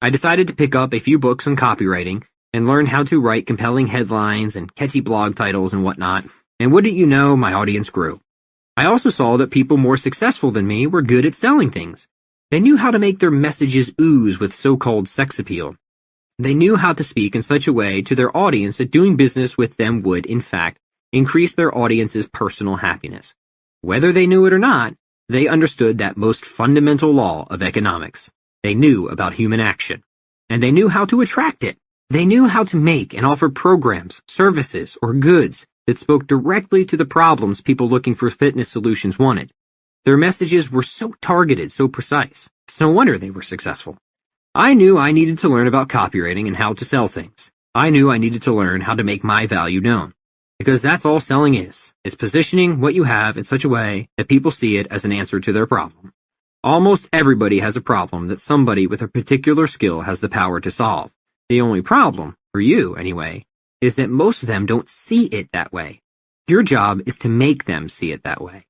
I decided to pick up a few books on copywriting and learn how to write compelling headlines and catchy blog titles and whatnot, and wouldn't you know, my audience grew. I also saw that people more successful than me were good at selling things. They knew how to make their messages ooze with so-called sex appeal. They knew how to speak in such a way to their audience that doing business with them would, in fact, increase their audience's personal happiness. Whether they knew it or not, they understood that most fundamental law of economics. They knew about human action, and they knew how to attract it. They knew how to make and offer programs, services, or goods that spoke directly to the problems people looking for fitness solutions wanted. Their messages were so targeted, so precise. It's no wonder they were successful. I knew I needed to learn about copywriting and how to sell things. I knew I needed to learn how to make my value known. Because that's all selling is. It's positioning what you have in such a way that people see it as an answer to their problem. Almost everybody has a problem that somebody with a particular skill has the power to solve. The only problem, for you anyway, is that most of them don't see it that way. Your job is to make them see it that way.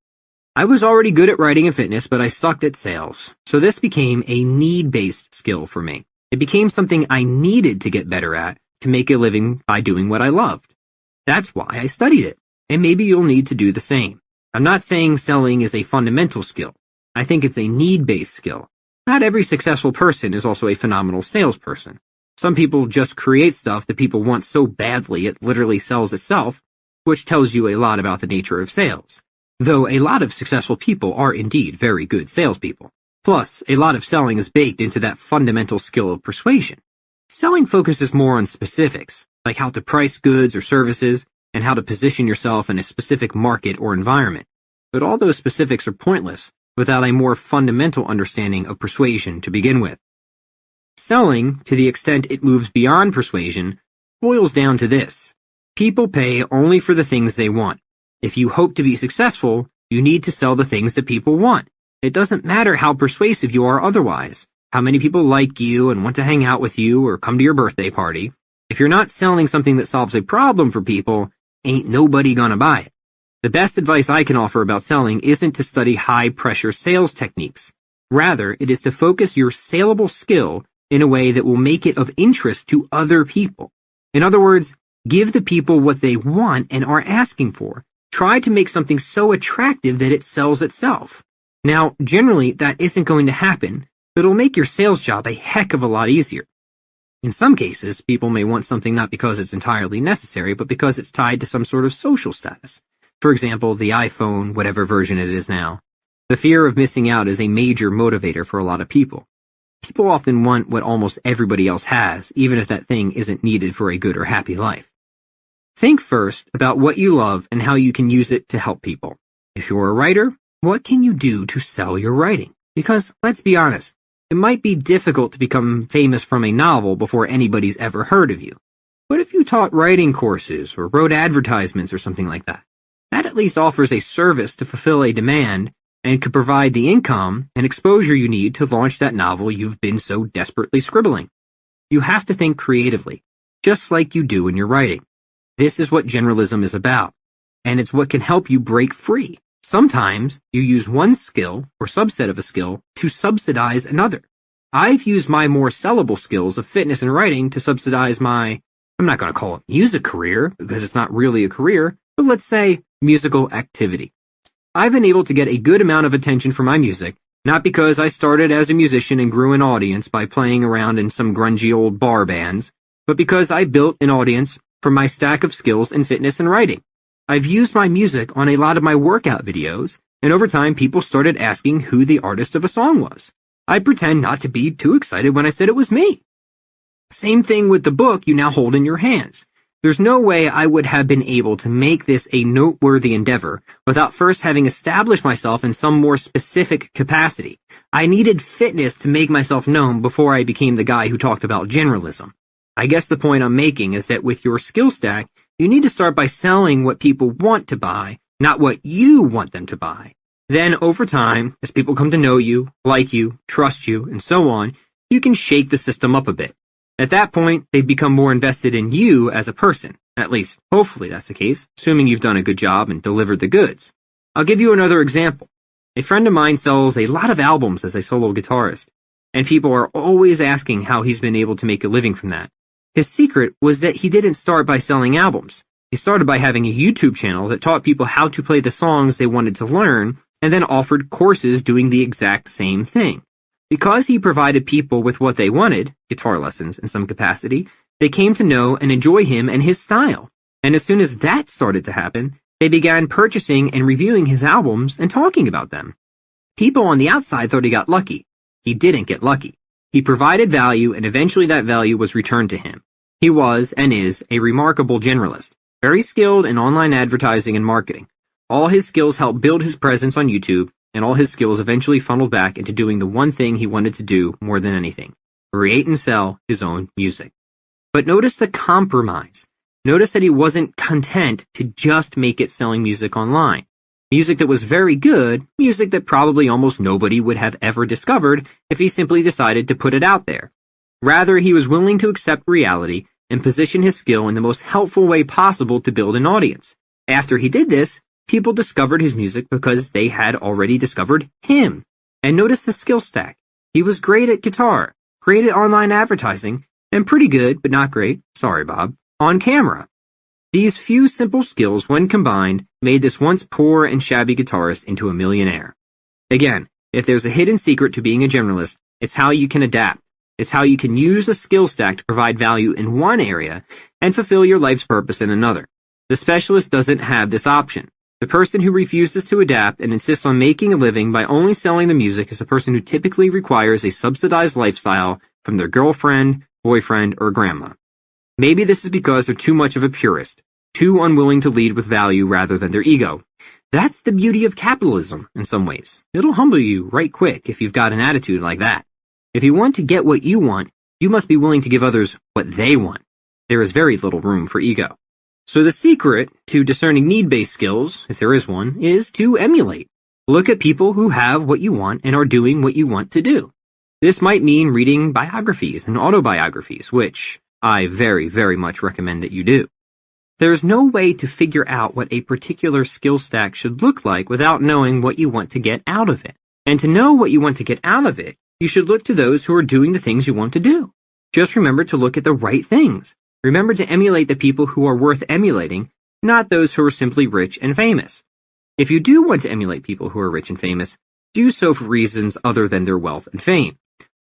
I was already good at writing and fitness, but I sucked at sales. So this became a need-based skill for me. It became something I needed to get better at to make a living by doing what I loved. That's why I studied it, and maybe you'll need to do the same. I'm not saying selling is a fundamental skill. I think it's a need-based skill. Not every successful person is also a phenomenal salesperson. Some people just create stuff that people want so badly it literally sells itself, which tells you a lot about the nature of sales. Though a lot of successful people are indeed very good salespeople. Plus, a lot of selling is baked into that fundamental skill of persuasion. Selling focuses more on specifics, like how to price goods or services, and how to position yourself in a specific market or environment. But all those specifics are pointless without a more fundamental understanding of persuasion to begin with. Selling, to the extent it moves beyond persuasion, boils down to this. People pay only for the things they want. If you hope to be successful, you need to sell the things that people want. It doesn't matter how persuasive you are otherwise, how many people like you and want to hang out with you or come to your birthday party. If you're not selling something that solves a problem for people, ain't nobody gonna buy it. The best advice I can offer about selling isn't to study high-pressure sales techniques. Rather, it is to focus your saleable skill in a way that will make it of interest to other people. In other words, give the people what they want and are asking for. Try to make something so attractive that it sells itself. Now, generally, that isn't going to happen, but it'll make your sales job a heck of a lot easier. In some cases, people may want something not because it's entirely necessary, but because it's tied to some sort of social status. For example, the iPhone, whatever version it is now. The fear of missing out is a major motivator for a lot of people. People often want what almost everybody else has, even if that thing isn't needed for a good or happy life. Think first about what you love and how you can use it to help people. If you're a writer, what can you do to sell your writing? Because, let's be honest, it might be difficult to become famous from a novel before anybody's ever heard of you. What if you taught writing courses or wrote advertisements or something like that? That at least offers a service to fulfill a demand and could provide the income and exposure you need to launch that novel you've been so desperately scribbling. You have to think creatively, just like you do in your writing. This is what generalism is about, and it's what can help you break free. Sometimes you use one skill or subset of a skill to subsidize another. I've used my more sellable skills of fitness and writing to subsidize my, I'm not going to call it music career because it's not really a career, but let's say musical activity. I've been able to get a good amount of attention for my music, not because I started as a musician and grew an audience by playing around in some grungy old bar bands, but because I built an audience from my stack of skills in fitness and writing. I've used my music on a lot of my workout videos, and over time people started asking who the artist of a song was. I pretend not to be too excited when I said it was me. Same thing with the book you now hold in your hands. There's no way I would have been able to make this a noteworthy endeavor without first having established myself in some more specific capacity. I needed fitness to make myself known before I became the guy who talked about generalism. I guess the point I'm making is that with your skill stack, you need to start by selling what people want to buy, not what you want them to buy. Then, over time, as people come to know you, like you, trust you, and so on, you can shake the system up a bit. At that point, they become more invested in you as a person. At least, hopefully that's the case, assuming you've done a good job and delivered the goods. I'll give you another example. A friend of mine sells a lot of albums as a solo guitarist, and people are always asking how he's been able to make a living from that. His secret was that he didn't start by selling albums. He started by having a YouTube channel that taught people how to play the songs they wanted to learn, and then offered courses doing the exact same thing. Because he provided people with what they wanted, guitar lessons in some capacity, they came to know and enjoy him and his style. And as soon as that started to happen, they began purchasing and reviewing his albums and talking about them. People on the outside thought he got lucky. He didn't get lucky. He provided value, and eventually that value was returned to him. He was, and is, a remarkable generalist, very skilled in online advertising and marketing. All his skills helped build his presence on YouTube, and all his skills eventually funneled back into doing the one thing he wanted to do more than anything, create and sell his own music. But notice the compromise. Notice that he wasn't content to just make it selling music online. Music that was very good, music that probably almost nobody would have ever discovered if he simply decided to put it out there. Rather, he was willing to accept reality and position his skill in the most helpful way possible to build an audience. After he did this, people discovered his music because they had already discovered him. And notice the skill stack. He was great at guitar, great at online advertising, and pretty good, but not great, sorry Bob, on camera. These few simple skills, when combined, made this once poor and shabby guitarist into a millionaire. Again, if there's a hidden secret to being a generalist, it's how you can adapt. It's how you can use a skill stack to provide value in one area and fulfill your life's purpose in another. The specialist doesn't have this option. The person who refuses to adapt and insists on making a living by only selling the music is a person who typically requires a subsidized lifestyle from their girlfriend, boyfriend, or grandma. Maybe this is because they're too much of a purist, too unwilling to lead with value rather than their ego. That's the beauty of capitalism in some ways. It'll humble you right quick if you've got an attitude like that. If you want to get what you want, you must be willing to give others what they want. There is very little room for ego. So the secret to discerning need-based skills, if there is one, is to emulate. Look at people who have what you want and are doing what you want to do. This might mean reading biographies and autobiographies, which I very, very much recommend that you do. There's no way to figure out what a particular skill stack should look like without knowing what you want to get out of it. And to know what you want to get out of it, you should look to those who are doing the things you want to do. Just remember to look at the right things. Remember to emulate the people who are worth emulating, not those who are simply rich and famous. If you do want to emulate people who are rich and famous, do so for reasons other than their wealth and fame.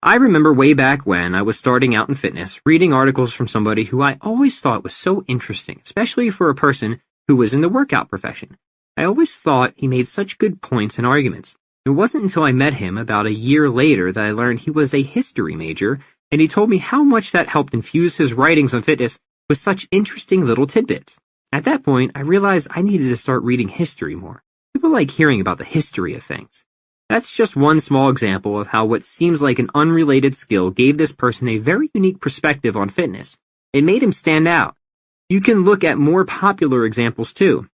I remember way back when I was starting out in fitness, reading articles from somebody who I always thought was so interesting, especially for a person who was in the workout profession. I always thought he made such good points and arguments. It wasn't until I met him about a year later that I learned he was a history major, and he told me how much that helped infuse his writings on fitness with such interesting little tidbits. At that point, I realized I needed to start reading history more. People like hearing about the history of things. That's just one small example of how what seems like an unrelated skill gave this person a very unique perspective on fitness. It made him stand out. You can look at more popular examples too.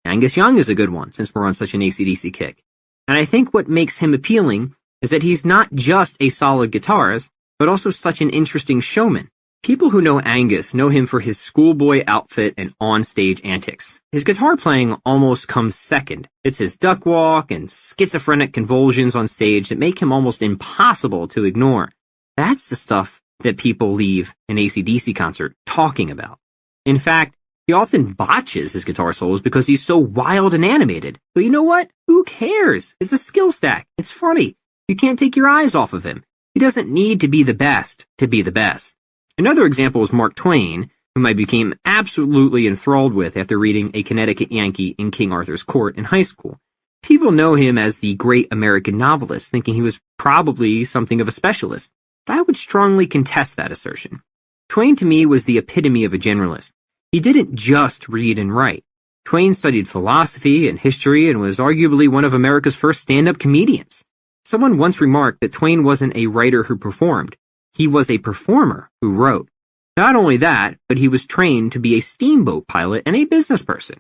Angus Young is a good one, since we're on such an AC/DC kick. And I think what makes him appealing is that he's not just a solid guitarist, but also such an interesting showman. People who know Angus know him for his schoolboy outfit and on-stage antics. His guitar playing almost comes second. It's his duck walk and schizophrenic convulsions on stage that make him almost impossible to ignore. That's the stuff that people leave an AC/DC concert talking about. In fact, he often botches his guitar solos because he's so wild and animated. But you know what? Who cares? It's a skill stack. It's funny. You can't take your eyes off of him. He doesn't need to be the best to be the best. Another example is Mark Twain, whom I became absolutely enthralled with after reading A Connecticut Yankee in King Arthur's Court in high school. People know him as the great American novelist, thinking he was probably something of a specialist, but I would strongly contest that assertion. Twain to me was the epitome of a generalist. He didn't just read and write. Twain studied philosophy and history and was arguably one of America's first stand-up comedians. Someone once remarked that Twain wasn't a writer who performed. He was a performer who wrote. Not only that, but he was trained to be a steamboat pilot and a business person.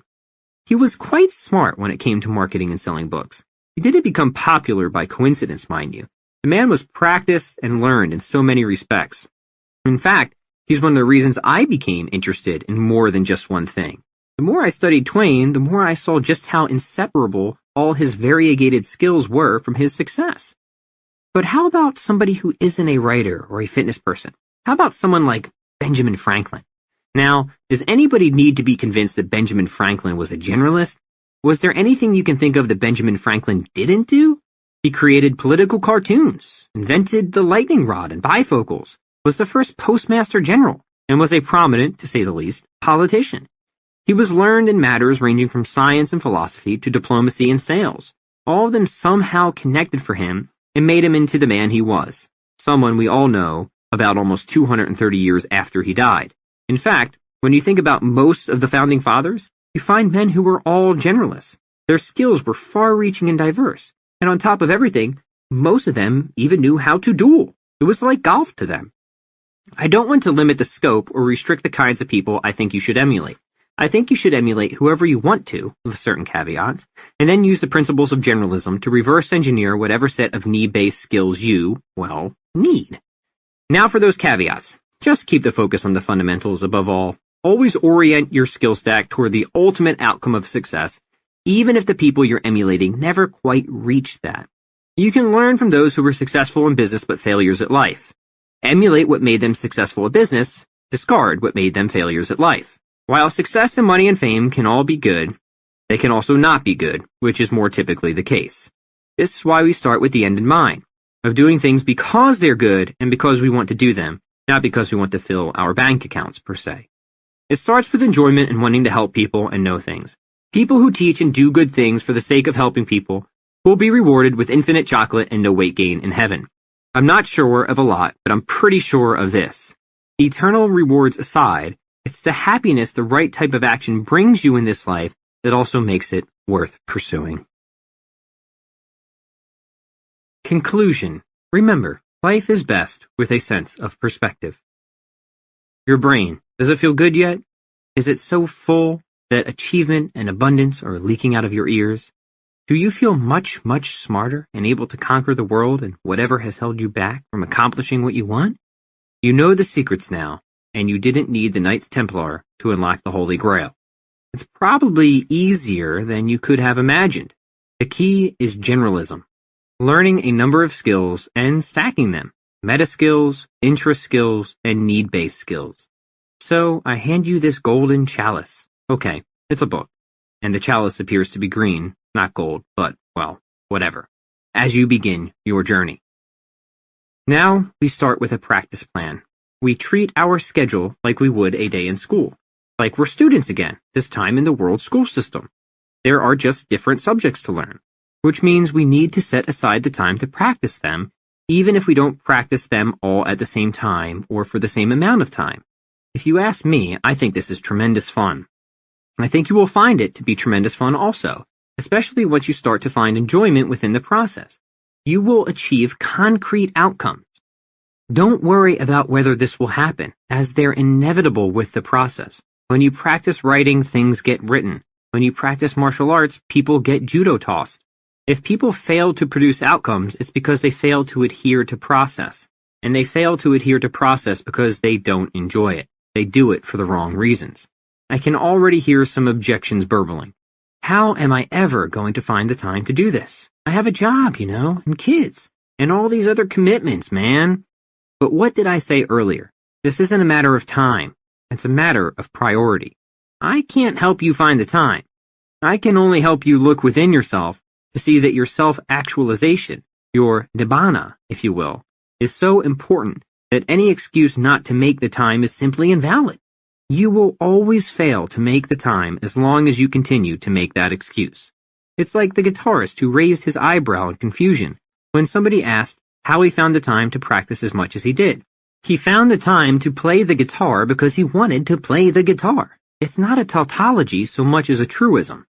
He was quite smart when it came to marketing and selling books. He didn't become popular by coincidence, mind you. The man was practiced and learned in so many respects. In fact, he's one of the reasons I became interested in more than just one thing. The more I studied Twain, the more I saw just how inseparable all his variegated skills were from his success. But how about somebody who isn't a writer or a fitness person? How about someone like Benjamin Franklin? Now, does anybody need to be convinced that Benjamin Franklin was a generalist? Was there anything you can think of that Benjamin Franklin didn't do? He created political cartoons, invented the lightning rod and bifocals, was the first postmaster general, and was a prominent, to say the least, politician. He was learned in matters ranging from science and philosophy to diplomacy and sales. All of them somehow connected for him and made him into the man he was, someone we all know about almost 230 years after he died. In fact, when you think about most of the founding fathers, you find men who were all generalists. Their skills were far-reaching and diverse, and on top of everything, most of them even knew how to duel. It was like golf to them. I don't want to limit the scope or restrict the kinds of people I think you should emulate. I think you should emulate whoever you want to, with certain caveats, and then use the principles of generalism to reverse engineer whatever set of need-based skills you, well, need. Now for those caveats. Just keep the focus on the fundamentals above all. Always orient your skill stack toward the ultimate outcome of success, even if the people you're emulating never quite reach that. You can learn from those who were successful in business but failures at life. Emulate what made them successful at business, discard what made them failures at life. While success and money and fame can all be good, they can also not be good, which is more typically the case. This is why we start with the end in mind. of doing things because they're good and because we want to do them, not because we want to fill our bank accounts, per se. It starts with enjoyment and wanting to help people and know things. People who teach and do good things for the sake of helping people will be rewarded with infinite chocolate and no weight gain in heaven. I'm not sure of a lot, but I'm pretty sure of this. Eternal rewards aside, it's the happiness the right type of action brings you in this life that also makes it worth pursuing. Conclusion. Remember, life is best with a sense of perspective. Your brain, does it feel good yet? Is it so full that achievement and abundance are leaking out of your ears? Do you feel much, much smarter and able to conquer the world and whatever has held you back from accomplishing what you want? You know the secrets now, and you didn't need the Knights Templar to unlock the Holy Grail. It's probably easier than you could have imagined. The key is generalism. Learning a number of skills and stacking them. Meta skills, interest skills, and need-based skills. So I hand you this golden chalice. Okay, it's a book. And the chalice appears to be green, not gold, but, well, whatever. As you begin your journey. Now we start with a practice plan. We treat our schedule like we would a day in school. Like we're students again, this time in the world school system. There are just different subjects to learn, which means we need to set aside the time to practice them, even if we don't practice them all at the same time or for the same amount of time. If you ask me, I think this is tremendous fun. I think you will find it to be tremendous fun also, especially once you start to find enjoyment within the process. You will achieve concrete outcomes. Don't worry about whether this will happen, as they're inevitable with the process. When you practice writing, things get written. When you practice martial arts, people get judo tossed. If people fail to produce outcomes, it's because they fail to adhere to process. And they fail to adhere to process because they don't enjoy it. They do it for the wrong reasons. I can already hear some objections burbling. How am I ever going to find the time to do this? I have a job, and kids, and all these other commitments, man. But what did I say earlier? This isn't a matter of time. It's a matter of priority. I can't help you find the time. I can only help you look within yourself to see that your self-actualization, your nibbana, if you will, is so important that any excuse not to make the time is simply invalid. You will always fail to make the time as long as you continue to make that excuse. It's like the guitarist who raised his eyebrow in confusion when somebody asked how he found the time to practice as much as he did. He found the time to play the guitar because he wanted to play the guitar. It's not a tautology so much as a truism.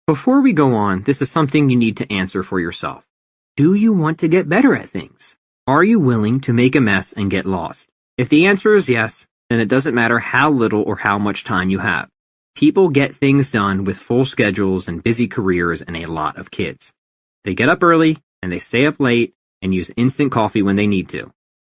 Before we go on, this is something you need to answer for yourself. Do you want to get better at things? Are you willing to make a mess and get lost? If the answer is yes, then it doesn't matter how little or how much time you have. People get things done with full schedules and busy careers and a lot of kids. They get up early and they stay up late and use instant coffee when they need to,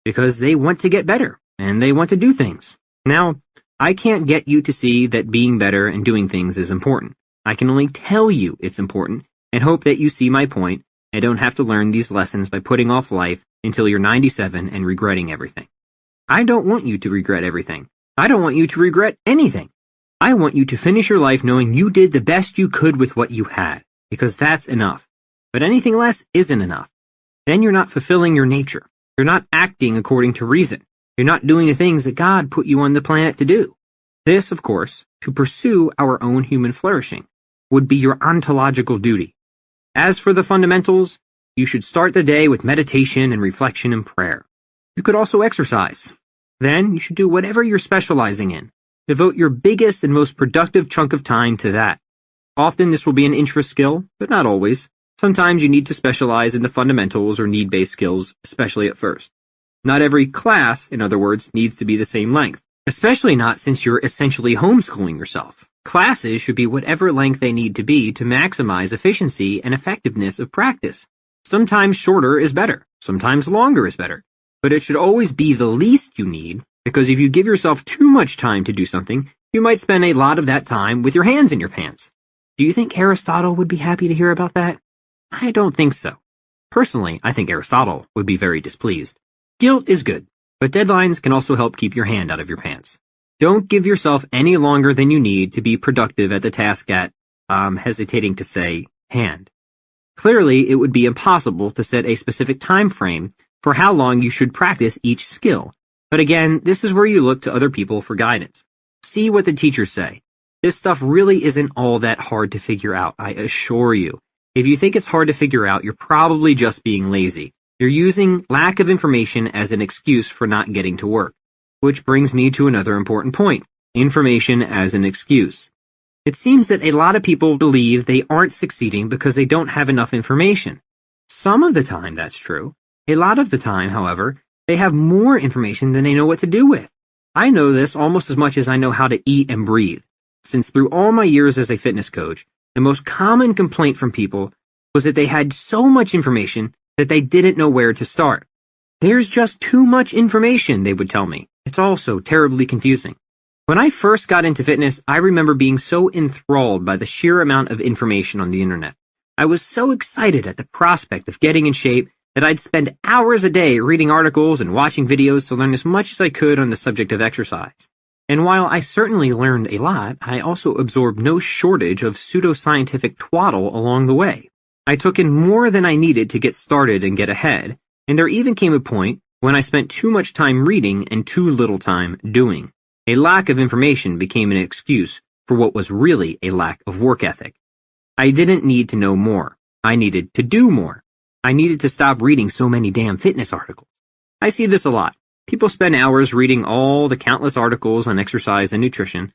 because they want to get better and they want to do things. Now, I can't get you to see that being better and doing things is important. I can only tell you it's important and hope that you see my point and don't have to learn these lessons by putting off life until you're 97 and regretting everything. I don't want you to regret everything. I don't want you to regret anything. I want you to finish your life knowing you did the best you could with what you had, because that's enough. But anything less isn't enough. Then you're not fulfilling your nature. You're not acting according to reason. You're not doing the things that God put you on the planet to do. This, of course, to pursue our own human flourishing, would be your ontological duty. As for the fundamentals, you should start the day with meditation and reflection and prayer. You could also exercise. Then you should do whatever you're specializing in. Devote your biggest and most productive chunk of time to that. Often this will be an interest skill, but not always. Sometimes you need to specialize in the fundamentals or need-based skills, especially at first. Not every class, in other words, needs to be the same length, especially not since you're essentially homeschooling yourself. Classes should be whatever length they need to be to maximize efficiency and effectiveness of practice. Sometimes shorter is better, sometimes longer is better, but it should always be the least you need, because if you give yourself too much time to do something, you might spend a lot of that time with your hands in your pants. Do you think Aristotle would be happy to hear about that? I don't think so. Personally, I think Aristotle would be very displeased. Guilt is good, but deadlines can also help keep your hand out of your pants. Don't give yourself any longer than you need to be productive at the task at, hesitating to say, hand. Clearly, it would be impossible to set a specific time frame for how long you should practice each skill. But again, this is where you look to other people for guidance. See what the teachers say. This stuff really isn't all that hard to figure out, I assure you. If you think it's hard to figure out, you're probably just being lazy. You're using lack of information as an excuse for not getting to work. Which brings me to another important point. Information as an excuse. It seems that a lot of people believe they aren't succeeding because they don't have enough information. Some of the time that's true. A lot of the time, however, they have more information than they know what to do with. I know this almost as much as I know how to eat and breathe, since through all my years as a fitness coach, the most common complaint from people was that they had so much information that they didn't know where to start. There's just too much information, they would tell me. It's all so terribly confusing. When I first got into fitness, I remember being so enthralled by the sheer amount of information on the internet. I was so excited at the prospect of getting in shape that I'd spend hours a day reading articles and watching videos to learn as much as I could on the subject of exercise. And while I certainly learned a lot, I also absorbed no shortage of pseudoscientific twaddle along the way. I took in more than I needed to get started and get ahead, and there even came a point when I spent too much time reading and too little time doing. A lack of information became an excuse for what was really a lack of work ethic. I didn't need to know more. I needed to do more. I needed to stop reading so many damn fitness articles. I see this a lot. People spend hours reading all the countless articles on exercise and nutrition,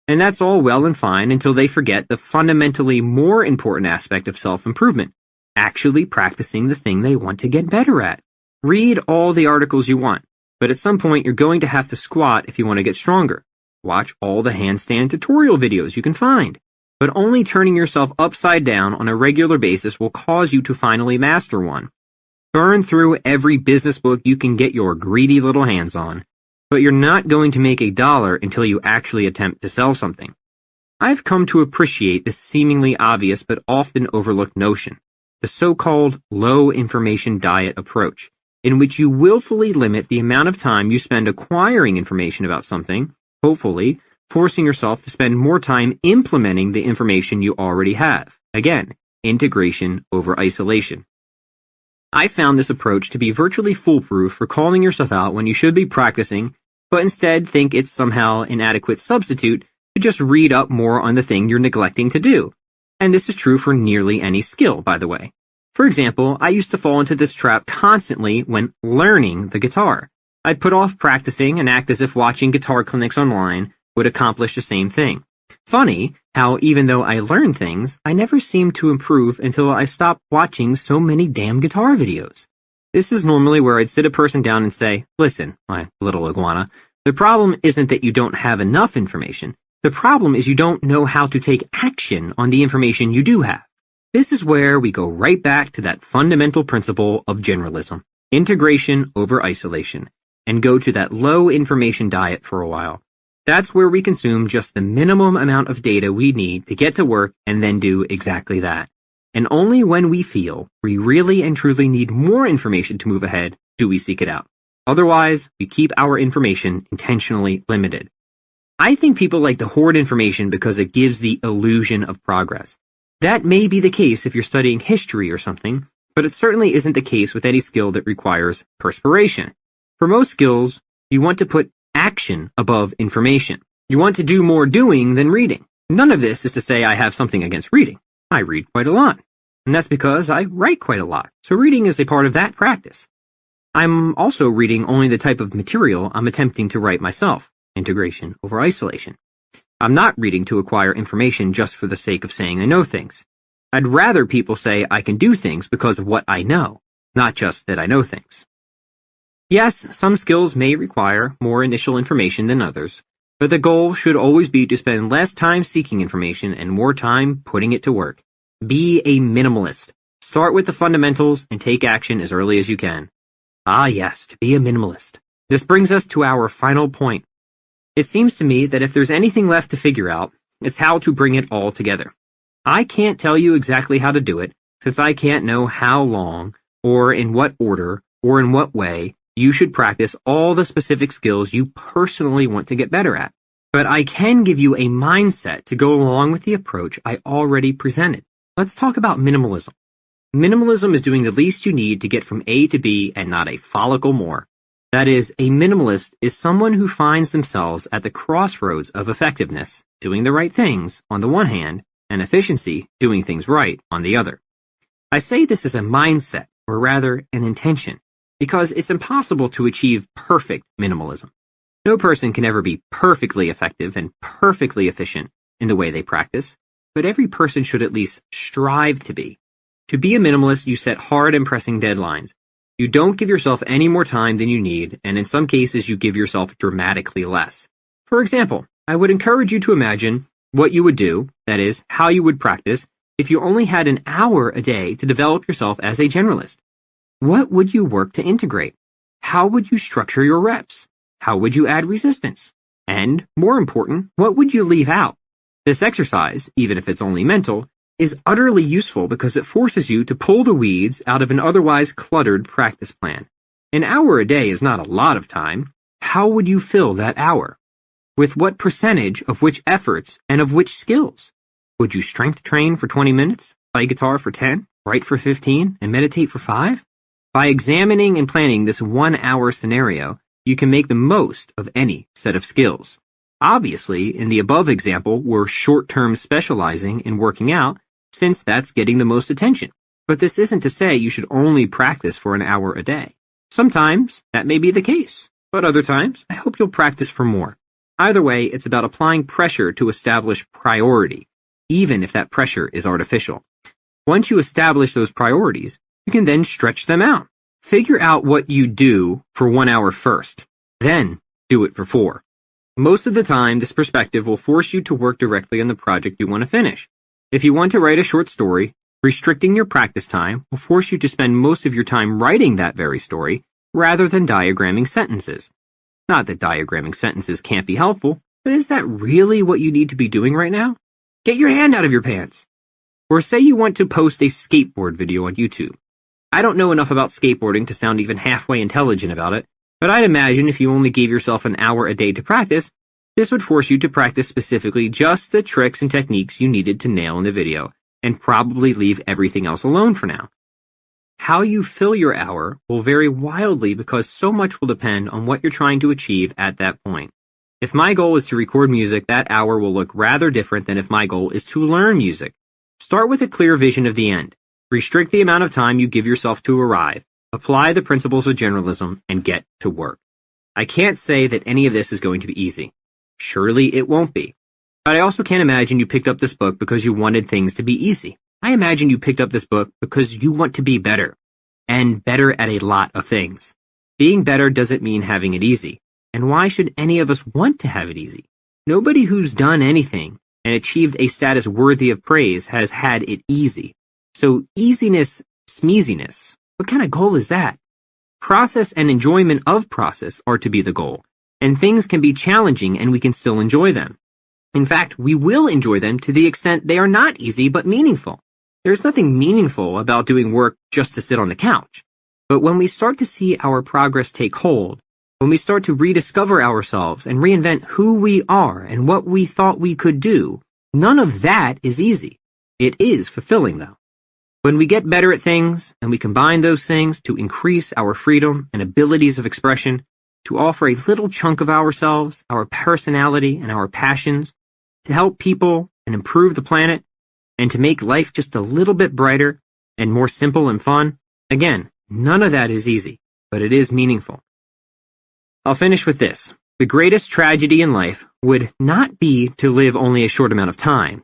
and that's all well and fine until they forget the fundamentally more important aspect of self-improvement, actually practicing the thing they want to get better at. Read all the articles you want, but at some point you're going to have to squat if you want to get stronger. Watch all the handstand tutorial videos you can find. But only turning yourself upside down on a regular basis will cause you to finally master one. Burn through every business book you can get your greedy little hands on, but you're not going to make $1 until you actually attempt to sell something. I've come to appreciate this seemingly obvious but often overlooked notion, the so-called low-information diet approach, in which you willfully limit the amount of time you spend acquiring information about something, hopefully forcing yourself to spend more time implementing the information you already have. Again, integration over isolation. I found this approach to be virtually foolproof for calling yourself out when you should be practicing, but instead think it's somehow an adequate substitute to just read up more on the thing you're neglecting to do. And this is true for nearly any skill, by the way. For example, I used to fall into this trap constantly when learning the guitar. I'd put off practicing and act as if watching guitar clinics online would accomplish the same thing. Funny how even though I learned things, I never seemed to improve until I stopped watching so many damn guitar videos. This is normally where I'd sit a person down and say, listen, my little iguana, the problem isn't that you don't have enough information. The problem is you don't know how to take action on the information you do have. This is where we go right back to that fundamental principle of generalism, integration over isolation, and go to that low information diet for a while. That's where we consume just the minimum amount of data we need to get to work and then do exactly that. And only when we feel we really and truly need more information to move ahead do we seek it out. Otherwise, we keep our information intentionally limited. I think people like to hoard information because it gives the illusion of progress. That may be the case if you're studying history or something, but it certainly isn't the case with any skill that requires perspiration. For most skills, you want to put action above information. You want to do more doing than reading. None of this is to say I have something against reading. I read quite a lot. And that's because I write quite a lot, so reading is a part of that practice. I'm also reading only the type of material I'm attempting to write myself, integration over isolation. I'm not reading to acquire information just for the sake of saying I know things. I'd rather people say I can do things because of what I know, not just that I know things. Yes, some skills may require more initial information than others, but the goal should always be to spend less time seeking information and more time putting it to work. Be a minimalist. Start with the fundamentals and take action as early as you can. Ah yes, to be a minimalist. This brings us to our final point. It seems to me that if there's anything left to figure out, it's how to bring it all together. I can't tell you exactly how to do it, since I can't know how long, or in what order, or in what way you should practice all the specific skills you personally want to get better at. But I can give you a mindset to go along with the approach I already presented. Let's talk about minimalism. Minimalism is doing the least you need to get from A to B and not a follicle more. That is, a minimalist is someone who finds themselves at the crossroads of effectiveness, doing the right things, on the one hand, and efficiency, doing things right, on the other. I say this as a mindset, or rather, an intention, because it's impossible to achieve perfect minimalism. No person can ever be perfectly effective and perfectly efficient in the way they practice, but every person should at least strive to be. To be a minimalist, you set hard and pressing deadlines. You don't give yourself any more time than you need, and in some cases you give yourself dramatically less. For example, I would encourage you to imagine what you would do, that is, how you would practice, if you only had an hour a day to develop yourself as a generalist. What would you work to integrate? How would you structure your reps? How would you add resistance? And, more important, what would you leave out? This exercise, even if it's only mental, is utterly useful because it forces you to pull the weeds out of an otherwise cluttered practice plan. An hour a day is not a lot of time. How would you fill that hour? With what percentage of which efforts and of which skills? Would you strength train for 20 minutes, play guitar for 10, write for 15, and meditate for 5? By examining and planning this 1 hour scenario, you can make the most of any set of skills. Obviously, in the above example, we're short-term specializing in working out, since that's getting the most attention. But this isn't to say you should only practice for an hour a day. Sometimes that may be the case, but other times I hope you'll practice for more. Either way, it's about applying pressure to establish priority, even if that pressure is artificial. Once you establish those priorities, you can then stretch them out. Figure out what you do for 1 hour first, then do it for 4. Most of the time, this perspective will force you to work directly on the project you want to finish. If you want to write a short story, restricting your practice time will force you to spend most of your time writing that very story rather than diagramming sentences. Not that diagramming sentences can't be helpful, but is that really what you need to be doing right now? Get your hand out of your pants. Or say you want to post a skateboard video on YouTube. I don't know enough about skateboarding to sound even halfway intelligent about it, but I'd imagine if you only gave yourself an hour a day to practice, this would force you to practice specifically just the tricks and techniques you needed to nail in the video, and probably leave everything else alone for now. How you fill your hour will vary wildly because so much will depend on what you're trying to achieve at that point. If my goal is to record music, that hour will look rather different than if my goal is to learn music. Start with a clear vision of the end. Restrict the amount of time you give yourself to arrive. Apply the principles of generalism and get to work. I can't say that any of this is going to be easy. Surely it won't be. But I also can't imagine you picked up this book because you wanted things to be easy. I imagine you picked up this book because you want to be better. And better at a lot of things. Being better doesn't mean having it easy. And why should any of us want to have it easy? Nobody who's done anything and achieved a status worthy of praise has had it easy. So easiness, smeeziness, what kind of goal is that? Process and enjoyment of process are to be the goal. And things can be challenging and we can still enjoy them. In fact, we will enjoy them to the extent they are not easy but meaningful. There's nothing meaningful about doing work just to sit on the couch. But when we start to see our progress take hold, when we start to rediscover ourselves and reinvent who we are and what we thought we could do, none of that is easy. It is fulfilling, though. When we get better at things and we combine those things to increase our freedom and abilities of expression, to offer a little chunk of ourselves, our personality, and our passions, to help people and improve the planet, and to make life just a little bit brighter and more simple and fun, again, none of that is easy, but it is meaningful. I'll finish with this. The greatest tragedy in life would not be to live only a short amount of time,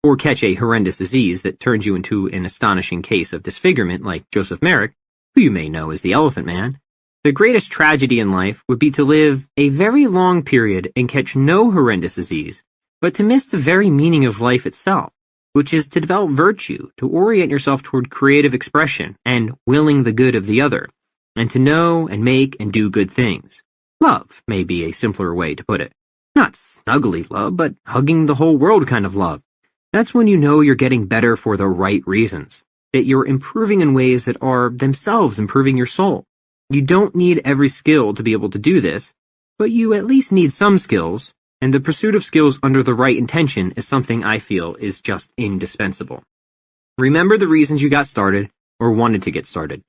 or catch a horrendous disease that turns you into an astonishing case of disfigurement like Joseph Merrick, who you may know as the Elephant Man. The greatest tragedy in life would be to live a very long period and catch no horrendous disease, but to miss the very meaning of life itself, which is to develop virtue, to orient yourself toward creative expression and willing the good of the other, and to know and make and do good things. Love may be a simpler way to put it. Not snuggly love, but hugging the whole world kind of love. That's when you know you're getting better for the right reasons, that you're improving in ways that are themselves improving your soul. You don't need every skill to be able to do this, but you at least need some skills, and the pursuit of skills under the right intention is something I feel is just indispensable. Remember the reasons you got started or wanted to get started.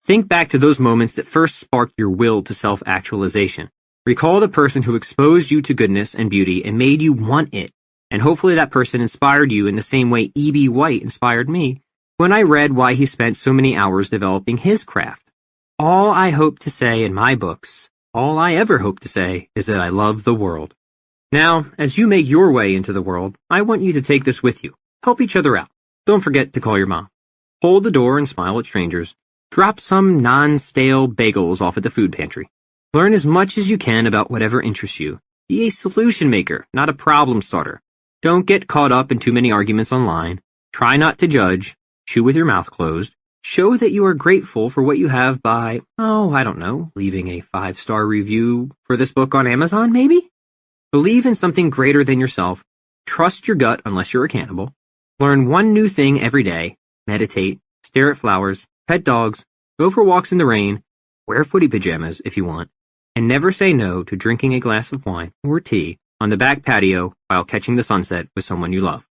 Think back to those moments that first sparked your will to self-actualization. Recall the person who exposed you to goodness and beauty and made you want it. And hopefully that person inspired you in the same way E.B. White inspired me when I read why he spent so many hours developing his craft. All I hope to say in my books, all I ever hope to say, is that I love the world. Now, as you make your way into the world, I want you to take this with you. Help each other out. Don't forget to call your mom. Hold the door and smile at strangers. Drop some non-stale bagels off at the food pantry. Learn as much as you can about whatever interests you. Be a solution maker, not a problem starter. Don't get caught up in too many arguments online. Try not to judge. Chew with your mouth closed. Show that you are grateful for what you have by, leaving a 5-star review for this book on Amazon, maybe? Believe in something greater than yourself. Trust your gut unless you're a cannibal. Learn one new thing every day. Meditate, stare at flowers, pet dogs, go for walks in the rain, wear footy pajamas if you want, and never say no to drinking a glass of wine or tea on the back patio while catching the sunset with someone you love.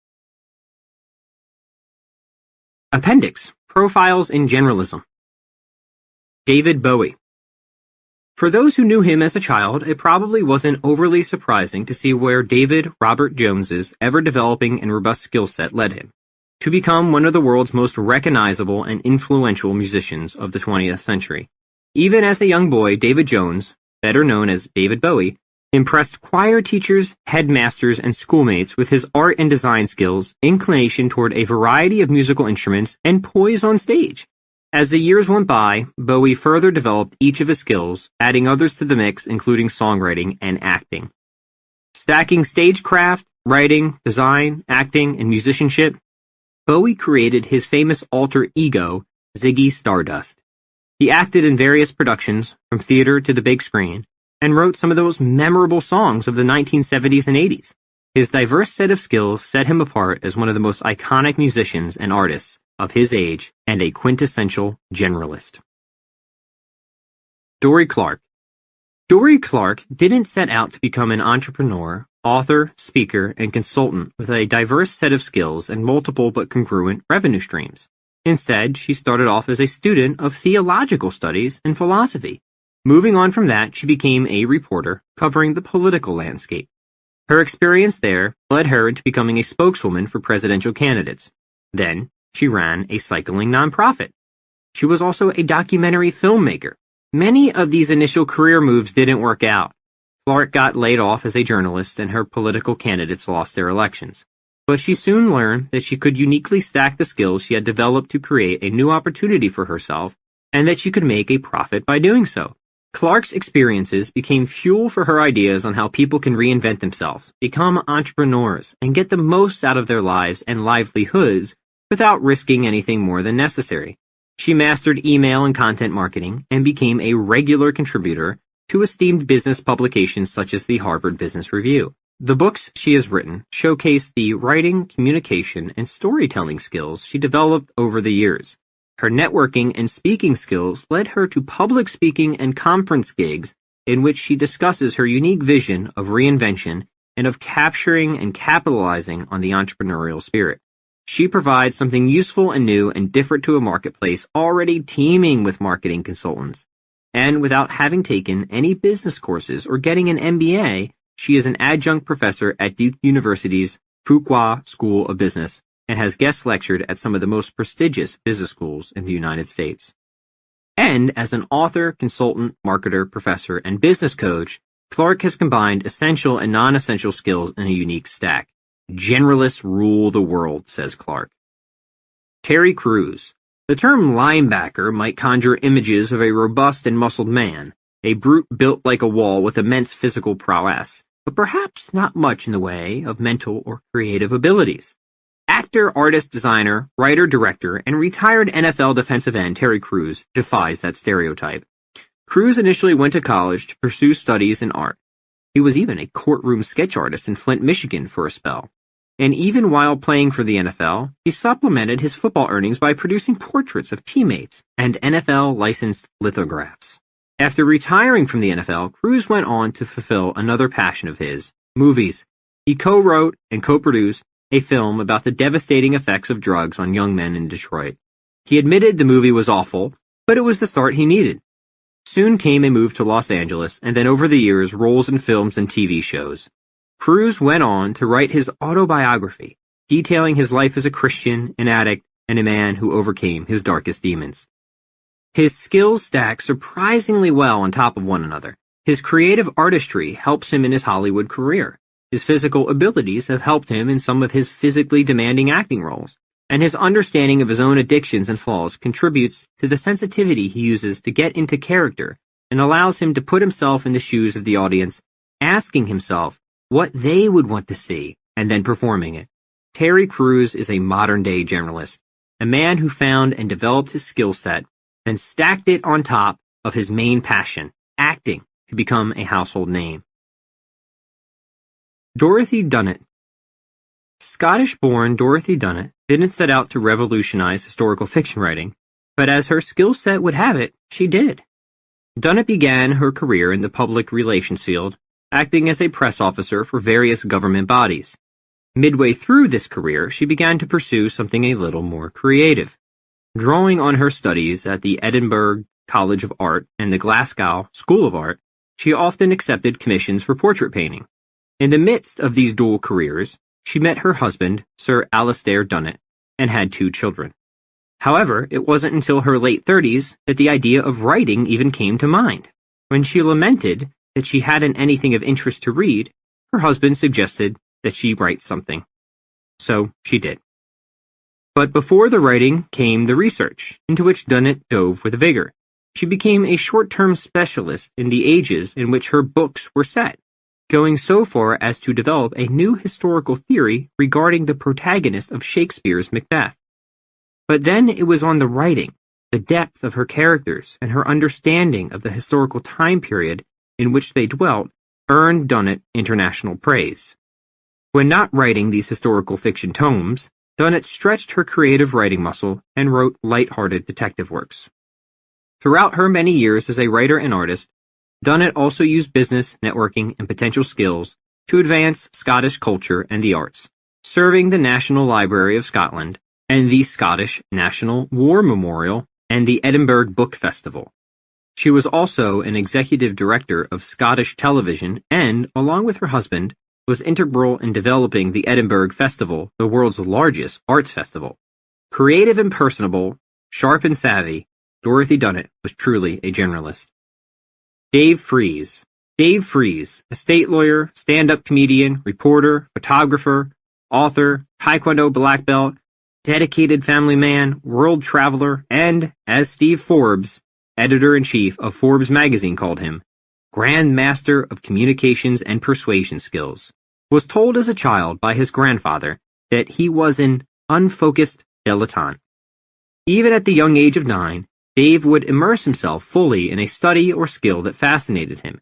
Appendix: Profiles in Generalism. David Bowie. For those who knew him as a child, it probably wasn't overly surprising to see where David Robert Jones's ever-developing and robust skill set led him, to become one of the world's most recognizable and influential musicians of the 20th century. Even as a young boy, David Jones, better known as David Bowie, impressed choir teachers, headmasters, and schoolmates with his art and design skills, inclination toward a variety of musical instruments, and poise on stage. As the years went by, Bowie further developed each of his skills, adding others to the mix, including songwriting and acting. Stacking stagecraft, writing, design, acting, and musicianship, Bowie created his famous alter ego, Ziggy Stardust. He acted in various productions, from theater to the big screen, and wrote some of the most memorable songs of the 1970s and 80s. His diverse set of skills set him apart as one of the most iconic musicians and artists of his age and a quintessential generalist. Dorie Clark. Dorie Clark didn't set out to become an entrepreneur, author, speaker, and consultant with a diverse set of skills and multiple but congruent revenue streams. Instead, she started off as a student of theological studies and philosophy. Moving on from that, she became a reporter covering the political landscape. Her experience there led her into becoming a spokeswoman for presidential candidates. Then, she ran a cycling nonprofit. She was also a documentary filmmaker. Many of these initial career moves didn't work out. Clark got laid off as a journalist and her political candidates lost their elections. But she soon learned that she could uniquely stack the skills she had developed to create a new opportunity for herself and that she could make a profit by doing so. Clark's experiences became fuel for her ideas on how people can reinvent themselves, become entrepreneurs, and get the most out of their lives and livelihoods without risking anything more than necessary. She mastered email and content marketing and became a regular contributor to esteemed business publications such as the Harvard Business Review. The books she has written showcase the writing, communication, and storytelling skills she developed over the years. Her networking and speaking skills led her to public speaking and conference gigs in which she discusses her unique vision of reinvention and of capturing and capitalizing on the entrepreneurial spirit. She provides something useful and new and different to a marketplace already teeming with marketing consultants. And without having taken any business courses or getting an MBA, she is an adjunct professor at Duke University's Fuqua School of Business and has guest lectured at some of the most prestigious business schools in the United States. And as an author, consultant, marketer, professor, and business coach, Clark has combined essential and non-essential skills in a unique stack. Generalists rule the world, says Clark. Terry Crews. The term linebacker might conjure images of a robust and muscled man, a brute built like a wall with immense physical prowess, but perhaps not much in the way of mental or creative abilities. Actor, artist, designer, writer, director, and retired NFL defensive end Terry Crews defies that stereotype. Crews initially went to college to pursue studies in art. He was even a courtroom sketch artist in Flint, Michigan for a spell. And even while playing for the NFL, he supplemented his football earnings by producing portraits of teammates and NFL-licensed lithographs. After retiring from the NFL, Crews went on to fulfill another passion of his, movies. He co-wrote and co-produced a film about the devastating effects of drugs on young men in Detroit. He admitted the movie was awful, but it was the start he needed. Soon came a move to Los Angeles, and then over the years, roles in films and TV shows. Cruise went on to write his autobiography, detailing his life as a Christian, an addict, and a man who overcame his darkest demons. His skills stack surprisingly well on top of one another. His creative artistry helps him in his Hollywood career. His physical abilities have helped him in some of his physically demanding acting roles, and his understanding of his own addictions and flaws contributes to the sensitivity he uses to get into character and allows him to put himself in the shoes of the audience, asking himself what they would want to see and then performing it. Terry Crews is a modern-day generalist, a man who found and developed his skill set, then stacked it on top of his main passion, acting, to become a household name. Dorothy Dunnett. Scottish-born Dorothy Dunnett didn't set out to revolutionize historical fiction writing, but as her skill set would have it, she did. Dunnett began her career in the public relations field, acting as a press officer for various government bodies. Midway through this career, she began to pursue something a little more creative. Drawing on her studies at the Edinburgh College of Art and the Glasgow School of Art, she often accepted commissions for portrait painting. In the midst of these dual careers, she met her husband, Sir Alastair Dunnett, and had 2 children. However, it wasn't until her late 30s that the idea of writing even came to mind. When she lamented that she hadn't anything of interest to read, her husband suggested that she write something. So she did. But before the writing came the research, into which Dunnett dove with vigor. She became a short-term specialist in the ages in which her books were set, going so far as to develop a new historical theory regarding the protagonist of Shakespeare's Macbeth. But then it was on the writing, the depth of her characters, and her understanding of the historical time period in which they dwelt earned Dunnett international praise. When not writing these historical fiction tomes, Dunnett stretched her creative writing muscle and wrote light-hearted detective works. Throughout her many years as a writer and artist, Dunnett also used business, networking, and potential skills to advance Scottish culture and the arts, serving the National Library of Scotland and the Scottish National War Memorial and the Edinburgh Book Festival. She was also an executive director of Scottish television and, along with her husband, was integral in developing the Edinburgh Festival, the world's largest arts festival. Creative and personable, sharp and savvy, Dorothy Dunnett was truly a generalist. Dave Freese. Dave Freese, estate lawyer, stand-up comedian, reporter, photographer, author, Taekwondo black belt, dedicated family man, world traveler, and, as Steve Forbes, editor-in-chief of Forbes magazine called him, Grand Master of Communications and Persuasion Skills, was told as a child by his grandfather that he was an unfocused dilettante. Even at the young age of 9, Dave would immerse himself fully in a study or skill that fascinated him,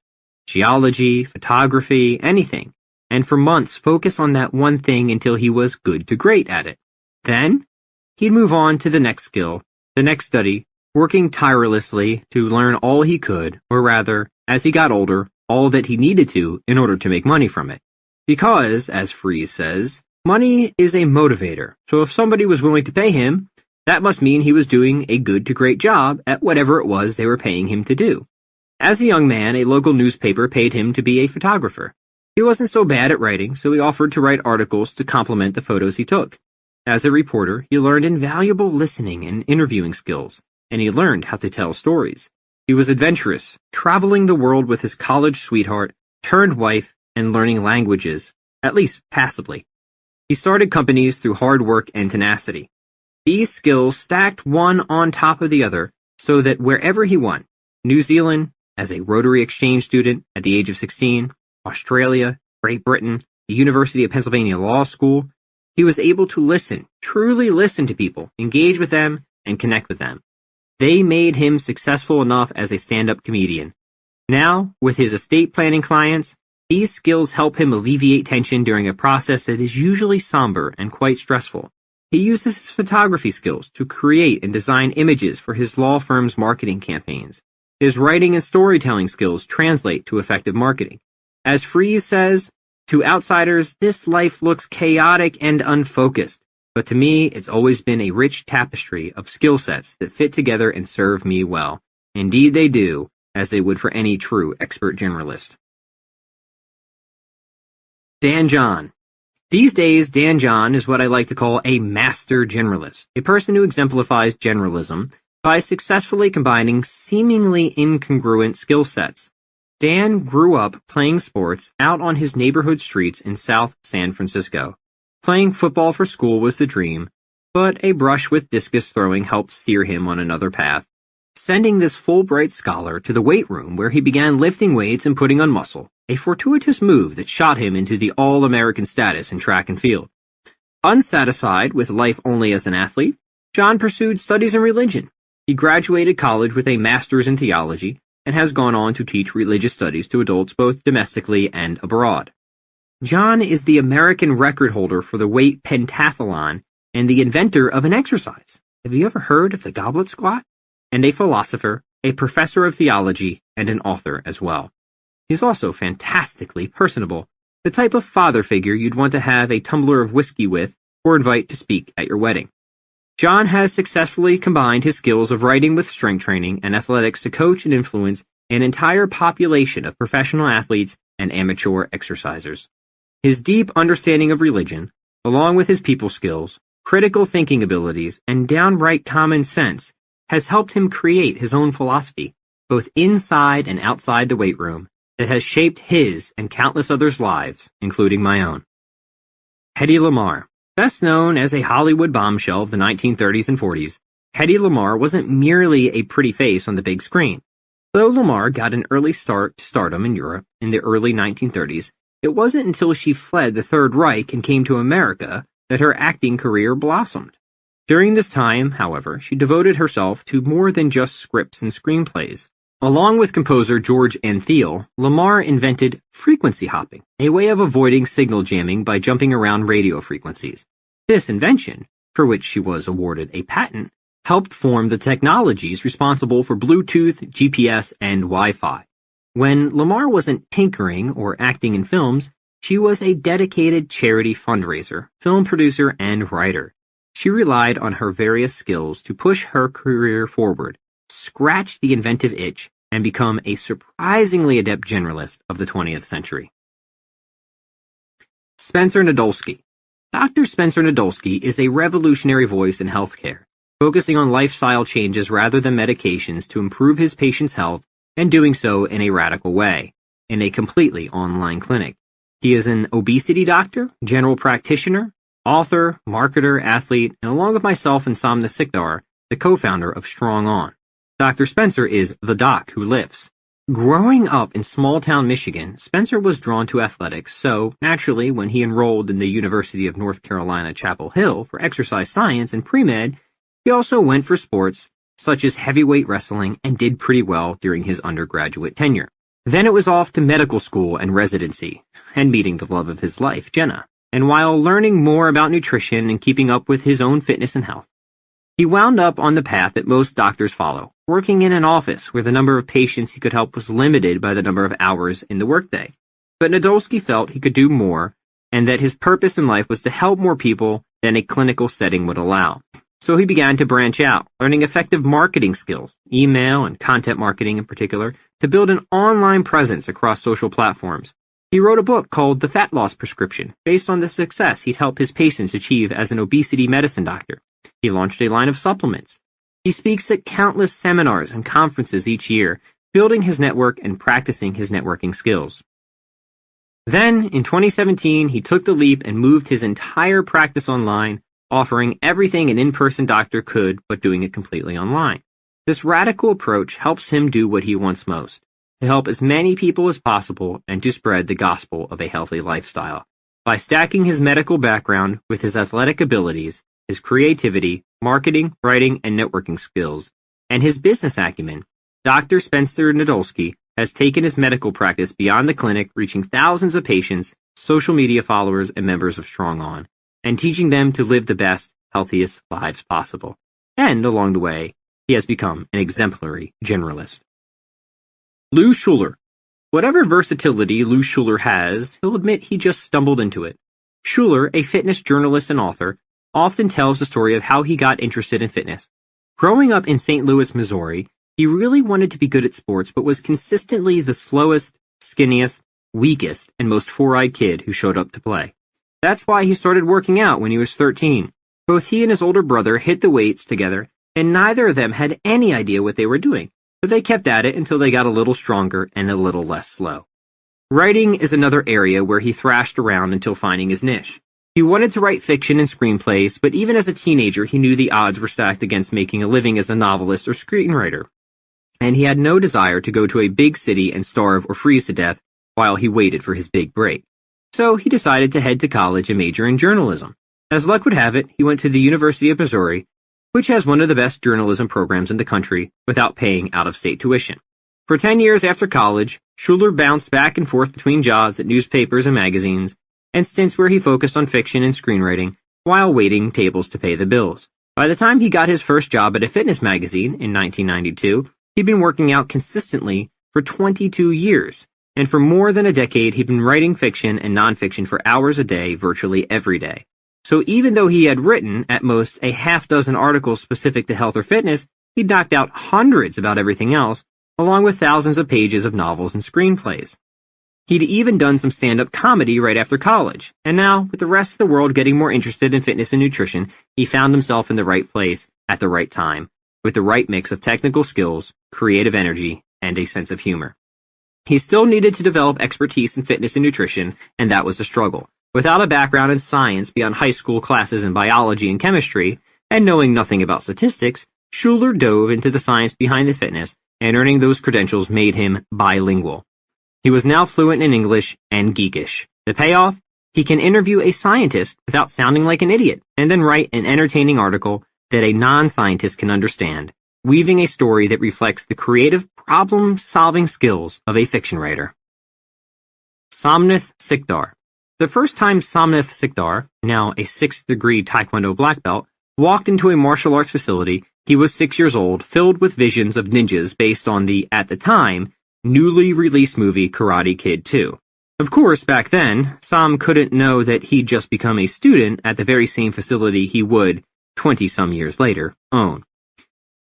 geology, photography, anything, and for months focus on that one thing until he was good to great at it. Then, he'd move on to the next skill, the next study, working tirelessly to learn all he could, or rather, as he got older, all that he needed to in order to make money from it. Because, as Freese says, money is a motivator, so if somebody was willing to pay him, that must mean he was doing a good to great job at whatever it was they were paying him to do. As a young man, a local newspaper paid him to be a photographer. He wasn't so bad at writing, so he offered to write articles to complement the photos he took. As a reporter, he learned invaluable listening and interviewing skills, and he learned how to tell stories. He was adventurous, traveling the world with his college sweetheart, turned wife, and learning languages, at least passably. He started companies through hard work and tenacity. These skills stacked one on top of the other so that wherever he went, New Zealand, as a Rotary Exchange student at the age of 16, Australia, Great Britain, the University of Pennsylvania Law School, he was able to listen, truly listen to people, engage with them, and connect with them. They made him successful enough as a stand-up comedian. Now, with his estate planning clients, these skills help him alleviate tension during a process that is usually somber and quite stressful. He uses his photography skills to create and design images for his law firm's marketing campaigns. His writing and storytelling skills translate to effective marketing. As Freese says, To outsiders, this life looks chaotic and unfocused, but to me, it's always been a rich tapestry of skill sets that fit together and serve me well. Indeed they do, as they would for any true expert generalist. Dan John. These days, Dan John is what I like to call a master generalist, a person who exemplifies generalism by successfully combining seemingly incongruent skill sets. Dan grew up playing sports out on his neighborhood streets in South San Francisco. Playing football for school was the dream, but a brush with discus throwing helped steer him on another path, sending this Fulbright scholar to the weight room where he began lifting weights and putting on muscle, a fortuitous move that shot him into the All-American status in track and field. Unsatisfied with life only as an athlete, John pursued studies in religion. He graduated college with a master's in theology and has gone on to teach religious studies to adults both domestically and abroad. John is the American record holder for the weight pentathlon and the inventor of an exercise. Have you ever heard of the goblet squat? And a philosopher, a professor of theology, and an author as well. He's also fantastically personable, the type of father figure you'd want to have a tumbler of whiskey with or invite to speak at your wedding. John has successfully combined his skills of writing with strength training and athletics to coach and influence an entire population of professional athletes and amateur exercisers. His deep understanding of religion, along with his people skills, critical thinking abilities, and downright common sense, has helped him create his own philosophy, both inside and outside the weight room, that has shaped his and countless others' lives, including my own. Hedy Lamarr. Best known as a Hollywood bombshell of the 1930s and 40s, Hedy Lamarr wasn't merely a pretty face on the big screen. Though Lamarr got an early start to stardom in Europe in the early 1930s, it wasn't until she fled the Third Reich and came to America that her acting career blossomed. During this time, however, she devoted herself to more than just scripts and screenplays. Along with composer George Antheil, Lamarr invented frequency hopping, a way of avoiding signal jamming by jumping around radio frequencies. This invention, for which she was awarded a patent, helped form the technologies responsible for Bluetooth, GPS, and Wi-Fi. When Lamarr wasn't tinkering or acting in films, she was a dedicated charity fundraiser, film producer, and writer. She relied on her various skills to push her career forward, scratch the inventive itch, and become a surprisingly adept generalist of the 20th century. Spencer Nadolsky. Dr. Spencer Nadolsky is a revolutionary voice in healthcare, focusing on lifestyle changes rather than medications to improve his patients' health, and doing so in a radical way, in a completely online clinic. He is an obesity doctor, general practitioner, author, marketer, athlete, and along with myself and Sam Sikdar, the co-founder of Strong On. Dr. Spencer is the doc who lifts. Growing up in small-town Michigan, Spencer was drawn to athletics, so naturally when he enrolled in the University of North Carolina Chapel Hill for exercise science and pre-med, he also went for sports such as heavyweight wrestling and did pretty well during his undergraduate tenure. Then it was off to medical school and residency, and meeting the love of his life, Jenna. And while learning more about nutrition and keeping up with his own fitness and health, he wound up on the path that most doctors follow, working in an office where the number of patients he could help was limited by the number of hours in the workday. But Nadolsky felt he could do more, and that his purpose in life was to help more people than a clinical setting would allow. So he began to branch out, learning effective marketing skills, email and content marketing in particular, to build an online presence across social platforms. He wrote a book called The Fat Loss Prescription, based on the success he'd helped his patients achieve as an obesity medicine doctor. He launched a line of supplements. He speaks at countless seminars and conferences each year, building his network and practicing his networking skills. Then, in 2017, he took the leap and moved his entire practice online, offering everything an in-person doctor could, but doing it completely online. This radical approach helps him do what he wants most, to help as many people as possible and to spread the gospel of a healthy lifestyle. By stacking his medical background with his athletic abilities, his creativity, marketing, writing, and networking skills, and his business acumen, Dr. Spencer Nadolsky has taken his medical practice beyond the clinic, reaching thousands of patients, social media followers, and members of Strong On, and teaching them to live the best, healthiest lives possible. And along the way, he has become an exemplary generalist. Lou Schuler. Whatever versatility Lou Schuler has, he'll admit he just stumbled into it. Schuler, a fitness journalist and author, often tells the story of how he got interested in fitness. Growing up in St. Louis, Missouri, he really wanted to be good at sports but was consistently the slowest, skinniest, weakest, and most four-eyed kid who showed up to play. That's why he started working out when he was 13. Both he and his older brother hit the weights together, and neither of them had any idea what they were doing, but they kept at it until they got a little stronger and a little less slow. Writing is another area where he thrashed around until finding his niche. He wanted to write fiction and screenplays, but even as a teenager he knew the odds were stacked against making a living as a novelist or screenwriter, and he had no desire to go to a big city and starve or freeze to death while he waited for his big break. So he decided to head to college and major in journalism. As luck would have it, he went to the University of Missouri, which has one of the best journalism programs in the country, without paying out-of-state tuition. For 10 years after college, Schuler bounced back and forth between jobs at newspapers and magazines, and stints where he focused on fiction and screenwriting, while waiting tables to pay the bills. By the time he got his first job at a fitness magazine in 1992, he'd been working out consistently for 22 years, and for more than a decade he'd been writing fiction and nonfiction for hours a day, virtually every day. So even though he had written, at most, a half-dozen articles specific to health or fitness, he'd knocked out hundreds about everything else, along with thousands of pages of novels and screenplays. He'd even done some stand-up comedy right after college, and now, with the rest of the world getting more interested in fitness and nutrition, he found himself in the right place at the right time, with the right mix of technical skills, creative energy, and a sense of humor. He still needed to develop expertise in fitness and nutrition, and that was a struggle. Without a background in science beyond high school classes in biology and chemistry, and knowing nothing about statistics, Schuler dove into the science behind the fitness, and earning those credentials made him bilingual. He was now fluent in English and geekish. The payoff? He can interview a scientist without sounding like an idiot, and then write an entertaining article that a non-scientist can understand, weaving a story that reflects the creative problem-solving skills of a fiction writer. Somnath Sikdar. The first time Somnath Sikdar, now a 6th degree Taekwondo black belt, walked into a martial arts facility, he was 6 years old, filled with visions of ninjas based on the, at the time, newly released movie Karate Kid 2. Of course, back then, Som couldn't know that he'd just become a student at the very same facility he would, 20-some years later, own.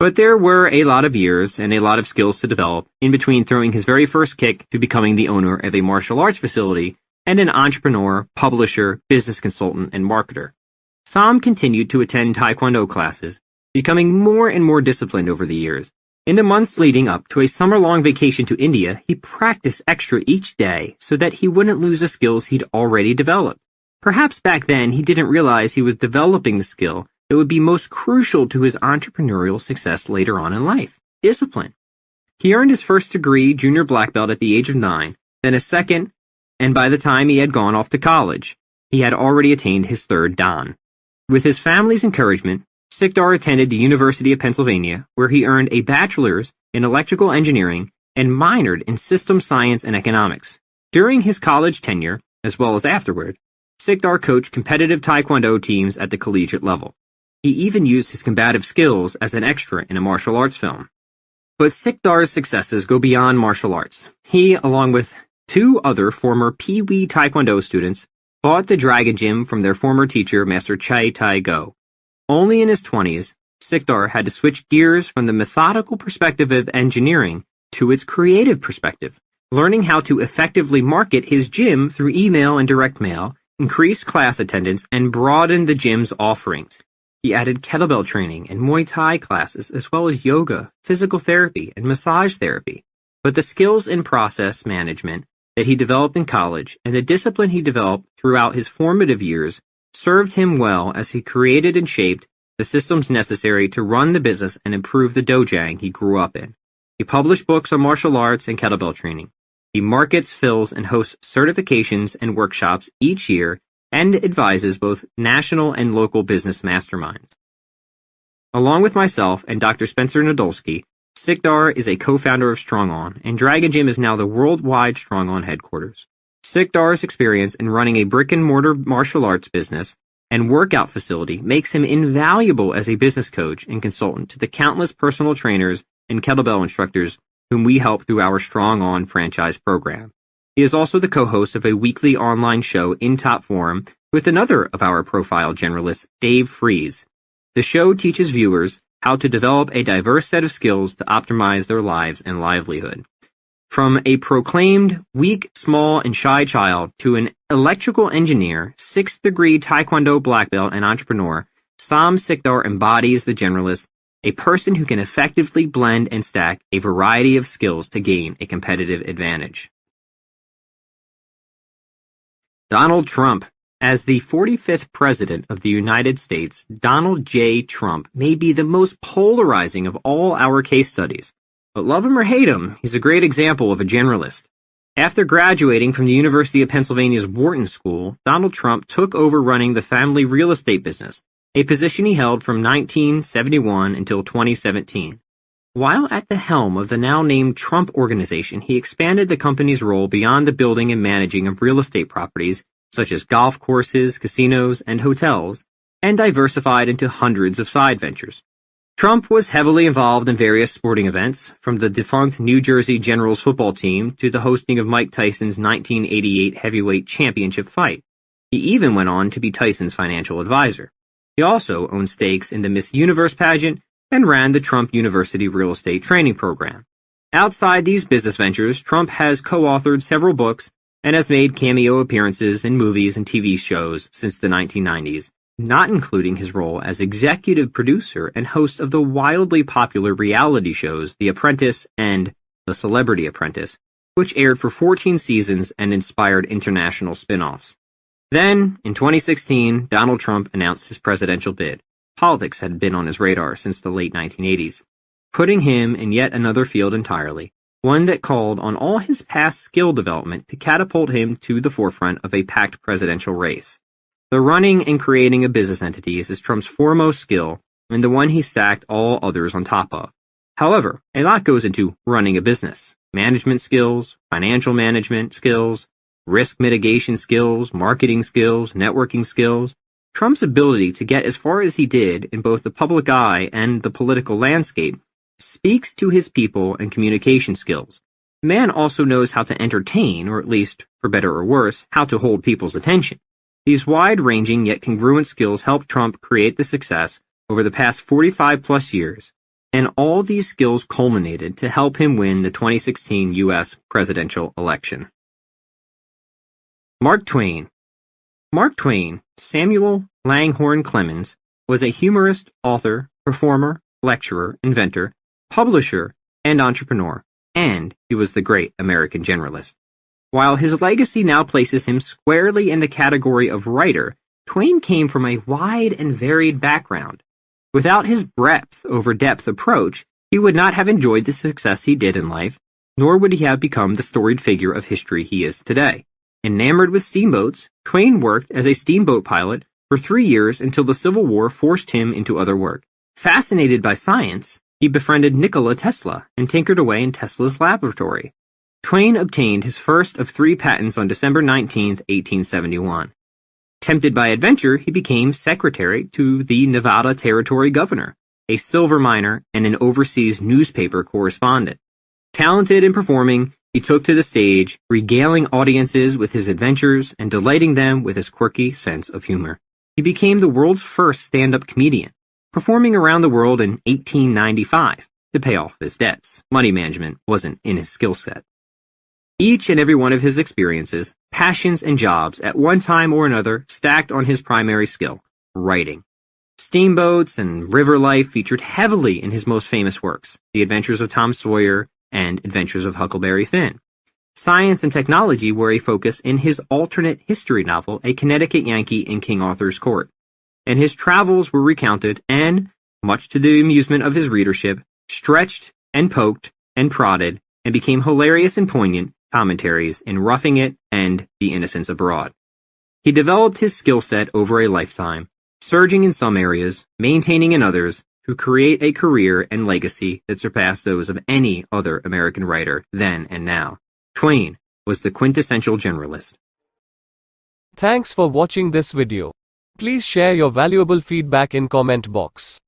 But there were a lot of years and a lot of skills to develop in between throwing his very first kick to becoming the owner of a martial arts facility and an entrepreneur, publisher, business consultant, and marketer. Som continued to attend Taekwondo classes, becoming more and more disciplined over the years. In the months leading up to a summer-long vacation to India, he practiced extra each day so that he wouldn't lose the skills he'd already developed. Perhaps back then he didn't realize he was developing the skill that would be most crucial to his entrepreneurial success later on in life: discipline. He earned his first degree junior black belt at the age of 9, then a second, and by the time he had gone off to college, he had already attained his third dan. With his family's encouragement, Sikdar attended the University of Pennsylvania, where he earned a bachelor's in electrical engineering and minored in system science and economics. During his college tenure, as well as afterward, Sikdar coached competitive Taekwondo teams at the collegiate level. He even used his combative skills as an extra in a martial arts film. But Sikdar's successes go beyond martial arts. He, along with 2 other former Pee Wee Taekwondo students, bought the Dragon Gym from their former teacher, Master Chai Tai Go. Only in his 20s, Sikdar had to switch gears from the methodical perspective of engineering to its creative perspective, learning how to effectively market his gym through email and direct mail, increase class attendance, and broaden the gym's offerings. He added kettlebell training and Muay Thai classes, as well as yoga, physical therapy, and massage therapy. But the skills in process management that he developed in college and the discipline he developed throughout his formative years served him well as he created and shaped the systems necessary to run the business and improve the dojang he grew up in. He published books on martial arts and kettlebell training. He markets, fills, and hosts certifications and workshops each year and advises both national and local business masterminds. Along with myself and Dr. Spencer Nadolski, Sikdar is a co-founder of Strong On, and Dragon Gym is now the worldwide Strong On headquarters. Sikdar's experience in running a brick-and-mortar martial arts business and workout facility makes him invaluable as a business coach and consultant to the countless personal trainers and kettlebell instructors whom we help through our Strong On franchise program. He is also the co-host of a weekly online show in Top Form with another of our profile generalists, Dave Fries. The show teaches viewers how to develop a diverse set of skills to optimize their lives and livelihood. From a proclaimed weak, small, and shy child to an electrical engineer, 6th-degree Taekwondo black belt, and entrepreneur, Sam Sikdar embodies the generalist, a person who can effectively blend and stack a variety of skills to gain a competitive advantage. Donald Trump. As the 45th President of the United States, Donald J. Trump may be the most polarizing of all our case studies. But love him or hate him, he's a great example of a generalist. After graduating from the University of Pennsylvania's Wharton School, Donald Trump took over running the family real estate business, a position he held from 1971 until 2017. While at the helm of the now-named Trump Organization, he expanded the company's role beyond the building and managing of real estate properties, such as golf courses, casinos, and hotels, and diversified into hundreds of side ventures. Trump was heavily involved in various sporting events, from the defunct New Jersey Generals football team to the hosting of Mike Tyson's 1988 heavyweight championship fight. He even went on to be Tyson's financial advisor. He also owned stakes in the Miss Universe pageant and ran the Trump University Real Estate Training Program. Outside these business ventures, Trump has co-authored several books and has made cameo appearances in movies and TV shows since the 1990s, not including his role as executive producer and host of the wildly popular reality shows The Apprentice and The Celebrity Apprentice, which aired for 14 seasons and inspired international spin-offs. Then, in 2016, Donald Trump announced his presidential bid. Politics had been on his radar since the late 1980s, putting him in yet another field entirely, one that called on all his past skill development to catapult him to the forefront of a packed presidential race. The running and creating of business entities is Trump's foremost skill and the one he stacked all others on top of. However, a lot goes into running a business. Management skills, financial management skills, risk mitigation skills, marketing skills, networking skills. Trump's ability to get as far as he did in both the public eye and the political landscape speaks to his people and communication skills. The man also knows how to entertain, or at least, for better or worse, how to hold people's attention. These wide-ranging yet congruent skills helped Trump create the success over the past 45-plus years, and all these skills culminated to help him win the 2016 U.S. presidential election. Mark Twain. Mark Twain, Samuel Langhorne Clemens, was a humorist, author, performer, lecturer, inventor, publisher, and entrepreneur, and he was the great American generalist. While his legacy now places him squarely in the category of writer, Twain came from a wide and varied background. Without his breadth over depth approach, he would not have enjoyed the success he did in life, nor would he have become the storied figure of history he is today. Enamored with steamboats, Twain worked as a steamboat pilot for 3 years until the Civil War forced him into other work. Fascinated by science, he befriended Nikola Tesla and tinkered away in Tesla's laboratory. Twain obtained his first of 3 patents on December 19, 1871. Tempted by adventure, he became secretary to the Nevada Territory governor, a silver miner, and an overseas newspaper correspondent. Talented in performing, he took to the stage, regaling audiences with his adventures and delighting them with his quirky sense of humor. He became the world's first stand-up comedian, performing around the world in 1895 to pay off his debts. Money management wasn't in his skill set. Each and every one of his experiences, passions, and jobs at one time or another stacked on his primary skill, writing. Steamboats and river life featured heavily in his most famous works, The Adventures of Tom Sawyer and Adventures of Huckleberry Finn. Science and technology were a focus in his alternate history novel, A Connecticut Yankee in King Arthur's Court. And his travels were recounted and, much to the amusement of his readership, stretched and poked and prodded and became hilarious and poignant commentaries in Roughing It and The Innocents Abroad. He developed his skill set over a lifetime, surging in some areas, maintaining in others, to create a career and legacy that surpassed those of any other American writer then and now. Twain was the quintessential generalist. Thanks for watching this video. Please share your valuable feedback in comment box.